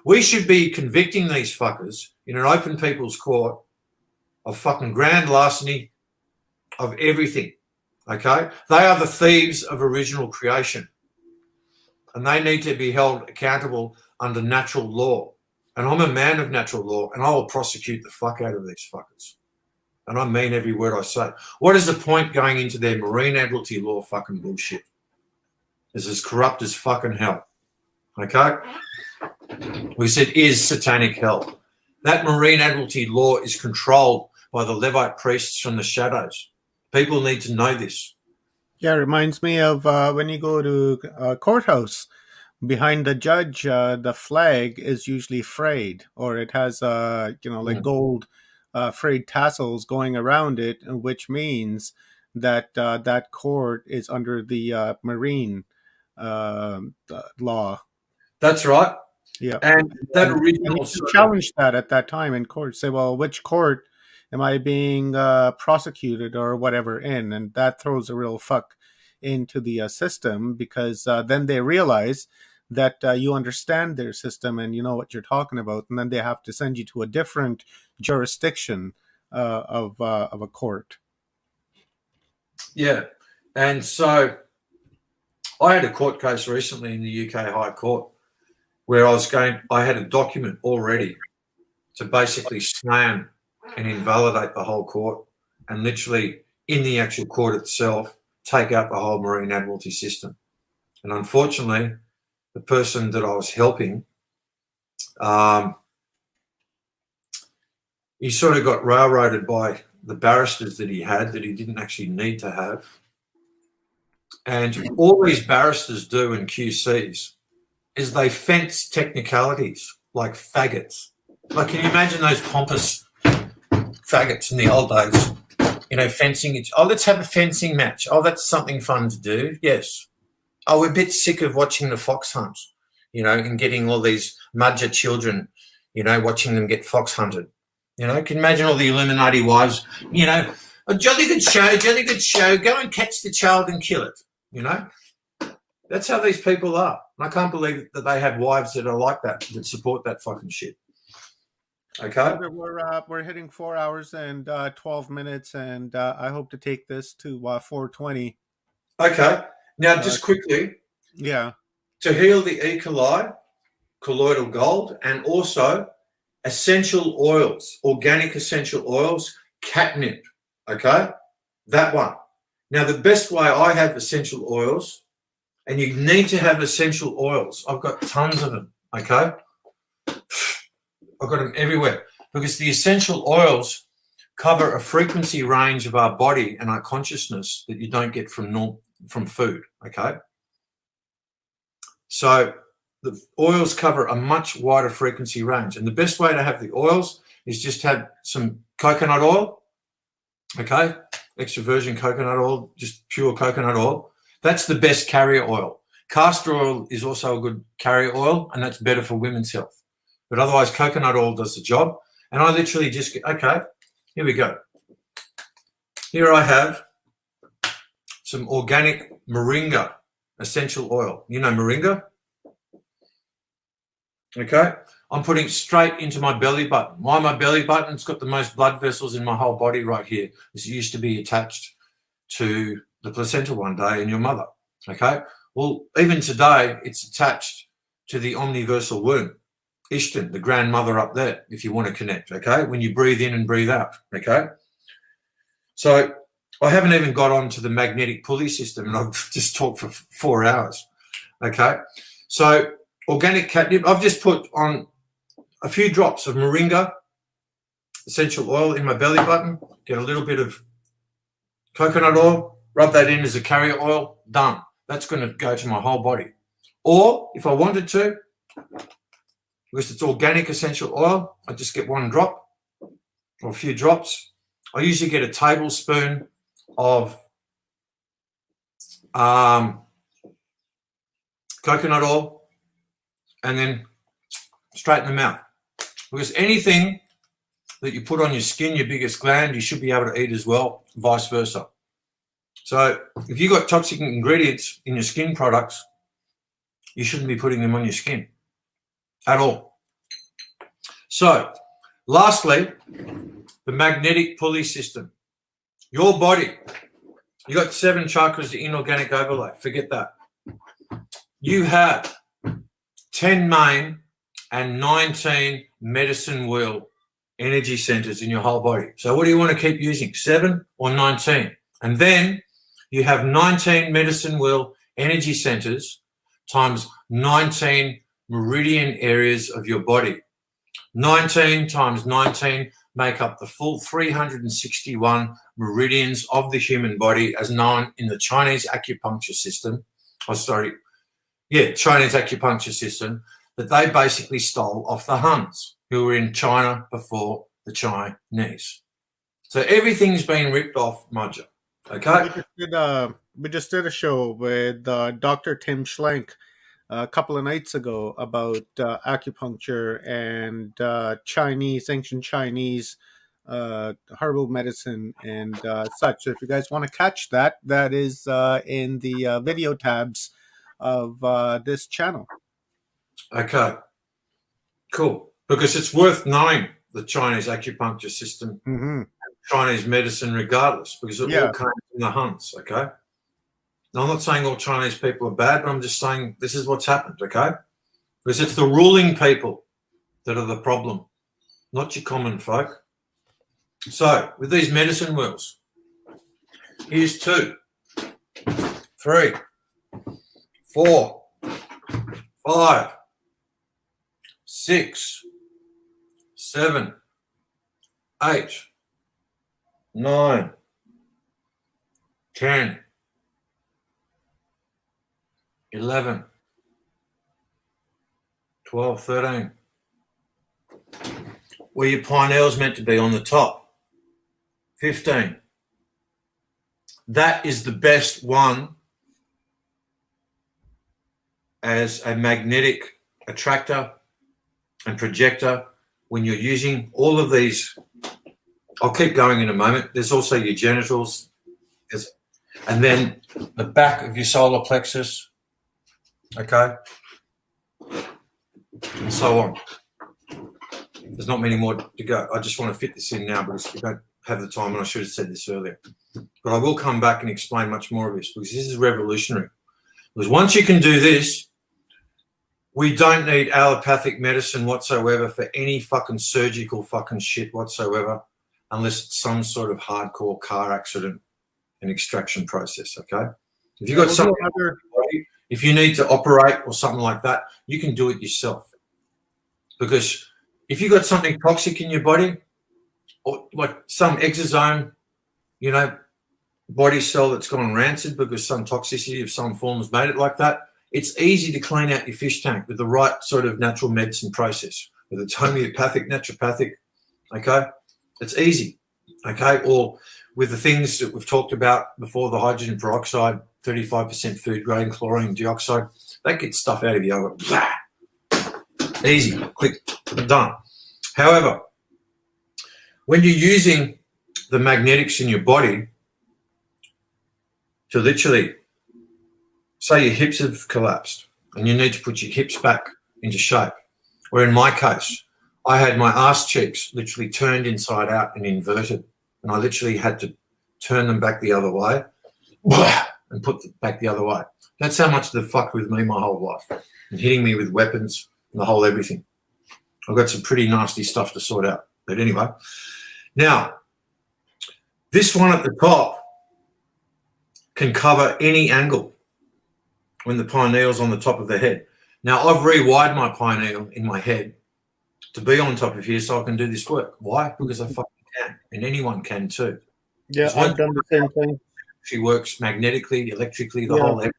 We should be convicting these fuckers in an open people's court of fucking grand larceny of everything, okay? They are the thieves of original creation, and they need to be held accountable under natural law. And I'm a man of natural law, and I will prosecute the fuck out of these fuckers. And I mean every word I say. What is the point going into their marine admiralty law fucking bullshit? It's as corrupt as fucking hell, okay? We said, is satanic hell. That marine admiralty law is controlled by the Levite priests from the shadows. People need to know this. Yeah, it reminds me of when you go to a courthouse. Behind the judge, the flag is usually frayed, or it has, like gold frayed tassels going around it, which means that that court is under the marine law. That's right. Yeah, and that and original you challenge that at that time in court. Say, well, which court am I being prosecuted or whatever in? And that throws a real fuck into the system, because then they realize that you understand their system and you know what you're talking about, and then they have to send you to a different jurisdiction of a court. Yeah, and so I had a court case recently in the UK High Court where I had a document already to basically slam and invalidate the whole court, and literally in the actual court itself take out the whole marine admiralty system. And unfortunately, the person that I was helping, he sort of got railroaded by the barristers that he had that he didn't actually need to have. And all these barristers do in QCs is they fence technicalities like faggots. Like, can you imagine those pompous faggots in the old days, fencing it? Oh, let's have a fencing match. Oh, that's something fun to do. Yes. Oh, we're a bit sick of watching the fox hunt, and getting all these Mudger children, watching them get fox hunted. Can you imagine all the Illuminati wives, a jolly good show, go and catch the child and kill it, That's how these people are. And I can't believe that they have wives that are like that support that fucking shit. Okay? We're hitting 4 hours and 12 minutes, and I hope to take this to 4:20. Okay. Now, just quickly. Yeah. To heal the E. coli, colloidal gold, and also essential oils, organic essential oils, catnip, okay? That one. Now, the best way I have essential oils, and you need to have essential oils. I've got tons of them, okay? I've got them everywhere, because the essential oils cover a frequency range of our body and our consciousness that you don't get from food, okay? So the oils cover a much wider frequency range, and the best way to have the oils is just have some coconut oil, okay? Extra virgin coconut oil, just pure coconut oil. That's the best carrier oil. Castor oil is also a good carrier oil, and that's better for women's health. But otherwise, coconut oil does the job. And I literally just get, okay, here we go. Here I have some organic moringa essential oil. You know moringa? Okay. I'm putting it straight into my belly button. Why my belly button? It's got the most blood vessels in my whole body right here. This used to be attached to the placenta one day in your mother. Okay. Well, even today, it's attached to the omniversal womb. Ishtan, the grandmother up there, if you want to connect, okay? When you breathe in and breathe out, okay? So I haven't even got on to the magnetic pulley system, and I've just talked for 4 hours, okay? So organic catnip, I've just put on a few drops of moringa essential oil in my belly button, get a little bit of coconut oil, rub that in as a carrier oil, done. That's going to go to my whole body. Or if I wanted to, because it's organic essential oil, I just get one drop or a few drops. I usually get a tablespoon of coconut oil and then straight in the mouth. Because anything that you put on your skin, your biggest gland, you should be able to eat as well, vice versa. So if you've got toxic ingredients in your skin products, you shouldn't be putting them on your skin at all. So, lastly, the magnetic pulley system. Your body, you got 7 chakras, the inorganic overlay. Forget that. You have 10 main and 19 medicine wheel energy centers in your whole body. So what do you want to keep using, 7 or 19? And then you have 19 medicine wheel energy centers times 19 meridian areas of your body. 19 times 19 make up the full 361 meridians of the human body as known in the Chinese acupuncture system. Chinese acupuncture system that they basically stole off the Huns who were in China before the Chinese. So everything's been ripped off, Mudger. Okay? We just did a show with Dr. Tim Schlenk a couple of nights ago about acupuncture and ancient Chinese herbal medicine and such. So if you guys want to catch that, that is in the video tabs of this channel. Okay. Cool. Because it's worth knowing the Chinese acupuncture system, Chinese medicine regardless, because it all came from the Huns, okay? Now, I'm not saying all Chinese people are bad, but I'm just saying this is what's happened, okay? Because it's the ruling people that are the problem, not your common folk. So, with these medicine wheels, here's 2, 3, 4, 5, 6, 7, 8, 9, 10, 11, 12, 13. Where your pineal's meant to be on the top. 15. That is the best one as a magnetic attractor and projector when you're using all of these. I'll keep going in a moment. There's also your genitals, and then the back of your solar plexus, okay, and so on. There's not many more to go. I just want to fit this in now because we don't have the time, and I should have said this earlier. But I will come back and explain much more of this because this is revolutionary. Because once you can do this, we don't need allopathic medicine whatsoever for any fucking surgical fucking shit whatsoever, unless it's some sort of hardcore car accident and extraction process, okay? If you've got something, if you need to operate or something like that, you can do it yourself. Because if you've got something toxic in your body, or like some exosome, you know, body cell that's gone rancid because some toxicity of some form has made it like that, it's easy to clean out your fish tank with the right sort of natural medicine process, whether it's homeopathic, naturopathic, okay? It's easy, okay? Or with the things that we've talked about before, the hydrogen peroxide, 35% food grade, chlorine dioxide, that gets stuff out of you. Blah. Easy, quick, done. However, when you're using the magnetics in your body to literally, say your hips have collapsed and you need to put your hips back into shape, or in my case, I had my ass cheeks literally turned inside out and inverted, and I literally had to turn them back the other way and put them back the other way. That's how much they've fucked with me my whole life and hitting me with weapons and the whole everything. I've got some pretty nasty stuff to sort out. But anyway, now, this one at the top can cover any angle when the pineal's on the top of the head. Now, I've rewired my pineal in my head to be on top of here so I can do this work. Why? Because I fucking can, and anyone can too. Yeah, I've done the same thing. She works magnetically, electrically, the whole everything.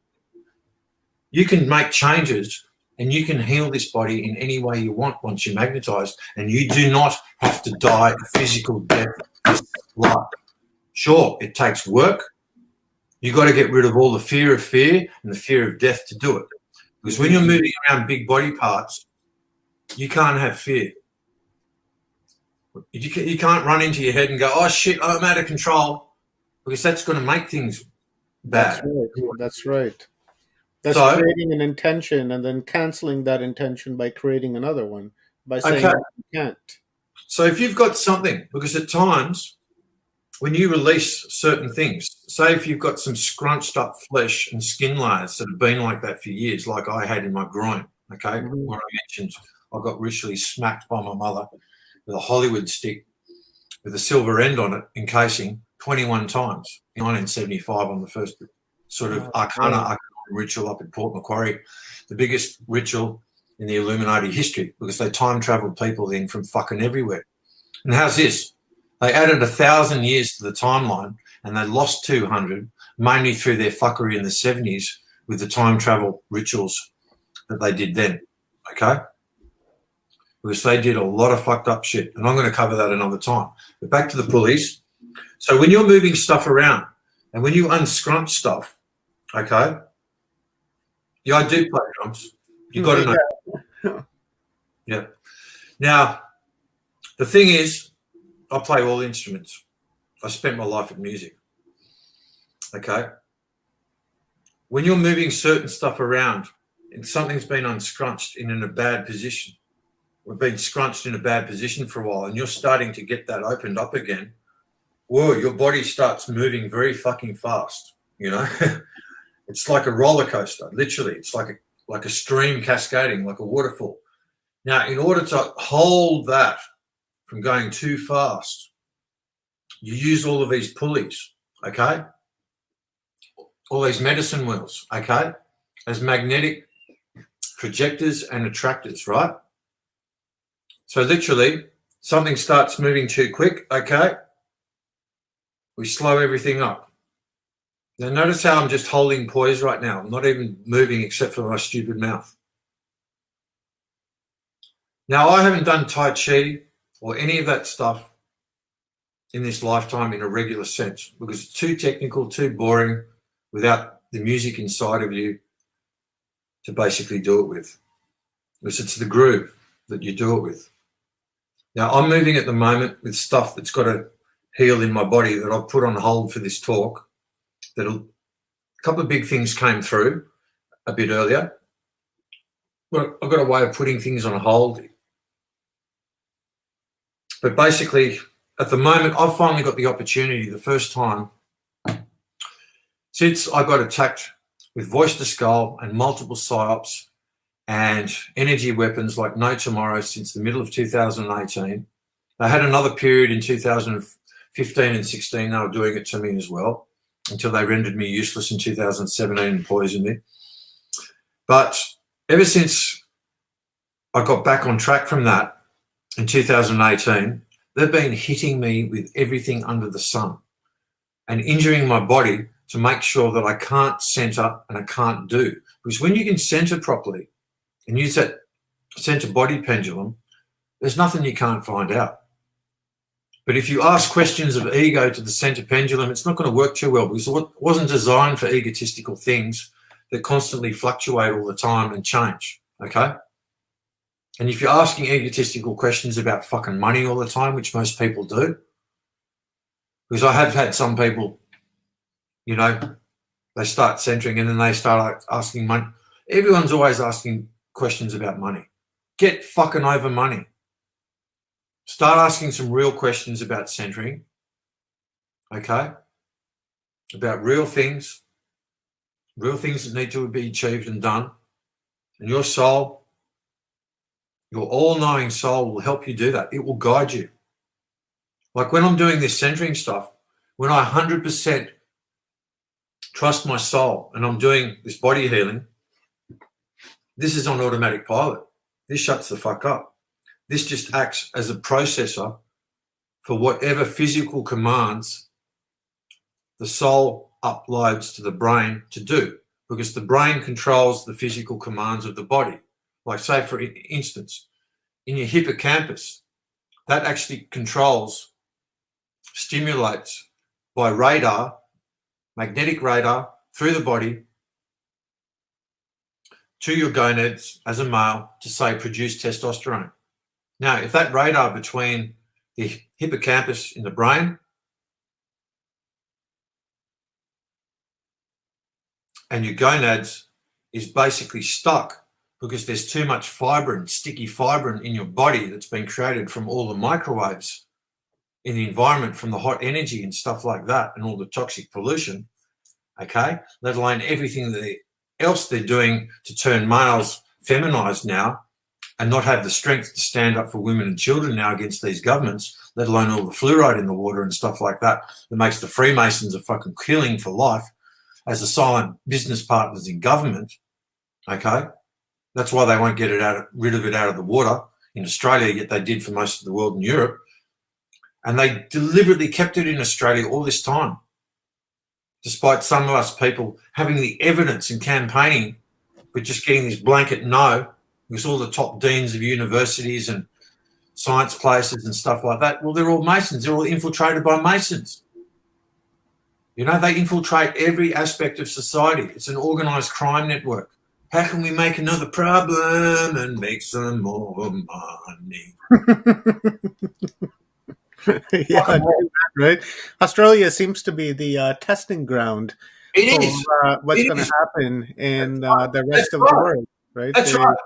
You can make changes and you can heal this body in any way you want once you're magnetized, and you do not have to die a physical death this life. Sure, it takes work. You've got to get rid of all the fear and the fear of death to do it. Because when you're moving around big body parts, you can't have fear. You can't run into your head and go, oh, shit, I'm out of control, because that's going to make things bad. That's right. That's creating an intention and then canceling that intention by creating another one. by saying Okay. you can't. So if you've got something, because at times when you release certain things, say if you've got some scrunched up flesh and skin layers that have been like that for years, like I had in my groin, okay, when I mentioned I got ritually smacked by my mother with a Hollywood stick with a silver end on it, encasing 21 times in 1975 on the first sort of Arcana ritual up at Port Macquarie, the biggest ritual in the Illuminati history, because they time traveled people in from fucking everywhere. And how's this? They added 1,000 years to the timeline and they lost 200, mainly through their fuckery in the 70s with the time travel rituals that they did then, okay? Because they did a lot of fucked up shit. And I'm going to cover that another time. But back to the pulleys. So when you're moving stuff around and when you unscrunch stuff, okay, yeah, I do play drums. You got to know. Yeah. Now, the thing is, I play all instruments. I spent my life at music. Okay. When you're moving certain stuff around and something's been unscrunched in a bad position, or been scrunched in a bad position for a while, and you're starting to get that opened up again, whoa, your body starts moving very fucking fast. You know, it's like a roller coaster. Literally, it's like a stream cascading, like a waterfall. Now, in order to hold that from going too fast, you use all of these pulleys, okay? All these medicine wheels, okay, as magnetic projectors and attractors, right? So literally, something starts moving too quick, okay? We slow everything up. Now notice how I'm just holding poise right now. I'm not even moving except for my stupid mouth. Now, I haven't done Tai Chi or any of that stuff in this lifetime in a regular sense because it's too technical, too boring without the music inside of you to basically do it with. Because it's the groove that you do it with. Now, I'm moving at the moment with stuff that's got to heal in my body that I've put on hold for this talk. A couple of big things came through a bit earlier. Well, I've got a way of putting things on hold. But basically, at the moment, I've finally got the opportunity, the first time since I got attacked with voice to skull and multiple psyops and energy weapons like no tomorrow since the middle of 2018. They had another period in 2015 and 16. They were doing it to me as well until they rendered me useless in 2017 and poisoned me. But ever since I got back on track from that in 2018, they've been hitting me with everything under the sun and injuring my body to make sure that I can't center and I can't do. Because when you can center properly and use that center body pendulum, there's nothing you can't find out. But if you ask questions of ego to the center pendulum, it's not going to work too well because it wasn't designed for egotistical things that constantly fluctuate all the time and change, okay? And if you're asking egotistical questions about fucking money all the time, which most people do, because I have had some people, you know, they start centering and then they start asking money. Everyone's always asking questions about money. Get fucking over money. Start asking some real questions about centering, okay? About real things that need to be achieved and done. And your soul, your all-knowing soul will help you do that. It will guide you. Like when I'm doing this centering stuff, when I 100% trust my soul and I'm doing this body healing, this is on automatic pilot. This shuts the fuck up. This just acts as a processor for whatever physical commands the soul uploads to the brain to do, because the brain controls the physical commands of the body. Like say, for instance, in your hippocampus, that actually controls, stimulates by radar, magnetic radar through the body to your gonads as a male to say produce testosterone. Now, if that radar between the hippocampus in the brain and your gonads is basically stuck because there's too much fibrin, sticky fibrin in your body that's been created from all the microwaves in the environment, from the hot energy and stuff like that, and all the toxic pollution, okay, let alone everything else they're doing to turn males feminized now and not have the strength to stand up for women and children now against these governments, let alone all the fluoride in the water and stuff like that, that makes the Freemasons a fucking killing for life as the silent business partners in government, okay? That's why they won't get rid of it out of the water in Australia, yet they did for most of the world in Europe. And they deliberately kept it in Australia all this time, despite some of us people having the evidence and campaigning, but just getting this blanket no, because all the top deans of universities and science places and stuff like that, well, they're all Masons. They're all infiltrated by Masons. You know, they infiltrate every aspect of society. It's an organised crime network. How can we make another problem and make some more money? Yeah, right. Australia seems to be the testing ground for what's going to happen in the rest of the world, right? That's right.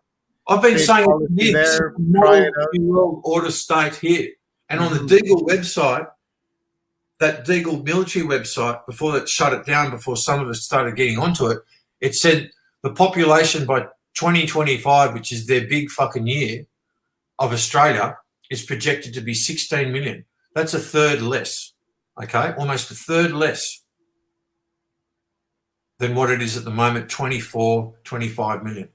I've been saying this new world order state here. And on the Deagle website, that Deagle military website, before they shut it down, before some of us started getting onto it, it said the population by 2025, which is their big fucking year, of Australia is projected to be 16 million. That's a third less, okay? Almost a third less than what it is at the moment, 24, 25 million.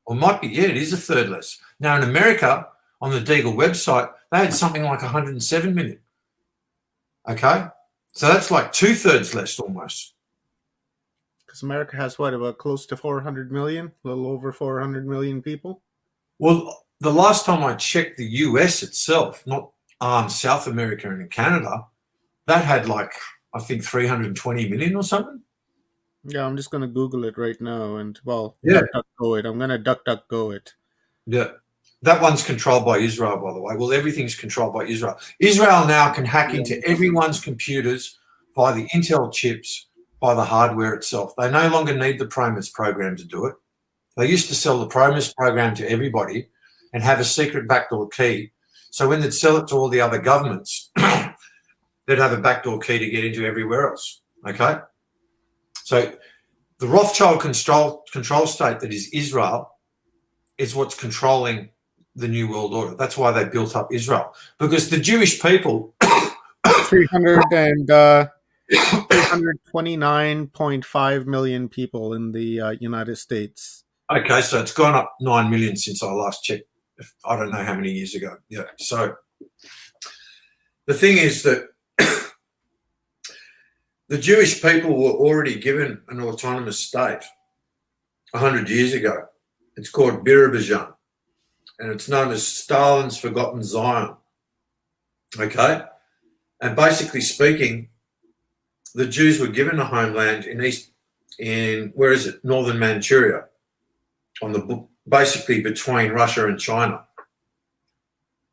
Or might be, yeah, it is a third less. Now in America, on the Deagle website, they had something like 107 million, okay? So that's like 2/3 less almost. Because America has what, about close to 400 million, a little over 400 million people? Well, the last time I checked, the US itself, not South America and Canada, that had like, I think 320 million or something. Yeah, I'm just going to Google it right now and, well, yeah. DuckDuckGo it. I'm going to DuckDuckGo it. Yeah. That one's controlled by Israel, by the way. Well, everything's controlled by Israel. Israel now can hack into everyone's computers by the Intel chips, by the hardware itself. They no longer need the Promise program to do it. They used to sell the Promise program to everybody and have a secret backdoor key. So when they'd sell it to all the other governments, they'd have a backdoor key to get into everywhere else, okay? So the Rothschild control state that is Israel is what's controlling the New World Order. That's why they built up Israel. Because the Jewish people... 329.5 million people in the United States. Okay, so it's gone up 9 million since I last checked. I don't know how many years ago. Yeah, so the thing is that the Jewish people were already given an autonomous state 100 years ago. It's called Birobidzhan, and it's known as Stalin's Forgotten Zion, okay? And basically speaking, the Jews were given a homeland in where is it, northern Manchuria, basically between Russia and China.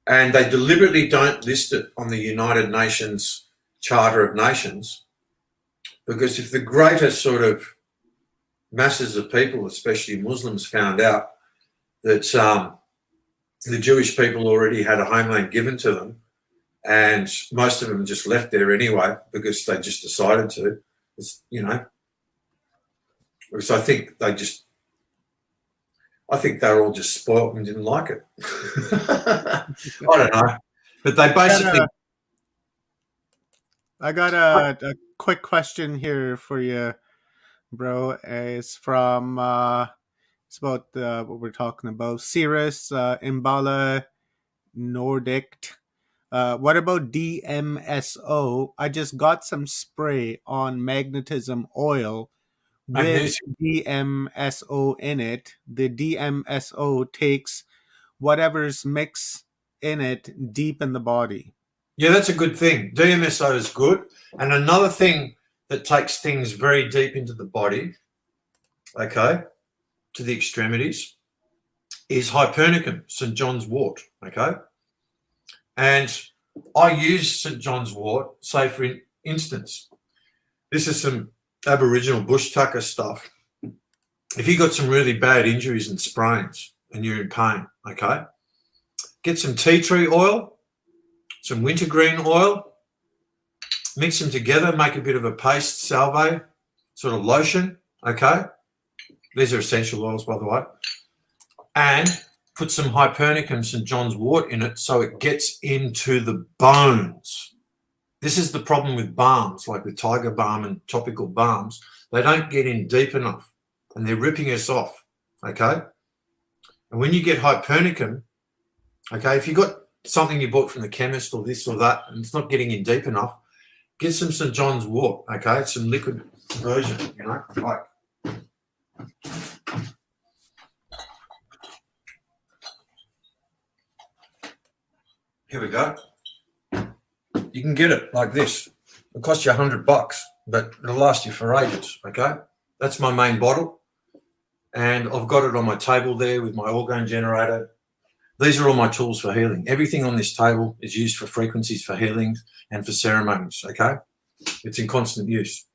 And they deliberately don't list it on the United Nations Charter of Nations, because if the greater sort of masses of people, especially Muslims, found out that the Jewish people already had a homeland given to them, and most of them just left there anyway because they just decided to, you know, because I think they were all just spoiled and didn't like it. I don't know. But they basically... I got a quick question here for you, bro. It's from, it's about what we're talking about. Cirrus, Imbala, Nordic. What about DMSO? I just got some spray on magnetism oil with DMSO in it. The DMSO takes whatever's mixed in it deep in the body. Yeah, that's a good thing. DMSO is good. And another thing that takes things very deep into the body, okay, to the extremities, is Hypernicum, St. John's wort, okay? And I use St. John's wort, say for instance, this is some Aboriginal bush tucker stuff. if you got some really bad injuries and sprains and you're in pain, okay, get some tea tree oil, some wintergreen oil, mix them together, make a bit of a paste, salve, sort of lotion, okay? These are essential oils, by the way. And put some Hypernicum St. John's wort in it so it gets into the bones. This is the problem with balms, like with Tiger Balm and topical balms. They don't get in deep enough and they're ripping us off, okay? And when you get Hypernicum, okay, if you've got something you bought from the chemist or this or that and it's not getting in deep enough, get some St. John's wort, okay? Some liquid version, you know, like. Here we go. You can get it like this. It'll cost you $100, but it'll last you for ages, okay? That's my main bottle. And I've got it on my table there with my orgone generator. These are all my tools for healing. Everything on this table is used for frequencies for healing and for ceremonies, okay? It's in constant use.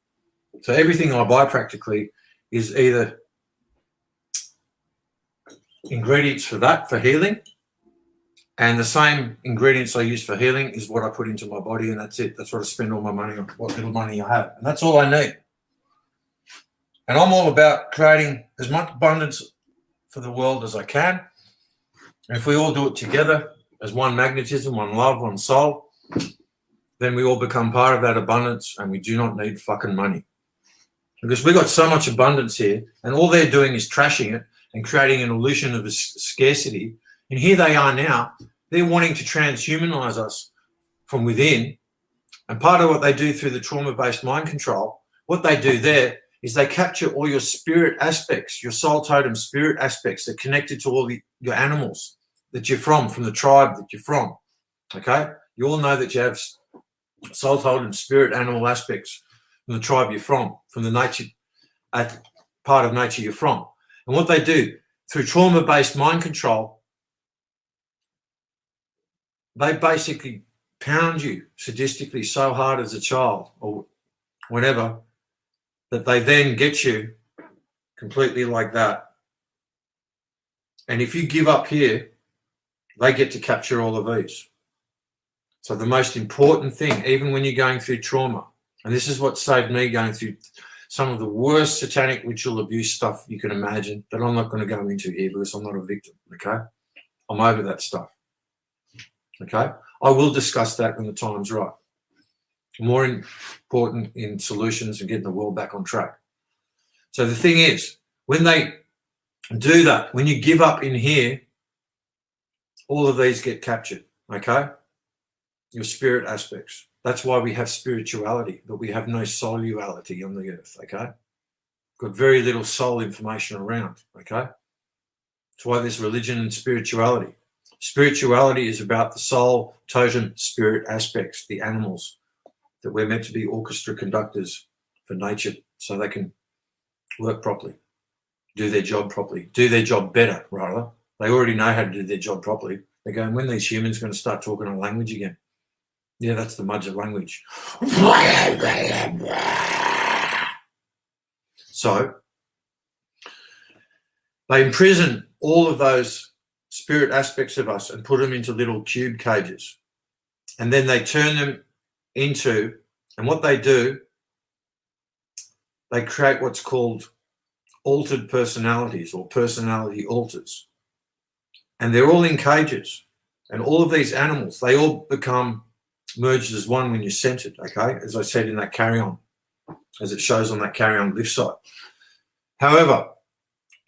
So everything I buy practically is either ingredients for that, for healing, and the same ingredients I use for healing is what I put into my body, and that's it. That's what I spend all my money on, what little money I have. And that's all I need. And I'm all about creating as much abundance for the world as I can. And if we all do it together as one magnetism, one love, one soul, then we all become part of that abundance and we do not need fucking money. Because we got so much abundance here and all they're doing is trashing it and creating an illusion of a scarcity. And here they are now, they're wanting to transhumanize us from within. And part of what they do through the trauma-based mind control, what they do there is they capture all your spirit aspects, your soul totem spirit aspects that are connected to all your animals that you're from the tribe that you're from, okay? You all know that you have soul totem spirit animal aspects from the tribe you're from the nature, part of nature you're from. And what they do, through trauma-based mind control, they basically pound you sadistically so hard as a child or whatever that they then get you completely like that. And if you give up here, they get to capture all of these. So the most important thing, even when you're going through trauma, and this is what saved me going through some of the worst satanic ritual abuse stuff you can imagine, that I'm not going to go into here because I'm not a victim, okay? I'm over that stuff. Okay, I will discuss that when the time's right. More important in solutions and getting the world back on track. So the thing is, when they do that, when you give up in here, all of these get captured, okay? Your spirit aspects. That's why we have spirituality, but we have no soluality on the earth, okay? Got very little soul information around, okay? That's why there's religion and spirituality. Spirituality is about the soul, totem, spirit aspects, the animals, that we're meant to be orchestra conductors for nature so they can work properly, do their job properly, do their job better, rather. They already know how to do their job properly. They're going, when these humans are going to start talking a language again? Yeah, that's the Mudger language. So they imprison all of those spirit aspects of us and put them into little cube cages. And then they turn them into, and what they do, they create what's called altered personalities or personality alters. And they're all in cages. And all of these animals, they all become merged as one when you're centered, okay? As I said in that carry-on, as it shows on that carry-on lift site. However,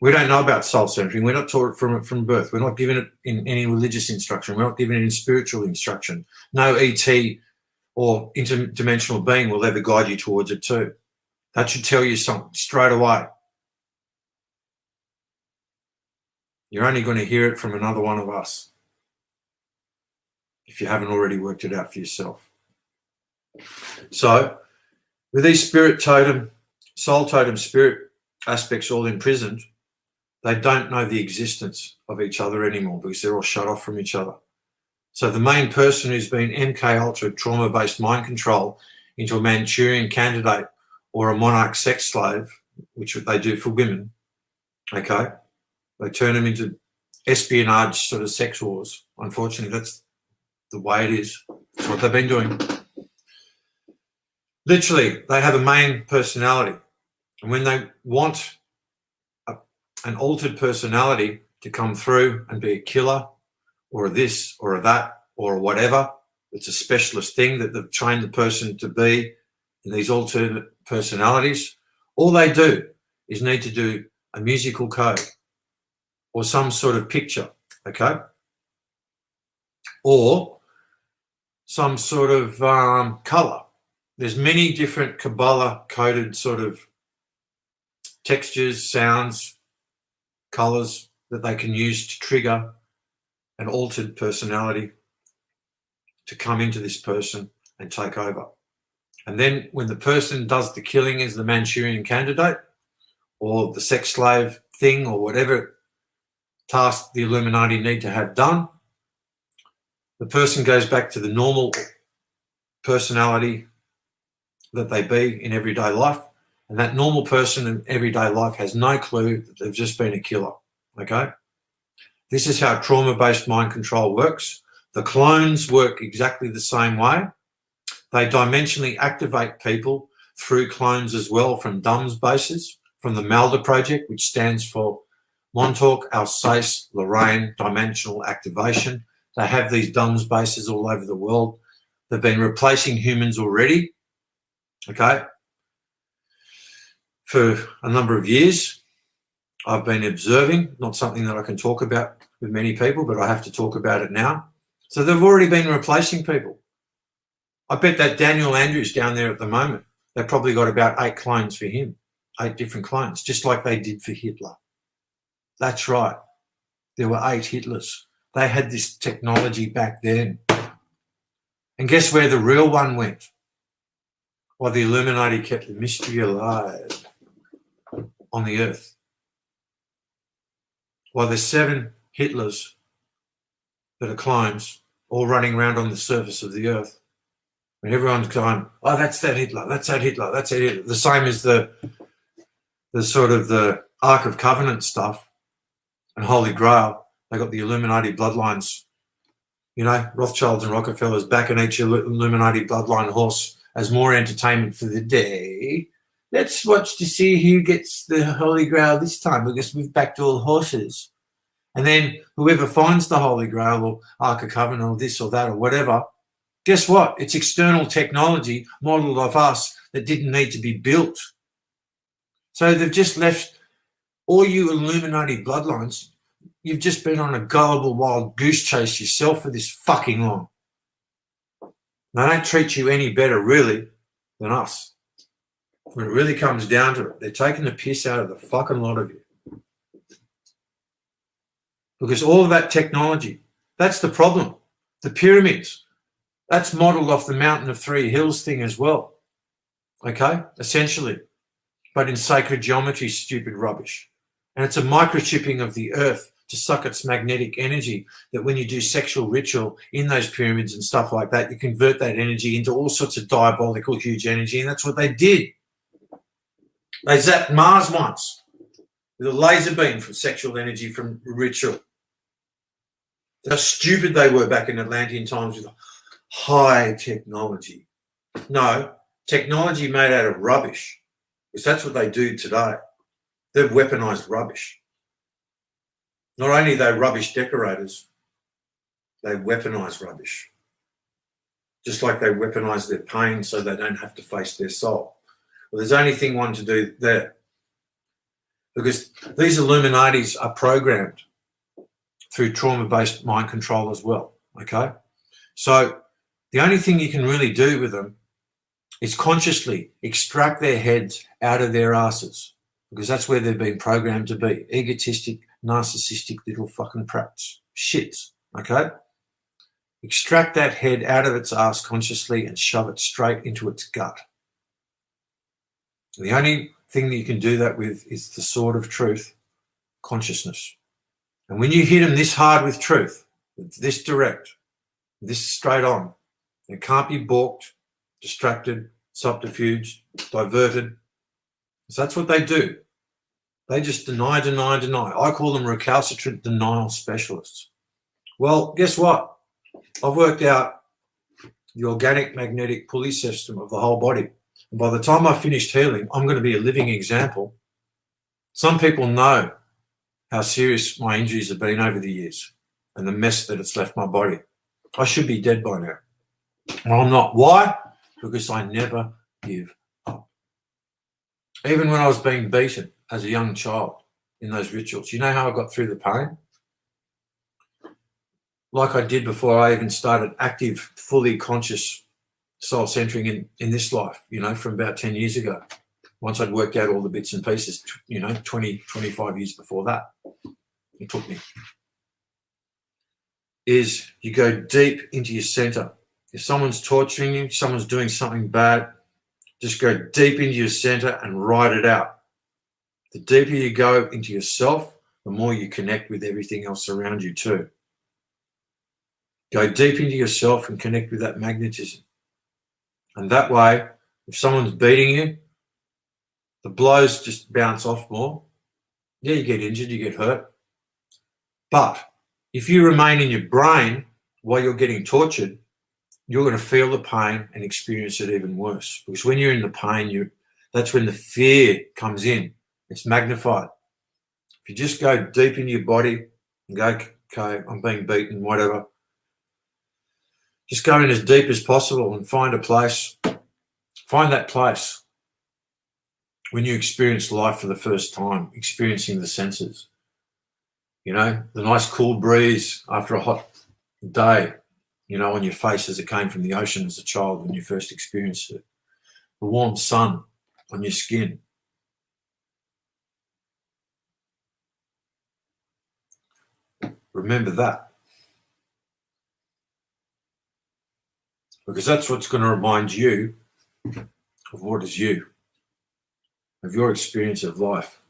we don't know about soul centering. We're not taught it from birth. We're not given it in any religious instruction. We're not given it in spiritual instruction. No ET or interdimensional being will ever guide you towards it too. That should tell you something straight away. You're only going to hear it from another one of us if you haven't already worked it out for yourself. So with these spirit totem, soul totem spirit aspects all imprisoned, they don't know the existence of each other anymore because they're all shut off from each other. So the main person who's been MK Ultra trauma-based mind control into a Manchurian candidate or a monarch sex slave, which they do for women, Okay? They turn them into espionage sort of sex wars. Unfortunately, that's the way it is. That's what they've been doing. Literally, they have a main personality. And when they want an altered personality to come through and be a killer or a this or a that or whatever, it's a specialist thing that they've trained the person to be in these alternate personalities. All they do is need to do a musical code or some sort of picture, okay? Or some sort of color. There's many different Kabbalah coded sort of textures, sounds, colors that they can use to trigger an altered personality to come into this person and take over. And then when the person does the killing as the Manchurian Candidate or the sex slave thing or whatever task the Illuminati need to have done, the person goes back to the normal personality that they be in everyday life. And that normal person in everyday life has no clue that they've just been a killer, okay? This is how trauma-based mind control works. The clones work exactly the same way. They dimensionally activate people through clones as well from DUMS bases, from the MALDA project, which stands for Montauk, Alsace, Lorraine Dimensional Activation. They have these DUMS bases all over the world. They've been replacing humans already, okay, for a number of years. I've been observing, not something that I can talk about with many people, but I have to talk about it now. So they've already been replacing people. I bet that Daniel Andrews down there at the moment, they've probably got about 8 clones for him, 8 different clones, just like they did for Hitler. That's right. There were 8 Hitlers. They had this technology back then. And guess where the real one went? Well, the Illuminati kept the mystery alive on the earth. While there's 7 Hitlers that are clones all running around on the surface of the earth, and everyone's going, oh, that's that Hitler, that's that Hitler, that's that Hitler. The same as the sort of the Ark of Covenant stuff and Holy Grail. They got the Illuminati bloodlines, you know, Rothschilds and Rockefellers backing each Illuminati bloodline horse as more entertainment for the day. Let's watch to see who gets the Holy Grail this time because we've backed all horses. And then whoever finds the Holy Grail or Ark of Covenant or this or that or whatever, guess what? It's external technology modelled off us that didn't need to be built. So they've just left all you Illuminati bloodlines. You've just been on a gullible wild goose chase yourself for this fucking long. They don't treat you any better, really, than us. When it really comes down to it, they're taking the piss out of the fucking lot of you. Because all of that technology, that's the problem. The pyramids, that's modelled off the Mountain of Three Hills thing as well. Okay, essentially. But in sacred geometry, stupid rubbish. And it's a microchipping of the earth to suck its magnetic energy, that when you do sexual ritual in those pyramids and stuff like that, you convert that energy into all sorts of diabolical, huge energy. And that's what they did. They zapped Mars once with a laser beam for sexual energy from ritual. How stupid they were back in Atlantean times with high technology. No, technology made out of rubbish, because that's what they do today. They've weaponized rubbish. Not only are they rubbish decorators, they weaponize rubbish. Just like they weaponize their pain so they don't have to face their soul. Well, there's only thing one to do there. Because these Illuminatis are programmed through trauma-based mind control as well, okay? So the only thing you can really do with them is consciously extract their heads out of their asses, because that's where they've been programmed to be. Egotistic, narcissistic little fucking prats. Shits, okay? Extract that head out of its ass consciously and shove it straight into its gut. And the only thing that you can do that with is the sword of truth, consciousness. And when you hit them this hard with truth, this direct, this straight on, it can't be balked, distracted, subterfuged, diverted. So that's what they do. They just deny, deny, deny. I call them recalcitrant denial specialists. Well, guess what? I've worked out the organic magnetic pulley system of the whole body. And by the time I finished healing, I'm going to be a living example. Some people know how serious my injuries have been over the years and the mess that it's left my body. I should be dead by now. Well, I'm not. Why? Because I never give up. Even when I was being beaten as a young child in those rituals, you know how I got through the pain? Like I did before I even started active, fully conscious soul centering in this life, you know, from about 10 years ago. Once I'd worked out all the bits and pieces, you know, 20, 25 years before that, it took me, is you go deep into your center. If someone's torturing you, someone's doing something bad, just go deep into your center and write it out. The deeper you go into yourself, the more you connect with everything else around you too. Go deep into yourself and connect with that magnetism. And that way, if someone's beating you, the blows just bounce off more. Yeah, you get injured, you get hurt. But if you remain in your brain while you're getting tortured, you're going to feel the pain and experience it even worse. Because when you're in the pain, that's when the fear comes in. It's magnified. If you just go deep into your body and go, okay, I'm being beaten, whatever, just go in as deep as possible and find a place. Find that place when you experience life for the first time, experiencing the senses. You know, the nice cool breeze after a hot day, you know, on your face as it came from the ocean as a child when you first experienced it. The warm sun on your skin. Remember that. Because that's what's going to remind you of what is you, of your experience of life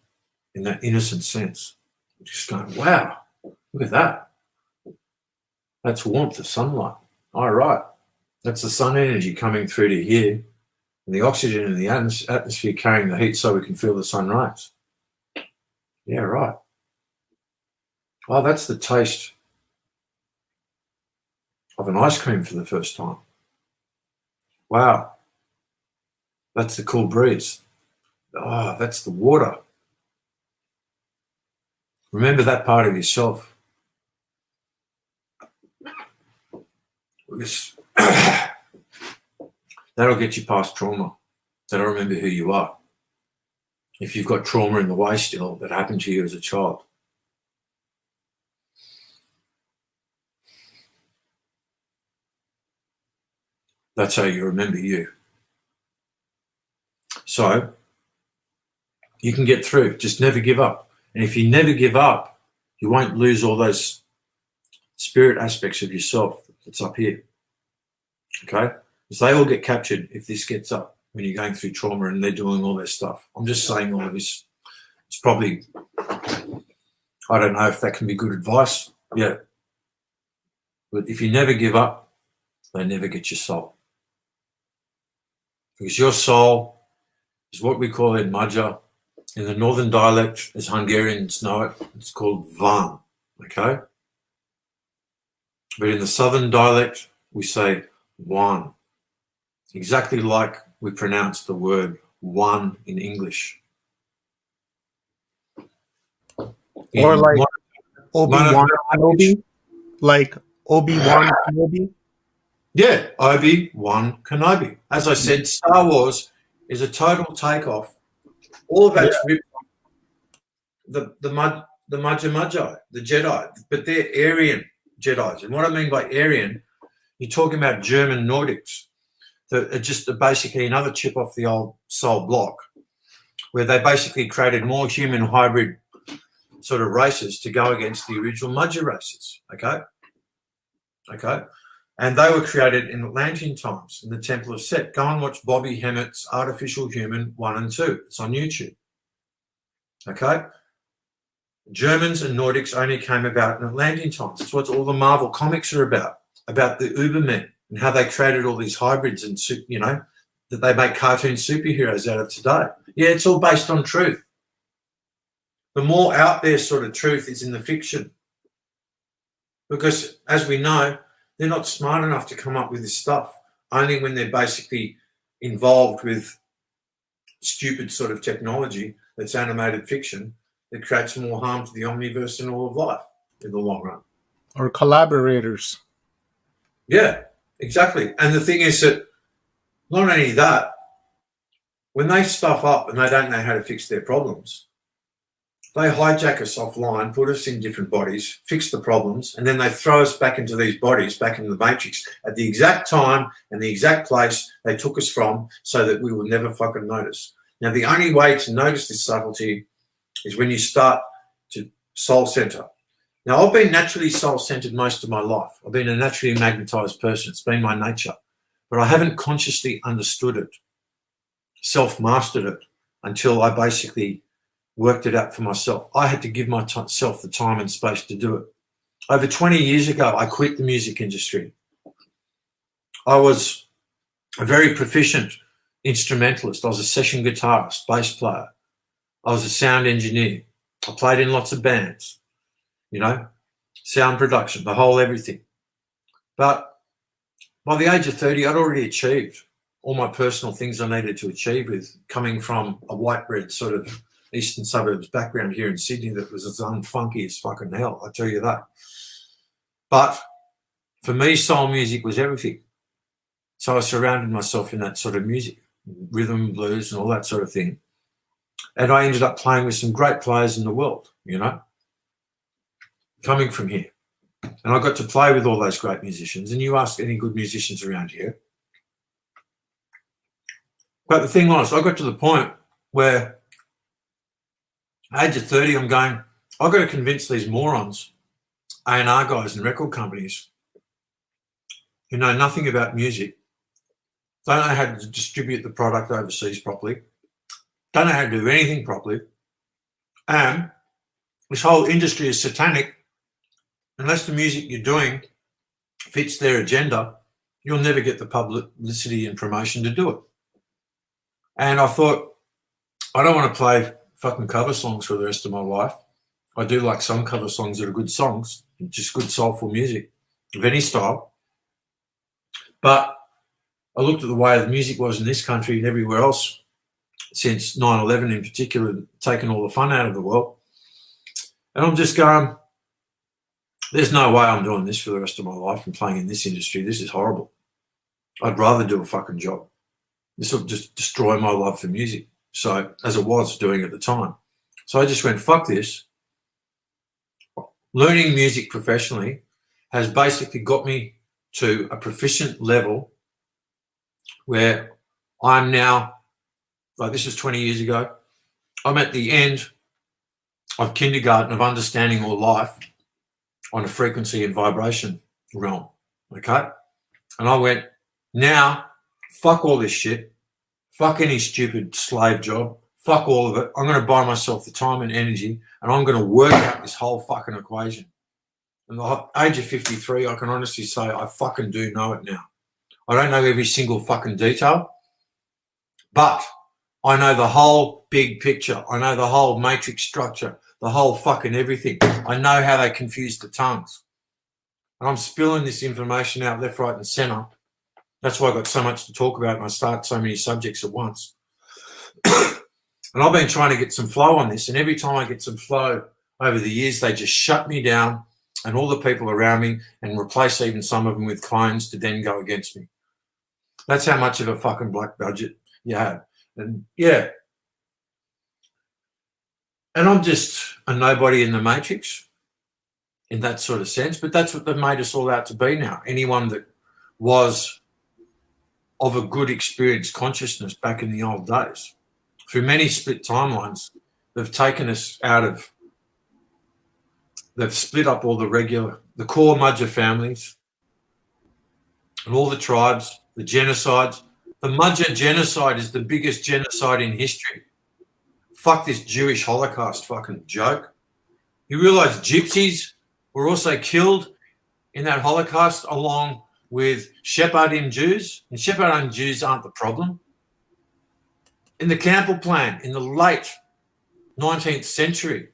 in that innocent sense. Just going, wow, look at that. That's warmth of sunlight. All right. That's the sun energy coming through to here, and the oxygen in the atmosphere carrying the heat so we can feel the sun rays. Yeah, right. Oh, that's the taste of an ice cream for the first time. Wow. That's the cool breeze. Oh, that's the water. Remember that part of yourself. That'll get you past trauma. That'll remember who you are. If you've got trauma in the way still that happened to you as a child. That's how you remember you. So you can get through. Just never give up. And if you never give up, you won't lose all those spirit aspects of yourself that's up here. Okay? Because they all get captured if this gets up when you're going through trauma and they're doing all their stuff. I'm just saying all of this. It's probably, I don't know if that can be good advice. Yeah. But if you never give up, they never get your soul. Because your soul is what we call in Magyar. In the northern dialect, as Hungarians know it, it's called van, okay? But in the southern dialect, we say one, exactly like we pronounce the word one in English. Or like Obi-Wan Kenobi? Like Obi-Wan Kenobi? Yeah, Obi-Wan Kenobi. As I said, Star Wars is a total takeoff. All of that's ripped from the Magi, the Jedi, but they're Aryan Jedis. And what I mean by Aryan, you're talking about German Nordics that are just basically another chip off the old soul block, where they basically created more human hybrid sort of races to go against the original Magi races, okay? And they were created in Atlantean times in the Temple of Set. Go and watch Bobby Hemmett's Artificial Human 1 and 2. It's on YouTube. Okay? Germans and Nordics only came about in Atlantean times. That's what all the Marvel comics are about the Ubermen and how they created all these hybrids and, you know, that they make cartoon superheroes out of today. Yeah, it's all based on truth. the more out there sort of truth is in the fiction. Because as we know, they're not smart enough to come up with this stuff. Only when they're basically involved with stupid sort of technology that's animated fiction that creates more harm to the omniverse and all of life in the long run. Or collaborators. Yeah, exactly. And the thing is that not only that, when they stuff up and they don't know how to fix their problems, they hijack us offline, put us in different bodies, fix the problems, and then they throw us back into these bodies, back into the matrix at the exact time and the exact place they took us from so that we will never fucking notice. Now, the only way to notice this subtlety is when you start to soul center. Now, I've been naturally soul-centered most of my life. I've been a naturally magnetized person. It's been my nature. But I haven't consciously understood it, self-mastered it, until I basically worked it out for myself. I had to give myself the time and space to do it. Over 20 years ago, I quit the music industry. I was a very proficient instrumentalist. I was a session guitarist, bass player. I was a sound engineer. I played in lots of bands. You know, sound production, the whole everything. But by the age of 30, I'd already achieved all my personal things I needed to achieve with coming from a white bread sort of eastern suburbs background here in Sydney that was as unfunky as fucking hell, I tell you that. But for me, soul music was everything. So I surrounded myself in that sort of music, rhythm and blues and all that sort of thing. And I ended up playing with some great players in the world, you know, coming from here. And I got to play with all those great musicians. And you ask any good musicians around here. But the thing was, I got to the point where at the age of 30, I'm going, I've got to convince these morons, A&R guys and record companies who know nothing about music, don't know how to distribute the product overseas properly, don't know how to do anything properly, and this whole industry is satanic. Unless the music you're doing fits their agenda, you'll never get the publicity and promotion to do it. And I thought, I don't want to play fucking cover songs for the rest of my life. I do like some cover songs that are good songs, just good soulful music of any style. But I looked at the way the music was in this country and everywhere else since 9/11 in particular, taking all the fun out of the world. And I'm just going, there's no way I'm doing this for the rest of my life and playing in this industry. This is horrible. I'd rather do a fucking job. This will just destroy my love for music. So, as it was doing at the time. So I just went, fuck this. Learning music professionally has basically got me to a proficient level where I'm now, like this was 20 years ago, I'm at the end of kindergarten of understanding all life on a frequency and vibration realm, okay? And I went, now, fuck all this shit, fuck any stupid slave job, fuck all of it. I'm going to buy myself the time and energy, and I'm going to work out this whole fucking equation. At the age of 53, I can honestly say I fucking do know it now. I don't know every single fucking detail, but I know the whole big picture. I know the whole matrix structure, the whole fucking everything. I know how they confuse the tongues. And I'm spilling this information out left, right, and centre. That's why I've got so much to talk about and I start so many subjects at once. And I've been trying to get some flow on this, and every time I get some flow over the years, they just shut me down and all the people around me and replace even some of them with clones to then go against me. That's how much of a fucking black budget you have. And yeah. And I'm just a nobody in the matrix in that sort of sense, but that's what they've made us all out to be now. Anyone that was of a good experience consciousness back in the old days. Through many split timelines, they've taken us out of, they've split up all the core Mudger families and all the tribes, the genocides. The Mudger genocide is the biggest genocide in history. Fuck this Jewish Holocaust fucking joke. You realise gypsies were also killed in that Holocaust along with Sephardim Jews, and Sephardim Jews aren't the problem. In the Campbell plan in the late 19th century,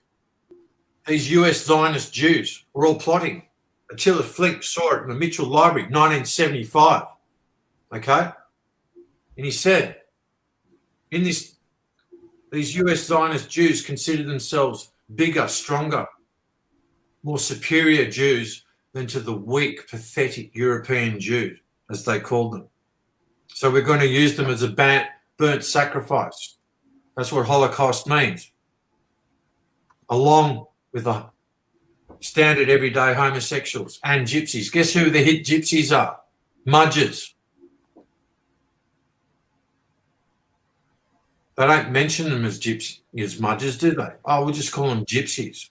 these US Zionist Jews were all plotting. Attila Flink saw it in the Mitchell Library, 1975. Okay? And he said, these US Zionist Jews consider themselves bigger, stronger, more superior Jews than to the weak, pathetic European Jews, as they called them. So we're going to use them as a burnt sacrifice. That's what Holocaust means. Along with the standard everyday homosexuals and gypsies. Guess who the hit gypsies are? Mudgers. They don't mention them as mudgers, do they? Oh, we'll just call them gypsies.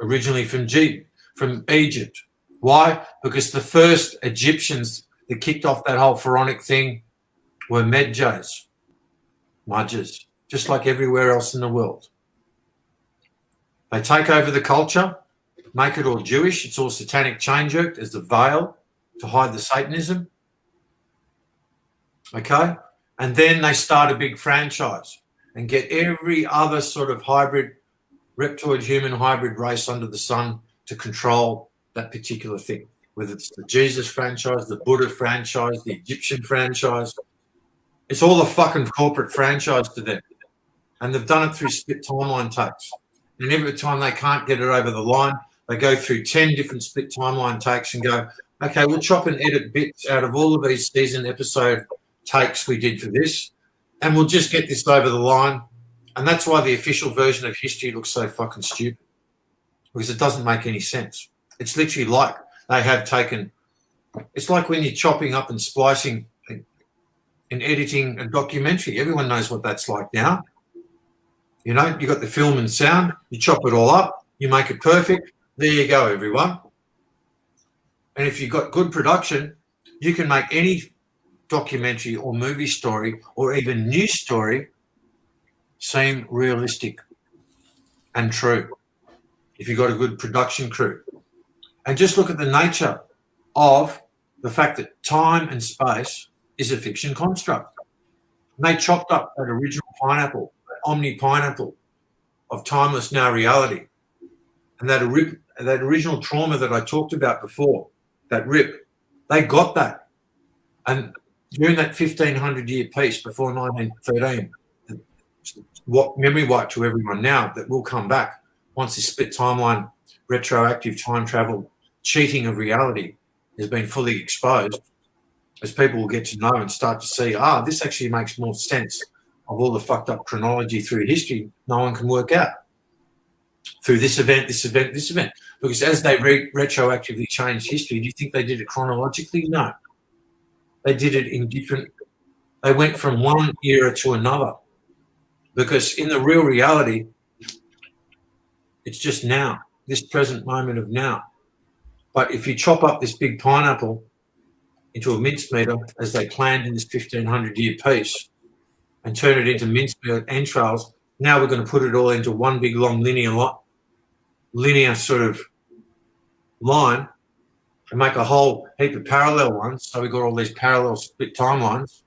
Originally from Egypt. Why? Because the first Egyptians that kicked off that whole pharaonic thing were Medjay, Mudgers, just like everywhere else in the world. They take over the culture, make it all Jewish. It's all satanic change-work as the veil to hide the Satanism. Okay? And then they start a big franchise and get every other sort of hybrid, reptoid-human hybrid race under the sun to control that particular thing, whether it's the Jesus franchise, the Buddha franchise, the Egyptian franchise. It's all a fucking corporate franchise to them. And they've done it through split timeline takes. And every time they can't get it over the line, they go through 10 different split timeline takes and go, okay, we'll chop and edit bits out of all of these season episode takes we did for this, and we'll just get this over the line. And that's why the official version of history looks so fucking stupid, because it doesn't make any sense. It's literally like they have taken, it's like when you're chopping up and splicing and editing a documentary. Everyone knows what that's like now. You know, you got the film and sound, you chop it all up, you make it perfect. There you go, everyone. And if you've got good production, you can make any documentary or movie story or even news story seem realistic and true if you've got a good production crew. And just look at the nature of the fact that time and space is a fiction construct. And they chopped up that original pineapple, that omni-pineapple of timeless now reality, and that original trauma that I talked about before, that rip, they got that. And during that 1,500-year piece before 1913, what memory wipe to everyone now that will come back once this split timeline, retroactive time travel, cheating of reality has been fully exposed, as people will get to know and start to see, this actually makes more sense of all the fucked up chronology through history no one can work out. Through this event, this event, this event. Because as they retroactively changed history, do you think they did it chronologically? No. They did it in different, they went from one era to another. Because in the real reality, it's just now, this present moment of now. But if you chop up this big pineapple into a mincemeter, as they planned in this 1,500-year piece, and turn it into mincemeat entrails, now we're going to put it all into one big long linear sort of line and make a whole heap of parallel ones. So we've got all these parallel split timelines.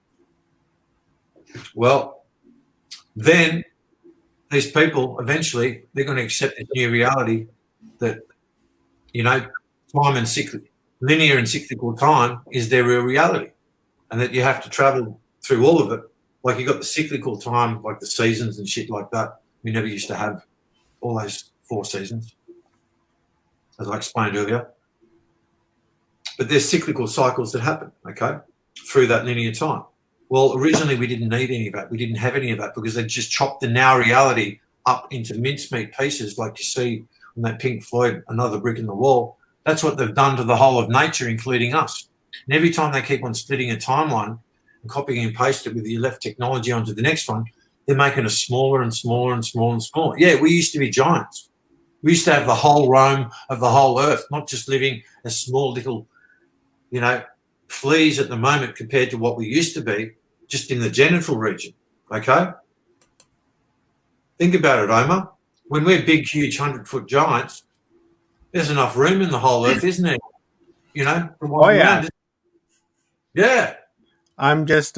Well, then these people, eventually, they're going to accept this new reality that, you know, time and linear and cyclical time is their real reality, and that you have to travel through all of it. Like you got the cyclical time, like the seasons and shit like that. We never used to have all those 4 seasons, as I explained earlier. But there's cyclical cycles that happen, okay, through that linear time. Well, originally we didn't need any of that. We didn't have any of that because they just chopped the now reality up into mincemeat pieces like you see on that Pink Floyd, Another Brick in the Wall. That's what they've done to the whole of nature, including us. And every time they keep on splitting a timeline and copying and pasting it with the left technology onto the next one, they're making us smaller and smaller and smaller and smaller. Yeah, we used to be giants. We used to have the whole Rome of the whole earth, not just living as small little, you know, fleas at the moment compared to what we used to be just in the genital region, okay? Think about it, Omar. When we're big, huge, 100-foot giants, there's enough room in the whole earth, isn't there? You know? Oh, yeah. Yeah. I'm just,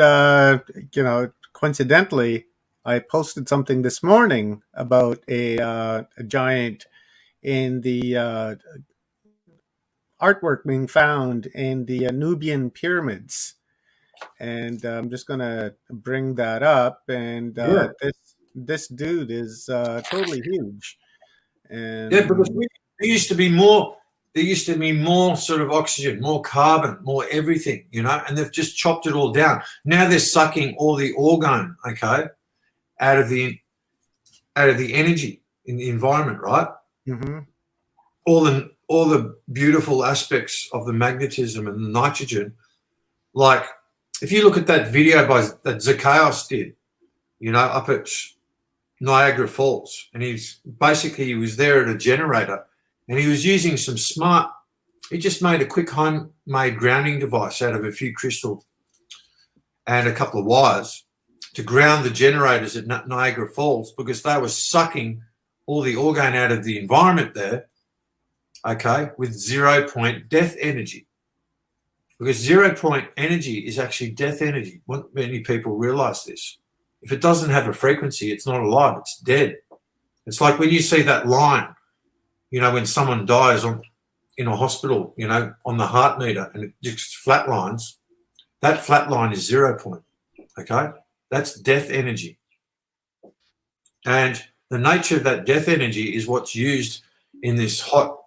coincidentally, I posted something this morning about a giant in the artwork being found in the Nubian pyramids. And I'm just gonna bring that up. And Yeah. this dude is totally huge. Yeah, because And there used to be more. There used to be more sort of oxygen, more carbon, more everything, and they've just chopped it all down. Now they're sucking all the orgone, okay, out of the energy in the environment, right? mhm, All the beautiful aspects of the magnetism and the nitrogen. Like, if you look at that video that Zacchaeus did, up at Niagara Falls, and he was there at a generator, and he was using some smart. He just made a quick homemade grounding device out of a few crystal and a couple of wires to ground the generators at Niagara Falls, because they were sucking all the orgone out of the environment there, okay, with 0 point death energy. Because 0 point energy is actually death energy. Not many people realize this. If it doesn't have a frequency, it's not alive, it's dead. It's like when you see that line, when someone dies in a hospital, on the heart meter, and it just flatlines, that flat line is 0 point, okay? That's death energy. And the nature of that death energy is what's used in this hot,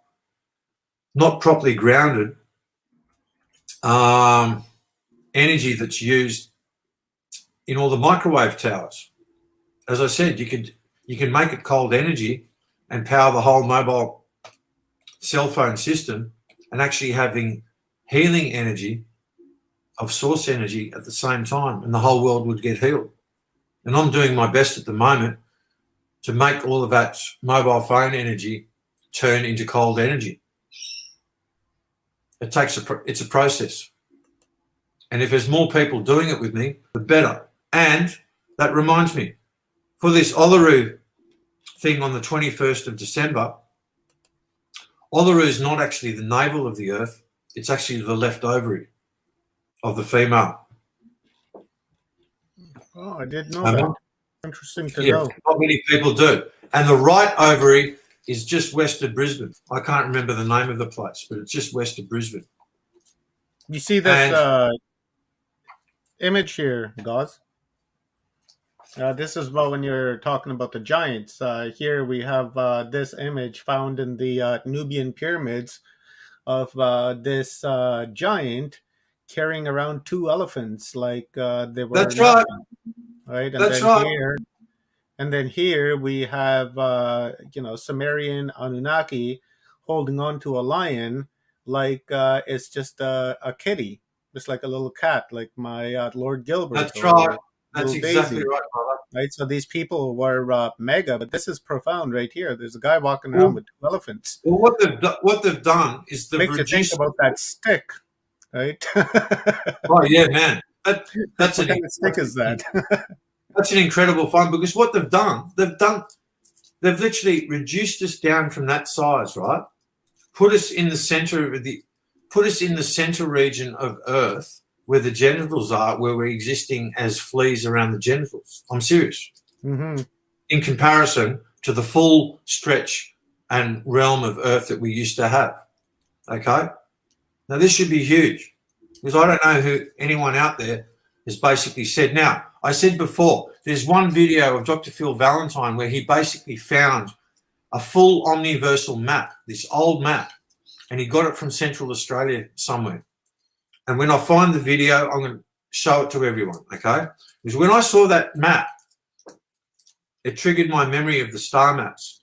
not properly grounded energy that's used in all the microwave towers. As I said, you can make it cold energy and power the whole mobile cell phone system, and actually having healing energy of source energy at the same time, and the whole world would get healed. And I'm doing my best at the moment to make all of that mobile phone energy turn into cold energy. It's a process. And if there's more people doing it with me, the better. And that reminds me, for this Uluru thing on the 21st of December, Uluru is not actually the navel of the earth, it's actually the left ovary of the female. oh, I didn't know that. Interesting to know. Not many people do. And the right ovary is just west of Brisbane. I can't remember the name of the place, but it's just west of Brisbane. You see this image here, Gauze? This is about when you're talking about the giants. Here we have this image found in the Nubian pyramids of this giant carrying around two elephants like they were That's right. nothing, right? That's right. And then here we have Sumerian Anunnaki holding on to a lion like it's just a kitty, just like a little cat, like my Lord Gilbert. That's right. That's Little exactly Daisy. right, brother. Right, so these people were mega, but this is profound right here. There's a guy walking around with two elephants. Well, what they've done is they've Makes reduced. You think about that stick, right? Oh yeah, man. That's what kind of stick is that? That's an incredible find, because what they've literally reduced us down from that size, right? Put us in the center region of Earth, where the genitals are, where we're existing as fleas around the genitals. I'm serious. Mm-hmm. In comparison to the full stretch and realm of Earth that we used to have. Okay? Now, this should be huge, because I don't know who anyone out there has basically said. Now, I said before, there's one video of Dr. Phil Valentine where he basically found a full omniversal map, this old map, and he got it from Central Australia somewhere. And when I find the video, I'm going to show it to everyone, okay? Because when I saw that map, it triggered my memory of the star maps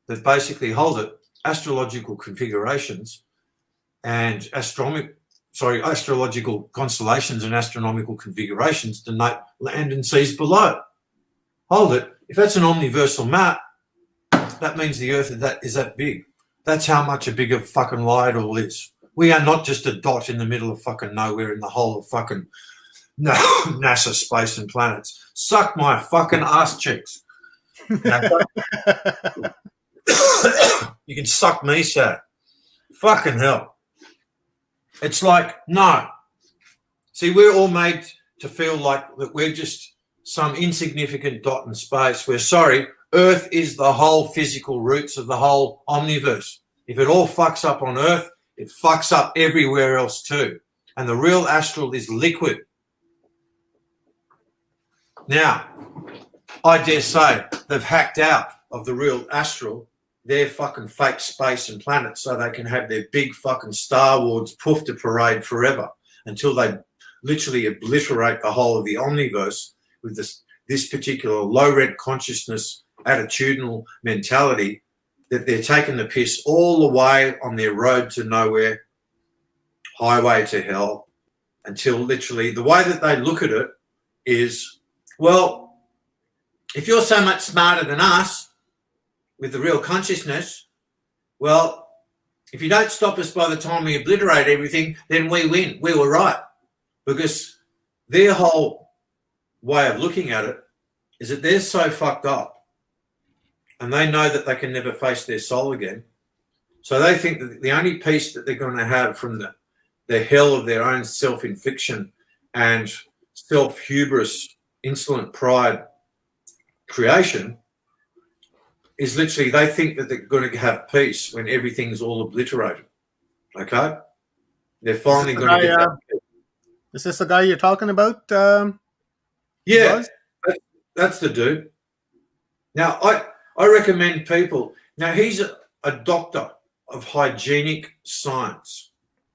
that basically hold it, astrological configurations and astrological constellations and astronomical configurations denote land and seas below. Hold it. If that's an omniversal map, that means the Earth is that big. That's how much a bigger fucking lie it all is. We are not just a dot in the middle of fucking nowhere in the whole of fucking NASA, space and planets. Suck my fucking ass cheeks. You can suck me, sir. Fucking hell. It's like, no. See, we're all made to feel like that we're just some insignificant dot in space. We're sorry, Earth is the whole physical roots of the whole omniverse. If it all fucks up on Earth, it fucks up everywhere else too. And the real astral is liquid. Now, I dare say they've hacked out of the real astral their fucking fake space and planets so they can have their big fucking Star Wars poofter parade forever until they literally obliterate the whole of the omniverse with this particular low-rent consciousness attitudinal mentality that they're taking the piss all the way on their road to nowhere, highway to hell, until literally the way that they look at it is, well, if you're so much smarter than us with the real consciousness, well, if you don't stop us by the time we obliterate everything, then we win. We were right. Because their whole way of looking at it is that they're so fucked up and they know that they can never face their soul again. So they think that the only peace that they're going to have from the hell of their own self-infliction and self-hubris, insolent pride creation is literally they think that they're going to have peace when everything's all obliterated. Okay? They're finally going to get that. Is this the guy you're talking about? Yeah, that's the dude. Now, I recommend people. Now, he's a doctor of hygienic science,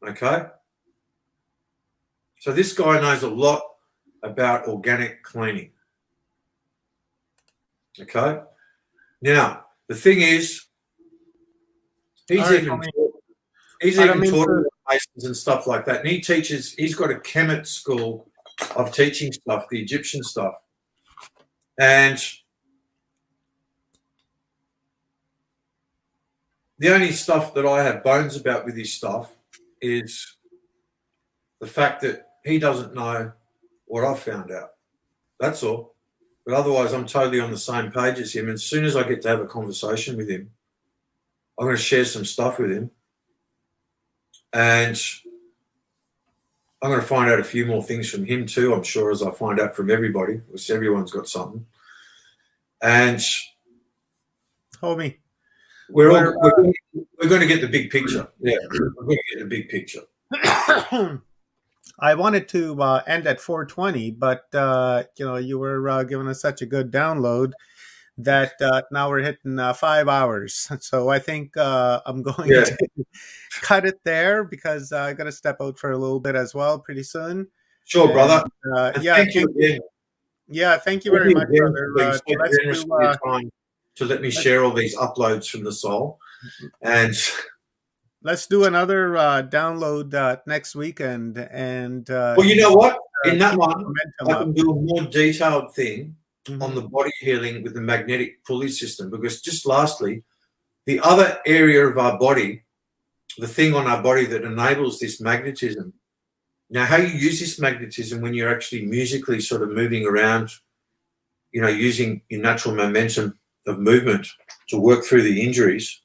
okay? So this guy knows a lot about organic cleaning, okay? Now, the thing is, he's even taught Masons and stuff like that. And he teaches, he's got a Kemet school of teaching stuff, the Egyptian stuff. And the only stuff that I have bones about with his stuff is the fact that he doesn't know what I've found out. That's all. But otherwise, I'm totally on the same page as him. And as soon as I get to have a conversation with him, I'm going to share some stuff with him. And I'm going to find out a few more things from him too, I'm sure, as I find out from everybody, because everyone's got something. And homie, we're going to get the big picture. Yeah, we're going to get the big picture. I wanted to end at 4:20, but you were giving us such a good download that now we're hitting 5 hours. So I think I'm going to cut it there because I got to step out for a little bit as well pretty soon. Sure, brother. Thank you again. Yeah, thank you very much, brother. To let me share all these uploads from the soul. And let's do another download next weekend. And well, you know what? In that one, I can do a more detailed thing on the body healing with the magnetic pulley system, because just lastly, the other area of our body, the thing on our body that enables this magnetism. Now, how you use this magnetism when you're actually musically sort of moving around, using your natural momentum of movement to work through the injuries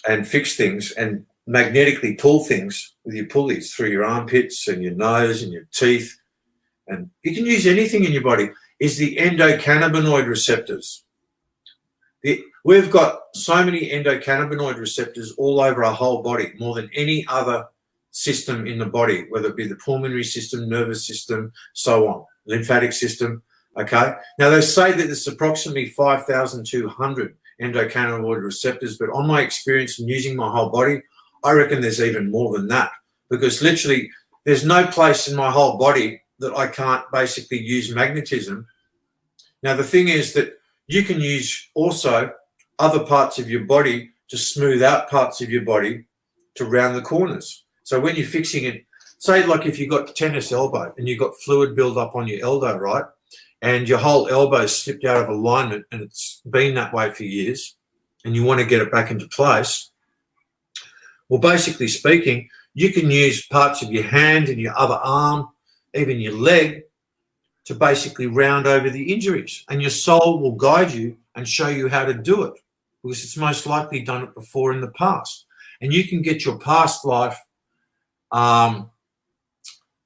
and fix things and magnetically pull things with your pulleys through your armpits and your nose and your teeth. And you can use anything in your body. Is the endocannabinoid receptors. We've got so many endocannabinoid receptors all over our whole body, more than any other system in the body, whether it be the pulmonary system, nervous system, so on, lymphatic system, okay? Now, they say that there's approximately 5,200 endocannabinoid receptors, but on my experience in using my whole body, I reckon there's even more than that, because literally there's no place in my whole body that I can't basically use magnetism. Now, the thing is that you can use also other parts of your body to smooth out parts of your body to round the corners. So when you're fixing it, say like if you've got tennis elbow and you've got fluid build up on your elbow, right? And your whole elbow slipped out of alignment and it's been that way for years and you want to get it back into place. Well, basically speaking, you can use parts of your hand and your other arm, even your leg, to basically round over the injuries, and your soul will guide you and show you how to do it, because it's most likely done it before in the past. And you can get your past life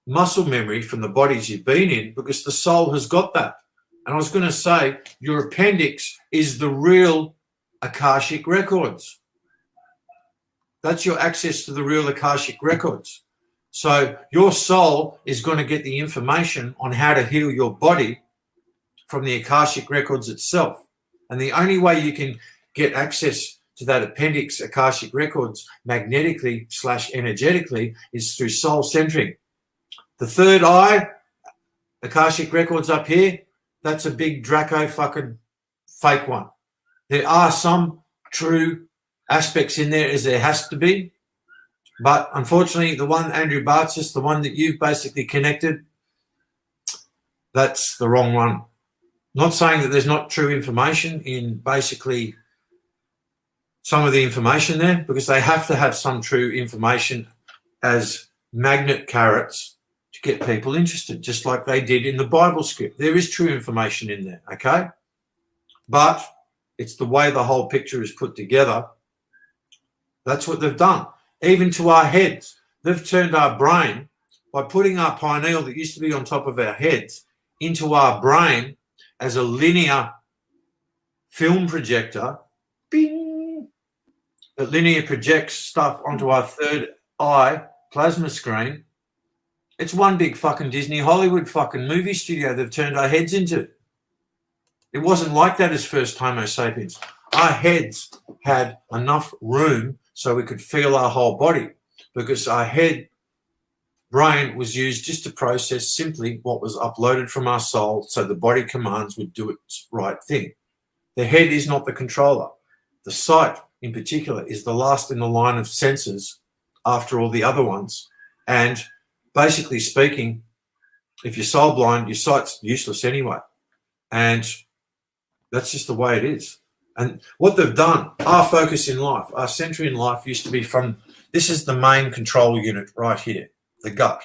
muscle memory from the bodies you've been in, because the soul has got that. And I was going to say, your appendix is the real Akashic records. That's your access to the real Akashic records. So your soul is going to get the information on how to heal your body from the Akashic records itself. And the only way you can get access to that appendix Akashic records magnetically / energetically is through soul centering. The third eye, Akashic records up here, that's a big Draco fucking fake one. There are some true aspects in there, as there has to be. But unfortunately, the one, Andrew Bartzis, the one that you've basically connected, that's the wrong one. Not saying that there's not true information in basically some of the information there, because they have to have some true information as magnet carrots to get people interested, just like they did in the Bible script. There is true information in there, okay? But it's the way the whole picture is put together. That's what they've done. Even to our heads, they've turned our brain by putting our pineal that used to be on top of our heads into our brain as a linear film projector. Bing! That linear projects stuff onto our third eye plasma screen. It's one big fucking Disney Hollywood fucking movie studio they've turned our heads into. It wasn't like that as first Homo sapiens. Our heads had enough room so we could feel our whole body, because our head brain was used just to process simply what was uploaded from our soul, so the body commands would do its right thing. The head is not the controller. The sight in particular is the last in the line of senses after all the other ones. And basically speaking, if you're soul blind, your sight's useless anyway. And that's just the way it is. And what they've done, our focus in life, our center in life used to be from, this is the main control unit right here, the gut.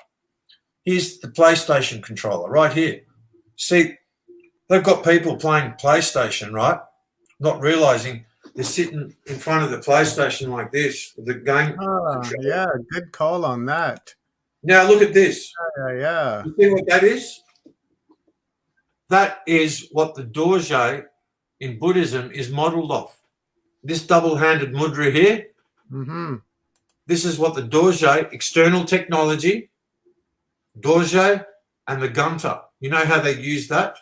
Here's the PlayStation controller right here. See, they've got people playing PlayStation, right? Not realizing they're sitting in front of the PlayStation like this, with the game controller. Yeah, good call on that. Now look at this. Yeah. You see what that is? That is what the Dorje in Buddhism is modeled off. This double-handed mudra here, this is what the Dorje, external technology, Dorje and the Gunta. You know how they use that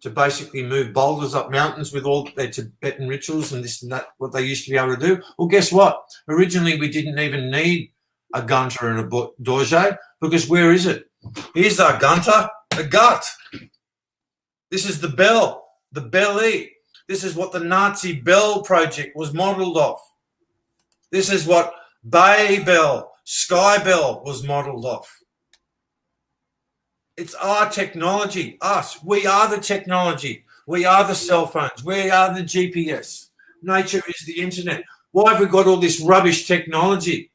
to basically move boulders up mountains with all their Tibetan rituals and this and that, what they used to be able to do? Well, guess what? Originally, we didn't even need a Gunta and a Dorje, because where is it? Here's our Gunta, the gut. This is the bell, the belly. This is what the Nazi Bell Project was modeled off. This is what Bay Bell, Sky Bell was modeled off. It's our technology, us. We are the technology. We are the cell phones. We are the GPS. Nature is the internet. Why have we got all this rubbish technology?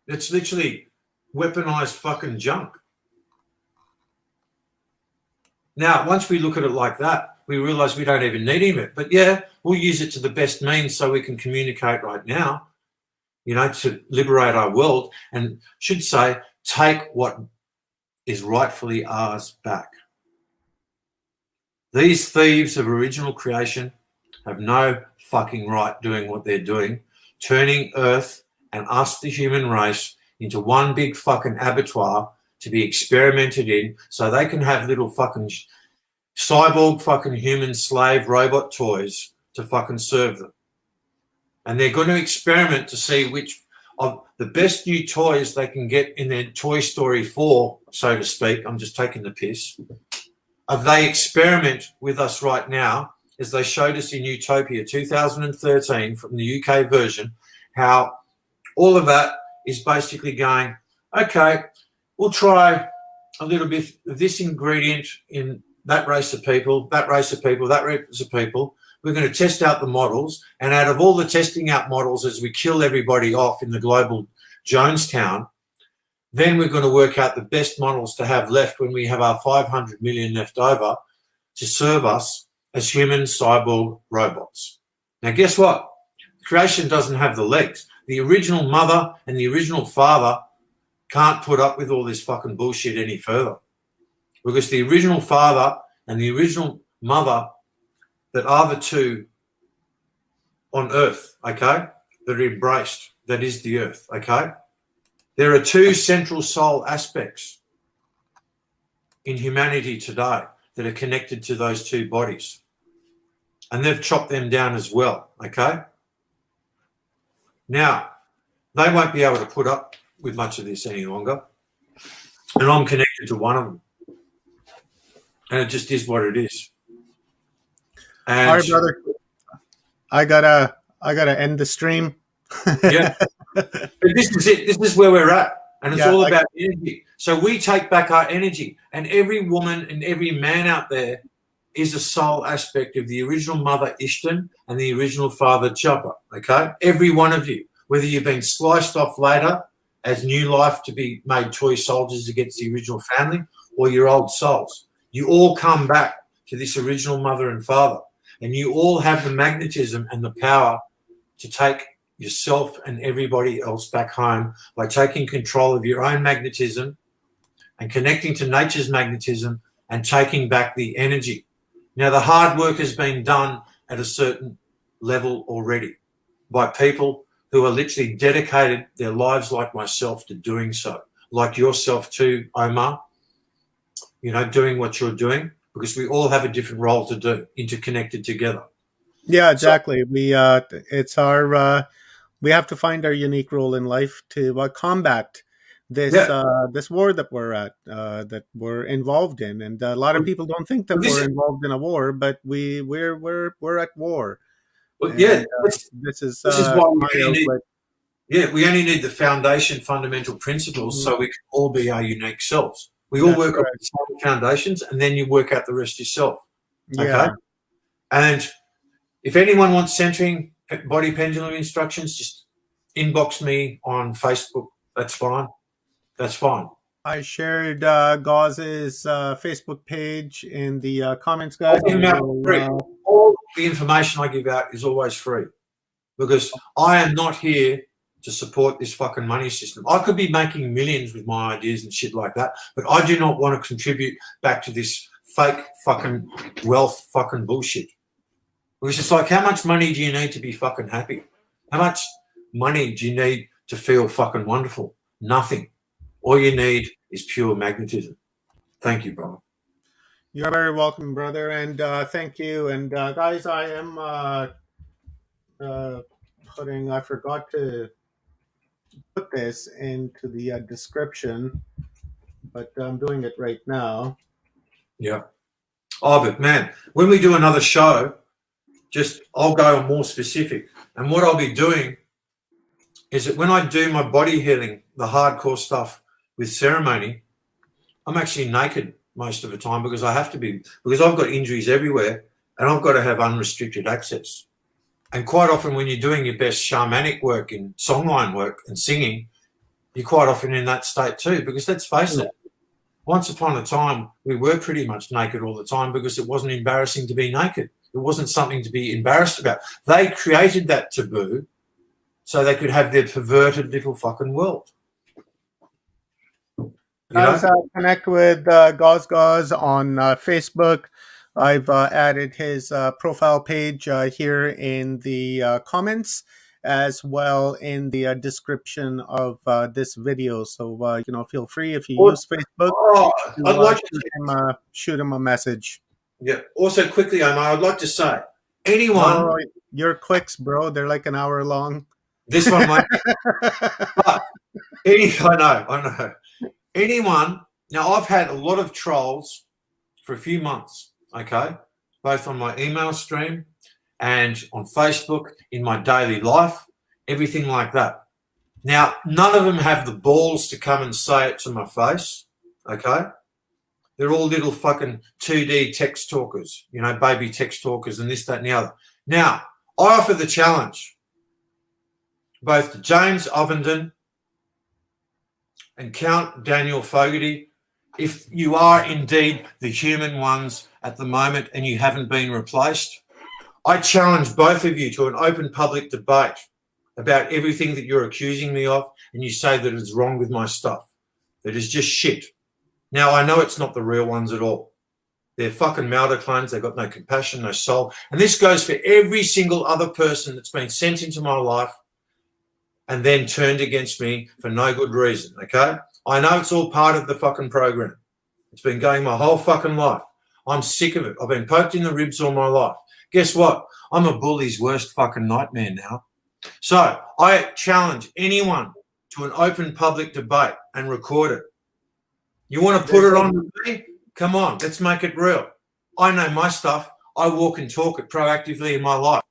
It's literally weaponized fucking junk. Now, once we look at it like that, we realize we don't even need him. But yeah, we'll use it to the best means so we can communicate right now, you know, to liberate our world, and should say, take what is rightfully ours back. These thieves of original creation have no fucking right doing what they're doing, turning Earth and us, the human race, into one big fucking abattoir to be experimented in, so they can have little fucking cyborg fucking human slave robot toys to fucking serve them. And they're going to experiment to see which of the best new toys they can get in their Toy Story 4, so to speak. I'm just taking the piss. They experiment with us right now, as they showed us in Utopia 2013 from the UK version, how all of that is basically going, okay, we'll try a little bit of this ingredient in that race of people, that race of people, that race of people. We're going to test out the models. And out of all the testing out models, as we kill everybody off in the global Jonestown, then we're going to work out the best models to have left when we have our 500 million left over to serve us as human cyborg robots. Now, guess what? Creation doesn't have the legs. The original mother and the original father can't put up with all this fucking bullshit any further. because the original father and the original mother that are the two on earth, okay, that are embraced, that is the earth, okay? There are two central soul aspects in humanity today that are connected to those two bodies. And they've chopped them down as well, okay? Now, they won't be able to put up with much of this any longer. And I'm connected to one of them. And it just is what it is. And All right, brother. I gotta end the stream. yeah. But this is it. This is where we're at. And it's all about energy. So we take back our energy. And every woman and every man out there is a soul aspect of the original mother Ishtan and the original father Jabba. Okay? Every one of you. Whether you've been sliced off later as new life to be made toy soldiers against the original family, or your old souls. You all come back to this original mother and father. And you all have the magnetism and the power to take yourself and everybody else back home by taking control of your own magnetism and connecting to nature's magnetism and taking back the energy. Now, the hard work has been done at a certain level already by people who are literally dedicated their lives like myself to doing so, like yourself too, Omar, you know, doing what you're doing, because we all have a different role to do, interconnected together. Yeah, exactly. It's our we have to find our unique role in life to combat this this war that we're that we're involved in, and a lot of people don't think that we're involved in a war, but we're at war. Well, and, yeah, this is why we only need the foundation, fundamental principles, so we can all be our unique selves. We all work on the same foundations, and then you work out the rest yourself. Okay, yeah. And if anyone wants centering body pendulum instructions, just inbox me on Facebook. That's fine. That's fine. I shared Gauze's Facebook page in the comments, guys. All the information I give out is always free, because I am not here to support this fucking money system. I could be making millions with my ideas and shit like that, but I do not want to contribute back to this fake fucking wealth fucking bullshit. Because it's like, how much money do you need to be fucking happy? How much money do you need to feel fucking wonderful? Nothing. All you need is pure magnetism. Thank you, brother. You're very welcome, brother, and thank you. And guys, I am I forgot to put this into the description, but I'm doing it right now. Yeah. Oh, but man, when we do another show, I'll go more specific. And what I'll be doing is that when I do my body healing, the hardcore stuff with ceremony, I'm actually naked most of the time, because I have to be, because I've got injuries everywhere and I've got to have unrestricted access. And quite often when you're doing your best shamanic work and songline work and singing, you're quite often in that state too, because let's face it, once upon a time, we were pretty much naked all the time because it wasn't embarrassing to be naked. It wasn't something to be embarrassed about. They created that taboo so they could have their perverted little fucking world. Guys, connect with Gauze on Facebook. I've added his profile page here in the comments, as well in the description of this video. So feel free, if you use Facebook, I'd like to shoot him a message. Yeah. Also, quickly, Omar, I'd like to say, anyone. Oh, your clicks, bro, they're like an hour long. This one, mate. But I know. Anyone. Now, I've had a lot of trolls for a few months. Okay, both on my email stream and on Facebook, in my daily life, everything like that. Now, none of them have the balls to come and say it to my face, okay? They're all little fucking 2D text talkers, baby text talkers and this, that, and the other. Now, I offer the challenge both to James Ovenden and Count Daniel Fogarty. If you are indeed the human ones at the moment and you haven't been replaced, I challenge both of you to an open public debate about everything that you're accusing me of, and you say that it's wrong with my stuff, that it's just shit. Now, I know it's not the real ones at all. They're fucking Mauder clones. They've got no compassion, no soul. And this goes for every single other person that's been sent into my life and then turned against me for no good reason, okay? I know it's all part of the fucking program. It's been going my whole fucking life. I'm sick of it. I've been poked in the ribs all my life. Guess what? I'm a bully's worst fucking nightmare now. So I challenge anyone to an open public debate and record it. You want to put it on with me? Come on, let's make it real. I know my stuff. I walk and talk it proactively in my life.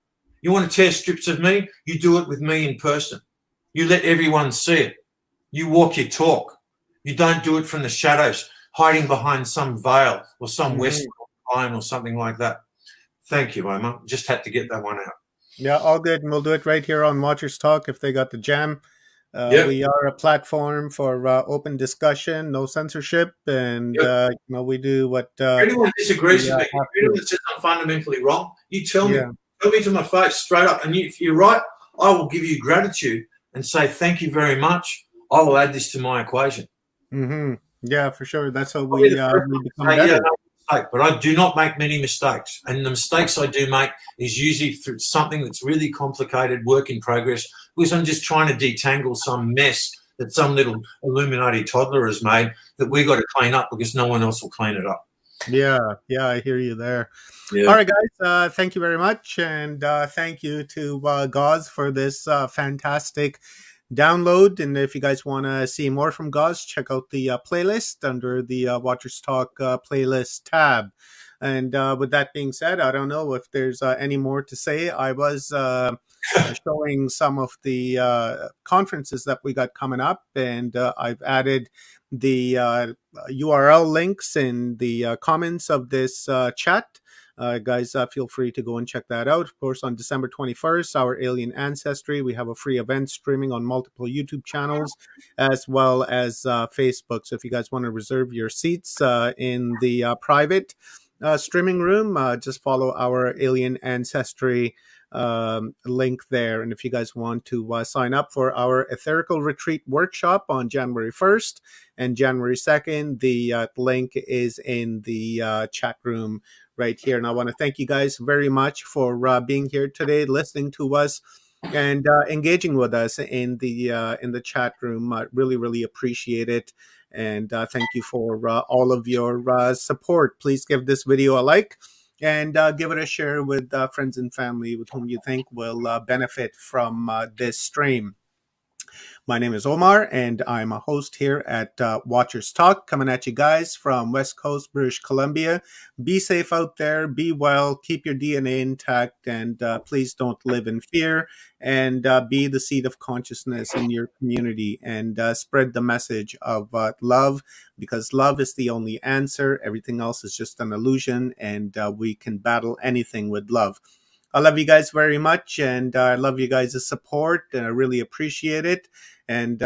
You want to tear strips of me? You do it with me in person. You let everyone see it. You walk your talk. You don't do it from the shadows, hiding behind some veil or some Western line or something like that. Thank you, Omar. Just had to get that one out. Yeah, all good. And we'll do it right here on Watchers Talk if they got the jam. Yep. We are a platform for open discussion, no censorship, and Yep. we do what. If anyone disagrees with me, have if anyone to. says I'm fundamentally wrong, you tell me. Yeah. Tell me to my face straight up. And if you're right, I will give you gratitude and say thank you very much. I will add this to my equation. Mm-hmm. Yeah, for sure. That's how I'll be we the first one to become say, better. yeah, no mistake. But I do not make many mistakes. And the mistakes I do make is usually through something that's really complicated, work in progress, because I'm just trying to detangle some mess that some little Illuminati toddler has made that we got to clean up because no one else will clean it up. Yeah, I hear you there. Yeah. All right, guys. Thank you very much, and thank you to Gauze for this fantastic download. And if you guys want to see more from Gauze, check out the playlist under the Watchers Talk playlist tab. And with that being said, I don't know if there's any more to say. I was showing some of the conferences that we got coming up, and I've added the URL links in the comments of this chat. Guys, feel free to go and check that out. Of course, on December 21st, our alien ancestry, we have a free event streaming on multiple YouTube channels as well as Facebook. So if you guys want to reserve your seats in the private streaming room, just follow our alien ancestry link there. And if you guys want to sign up for our etherical retreat workshop on January 1st and January 2nd, the link is in the chat room right here. And I want to thank you guys very much for being here today, listening to us and engaging with us in the chat room. I really appreciate it. And thank you for all of your support. Please give this video a like and give it a share with friends and family with whom you think will benefit from this stream. My name is Omar, and I'm a host here at Watchers Talk, coming at you guys from West Coast, British Columbia. Be safe out there, be well, keep your DNA intact, and please don't live in fear, and be the seed of consciousness in your community, and spread the message of love, because love is the only answer. Everything else is just an illusion, and we can battle anything with love. I love you guys very much, and I love you guys' support, and I really appreciate it. And,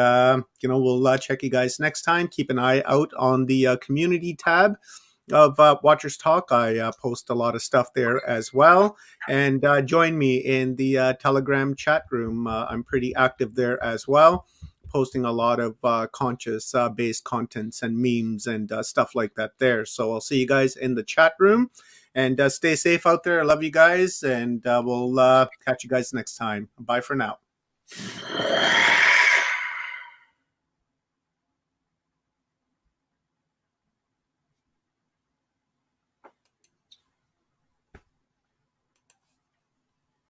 we'll check you guys next time. Keep an eye out on the community tab of Watchers Talk. I post a lot of stuff there as well. And join me in the Telegram chat room. I'm pretty active there as well, posting a lot of conscious-based contents and memes and stuff like that there. So I'll see you guys in the chat room. And stay safe out there. I love you guys. And we'll catch you guys next time. Bye for now.